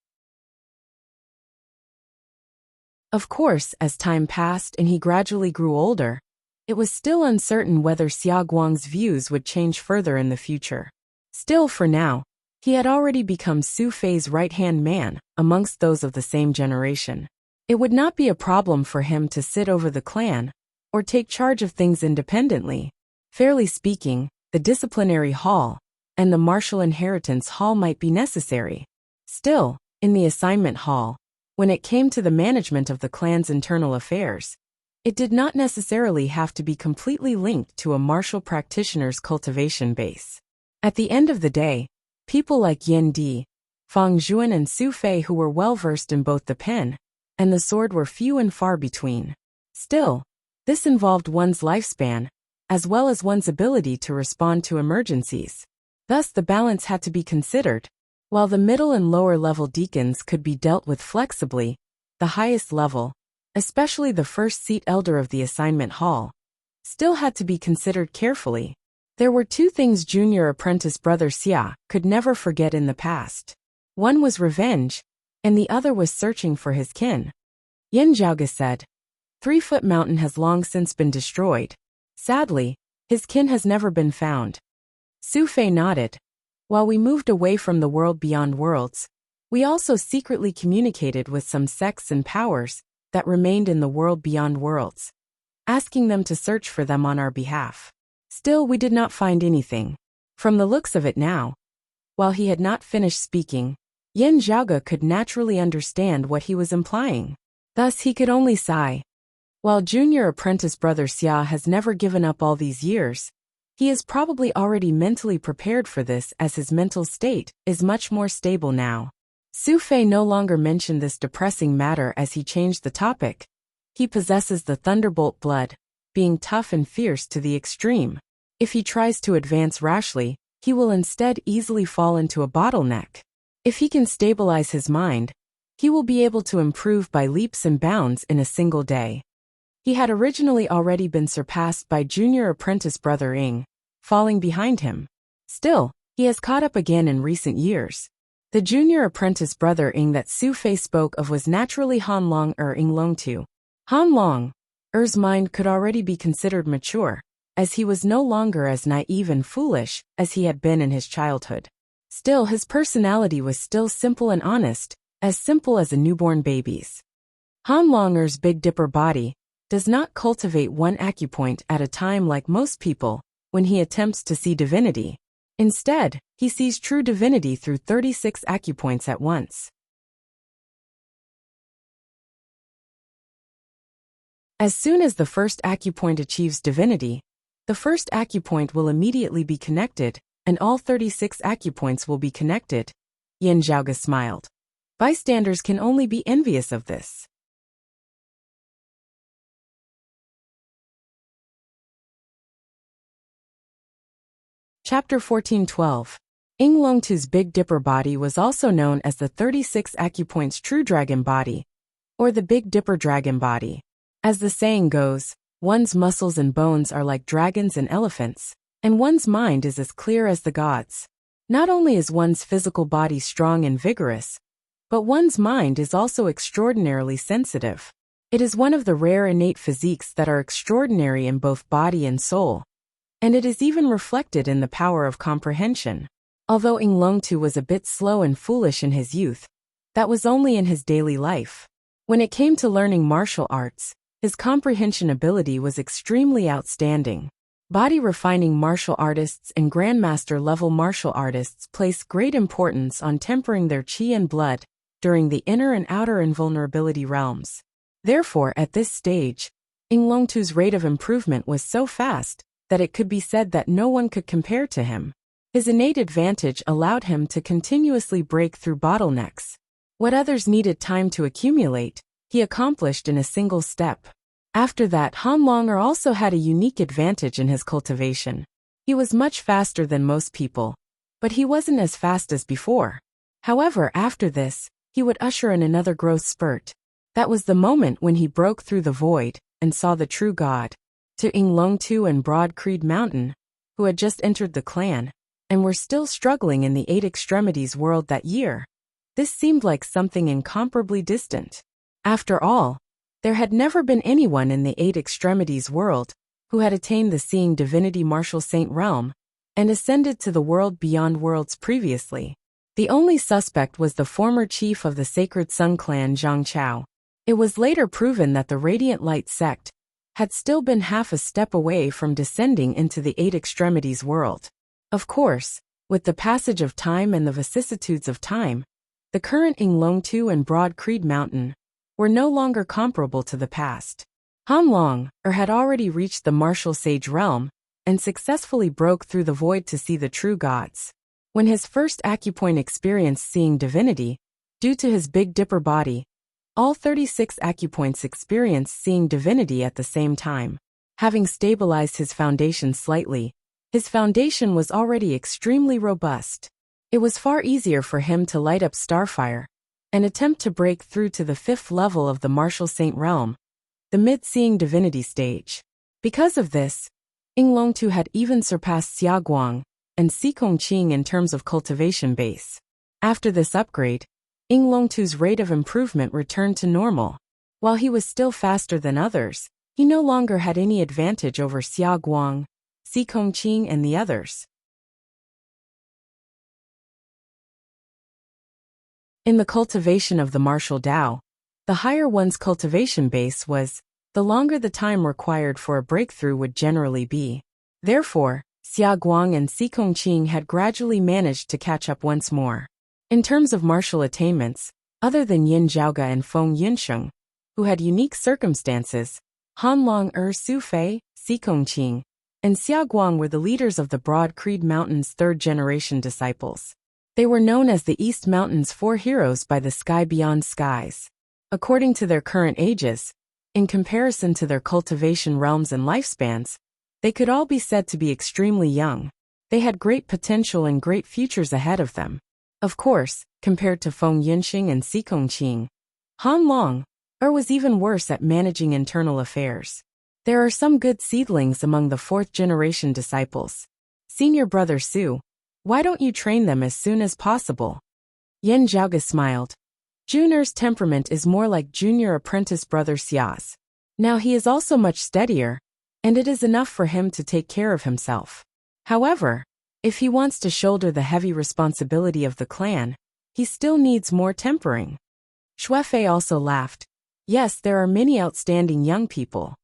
Of course, as time passed and he gradually grew older, it was still uncertain whether Xia Guang's views would change further in the future. Still, for now, he had already become Su Fei's right-hand man amongst those of the same generation. It would not be a problem for him to sit over the clan, or take charge of things independently. Fairly speaking, the disciplinary hall and the martial inheritance hall might be necessary. Still, in the assignment hall, when it came to the management of the clan's internal affairs, it did not necessarily have to be completely linked to a martial practitioner's cultivation base. At the end of the day, people like Yin Di, Fang Zhuan and Su Fei who were well versed in both the pen and the sword were few and far between. Still, this involved one's lifespan, as well as one's ability to respond to emergencies. Thus the balance had to be considered. While the middle and lower level deacons could be dealt with flexibly, the highest level, especially the first seat elder of the assignment hall, still had to be considered carefully. There were 2 things junior apprentice brother Xia could never forget in the past. One was revenge, and the other was searching for his kin. Yin Zhaoge said, 3-Foot Mountain has long since been destroyed. Sadly, his kin has never been found. Su Fei nodded. While we moved away from the world beyond worlds, we also secretly communicated with some sects and powers that remained in the world beyond worlds, asking them to search for them on our behalf. Still, we did not find anything. From the looks of it now, while he had not finished speaking, Yin Zhaoge could naturally understand what he was implying. Thus he could only sigh. While junior apprentice brother Xia has never given up all these years, he is probably already mentally prepared for this as his mental state is much more stable now. Su Fei no longer mentioned this depressing matter as he changed the topic. He possesses the thunderbolt blood, being tough and fierce to the extreme. If he tries to advance rashly, he will instead easily fall into a bottleneck. If he can stabilize his mind, he will be able to improve by leaps and bounds in a single day. He had originally already been surpassed by junior apprentice brother Ing, falling behind him. Still, he has caught up again in recent years. The junior apprentice brother Ing that Su Fei spoke of was naturally Han Long Ing Longtu. Han Long Er's mind could already be considered mature, as he was no longer as naive and foolish as he had been in his childhood. Still, his personality was still simple and honest, as simple as a newborn baby's. Han Long Er's Big Dipper body does not cultivate one acupoint at a time like most people when he attempts to see divinity. Instead, he sees true divinity through 36 acupoints at once. As soon as the first acupoint achieves divinity, the first acupoint will immediately be connected, and all 36 acupoints will be connected. Yin Zhaoge smiled. Bystanders can only be envious of this. Chapter 14:12. Ing Longtu's Big Dipper body was also known as the 36 acupoints True Dragon body, or the Big Dipper Dragon body. As the saying goes, one's muscles and bones are like dragons and elephants, and one's mind is as clear as the gods. Not only is one's physical body strong and vigorous, but one's mind is also extraordinarily sensitive. It is one of the rare innate physiques that are extraordinary in both body and soul, and it is even reflected in the power of comprehension. Although Ing Longtu was a bit slow and foolish in his youth, that was only in his daily life. When it came to learning martial arts, his comprehension ability was extremely outstanding. Body-refining martial artists and grandmaster-level martial artists place great importance on tempering their qi and blood during the inner and outer invulnerability realms. Therefore, at this stage, Ing Longtu's rate of improvement was so fast that it could be said that no one could compare to him. His innate advantage allowed him to continuously break through bottlenecks. What others needed time to accumulate, he accomplished in a single step. After that, Han Long Er also had a unique advantage in his cultivation. He was much faster than most people, but he wasn't as fast as before. However, after this, he would usher in another growth spurt. That was the moment when he broke through the void and saw the true God. To Ing Longtu and Broad Creed Mountain, who had just entered the clan, and were still struggling in the Eight Extremities world that year, this seemed like something incomparably distant. After all, there had never been anyone in the Eight Extremities world who had attained the Seeing Divinity Martial Saint realm and ascended to the world beyond worlds previously. The only suspect was the former chief of the Sacred Sun clan, Zhang Chao. It was later proven that the Radiant Light sect had still been half a step away from descending into the Eight Extremities world. Of course, with the passage of time and the vicissitudes of time, the current Ing Longtu and Broad Creed Mountain were no longer comparable to the past. Han Long Er had already reached the martial sage realm and successfully broke through the void to see the true gods. When his first acupoint experienced seeing divinity, due to his Big Dipper body, all 36 acupoints experienced seeing divinity at the same time. Having stabilized his foundation slightly, his foundation was already extremely robust. It was far easier for him to light up Starfire and attempt to break through to the 5th level of the Martial Saint realm, the mid-seeing divinity stage. Because of this, Ing Longtu had even surpassed Xia Guang and Xikong Qing in terms of cultivation base. After this upgrade, Ing Longtu's rate of improvement returned to normal. While he was still faster than others, he no longer had any advantage over Xia Guang, Xikong Qing and the others. In the cultivation of the martial Tao, the higher one's cultivation base was, the longer the time required for a breakthrough would generally be. Therefore, Xia Guang and Xikong Qing had gradually managed to catch up once more. In terms of martial attainments, other than Yin Zhaoge and Feng Yunsheng, who had unique circumstances, Han Long Er, Su Fei, Xikong Qing, and Xia Guang were the leaders of the Broad Creed Mountain's third-generation disciples. They were known as the East Mountain's 4 heroes by the Sky Beyond Skies. According to their current ages, In comparison to their cultivation realms and lifespans, they could all be said to be extremely young. They had great potential and great futures ahead of them. Of course, compared to Feng Yunxing and Xikong Qing, Han Long was even worse at managing internal affairs. There are some good seedlings among the fourth-generation disciples. Senior brother Su, why don't you train them as soon as possible? Yan Zhaoge smiled. Junior's temperament is more like junior apprentice brother Xia's. Now he is also much steadier, and it is enough for him to take care of himself. However, if he wants to shoulder the heavy responsibility of the clan, he still needs more tempering. Xuefei also laughed. Yes, there are many outstanding young people.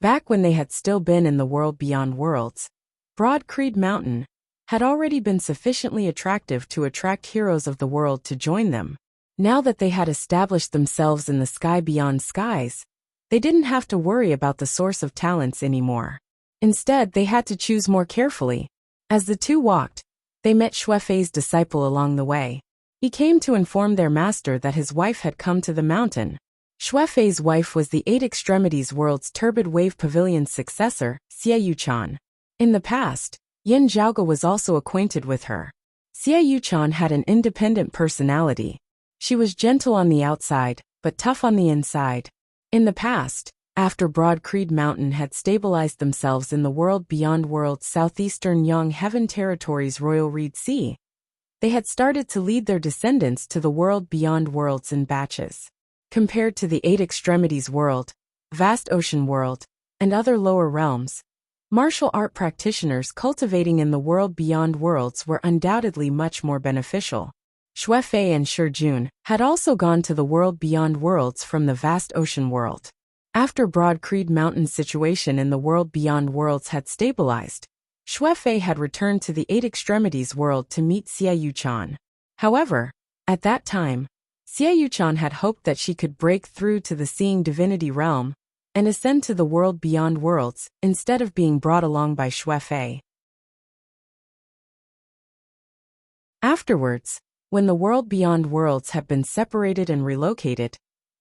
Back when they had still been in the world beyond worlds, Broad Creed Mountain had already been sufficiently attractive to attract heroes of the world to join them. Now that they had established themselves in the sky beyond skies, they didn't have to worry about the source of talents anymore. Instead, they had to choose more carefully. As the two walked, they met Xuefei's disciple along the way. He came to inform their master that his wife had come to the mountain. Xuefei's wife was the Eight Extremities World's Turbid Wave Pavilion's successor, Xie Yuchan. In the past, Yin Zhaoge was also acquainted with her. Xie Yuchan had an independent personality. She was gentle on the outside, but tough on the inside. In the past, after Broad Creed Mountain had stabilized themselves in the world beyond worlds southeastern Yang Heaven Territory's Royal Reed Sea, they had started to lead their descendants to the world beyond worlds in batches. Compared to the Eight Extremities World, Vast Ocean World, and other lower realms, martial art practitioners cultivating in the world beyond worlds were undoubtedly much more beneficial. Xuefei and Shi Jun had also gone to the world beyond worlds from the Vast Ocean World. After Broad Creed Mountain's situation in the world beyond worlds had stabilized, Xuefei had returned to the Eight Extremities World to meet Xie Yuchan. However, at that time, Xie Yuchan had hoped that she could break through to the Seeing Divinity realm and ascend to the world beyond worlds instead of being brought along by Xuefei. Afterwards, when the world beyond worlds had been separated and relocated,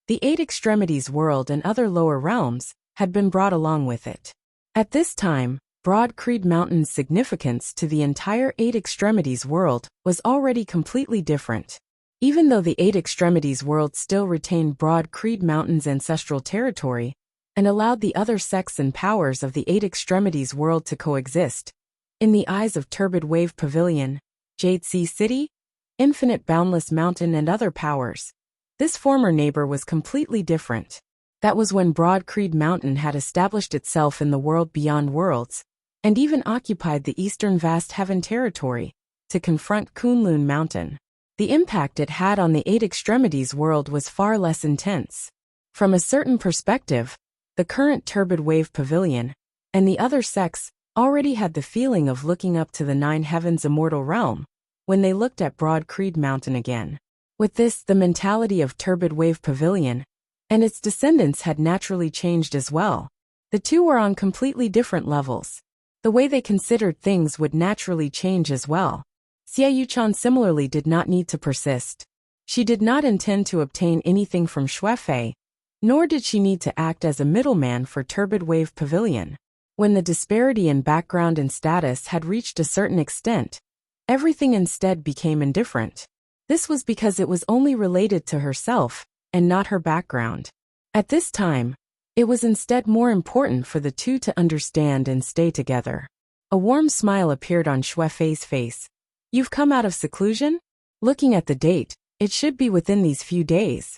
the Eight Extremities World and other lower realms had been brought along with it. At this time, Broad Creed Mountain's significance to the entire Eight Extremities World was already completely different. Even though the Eight Extremities World still retained Broad Creed Mountain's ancestral territory and allowed the other sects and powers of the Eight Extremities World to coexist, in the eyes of Turbid Wave Pavilion, Jade Sea City, Infinite Boundless Mountain and other powers, this former neighbor was completely different. That was when Broad Creed Mountain had established itself in the world beyond worlds, and even occupied the eastern Vast Heaven territory to confront Kunlun Mountain. The impact it had on the Eight Extremities World was far less intense. From a certain perspective, the current Turbid Wave Pavilion and the other sects already had the feeling of looking up to the Nine Heavens immortal realm when they looked at Broad Creed Mountain again. With this, the mentality of Turbid Wave Pavilion and its descendants had naturally changed as well. The two were on completely different levels. The way they considered things would naturally change as well. Xie Yuchan similarly did not need to persist. She did not intend to obtain anything from Xuefei, nor did she need to act as a middleman for Turbid Wave Pavilion. When the disparity in background and status had reached a certain extent, everything instead became indifferent. This was because it was only related to herself and not her background. At this time, it was instead more important for the two to understand and stay together. A warm smile appeared on Xuefei's face. You've come out of seclusion? Looking at the date, it should be within these few days.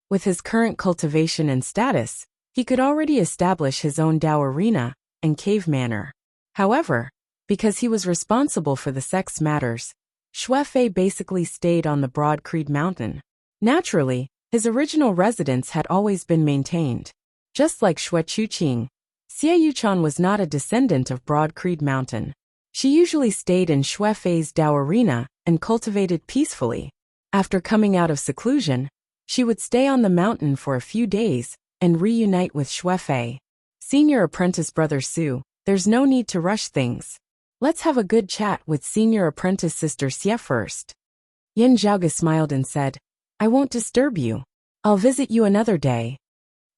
With his current cultivation and status, he could already establish his own Dao arena and cave manor. However, because he was responsible for the sex matters, Xuefei basically stayed on the Broad Creed Mountain. Naturally, his original residence had always been maintained. Just like Xue Chuqing, Xie Yuchan was not a descendant of Broad Creed Mountain. She usually stayed in Xuefei's Dao arena and cultivated peacefully. After coming out of seclusion, she would stay on the mountain for a few days and reunite with Xuefei. Senior apprentice brother Su, there's no need to rush things. Let's have a good chat with senior apprentice sister Xie first. Yin Zhaoge smiled and said, I won't disturb you. I'll visit you another day.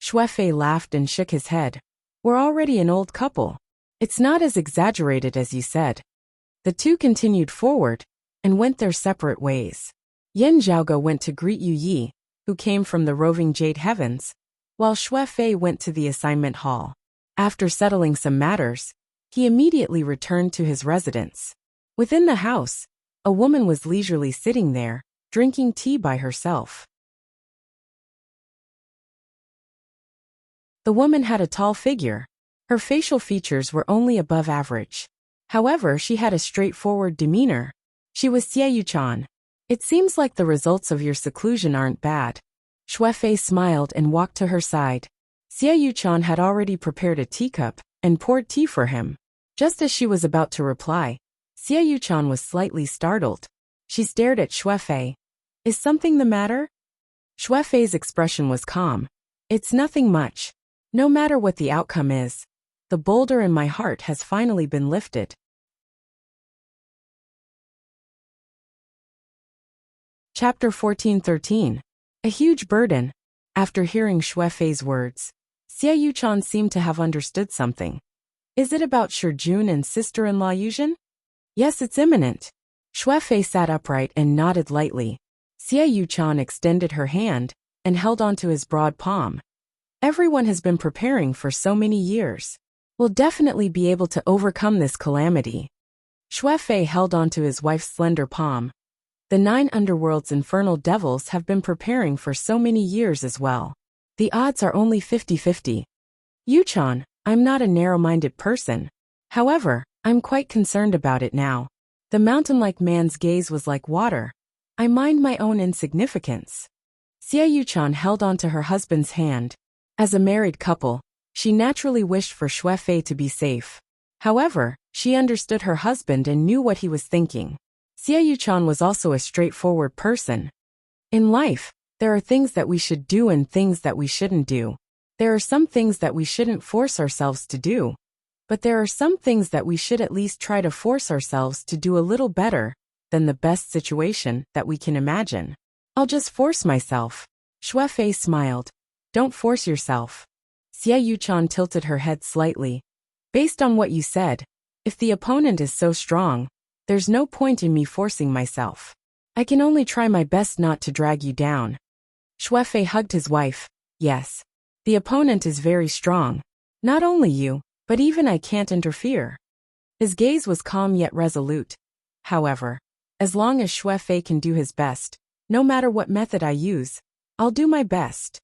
Shuefei laughed and shook his head. We're already an old couple. It's not as exaggerated as you said. The two continued forward and went their separate ways. Yin Zhaoge went to greet Yu Yi, who came from the roving Jade Heavens, while Shuefei went to the assignment hall. After settling some matters, he immediately returned to his residence. Within the house, a woman was leisurely sitting there, drinking tea by herself. The woman had a tall figure. Her facial features were only above average. However, she had a straightforward demeanor. She was Xie Yuchan. It seems like the results of your seclusion aren't bad. Shuefei smiled and walked to her side. Xie Yuchan had already prepared a teacup and poured tea for him. Just as she was about to reply, Xie Yuchan was slightly startled. She stared at Shuefei. Is something the matter? Shuefei's expression was calm. It's nothing much. No matter what the outcome is, the boulder in my heart has finally been lifted. Chapter 14:13. A huge burden. After hearing Shuefei's words, Xie Yuchan seemed to have understood something. Is it about Shijun and sister-in-law Yuzhen? Yes, it's imminent. Shuefei sat upright and nodded lightly. Xie Yuchan extended her hand and held onto his broad palm. Everyone has been preparing for so many years. We'll definitely be able to overcome this calamity. Shuefei held onto his wife's slender palm. The 9 underworld's infernal devils have been preparing for so many years as well. The odds are only 50-50. Yuchan, I'm not a narrow-minded person. However, I'm quite concerned about it now. The mountain-like man's gaze was like water. I mind my own insignificance. Xie Yuchan held onto her husband's hand. As a married couple, she naturally wished for Shuefei to be safe. However, she understood her husband and knew what he was thinking. Xie Yuchan was also a straightforward person. In life, there are things that we should do and things that we shouldn't do. There are some things that we shouldn't force ourselves to do. But there are some things that we should at least try to force ourselves to do a little better than the best situation that we can imagine. I'll just force myself. Shuefei smiled. Don't force yourself. Xie Yuchan tilted her head slightly. Based on what you said, if the opponent is so strong, there's no point in me forcing myself. I can only try my best not to drag you down. Shuefei hugged his wife. Yes. The opponent is very strong. Not only you, but even I can't interfere. His gaze was calm yet resolute. However, as long as Shuefei can do his best, no matter what method I use, I'll do my best.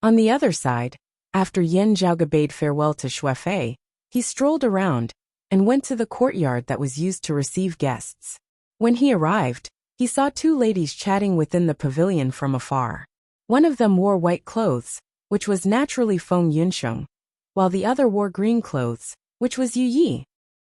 On the other side, after Yin Zhaoge bade farewell to Shuefei, he strolled around and went to the courtyard that was used to receive guests. When he arrived, he saw 2 ladies chatting within the pavilion from afar. One of them wore white clothes, which was naturally Feng Yunsheng, while the other wore green clothes, which was Yu Yi.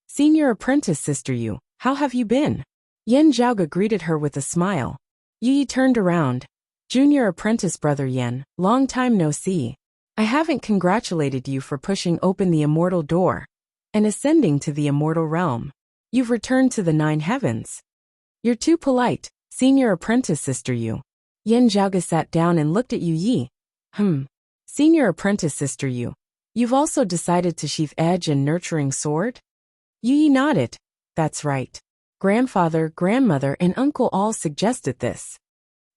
Senior apprentice sister Yu, how have you been? Yin Zhaoge greeted her with a smile. Yu Yi turned around. Junior apprentice brother Yen, long time no see. I haven't congratulated you for pushing open the immortal door and ascending to the immortal realm. You've returned to the 9 heavens. You're too polite, senior apprentice sister Yu. Yin Zhaoge sat down and looked at Yu Yi. Senior apprentice sister Yu. You've also decided to sheath edge and nurturing sword? Yu Yi nodded. That's right. Grandfather, grandmother, and uncle all suggested this.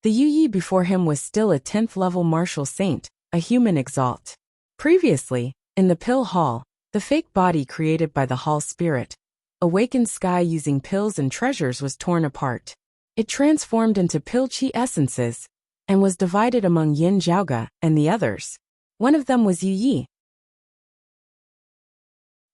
The Yu Yi before him was still a 10th level martial saint, a human exalt. Previously, in the pill hall, the fake body created by the hall spirit, awakened sky using pills and treasures was torn apart. It transformed into pill chi essences and was divided among Yin Zhaoge and the others. One of them was Yu Yi.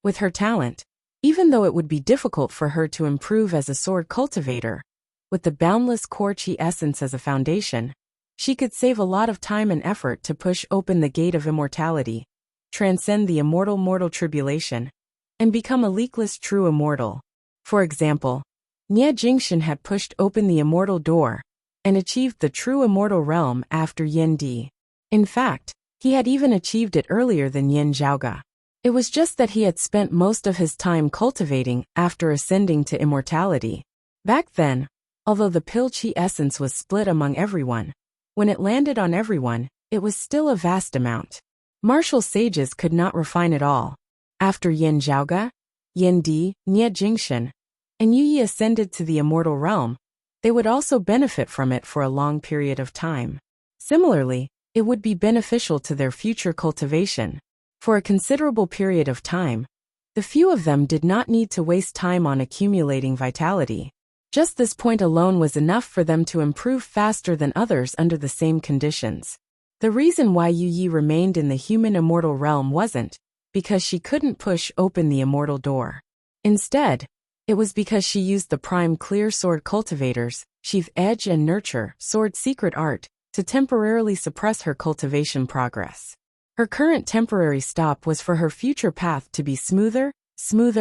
With her talent, even though it would be difficult for her to improve as a sword cultivator, with the boundless core chi essence as a foundation, she could save a lot of time and effort to push open the gate of immortality, transcend the immortal mortal tribulation, and become a leakless true immortal. For example, Nie Jingshan had pushed open the immortal door and achieved the true immortal realm after Yin Di. In fact, he had even achieved it earlier than Yin Zhaoge. It was just that he had spent most of his time cultivating after ascending to immortality. Back then, although the pill chi essence was split among everyone, when it landed on everyone, it was still a vast amount. Martial sages could not refine it all. After Yin Zhaoge, Yin Di, Nie Jingshan, and Yu Yi ascended to the immortal realm, they would also benefit from it for a long period of time. Similarly, it would be beneficial to their future cultivation. For a considerable period of time, the few of them did not need to waste time on accumulating vitality. Just this point alone was enough for them to improve faster than others under the same conditions. The reason why Yu Yi remained in the human immortal realm wasn't because she couldn't push open the immortal door. Instead, it was because she used the prime clear sword cultivators, sheath edge and nurture, sword secret art, to temporarily suppress her cultivation progress. Her current temporary stop was for her future path to be smoother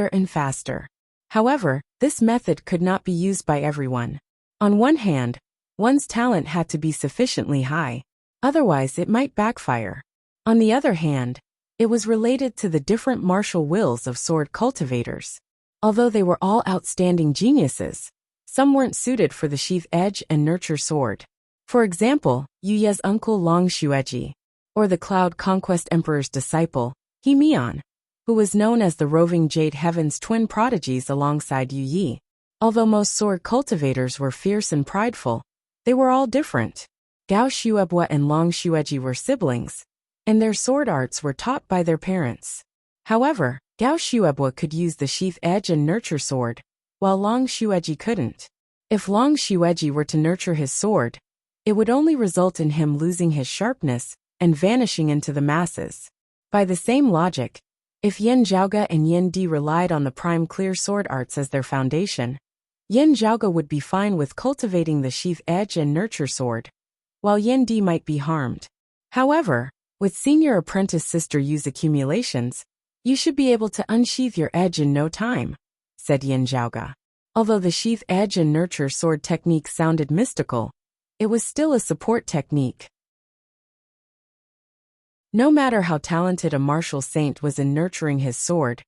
and faster. However, this method could not be used by everyone. On one hand, one's talent had to be sufficiently high, otherwise it might backfire. On the other hand, it was related to the different martial wills of sword cultivators. Although they were all outstanding geniuses, some weren't suited for the sheath edge and nurture sword. For example, Yu Ye's uncle Long Xueji, or the Cloud Conquest Emperor's disciple, He Mian, who was known as the roving Jade Heaven's twin prodigies alongside Yu Yi. Although most sword cultivators were fierce and prideful, they were all different. Gao Xuebua and Long Xueji were siblings, and their sword arts were taught by their parents. However, Gao Xuebua could use the sheath edge and nurture sword, while Long Xueji couldn't. If Long Xueji were to nurture his sword, it would only result in him losing his sharpness and vanishing into the masses. By the same logic, if Yin Zhaoge and Yin Di relied on the prime clear sword arts as their foundation, Yin Zhaoge would be fine with cultivating the sheath edge and nurture sword, while Yin Di might be harmed. However, with senior apprentice sister Yu's accumulations, you should be able to unsheath your edge in no time, said Yin Zhaoge. Although the sheath edge and nurture sword technique sounded mystical, it was still a support technique. No matter how talented a martial saint was in nurturing his sword,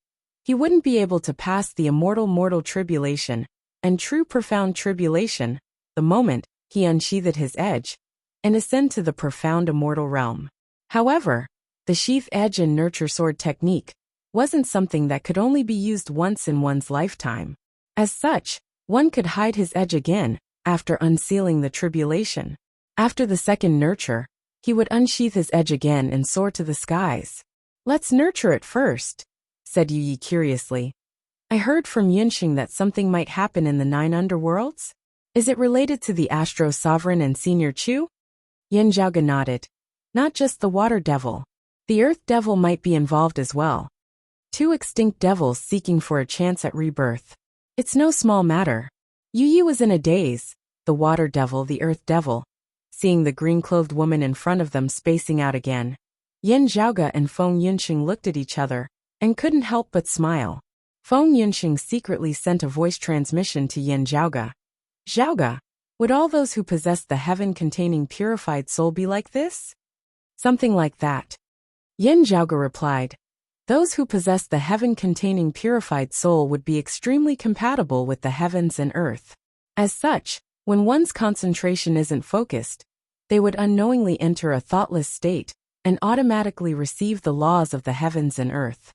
he wouldn't be able to pass the immortal mortal tribulation and true profound tribulation the moment he unsheathed his edge and ascend to the profound immortal realm. However, the sheath edge and nurture sword technique wasn't something that could only be used once in one's lifetime. As such, one could hide his edge again after unsealing the tribulation. After the second nurture, he would unsheath his edge again and soar to the skies. Let's nurture it first, said Yu Yi curiously. I heard from Yunxing that something might happen in the 9 underworlds. Is it related to the Astro Sovereign and Senior Chu? Yin Zhaoge nodded. Not just the Water Devil. The Earth Devil might be involved as well. 2 extinct devils seeking for a chance at rebirth. It's no small matter. Yu Yi was in a daze, the Water Devil, the Earth Devil, seeing the green-clothed woman in front of them spacing out again. Yin Zhaoge and Feng Yunxing looked at each other and couldn't help but smile. Feng Yunxing secretly sent a voice transmission to Yin Zhaoge. Zhaoge, would all those who possess the heaven-containing purified soul be like this? Something like that. Yin Zhaoge replied. Those who possess the heaven-containing purified soul would be extremely compatible with the heavens and earth. As such, when one's concentration isn't focused, they would unknowingly enter a thoughtless state and automatically receive the laws of the heavens and earth.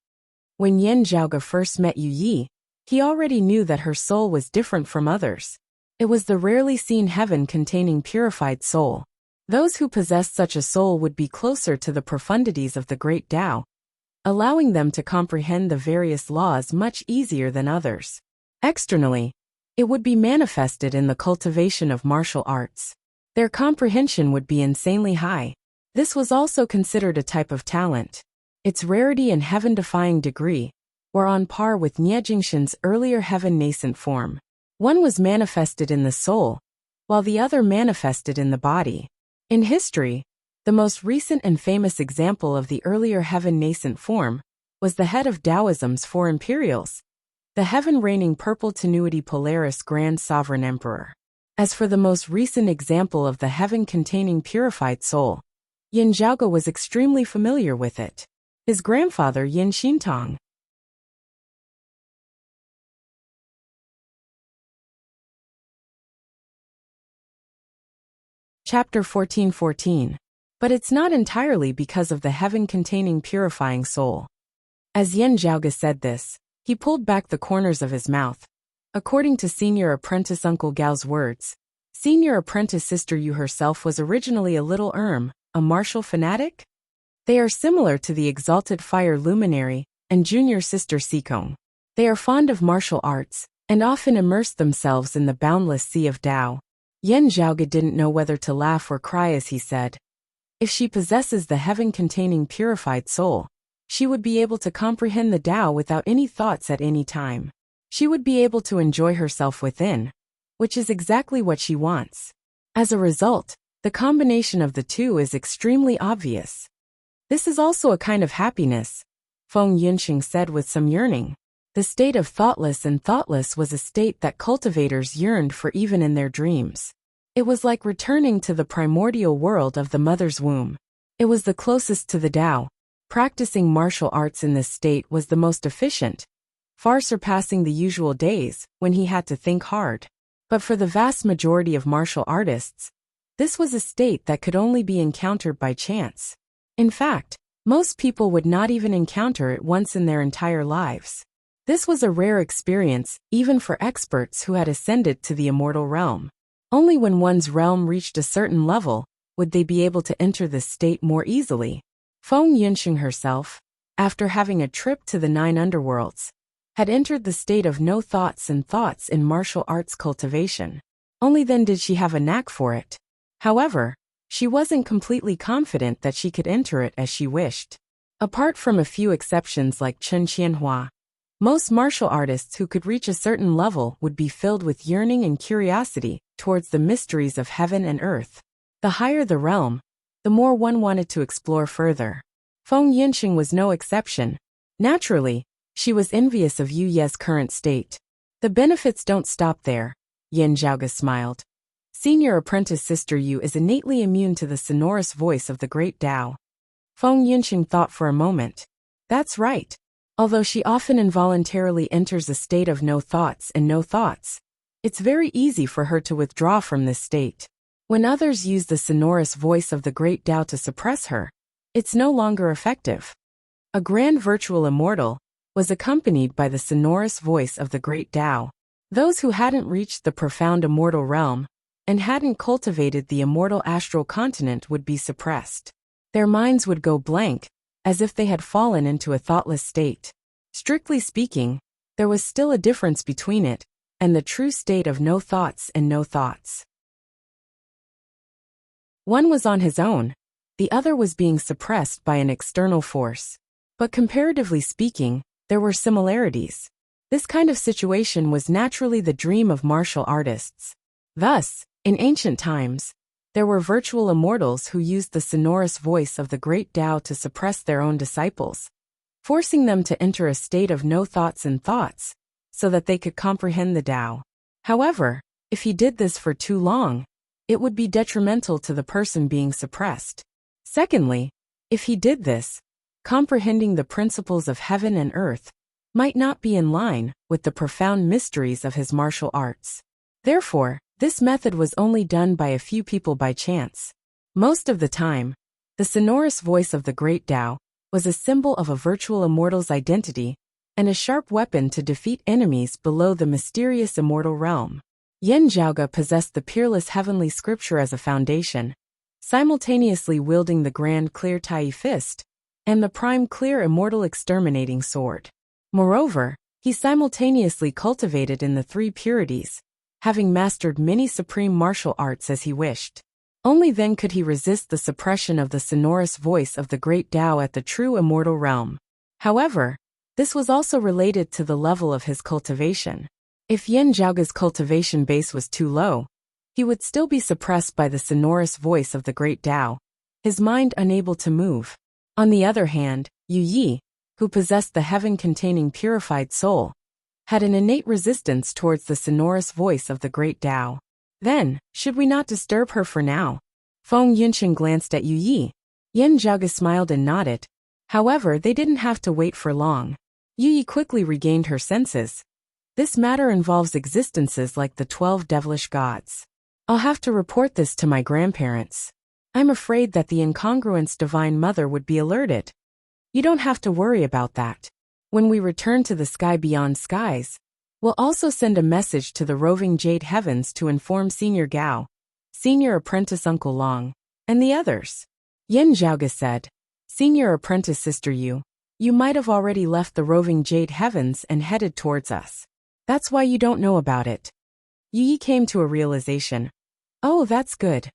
When Yin Zhaoge first met Yu Yi, he already knew that her soul was different from others. It was the rarely seen heaven-containing purified soul. Those who possessed such a soul would be closer to the profundities of the great Tao, allowing them to comprehend the various laws much easier than others. Externally, it would be manifested in the cultivation of martial arts. Their comprehension would be insanely high. This was also considered a type of talent. Its rarity and heaven-defying degree were on par with Nie Jingshan's earlier heaven-nascent form. One was manifested in the soul, while the other manifested in the body. In history, the most recent and famous example of the earlier heaven-nascent form was the head of Taoism's 4 imperials, the heaven-reigning Purple Tenuity Polaris Grand Sovereign Emperor. As for the most recent example of the heaven-containing purified soul, Yin Zhaoge was extremely familiar with it. His grandfather Yin Xintong. Chapter 14:14. But it's not entirely because of the heaven-containing purifying soul. As Yen Zhaoge said this, he pulled back the corners of his mouth. According to Senior Apprentice Uncle Gao's words, Senior Apprentice Sister Yu herself was originally a little a martial fanatic? They are similar to the Exalted Fire Luminary and Junior Sister Sikong. They are fond of martial arts and often immerse themselves in the boundless sea of Tao. Yen Zhaoge didn't know whether to laugh or cry as he said, if she possesses the heaven-containing purified soul, she would be able to comprehend the Tao without any thoughts at any time. She would be able to enjoy herself within, which is exactly what she wants. As a result, the combination of the two is extremely obvious. This is also a kind of happiness, Feng Yunxing said with some yearning. The state of thoughtless and thoughtless was a state that cultivators yearned for even in their dreams. It was like returning to the primordial world of the mother's womb. It was the closest to the Tao. Practicing martial arts in this state was the most efficient, far surpassing the usual days when he had to think hard. But for the vast majority of martial artists, this was a state that could only be encountered by chance. In fact, most people would not even encounter it once in their entire lives. This was a rare experience, even for experts who had ascended to the immortal realm. Only when one's realm reached a certain level would they be able to enter this state more easily. Feng Yunxing herself, after having a trip to the 9 underworlds, had entered the state of no thoughts and thoughts in martial arts cultivation. Only then did she have a knack for it. However, she wasn't completely confident that she could enter it as she wished. Apart from a few exceptions like Chen Qianhua, most martial artists who could reach a certain level would be filled with yearning and curiosity towards the mysteries of heaven and earth. The higher the realm, the more one wanted to explore further. Feng Yunxing was no exception. Naturally, she was envious of Yu Ye's current state. The benefits don't stop there, Yen Zhaoge smiled. Senior Apprentice Sister Yu is innately immune to the sonorous voice of the great Tao. Feng Yunxing thought for a moment. That's right. Although she often involuntarily enters a state of no thoughts and no thoughts, it's very easy for her to withdraw from this state. When others use the sonorous voice of the great Tao to suppress her, it's no longer effective. A grand virtual immortal was accompanied by the sonorous voice of the great Tao. Those who hadn't reached the profound immortal realm and hadn't cultivated the immortal astral continent would be suppressed. Their minds would go blank, as if they had fallen into a thoughtless state. Strictly speaking, there was still a difference between it and the true state of no thoughts and no thoughts. One was on his own, the other was being suppressed by an external force. But comparatively speaking, there were similarities. This kind of situation was naturally the dream of martial artists. Thus, in ancient times, there were virtual immortals who used the sonorous voice of the great Tao to suppress their own disciples, forcing them to enter a state of no thoughts and thoughts, so that they could comprehend the Tao. However, if he did this for too long, it would be detrimental to the person being suppressed. Secondly, if he did this, comprehending the principles of heaven and earth might not be in line with the profound mysteries of his martial arts. Therefore, this method was only done by a few people by chance. Most of the time, the sonorous voice of the great Tao was a symbol of a virtual immortal's identity and a sharp weapon to defeat enemies below the mysterious immortal realm. Yen Zhaoge possessed the peerless heavenly scripture as a foundation, simultaneously wielding the grand clear Tai fist and the prime clear immortal exterminating sword. Moreover, he simultaneously cultivated in the 3 purities, having mastered many supreme martial arts as he wished. Only then could he resist the suppression of the sonorous voice of the great Tao at the true immortal realm. However, this was also related to the level of his cultivation. If Yen Zhaoge's cultivation base was too low, he would still be suppressed by the sonorous voice of the great Tao, his mind unable to move. On the other hand, Yu Yi, who possessed the heaven-containing purified soul, had an innate resistance towards the sonorous voice of the great Tao. Then, should we not disturb her for now? Feng Yunxing glanced at Yu Yi. Yen Zhaoge smiled and nodded. However, they didn't have to wait for long. Yu Yi quickly regained her senses. This matter involves existences like the 12 devilish gods. I'll have to report this to my grandparents. I'm afraid that the incongruence Divine Mother would be alerted. You don't have to worry about that. When we return to the sky beyond skies, we'll also send a message to the roving Jade Heavens to inform Senior Gao, Senior Apprentice Uncle Long, and the others. Yin Zhaoge said, Senior Apprentice Sister you might have already left the roving Jade Heavens and headed towards us. That's why you don't know about it. Yi came to a realization. Oh, that's good.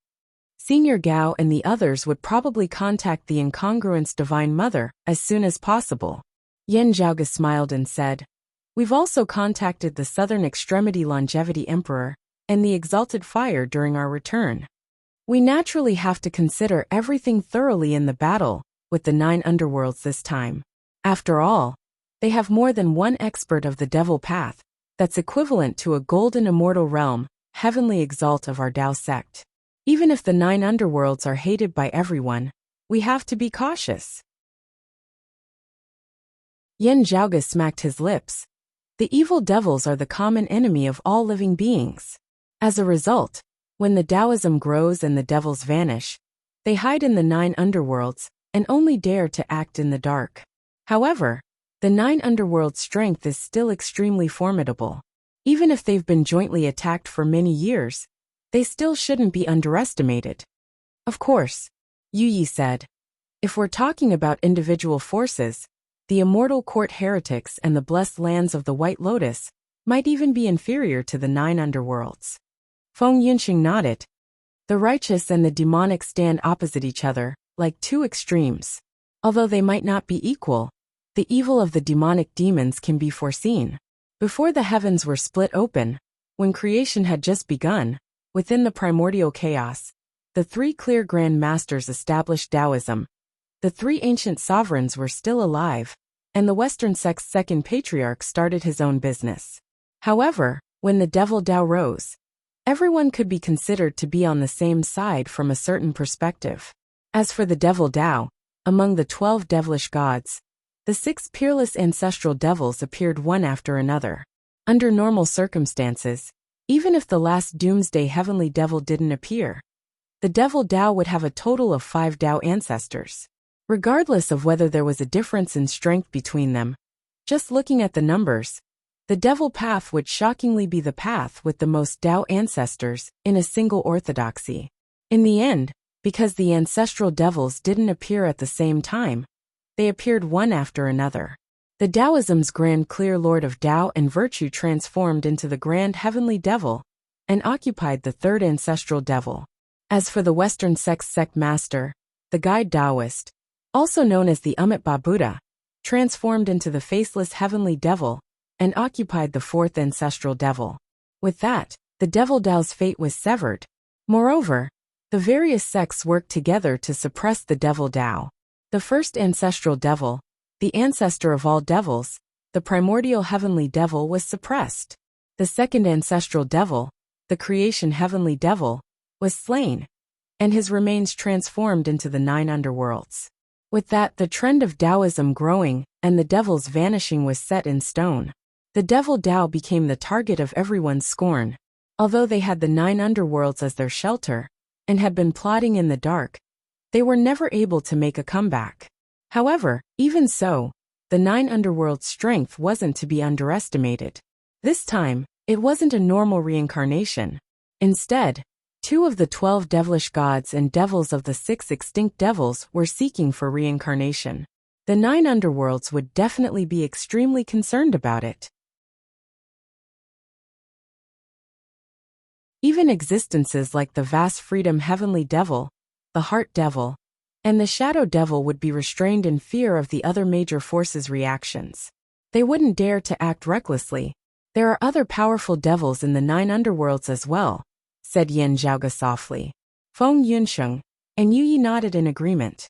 Senior Gao and the others would probably contact the incongruence Divine Mother as soon as possible. Yin Zhaoge smiled and said, We've also contacted the Southern Extremity Longevity Emperor and the Exalted Fire during our return. We naturally have to consider everything thoroughly in the battle with the 9 underworlds this time. After all, they have more than one expert of the Devil Path that's equivalent to a golden immortal realm, heavenly exalt of our Dao sect. Even if the 9 underworlds are hated by everyone, we have to be cautious. Yin Zhaoge smacked his lips. The evil devils are the common enemy of all living beings. As a result, when the Taoism grows and the devils vanish, they hide in the 9 underworlds and only dare to act in the dark. However, the 9 underworlds' strength is still extremely formidable. Even if they've been jointly attacked for many years, they still shouldn't be underestimated. Of course, Yu Yi said, if we're talking about individual forces, the immortal court heretics and the blessed lands of the White Lotus might even be inferior to the 9 underworlds. Feng Yunxing nodded. The righteous and the demonic stand opposite each other, like 2 extremes. Although they might not be equal, the evil of the demonic demons can be foreseen. Before the heavens were split open, when creation had just begun, within the primordial chaos, the 3 clear Grand Masters established Taoism. The 3 ancient sovereigns were still alive, and the Western sect's second patriarch started his own business. However, when the Devil Tao rose, everyone could be considered to be on the same side from a certain perspective. As for the Devil Tao, among the 12 devilish gods, the 6 peerless ancestral devils appeared one after another. Under normal circumstances, even if the last doomsday heavenly devil didn't appear, the Devil Tao would have a total of 5 Tao ancestors. Regardless of whether there was a difference in strength between them, just looking at the numbers, the Devil Path would shockingly be the path with the most Tao ancestors in a single orthodoxy. In the end, because the ancestral devils didn't appear at the same time, they appeared one after another. The Taoism's Grand Clear Lord of Tao and Virtue transformed into the Grand Heavenly Devil and occupied the 3rd ancestral devil. As for the Western sect's sect master, the Guide Taoist, also known as the Amitabha Buddha, transformed into the Faceless Heavenly Devil and occupied the 4th ancestral devil. With that, the Devil Tao's fate was severed. Moreover, the various sects worked together to suppress the Devil Tao. The 1st ancestral devil, the ancestor of all devils, the primordial heavenly devil, was suppressed. The 2nd ancestral devil, the creation heavenly devil, was slain, and his remains transformed into the 9 underworlds. With that, the trend of Taoism growing and the devils vanishing was set in stone. The Devil Tao became the target of everyone's scorn. Although they had the 9 underworlds as their shelter and had been plotting in the dark, they were never able to make a comeback. However, even so, the 9 underworlds' strength wasn't to be underestimated. This time, it wasn't a normal reincarnation. Instead, 2 of the 12 devilish gods and devils of the 6 extinct devils were seeking for reincarnation. The 9 underworlds would definitely be extremely concerned about it. Even existences like the Vast Freedom Heavenly Devil, the Heart Devil, and the Shadow Devil would be restrained in fear of the other major forces' reactions. They wouldn't dare to act recklessly. There are other powerful devils in the 9 underworlds as well, said Yin Zhaoge softly. Feng Yunxing and Yu Yi nodded in agreement.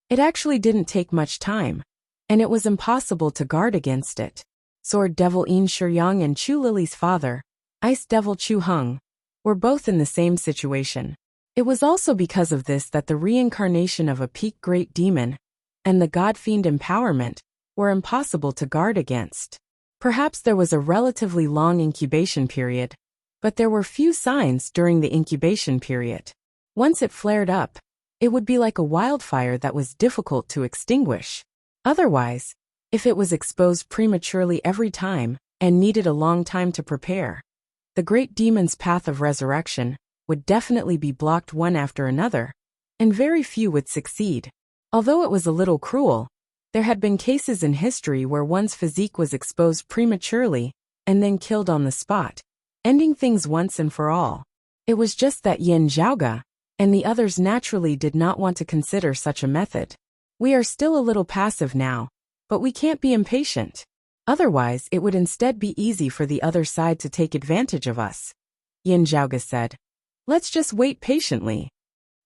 It actually didn't take much time, and it was impossible to guard against it. Sword Devil Yin Shiyang and Chu Lily's father, Ice Devil Chu Hung, were both in the same situation. It was also because of this that the reincarnation of a peak great demon and the God-fiend empowerment were impossible to guard against. Perhaps there was a relatively long incubation period, but there were few signs during the incubation period. Once it flared up, it would be like a wildfire that was difficult to extinguish. Otherwise, if it was exposed prematurely every time and needed a long time to prepare, the great demon's path of resurrection would definitely be blocked one after another, and very few would succeed. Although it was a little cruel, there had been cases in history where one's physique was exposed prematurely and then killed on the spot, ending things once and for all. It was just that Yin Zhaoge and the others naturally did not want to consider such a method. We are still a little passive now, but we can't be impatient. Otherwise, it would instead be easy for the other side to take advantage of us, Yin Zhaoge said. Let's just wait patiently.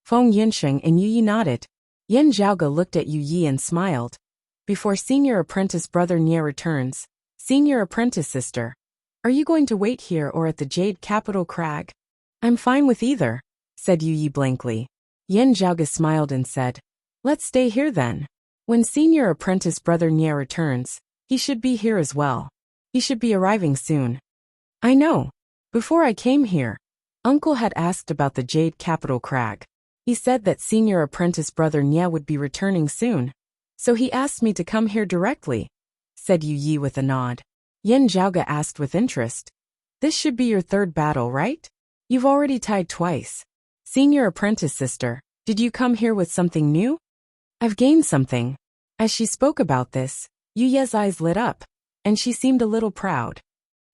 Feng Yinsheng and Yu Yi nodded. Yin Zhaoge looked at Yu Yi and smiled. Before senior apprentice brother Nie returns, senior apprentice sister, are you going to wait here or at the Jade Capital Crag? I'm fine with either, said Yu Yi blankly. Yin Zhaoge smiled and said, let's stay here then. When senior apprentice brother Nie returns, he should be here as well. He should be arriving soon. I know. Before I came here, Uncle had asked about the Jade Capital Crag. He said that senior apprentice brother Nie would be returning soon, so he asked me to come here directly, said Yu Yi with a nod. Yin Zhaoge asked with interest. This should be your third battle, right? You've already tied twice. Senior apprentice sister, did you come here with something new? I've gained something. As she spoke about this, Yu Ye's eyes lit up, and she seemed a little proud.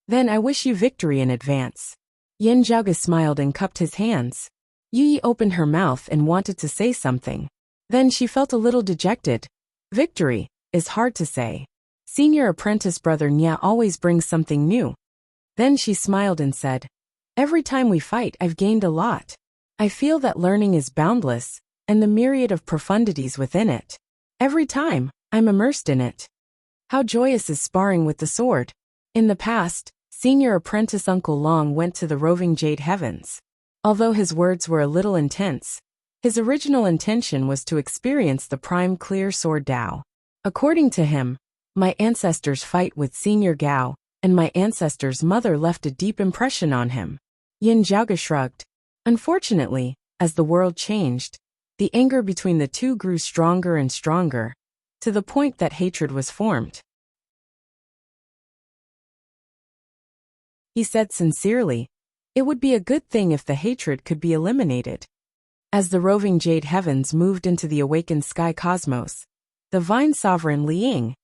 Then I wish you victory in advance. Yin Zhaoge smiled and cupped his hands. Yu Yi opened her mouth and wanted to say something. Then she felt a little dejected. Victory is hard to say. Senior apprentice brother Nie always brings something new. Then she smiled and said, every time we fight I've gained a lot. I feel that learning is boundless, and the myriad of profundities within it. Every time, I'm immersed in it. How joyous is sparring with the sword. In the past, senior apprentice Uncle Long went to the roving Jade Heavens. Although his words were a little intense, his original intention was to experience the prime clear sword Dao. According to him, my ancestors' fight with Senior Gao and my ancestors' mother left a deep impression on him. Yin Zhaoge shrugged. Unfortunately, as the world changed, the anger between the two grew stronger and stronger, to the point that hatred was formed. He said sincerely, it would be a good thing if the hatred could be eliminated. As the roving Jade Heavens moved into the awakened sky cosmos, the Vine Sovereign Liang,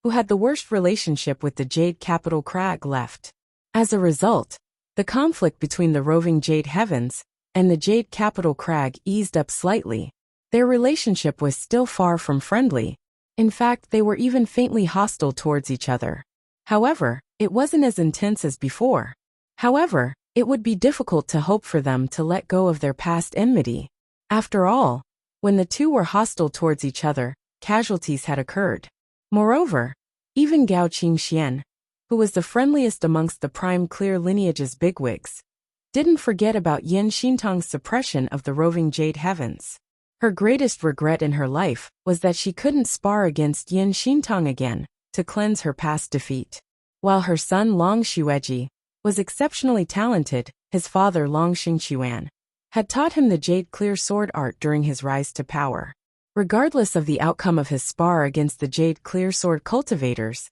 who had the worst relationship with the Jade Capital Crag, left. As a result, the conflict between the roving Jade Heavens and the Jade Capital Crag eased up slightly. Their relationship was still far from friendly. In fact, they were even faintly hostile towards each other. However, it wasn't as intense as before. However, it would be difficult to hope for them to let go of their past enmity. After all, when the two were hostile towards each other, casualties had occurred. Moreover, even Gao Qingxian, who was the friendliest amongst the prime clear lineage's bigwigs, didn't forget about Yin Xintong's suppression of the roving Jade Heavens. Her greatest regret in her life was that she couldn't spar against Yin Xintong again to cleanse her past defeat. While her son Long Xueji was exceptionally talented, his father Long Xingquan had taught him the Jade Clear Sword art during his rise to power. Regardless of the outcome of his spar against the Jade Clear Sword cultivators,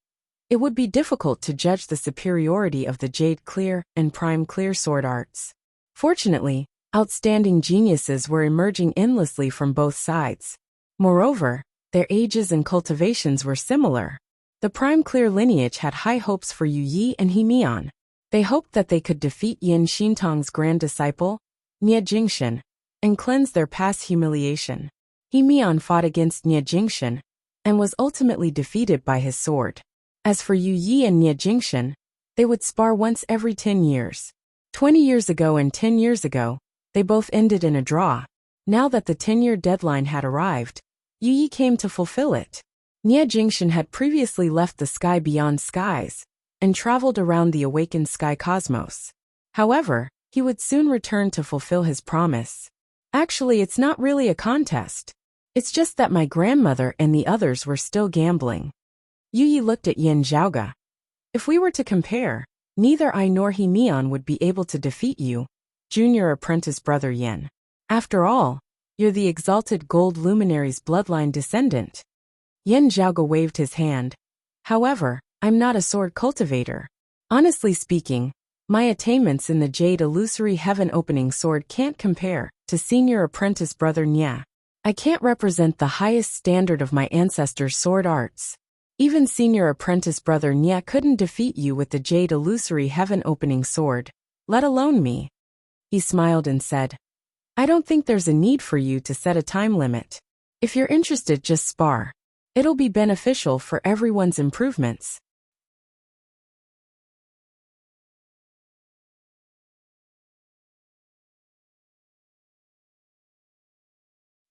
it would be difficult to judge the superiority of the Jade Clear and Prime Clear Sword arts. Fortunately, outstanding geniuses were emerging endlessly from both sides. Moreover, their ages and cultivations were similar. The Prime Clear lineage had high hopes for Yu Yi and He Mian. They hoped that they could defeat Yin Xintong's grand disciple, Nie Jingshan, and cleanse their past humiliation. He Mian fought against Nie Jingshan and was ultimately defeated by his sword. As for Yu Yi and Nie Jingshan, they would spar once every 10 years. 20 years ago and 10 years ago, they both ended in a draw. Now that the 10-year deadline had arrived, Yu Yi came to fulfill it. Nie Jingshan had previously left the sky beyond skies and traveled around the awakened sky cosmos. However, he would soon return to fulfill his promise. Actually, it's not really a contest. It's just that my grandmother and the others were still gambling. Yu Yi looked at Yin Zhaoge. If we were to compare, neither I nor He Mian would be able to defeat you, junior apprentice brother Yin. After all, you're the exalted gold luminary's bloodline descendant. Yin Zhaoge waved his hand. However, I'm not a sword cultivator. Honestly speaking, my attainments in the Jade Illusory Heaven-opening sword can't compare to senior apprentice brother Nya. I can't represent the highest standard of my ancestors' sword arts. Even senior apprentice brother Nya couldn't defeat you with the Jade Illusory Heaven-opening sword, let alone me. He smiled and said, I don't think there's a need for you to set a time limit. If you're interested, just spar. It'll be beneficial for everyone's improvements.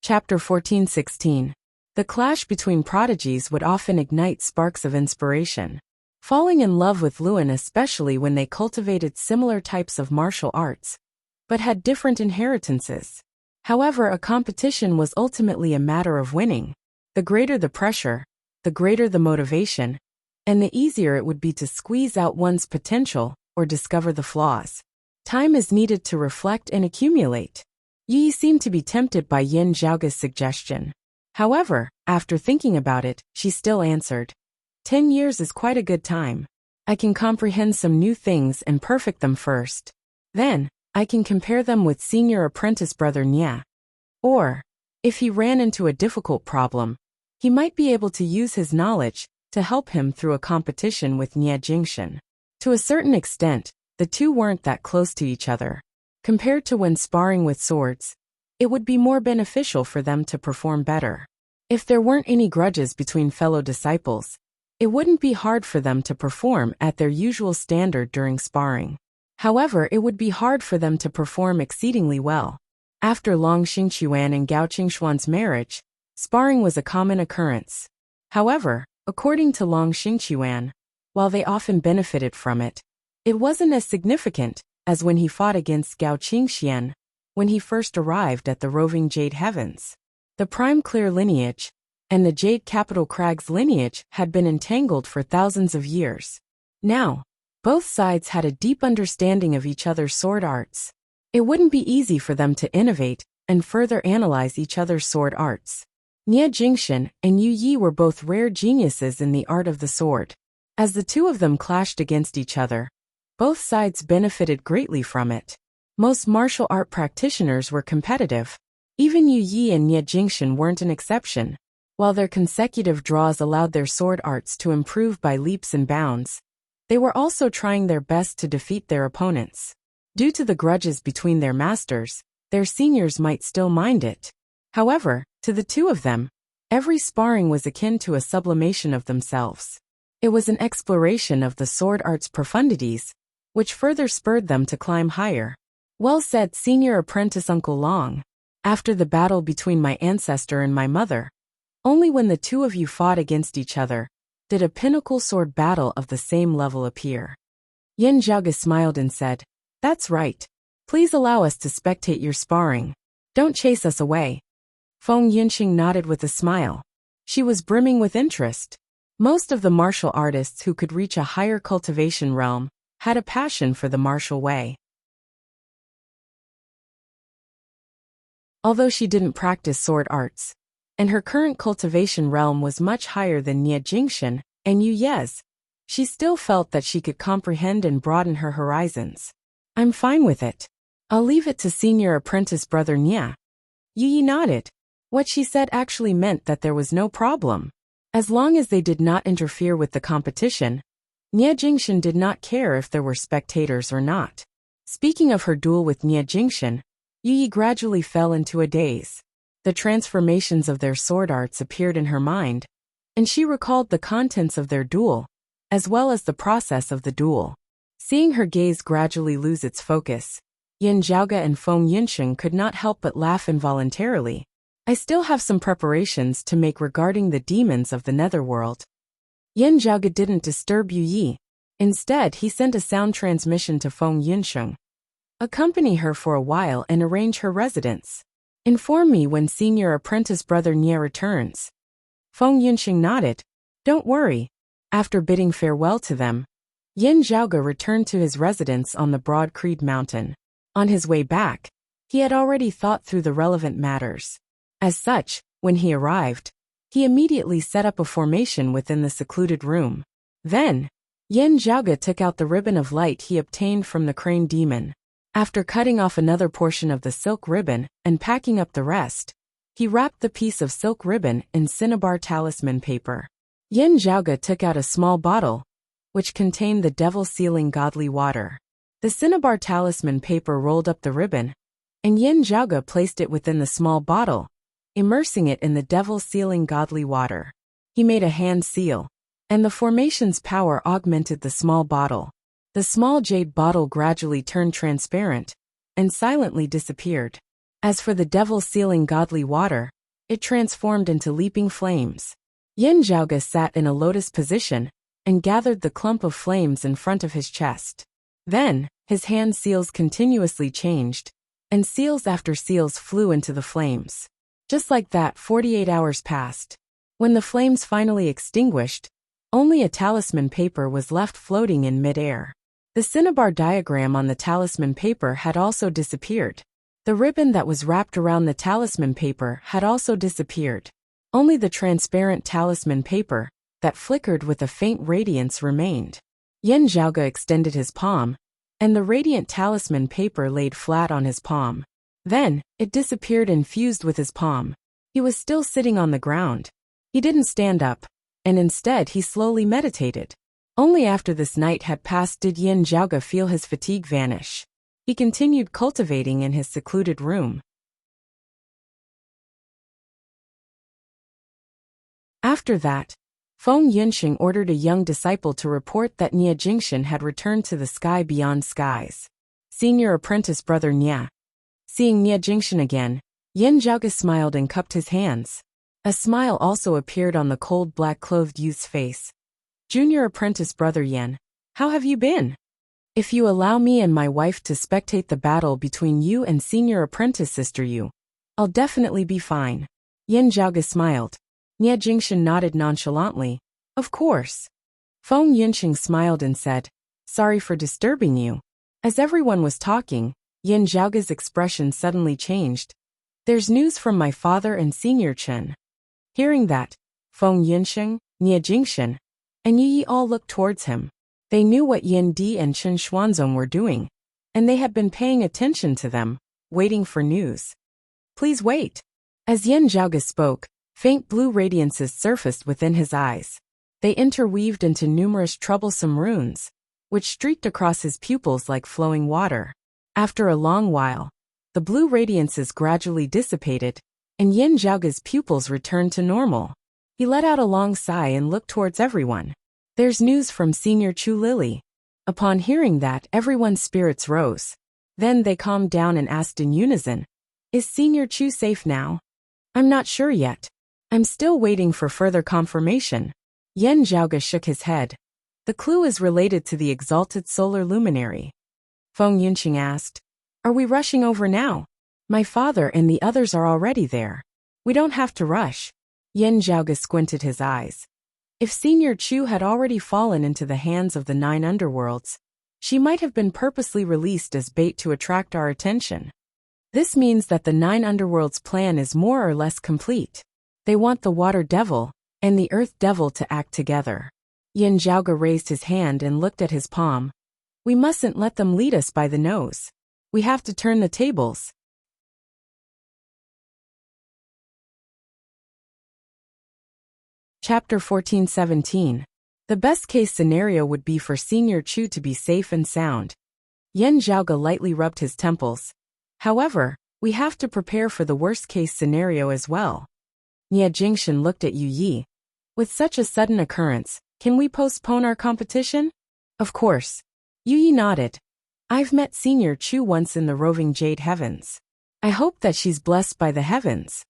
Chapter 14-16. The clash between prodigies would often ignite sparks of inspiration. Falling in love with Luan, especially when they cultivated similar types of martial arts, but had different inheritances. However, a competition was ultimately a matter of winning. The greater the pressure, the greater the motivation, and the easier it would be to squeeze out one's potential or discover the flaws. Time is needed to reflect and accumulate. Yi seemed to be tempted by Yin Zhaoge's suggestion. However, after thinking about it, she still answered, 10 years is quite a good time. I can comprehend some new things and perfect them first. Then, I can compare them with senior apprentice brother Nya. Or, if he ran into a difficult problem, he might be able to use his knowledge to help him through a competition with Nya Jingshan. To a certain extent, the two weren't that close to each other. Compared to when sparring with swords, it would be more beneficial for them to perform better. If there weren't any grudges between fellow disciples, it wouldn't be hard for them to perform at their usual standard during sparring. However, it would be hard for them to perform exceedingly well. After Long Xingquan and Gao Qingxuan's marriage, sparring was a common occurrence. However, according to Long Xingquan, while they often benefited from it, it wasn't as significant as when he fought against Gao Qingxian when he first arrived at the roving Jade Heavens. The Prime Clear lineage and the Jade Capital Crags lineage had been entangled for thousands of years. Now, both sides had a deep understanding of each other's sword arts. It wouldn't be easy for them to innovate and further analyze each other's sword arts. Nya Jingshan and Yu Yi were both rare geniuses in the art of the sword. As the two of them clashed against each other, both sides benefited greatly from it. Most martial art practitioners were competitive. Even Yu Yi and Nya Jingshan weren't an exception. While their consecutive draws allowed their sword arts to improve by leaps and bounds, they were also trying their best to defeat their opponents. Due to the grudges between their masters, their seniors might still mind it. However, to the two of them, every sparring was akin to a sublimation of themselves. It was an exploration of the sword art's profundities, which further spurred them to climb higher. Well said, senior apprentice Uncle Long. After the battle between my ancestor and my mother, only when the two of you fought against each other did a pinnacle sword battle of the same level appear. Yin Zhaoge smiled and said, That's right. Please allow us to spectate your sparring. Don't chase us away. Feng Yunxing nodded with a smile. She was brimming with interest. Most of the martial artists who could reach a higher cultivation realm had a passion for the martial way. Although she didn't practice sword arts, and her current cultivation realm was much higher than Nya Jingshan and Yu Ye's, she still felt that she could comprehend and broaden her horizons. I'm fine with it. I'll leave it to senior apprentice brother Nya. Yu Yi nodded. What she said actually meant that there was no problem. As long as they did not interfere with the competition, Nya Jingshan did not care if there were spectators or not. Speaking of her duel with Nya Jingshan, Yu Yi gradually fell into a daze. The transformations of their sword arts appeared in her mind, and she recalled the contents of their duel, as well as the process of the duel. Seeing her gaze gradually lose its focus, Yin Zhaoge and Feng Yunxing could not help but laugh involuntarily. I still have some preparations to make regarding the demons of the netherworld. Yin Zhaoge didn't disturb Yu Yi. Instead, he sent a sound transmission to Feng Yunxing. Accompany her for a while and arrange her residence. Inform me when senior apprentice brother Nya returns. Feng Yunxing nodded. Don't worry. After bidding farewell to them, Yin Zhaoge returned to his residence on the Broad Creed Mountain. On his way back, he had already thought through the relevant matters. As such, when he arrived, he immediately set up a formation within the secluded room. Then, Yin Zhaoge took out the ribbon of light he obtained from the crane demon. After cutting off another portion of the silk ribbon and packing up the rest, he wrapped the piece of silk ribbon in cinnabar talisman paper. Yin Zhaoge took out a small bottle, which contained the devil sealing godly water. The cinnabar talisman paper rolled up the ribbon, and Yin Zhaoge placed it within the small bottle, immersing it in the devil sealing godly water. He made a hand seal, and the formation's power augmented the small bottle. The small jade bottle gradually turned transparent and silently disappeared. As for the devil sealing godly water, it transformed into leaping flames. Yin Zhaoge sat in a lotus position and gathered the clump of flames in front of his chest. Then, his hand seals continuously changed, and seals after seals flew into the flames. Just like that, 48 hours passed. When the flames finally extinguished, only a talisman paper was left floating in mid-air. The cinnabar diagram on the talisman paper had also disappeared. The ribbon that was wrapped around the talisman paper had also disappeared. Only the transparent talisman paper, that flickered with a faint radiance, remained. Yin Zhaoge extended his palm, and the radiant talisman paper laid flat on his palm. Then, it disappeared and fused with his palm. He was still sitting on the ground. He didn't stand up, and instead he slowly meditated. Only after this night had passed did Yin Zhaoge feel his fatigue vanish. He continued cultivating in his secluded room. After that, Feng Yunxing ordered a young disciple to report that Nia Jingshan had returned to the sky beyond skies. Senior apprentice brother Nia. Seeing Nia Jingshan again, Yin Zhaoge smiled and cupped his hands. A smile also appeared on the cold black-clothed youth's face. Junior apprentice brother Yin, how have you been? If you allow me and my wife to spectate the battle between you and senior apprentice sister Yu, I'll definitely be fine. Yin Zhaoge smiled. Nia Jingshan nodded nonchalantly. Of course. Feng Yunxing smiled and said, sorry for disturbing you. As everyone was talking, Yin Zhaoge's expression suddenly changed. There's news from my father and Senior Chen. Hearing that, Feng Yunxing, Nia Jingshan, and Yi all looked towards him. They knew what Yin Di and Chen Xuanzong were doing, and they had been paying attention to them, waiting for news. Please wait. As Yin Zhaoge spoke, faint blue radiances surfaced within his eyes. They interweaved into numerous troublesome runes, which streaked across his pupils like flowing water. After a long while, the blue radiances gradually dissipated, and Yin Zhaoge's pupils returned to normal. He let out a long sigh and looked towards everyone. There's news from Senior Chu Lily. Upon hearing that, everyone's spirits rose. Then they calmed down and asked in unison, is Senior Chu safe now? I'm not sure yet. I'm still waiting for further confirmation. Yin Zhaoge shook his head. The clue is related to the exalted solar luminary. Feng Yunxing asked, are we rushing over now? My father and the others are already there. We don't have to rush. Yin Zhaoge squinted his eyes. If Senior Chu had already fallen into the hands of the 9 underworlds, she might have been purposely released as bait to attract our attention. This means that the 9 underworlds' plan is more or less complete. They want the Water Devil and the Earth Devil to act together. Yin Zhaoge raised his hand and looked at his palm. We mustn't let them lead us by the nose. We have to turn the tables. Chapter 14:17. The best-case scenario would be for Senior Chu to be safe and sound. Yin Zhaoge lightly rubbed his temples. However, we have to prepare for the worst-case scenario as well. Nia Jingshan looked at Yu Yi. With such a sudden occurrence, can we postpone our competition? Of course. Yu Yi nodded. I've met Senior Chu once in the roving jade heavens. I hope that she's blessed by the heavens.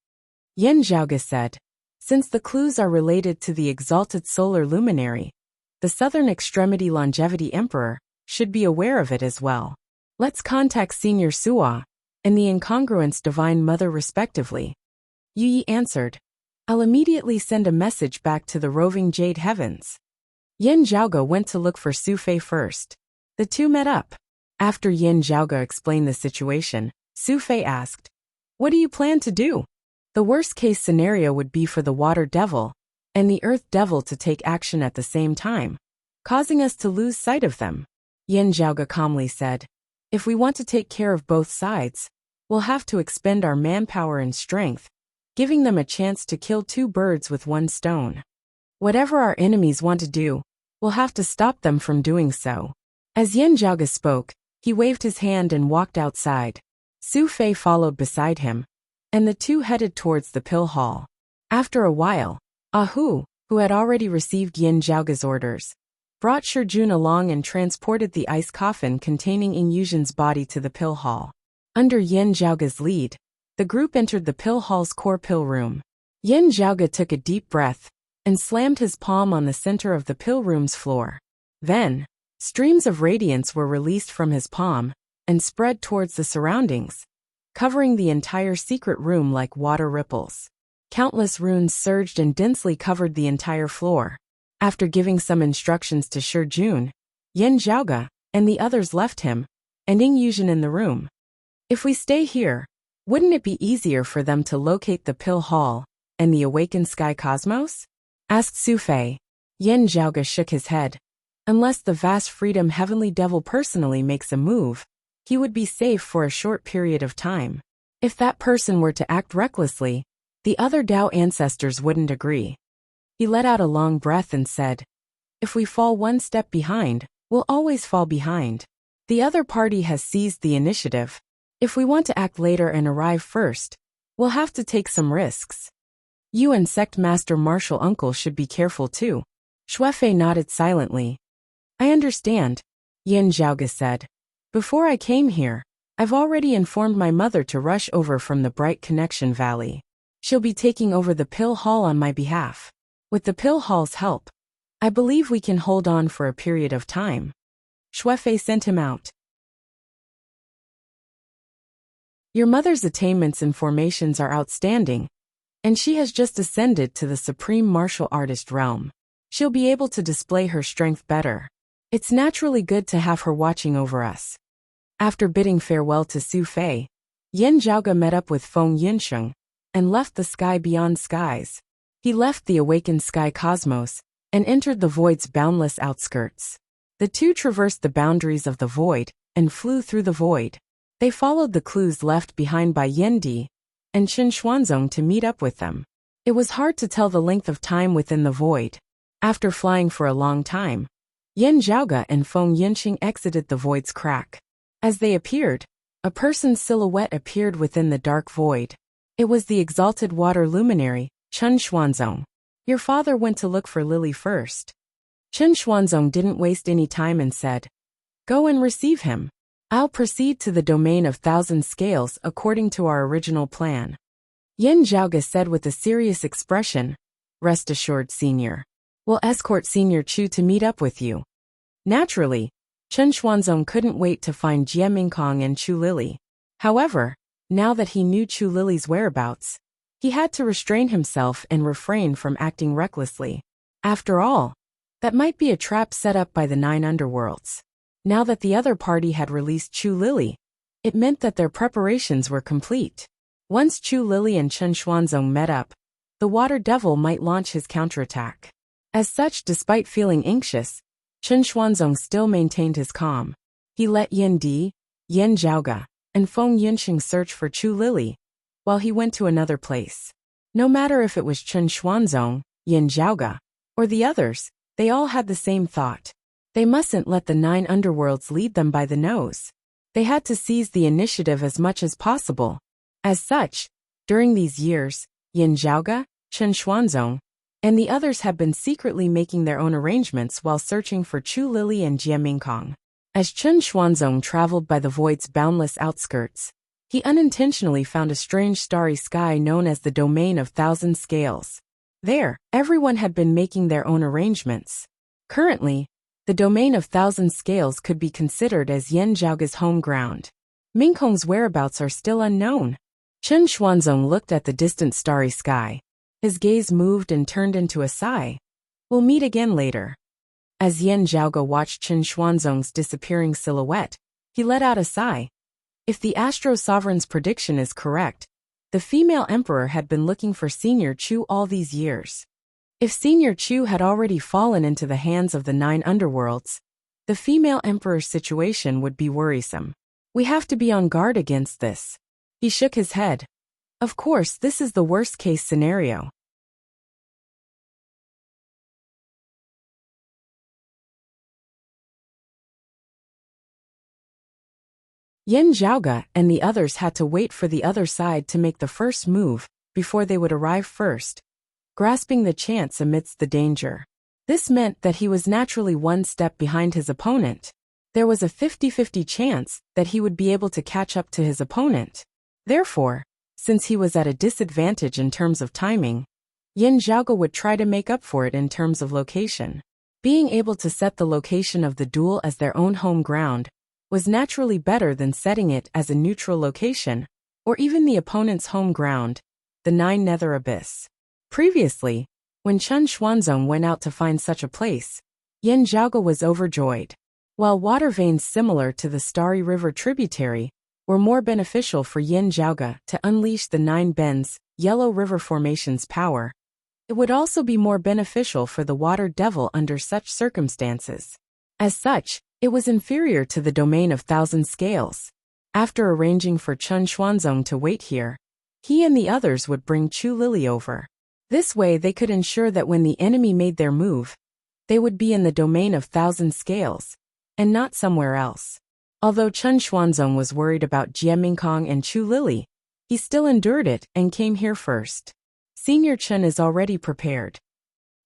Yin Zhaoge said. Since the clues are related to the exalted solar luminary, the southern extremity longevity emperor should be aware of it as well. Let's contact Senior Suo and the incongruence divine mother respectively. Yu Yi answered. I'll immediately send a message back to the roving jade heavens. Yin Zhaoge went to look for Su Fei first. The two met up. After Yin Zhaoge explained the situation, Su Fei asked, "What do you plan to do?" The worst-case scenario would be for the Water Devil and the Earth Devil to take action at the same time, causing us to lose sight of them. Yin Zhaoge calmly said, "If we want to take care of both sides, we'll have to expend our manpower and strength, giving them a chance to kill two birds with one stone. Whatever our enemies want to do, we'll have to stop them from doing so." As Yin Zhaoge spoke, he waved his hand and walked outside. Su Fei followed beside him, and the two headed towards the pill hall. After a while, Ahu, who had already received Yin Zhaoge's orders, brought Shijun along and transported the ice coffin containing Yin Yuzhen's body to the pill hall. Under Yin Zhaoge's lead, the group entered the pill hall's core pill room. Yin Zhaoge took a deep breath and slammed his palm on the center of the pill room's floor. Then, streams of radiance were released from his palm and spread towards the surroundings, covering the entire secret room like water ripples. Countless runes surged and densely covered the entire floor. After giving some instructions to Shijun, Yin Zhaoge and the others left him and Yin Yuzhen in the room. "If we stay here, wouldn't it be easier for them to locate the pill hall and the awakened sky cosmos?" asked Su Fei. Yin Zhaoge shook his head. Unless the vast freedom heavenly devil personally makes a move, he would be safe for a short period of time. If that person were to act recklessly, the other Tao ancestors wouldn't agree. He let out a long breath and said, "If we fall one step behind, we'll always fall behind. The other party has seized the initiative. If we want to act later and arrive first, we'll have to take some risks. You and Sect Master Martial Uncle should be careful too." Shuefei nodded silently. "I understand," Yin Zhaoge said. "Before I came here, I've already informed my mother to rush over from the Bright Connection Valley. She'll be taking over the pill hall on my behalf. With the pill hall's help, I believe we can hold on for a period of time." Shuefei sent him out. "Your mother's attainments and formations are outstanding, and she has just ascended to the supreme martial artist realm. She'll be able to display her strength better. It's naturally good to have her watching over us." After bidding farewell to Su Fei, Yin Zhaoge met up with Feng Yunsheng and left the sky beyond skies. He left the awakened sky cosmos and entered the void's boundless outskirts. The two traversed the boundaries of the void and flew through the void. They followed the clues left behind by Yin Di and Chen Xuanzong to meet up with them. It was hard to tell the length of time within the void. After flying for a long time, Yin Zhaoge and Feng Yunsheng exited the void's crack. As they appeared, a person's silhouette appeared within the dark void. It was the exalted water luminary, Chen Xuanzong. "Your father went to look for Lily first." Chen Xuanzong didn't waste any time and said, "Go and receive him. I'll proceed to the domain of thousand scales according to our original plan." Yin Zhaoge said with a serious expression, "Rest assured, Senior. We'll escort Senior Chu to meet up with you." Naturally, Chen Xuanzong couldn't wait to find Jie Mingkong and Chu Lily. However, now that he knew Chu Lily's whereabouts, he had to restrain himself and refrain from acting recklessly. After all, that might be a trap set up by the 9 underworlds. Now that the other party had released Chu Lily, it meant that their preparations were complete. Once Chu Lily and Chen Xuanzong met up, the Water Devil might launch his counterattack. As such, despite feeling anxious, Chen Xuanzong still maintained his calm. He let Yin Di, Yin Zhaoge, and Feng Yunsheng search for Chu Lily, while he went to another place. No matter if it was Chen Xuanzong, Yin Zhaoge, or the others, they all had the same thought. They mustn't let the 9 underworlds lead them by the nose. They had to seize the initiative as much as possible. As such, during these years, Yin Zhaoge, Chen Xuanzong, and the others had been secretly making their own arrangements while searching for Chu Lily and Jie Mingkong. As Chen Xuanzong traveled by the void's boundless outskirts, he unintentionally found a strange starry sky known as the Domain of Thousand Scales. There, everyone had been making their own arrangements. Currently, the Domain of Thousand Scales could be considered as Yin Zhaoge's home ground. Mingkong's whereabouts are still unknown. Chen Xuanzong looked at the distant starry sky. His gaze moved and turned into a sigh. "We'll meet again later." As Yin Zhaoge watched Chen Xuanzong's disappearing silhouette, he let out a sigh. If the Astro Sovereign's prediction is correct, the female emperor had been looking for Senior Chu all these years. If Senior Chu had already fallen into the hands of the 9 underworlds, the female emperor's situation would be worrisome. We have to be on guard against this. He shook his head. Of course, this is the worst-case scenario. Yin Zhaoge and the others had to wait for the other side to make the first move before they would arrive first, grasping the chance amidst the danger. This meant that he was naturally one step behind his opponent. There was a 50-50 chance that he would be able to catch up to his opponent. Therefore, since he was at a disadvantage in terms of timing, Yin Zhaoge would try to make up for it in terms of location. Being able to set the location of the duel as their own home ground was naturally better than setting it as a neutral location, or even the opponent's home ground, the 9 Nether Abyss. Previously, when Chen Xuanzong went out to find such a place, Yin Zhaoge was overjoyed. While water veins similar to the Starry River tributary were more beneficial for Yin Zhaoge to unleash the 9 Bends, Yellow River Formation's power, it would also be more beneficial for the Water Devil under such circumstances. As such, it was inferior to the domain of Thousand Scales. After arranging for Chen Xuanzong to wait here, he and the others would bring Chu Lili over. This way they could ensure that when the enemy made their move, they would be in the domain of Thousand Scales, and not somewhere else. Although Chen Xuanzong was worried about Jie Mingkong and Chu Lili, he still endured it and came here first. Senior Chen is already prepared.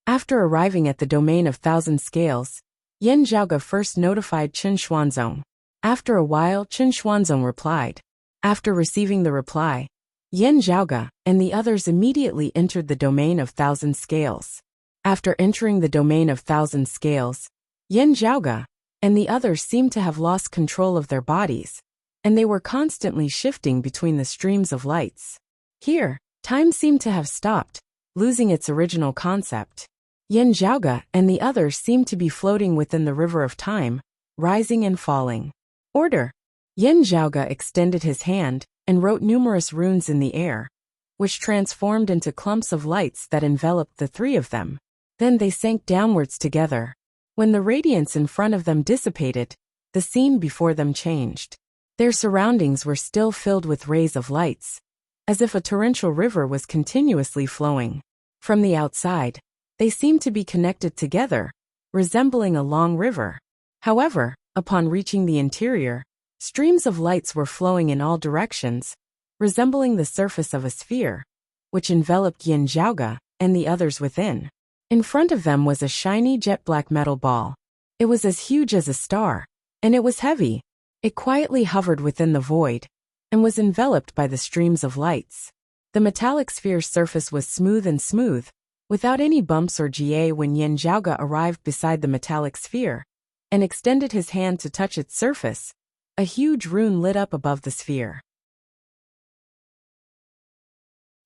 After arriving at the domain of Thousand Scales, Yin Zhaoge first notified Chen Xuanzong. After a while, Chen Xuanzong replied. After receiving the reply, Yin Zhaoge and the others immediately entered the domain of Thousand Scales. After entering the domain of Thousand Scales, Yin Zhaoge and the others seemed to have lost control of their bodies, and they were constantly shifting between the streams of lights. Here, time seemed to have stopped, losing its original concept. Yin Zhaoge and the others seemed to be floating within the river of time, rising and falling. Order! Yin Zhaoge extended his hand and wrote numerous runes in the air, which transformed into clumps of lights that enveloped the 3 of them. Then they sank downwards together. When the radiance in front of them dissipated, the scene before them changed. Their surroundings were still filled with rays of lights, as if a torrential river was continuously flowing. From the outside, they seemed to be connected together, resembling a long river. However, upon reaching the interior, streams of lights were flowing in all directions, resembling the surface of a sphere, which enveloped Yin Zhaoge and the others within. In front of them was a shiny jet-black metal ball. It was as huge as a star, and it was heavy. It quietly hovered within the void, and was enveloped by the streams of lights. The metallic sphere's surface was smooth, without any bumps or GA. When Yin Zhaoge arrived beside the metallic sphere and extended his hand to touch its surface, a huge rune lit up above the sphere.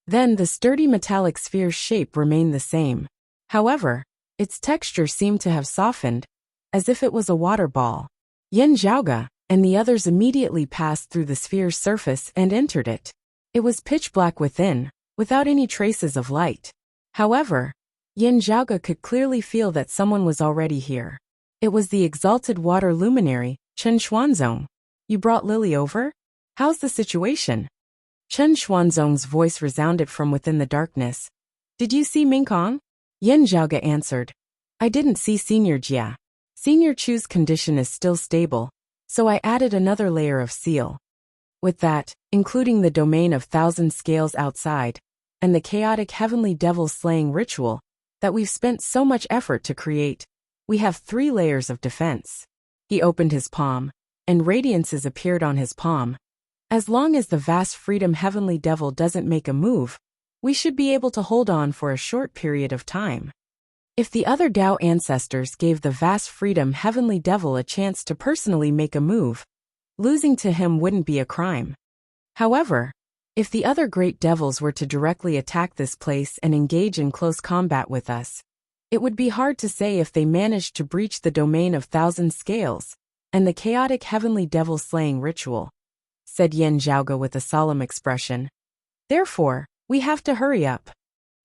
Then the sturdy metallic sphere's shape remained the same. However, its texture seemed to have softened, as if it was a water ball. Yin Zhaoge and the others immediately passed through the sphere's surface and entered it. It was pitch black within, without any traces of light. However, Yin Zhaoge could clearly feel that someone was already here. It was the exalted water luminary, Chen Xuanzong. You brought Lily over? How's the situation? Chen Xuanzong's voice resounded from within the darkness. Did you see Mingkong? Yin Zhaoge answered. I didn't see Senior Jia. Senior Chu's condition is still stable, so I added another layer of seal. With that, including the domain of Thousand Scales outside, and the chaotic heavenly devil slaying ritual that we've spent so much effort to create, we have 3 layers of defense. He opened his palm, and radiances appeared on his palm. As long as the vast freedom heavenly devil doesn't make a move, we should be able to hold on for a short period of time. If the other Dao ancestors gave the vast freedom heavenly devil a chance to personally make a move, losing to him wouldn't be a crime. However, if the other great devils were to directly attack this place and engage in close combat with us, It would be hard to say if they managed to breach the domain of thousand scales and the chaotic heavenly devil-slaying ritual, said Yin Zhaoge with a solemn expression. Therefore, we have to hurry up.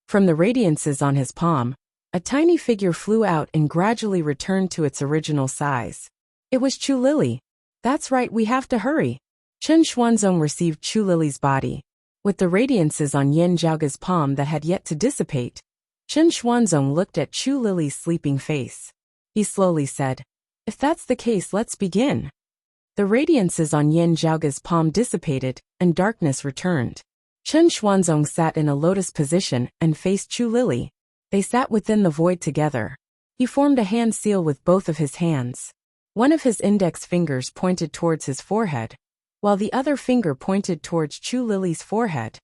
From the radiances on his palm, a tiny figure flew out and gradually returned to its original size. It was Chu Lili. That's right, we have to hurry. Chen Xuanzong received Chu Lili's body. With the radiances on Yin Zhaoge's palm that had yet to dissipate, Chen Xuanzong looked at Chu Lili's sleeping face. He slowly said, "If that's the case, let's begin." The radiances on Yin Zhaoge's palm dissipated, and darkness returned. Chen Xuanzong sat in a lotus position and faced Chu Lili. They sat within the void together. He formed a hand seal with both of his hands. One of his index fingers pointed towards his forehead, while the other finger pointed towards Chu Lili's forehead.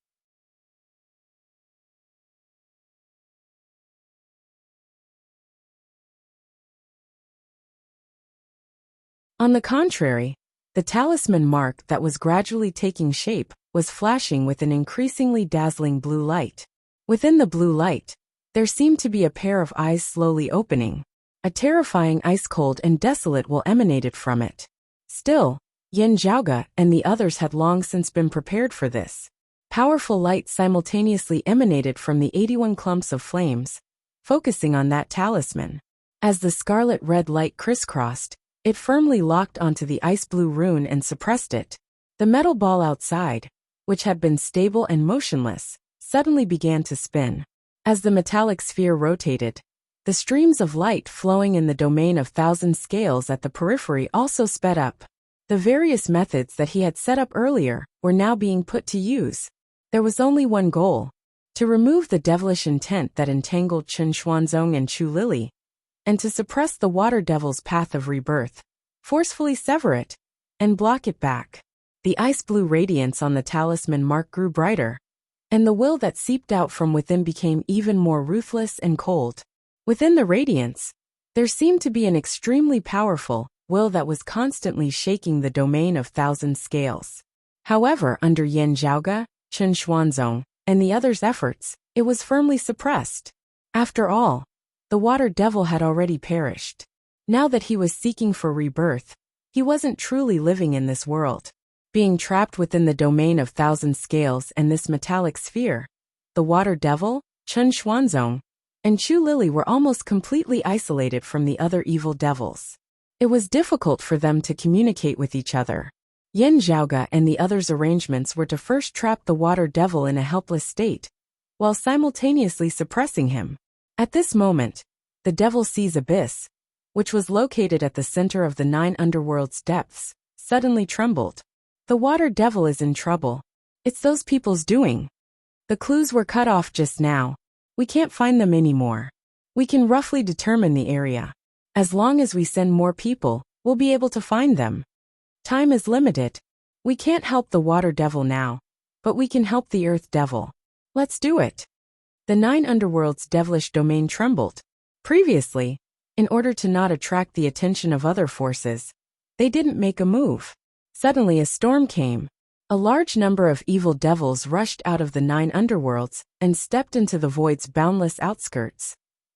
On the contrary, the talisman mark that was gradually taking shape was flashing with an increasingly dazzling blue light. Within the blue light, there seemed to be a pair of eyes slowly opening. A terrifying ice-cold and desolate will emanated from it. Still, Yin Zhaoge and the others had long since been prepared for this. Powerful light simultaneously emanated from the 81 clumps of flames, focusing on that talisman. As the scarlet-red light crisscrossed, it firmly locked onto the ice-blue rune and suppressed it. The metal ball outside, which had been stable and motionless, suddenly began to spin. As the metallic sphere rotated, the streams of light flowing in the domain of thousand scales at the periphery also sped up. The various methods that he had set up earlier were now being put to use. There was only one goal: to remove the devilish intent that entangled Chen Xuanzong and Chu Lili, and to suppress the water devil's path of rebirth, forcefully sever it, and block it back. The ice-blue radiance on the talisman mark grew brighter, and the will that seeped out from within became even more ruthless and cold. Within the radiance, there seemed to be an extremely powerful will that was constantly shaking the domain of thousand scales. However, under Yin Zhaoge, Chen Xuanzong, and the others' efforts, it was firmly suppressed. After all, the water devil had already perished. Now that he was seeking for rebirth, he wasn't truly living in this world. Being trapped within the domain of thousand scales and this metallic sphere, the water devil, Chen Xuanzong, and Chu Lili were almost completely isolated from the other evil devils. It was difficult for them to communicate with each other. Yin Zhaoge and the others' arrangements were to first trap the water devil in a helpless state, while simultaneously suppressing him. At this moment, the Devil Sea's abyss, which was located at the center of the 9 underworld's depths, suddenly trembled. The water devil is in trouble. It's those people's doing. The clues were cut off just now. We can't find them anymore. We can roughly determine the area. As long as we send more people, we'll be able to find them. Time is limited. We can't help the water devil now, but we can help the earth devil. Let's do it. The 9 underworld's devilish domain trembled. Previously, in order to not attract the attention of other forces, they didn't make a move. Suddenly a storm came. A large number of evil devils rushed out of the 9 underworlds and stepped into the void's boundless outskirts,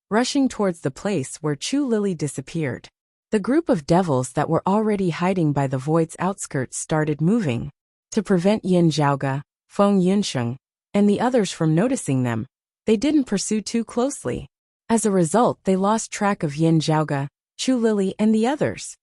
rushing towards the place where Chu Lili disappeared. The group of devils that were already hiding by the void's outskirts started moving. To prevent Yin Zhaoge, Feng Yunsheng, and the others from noticing them, they didn't pursue too closely. As a result, they lost track of Yin Zhaoge, Chu Lili, and the others.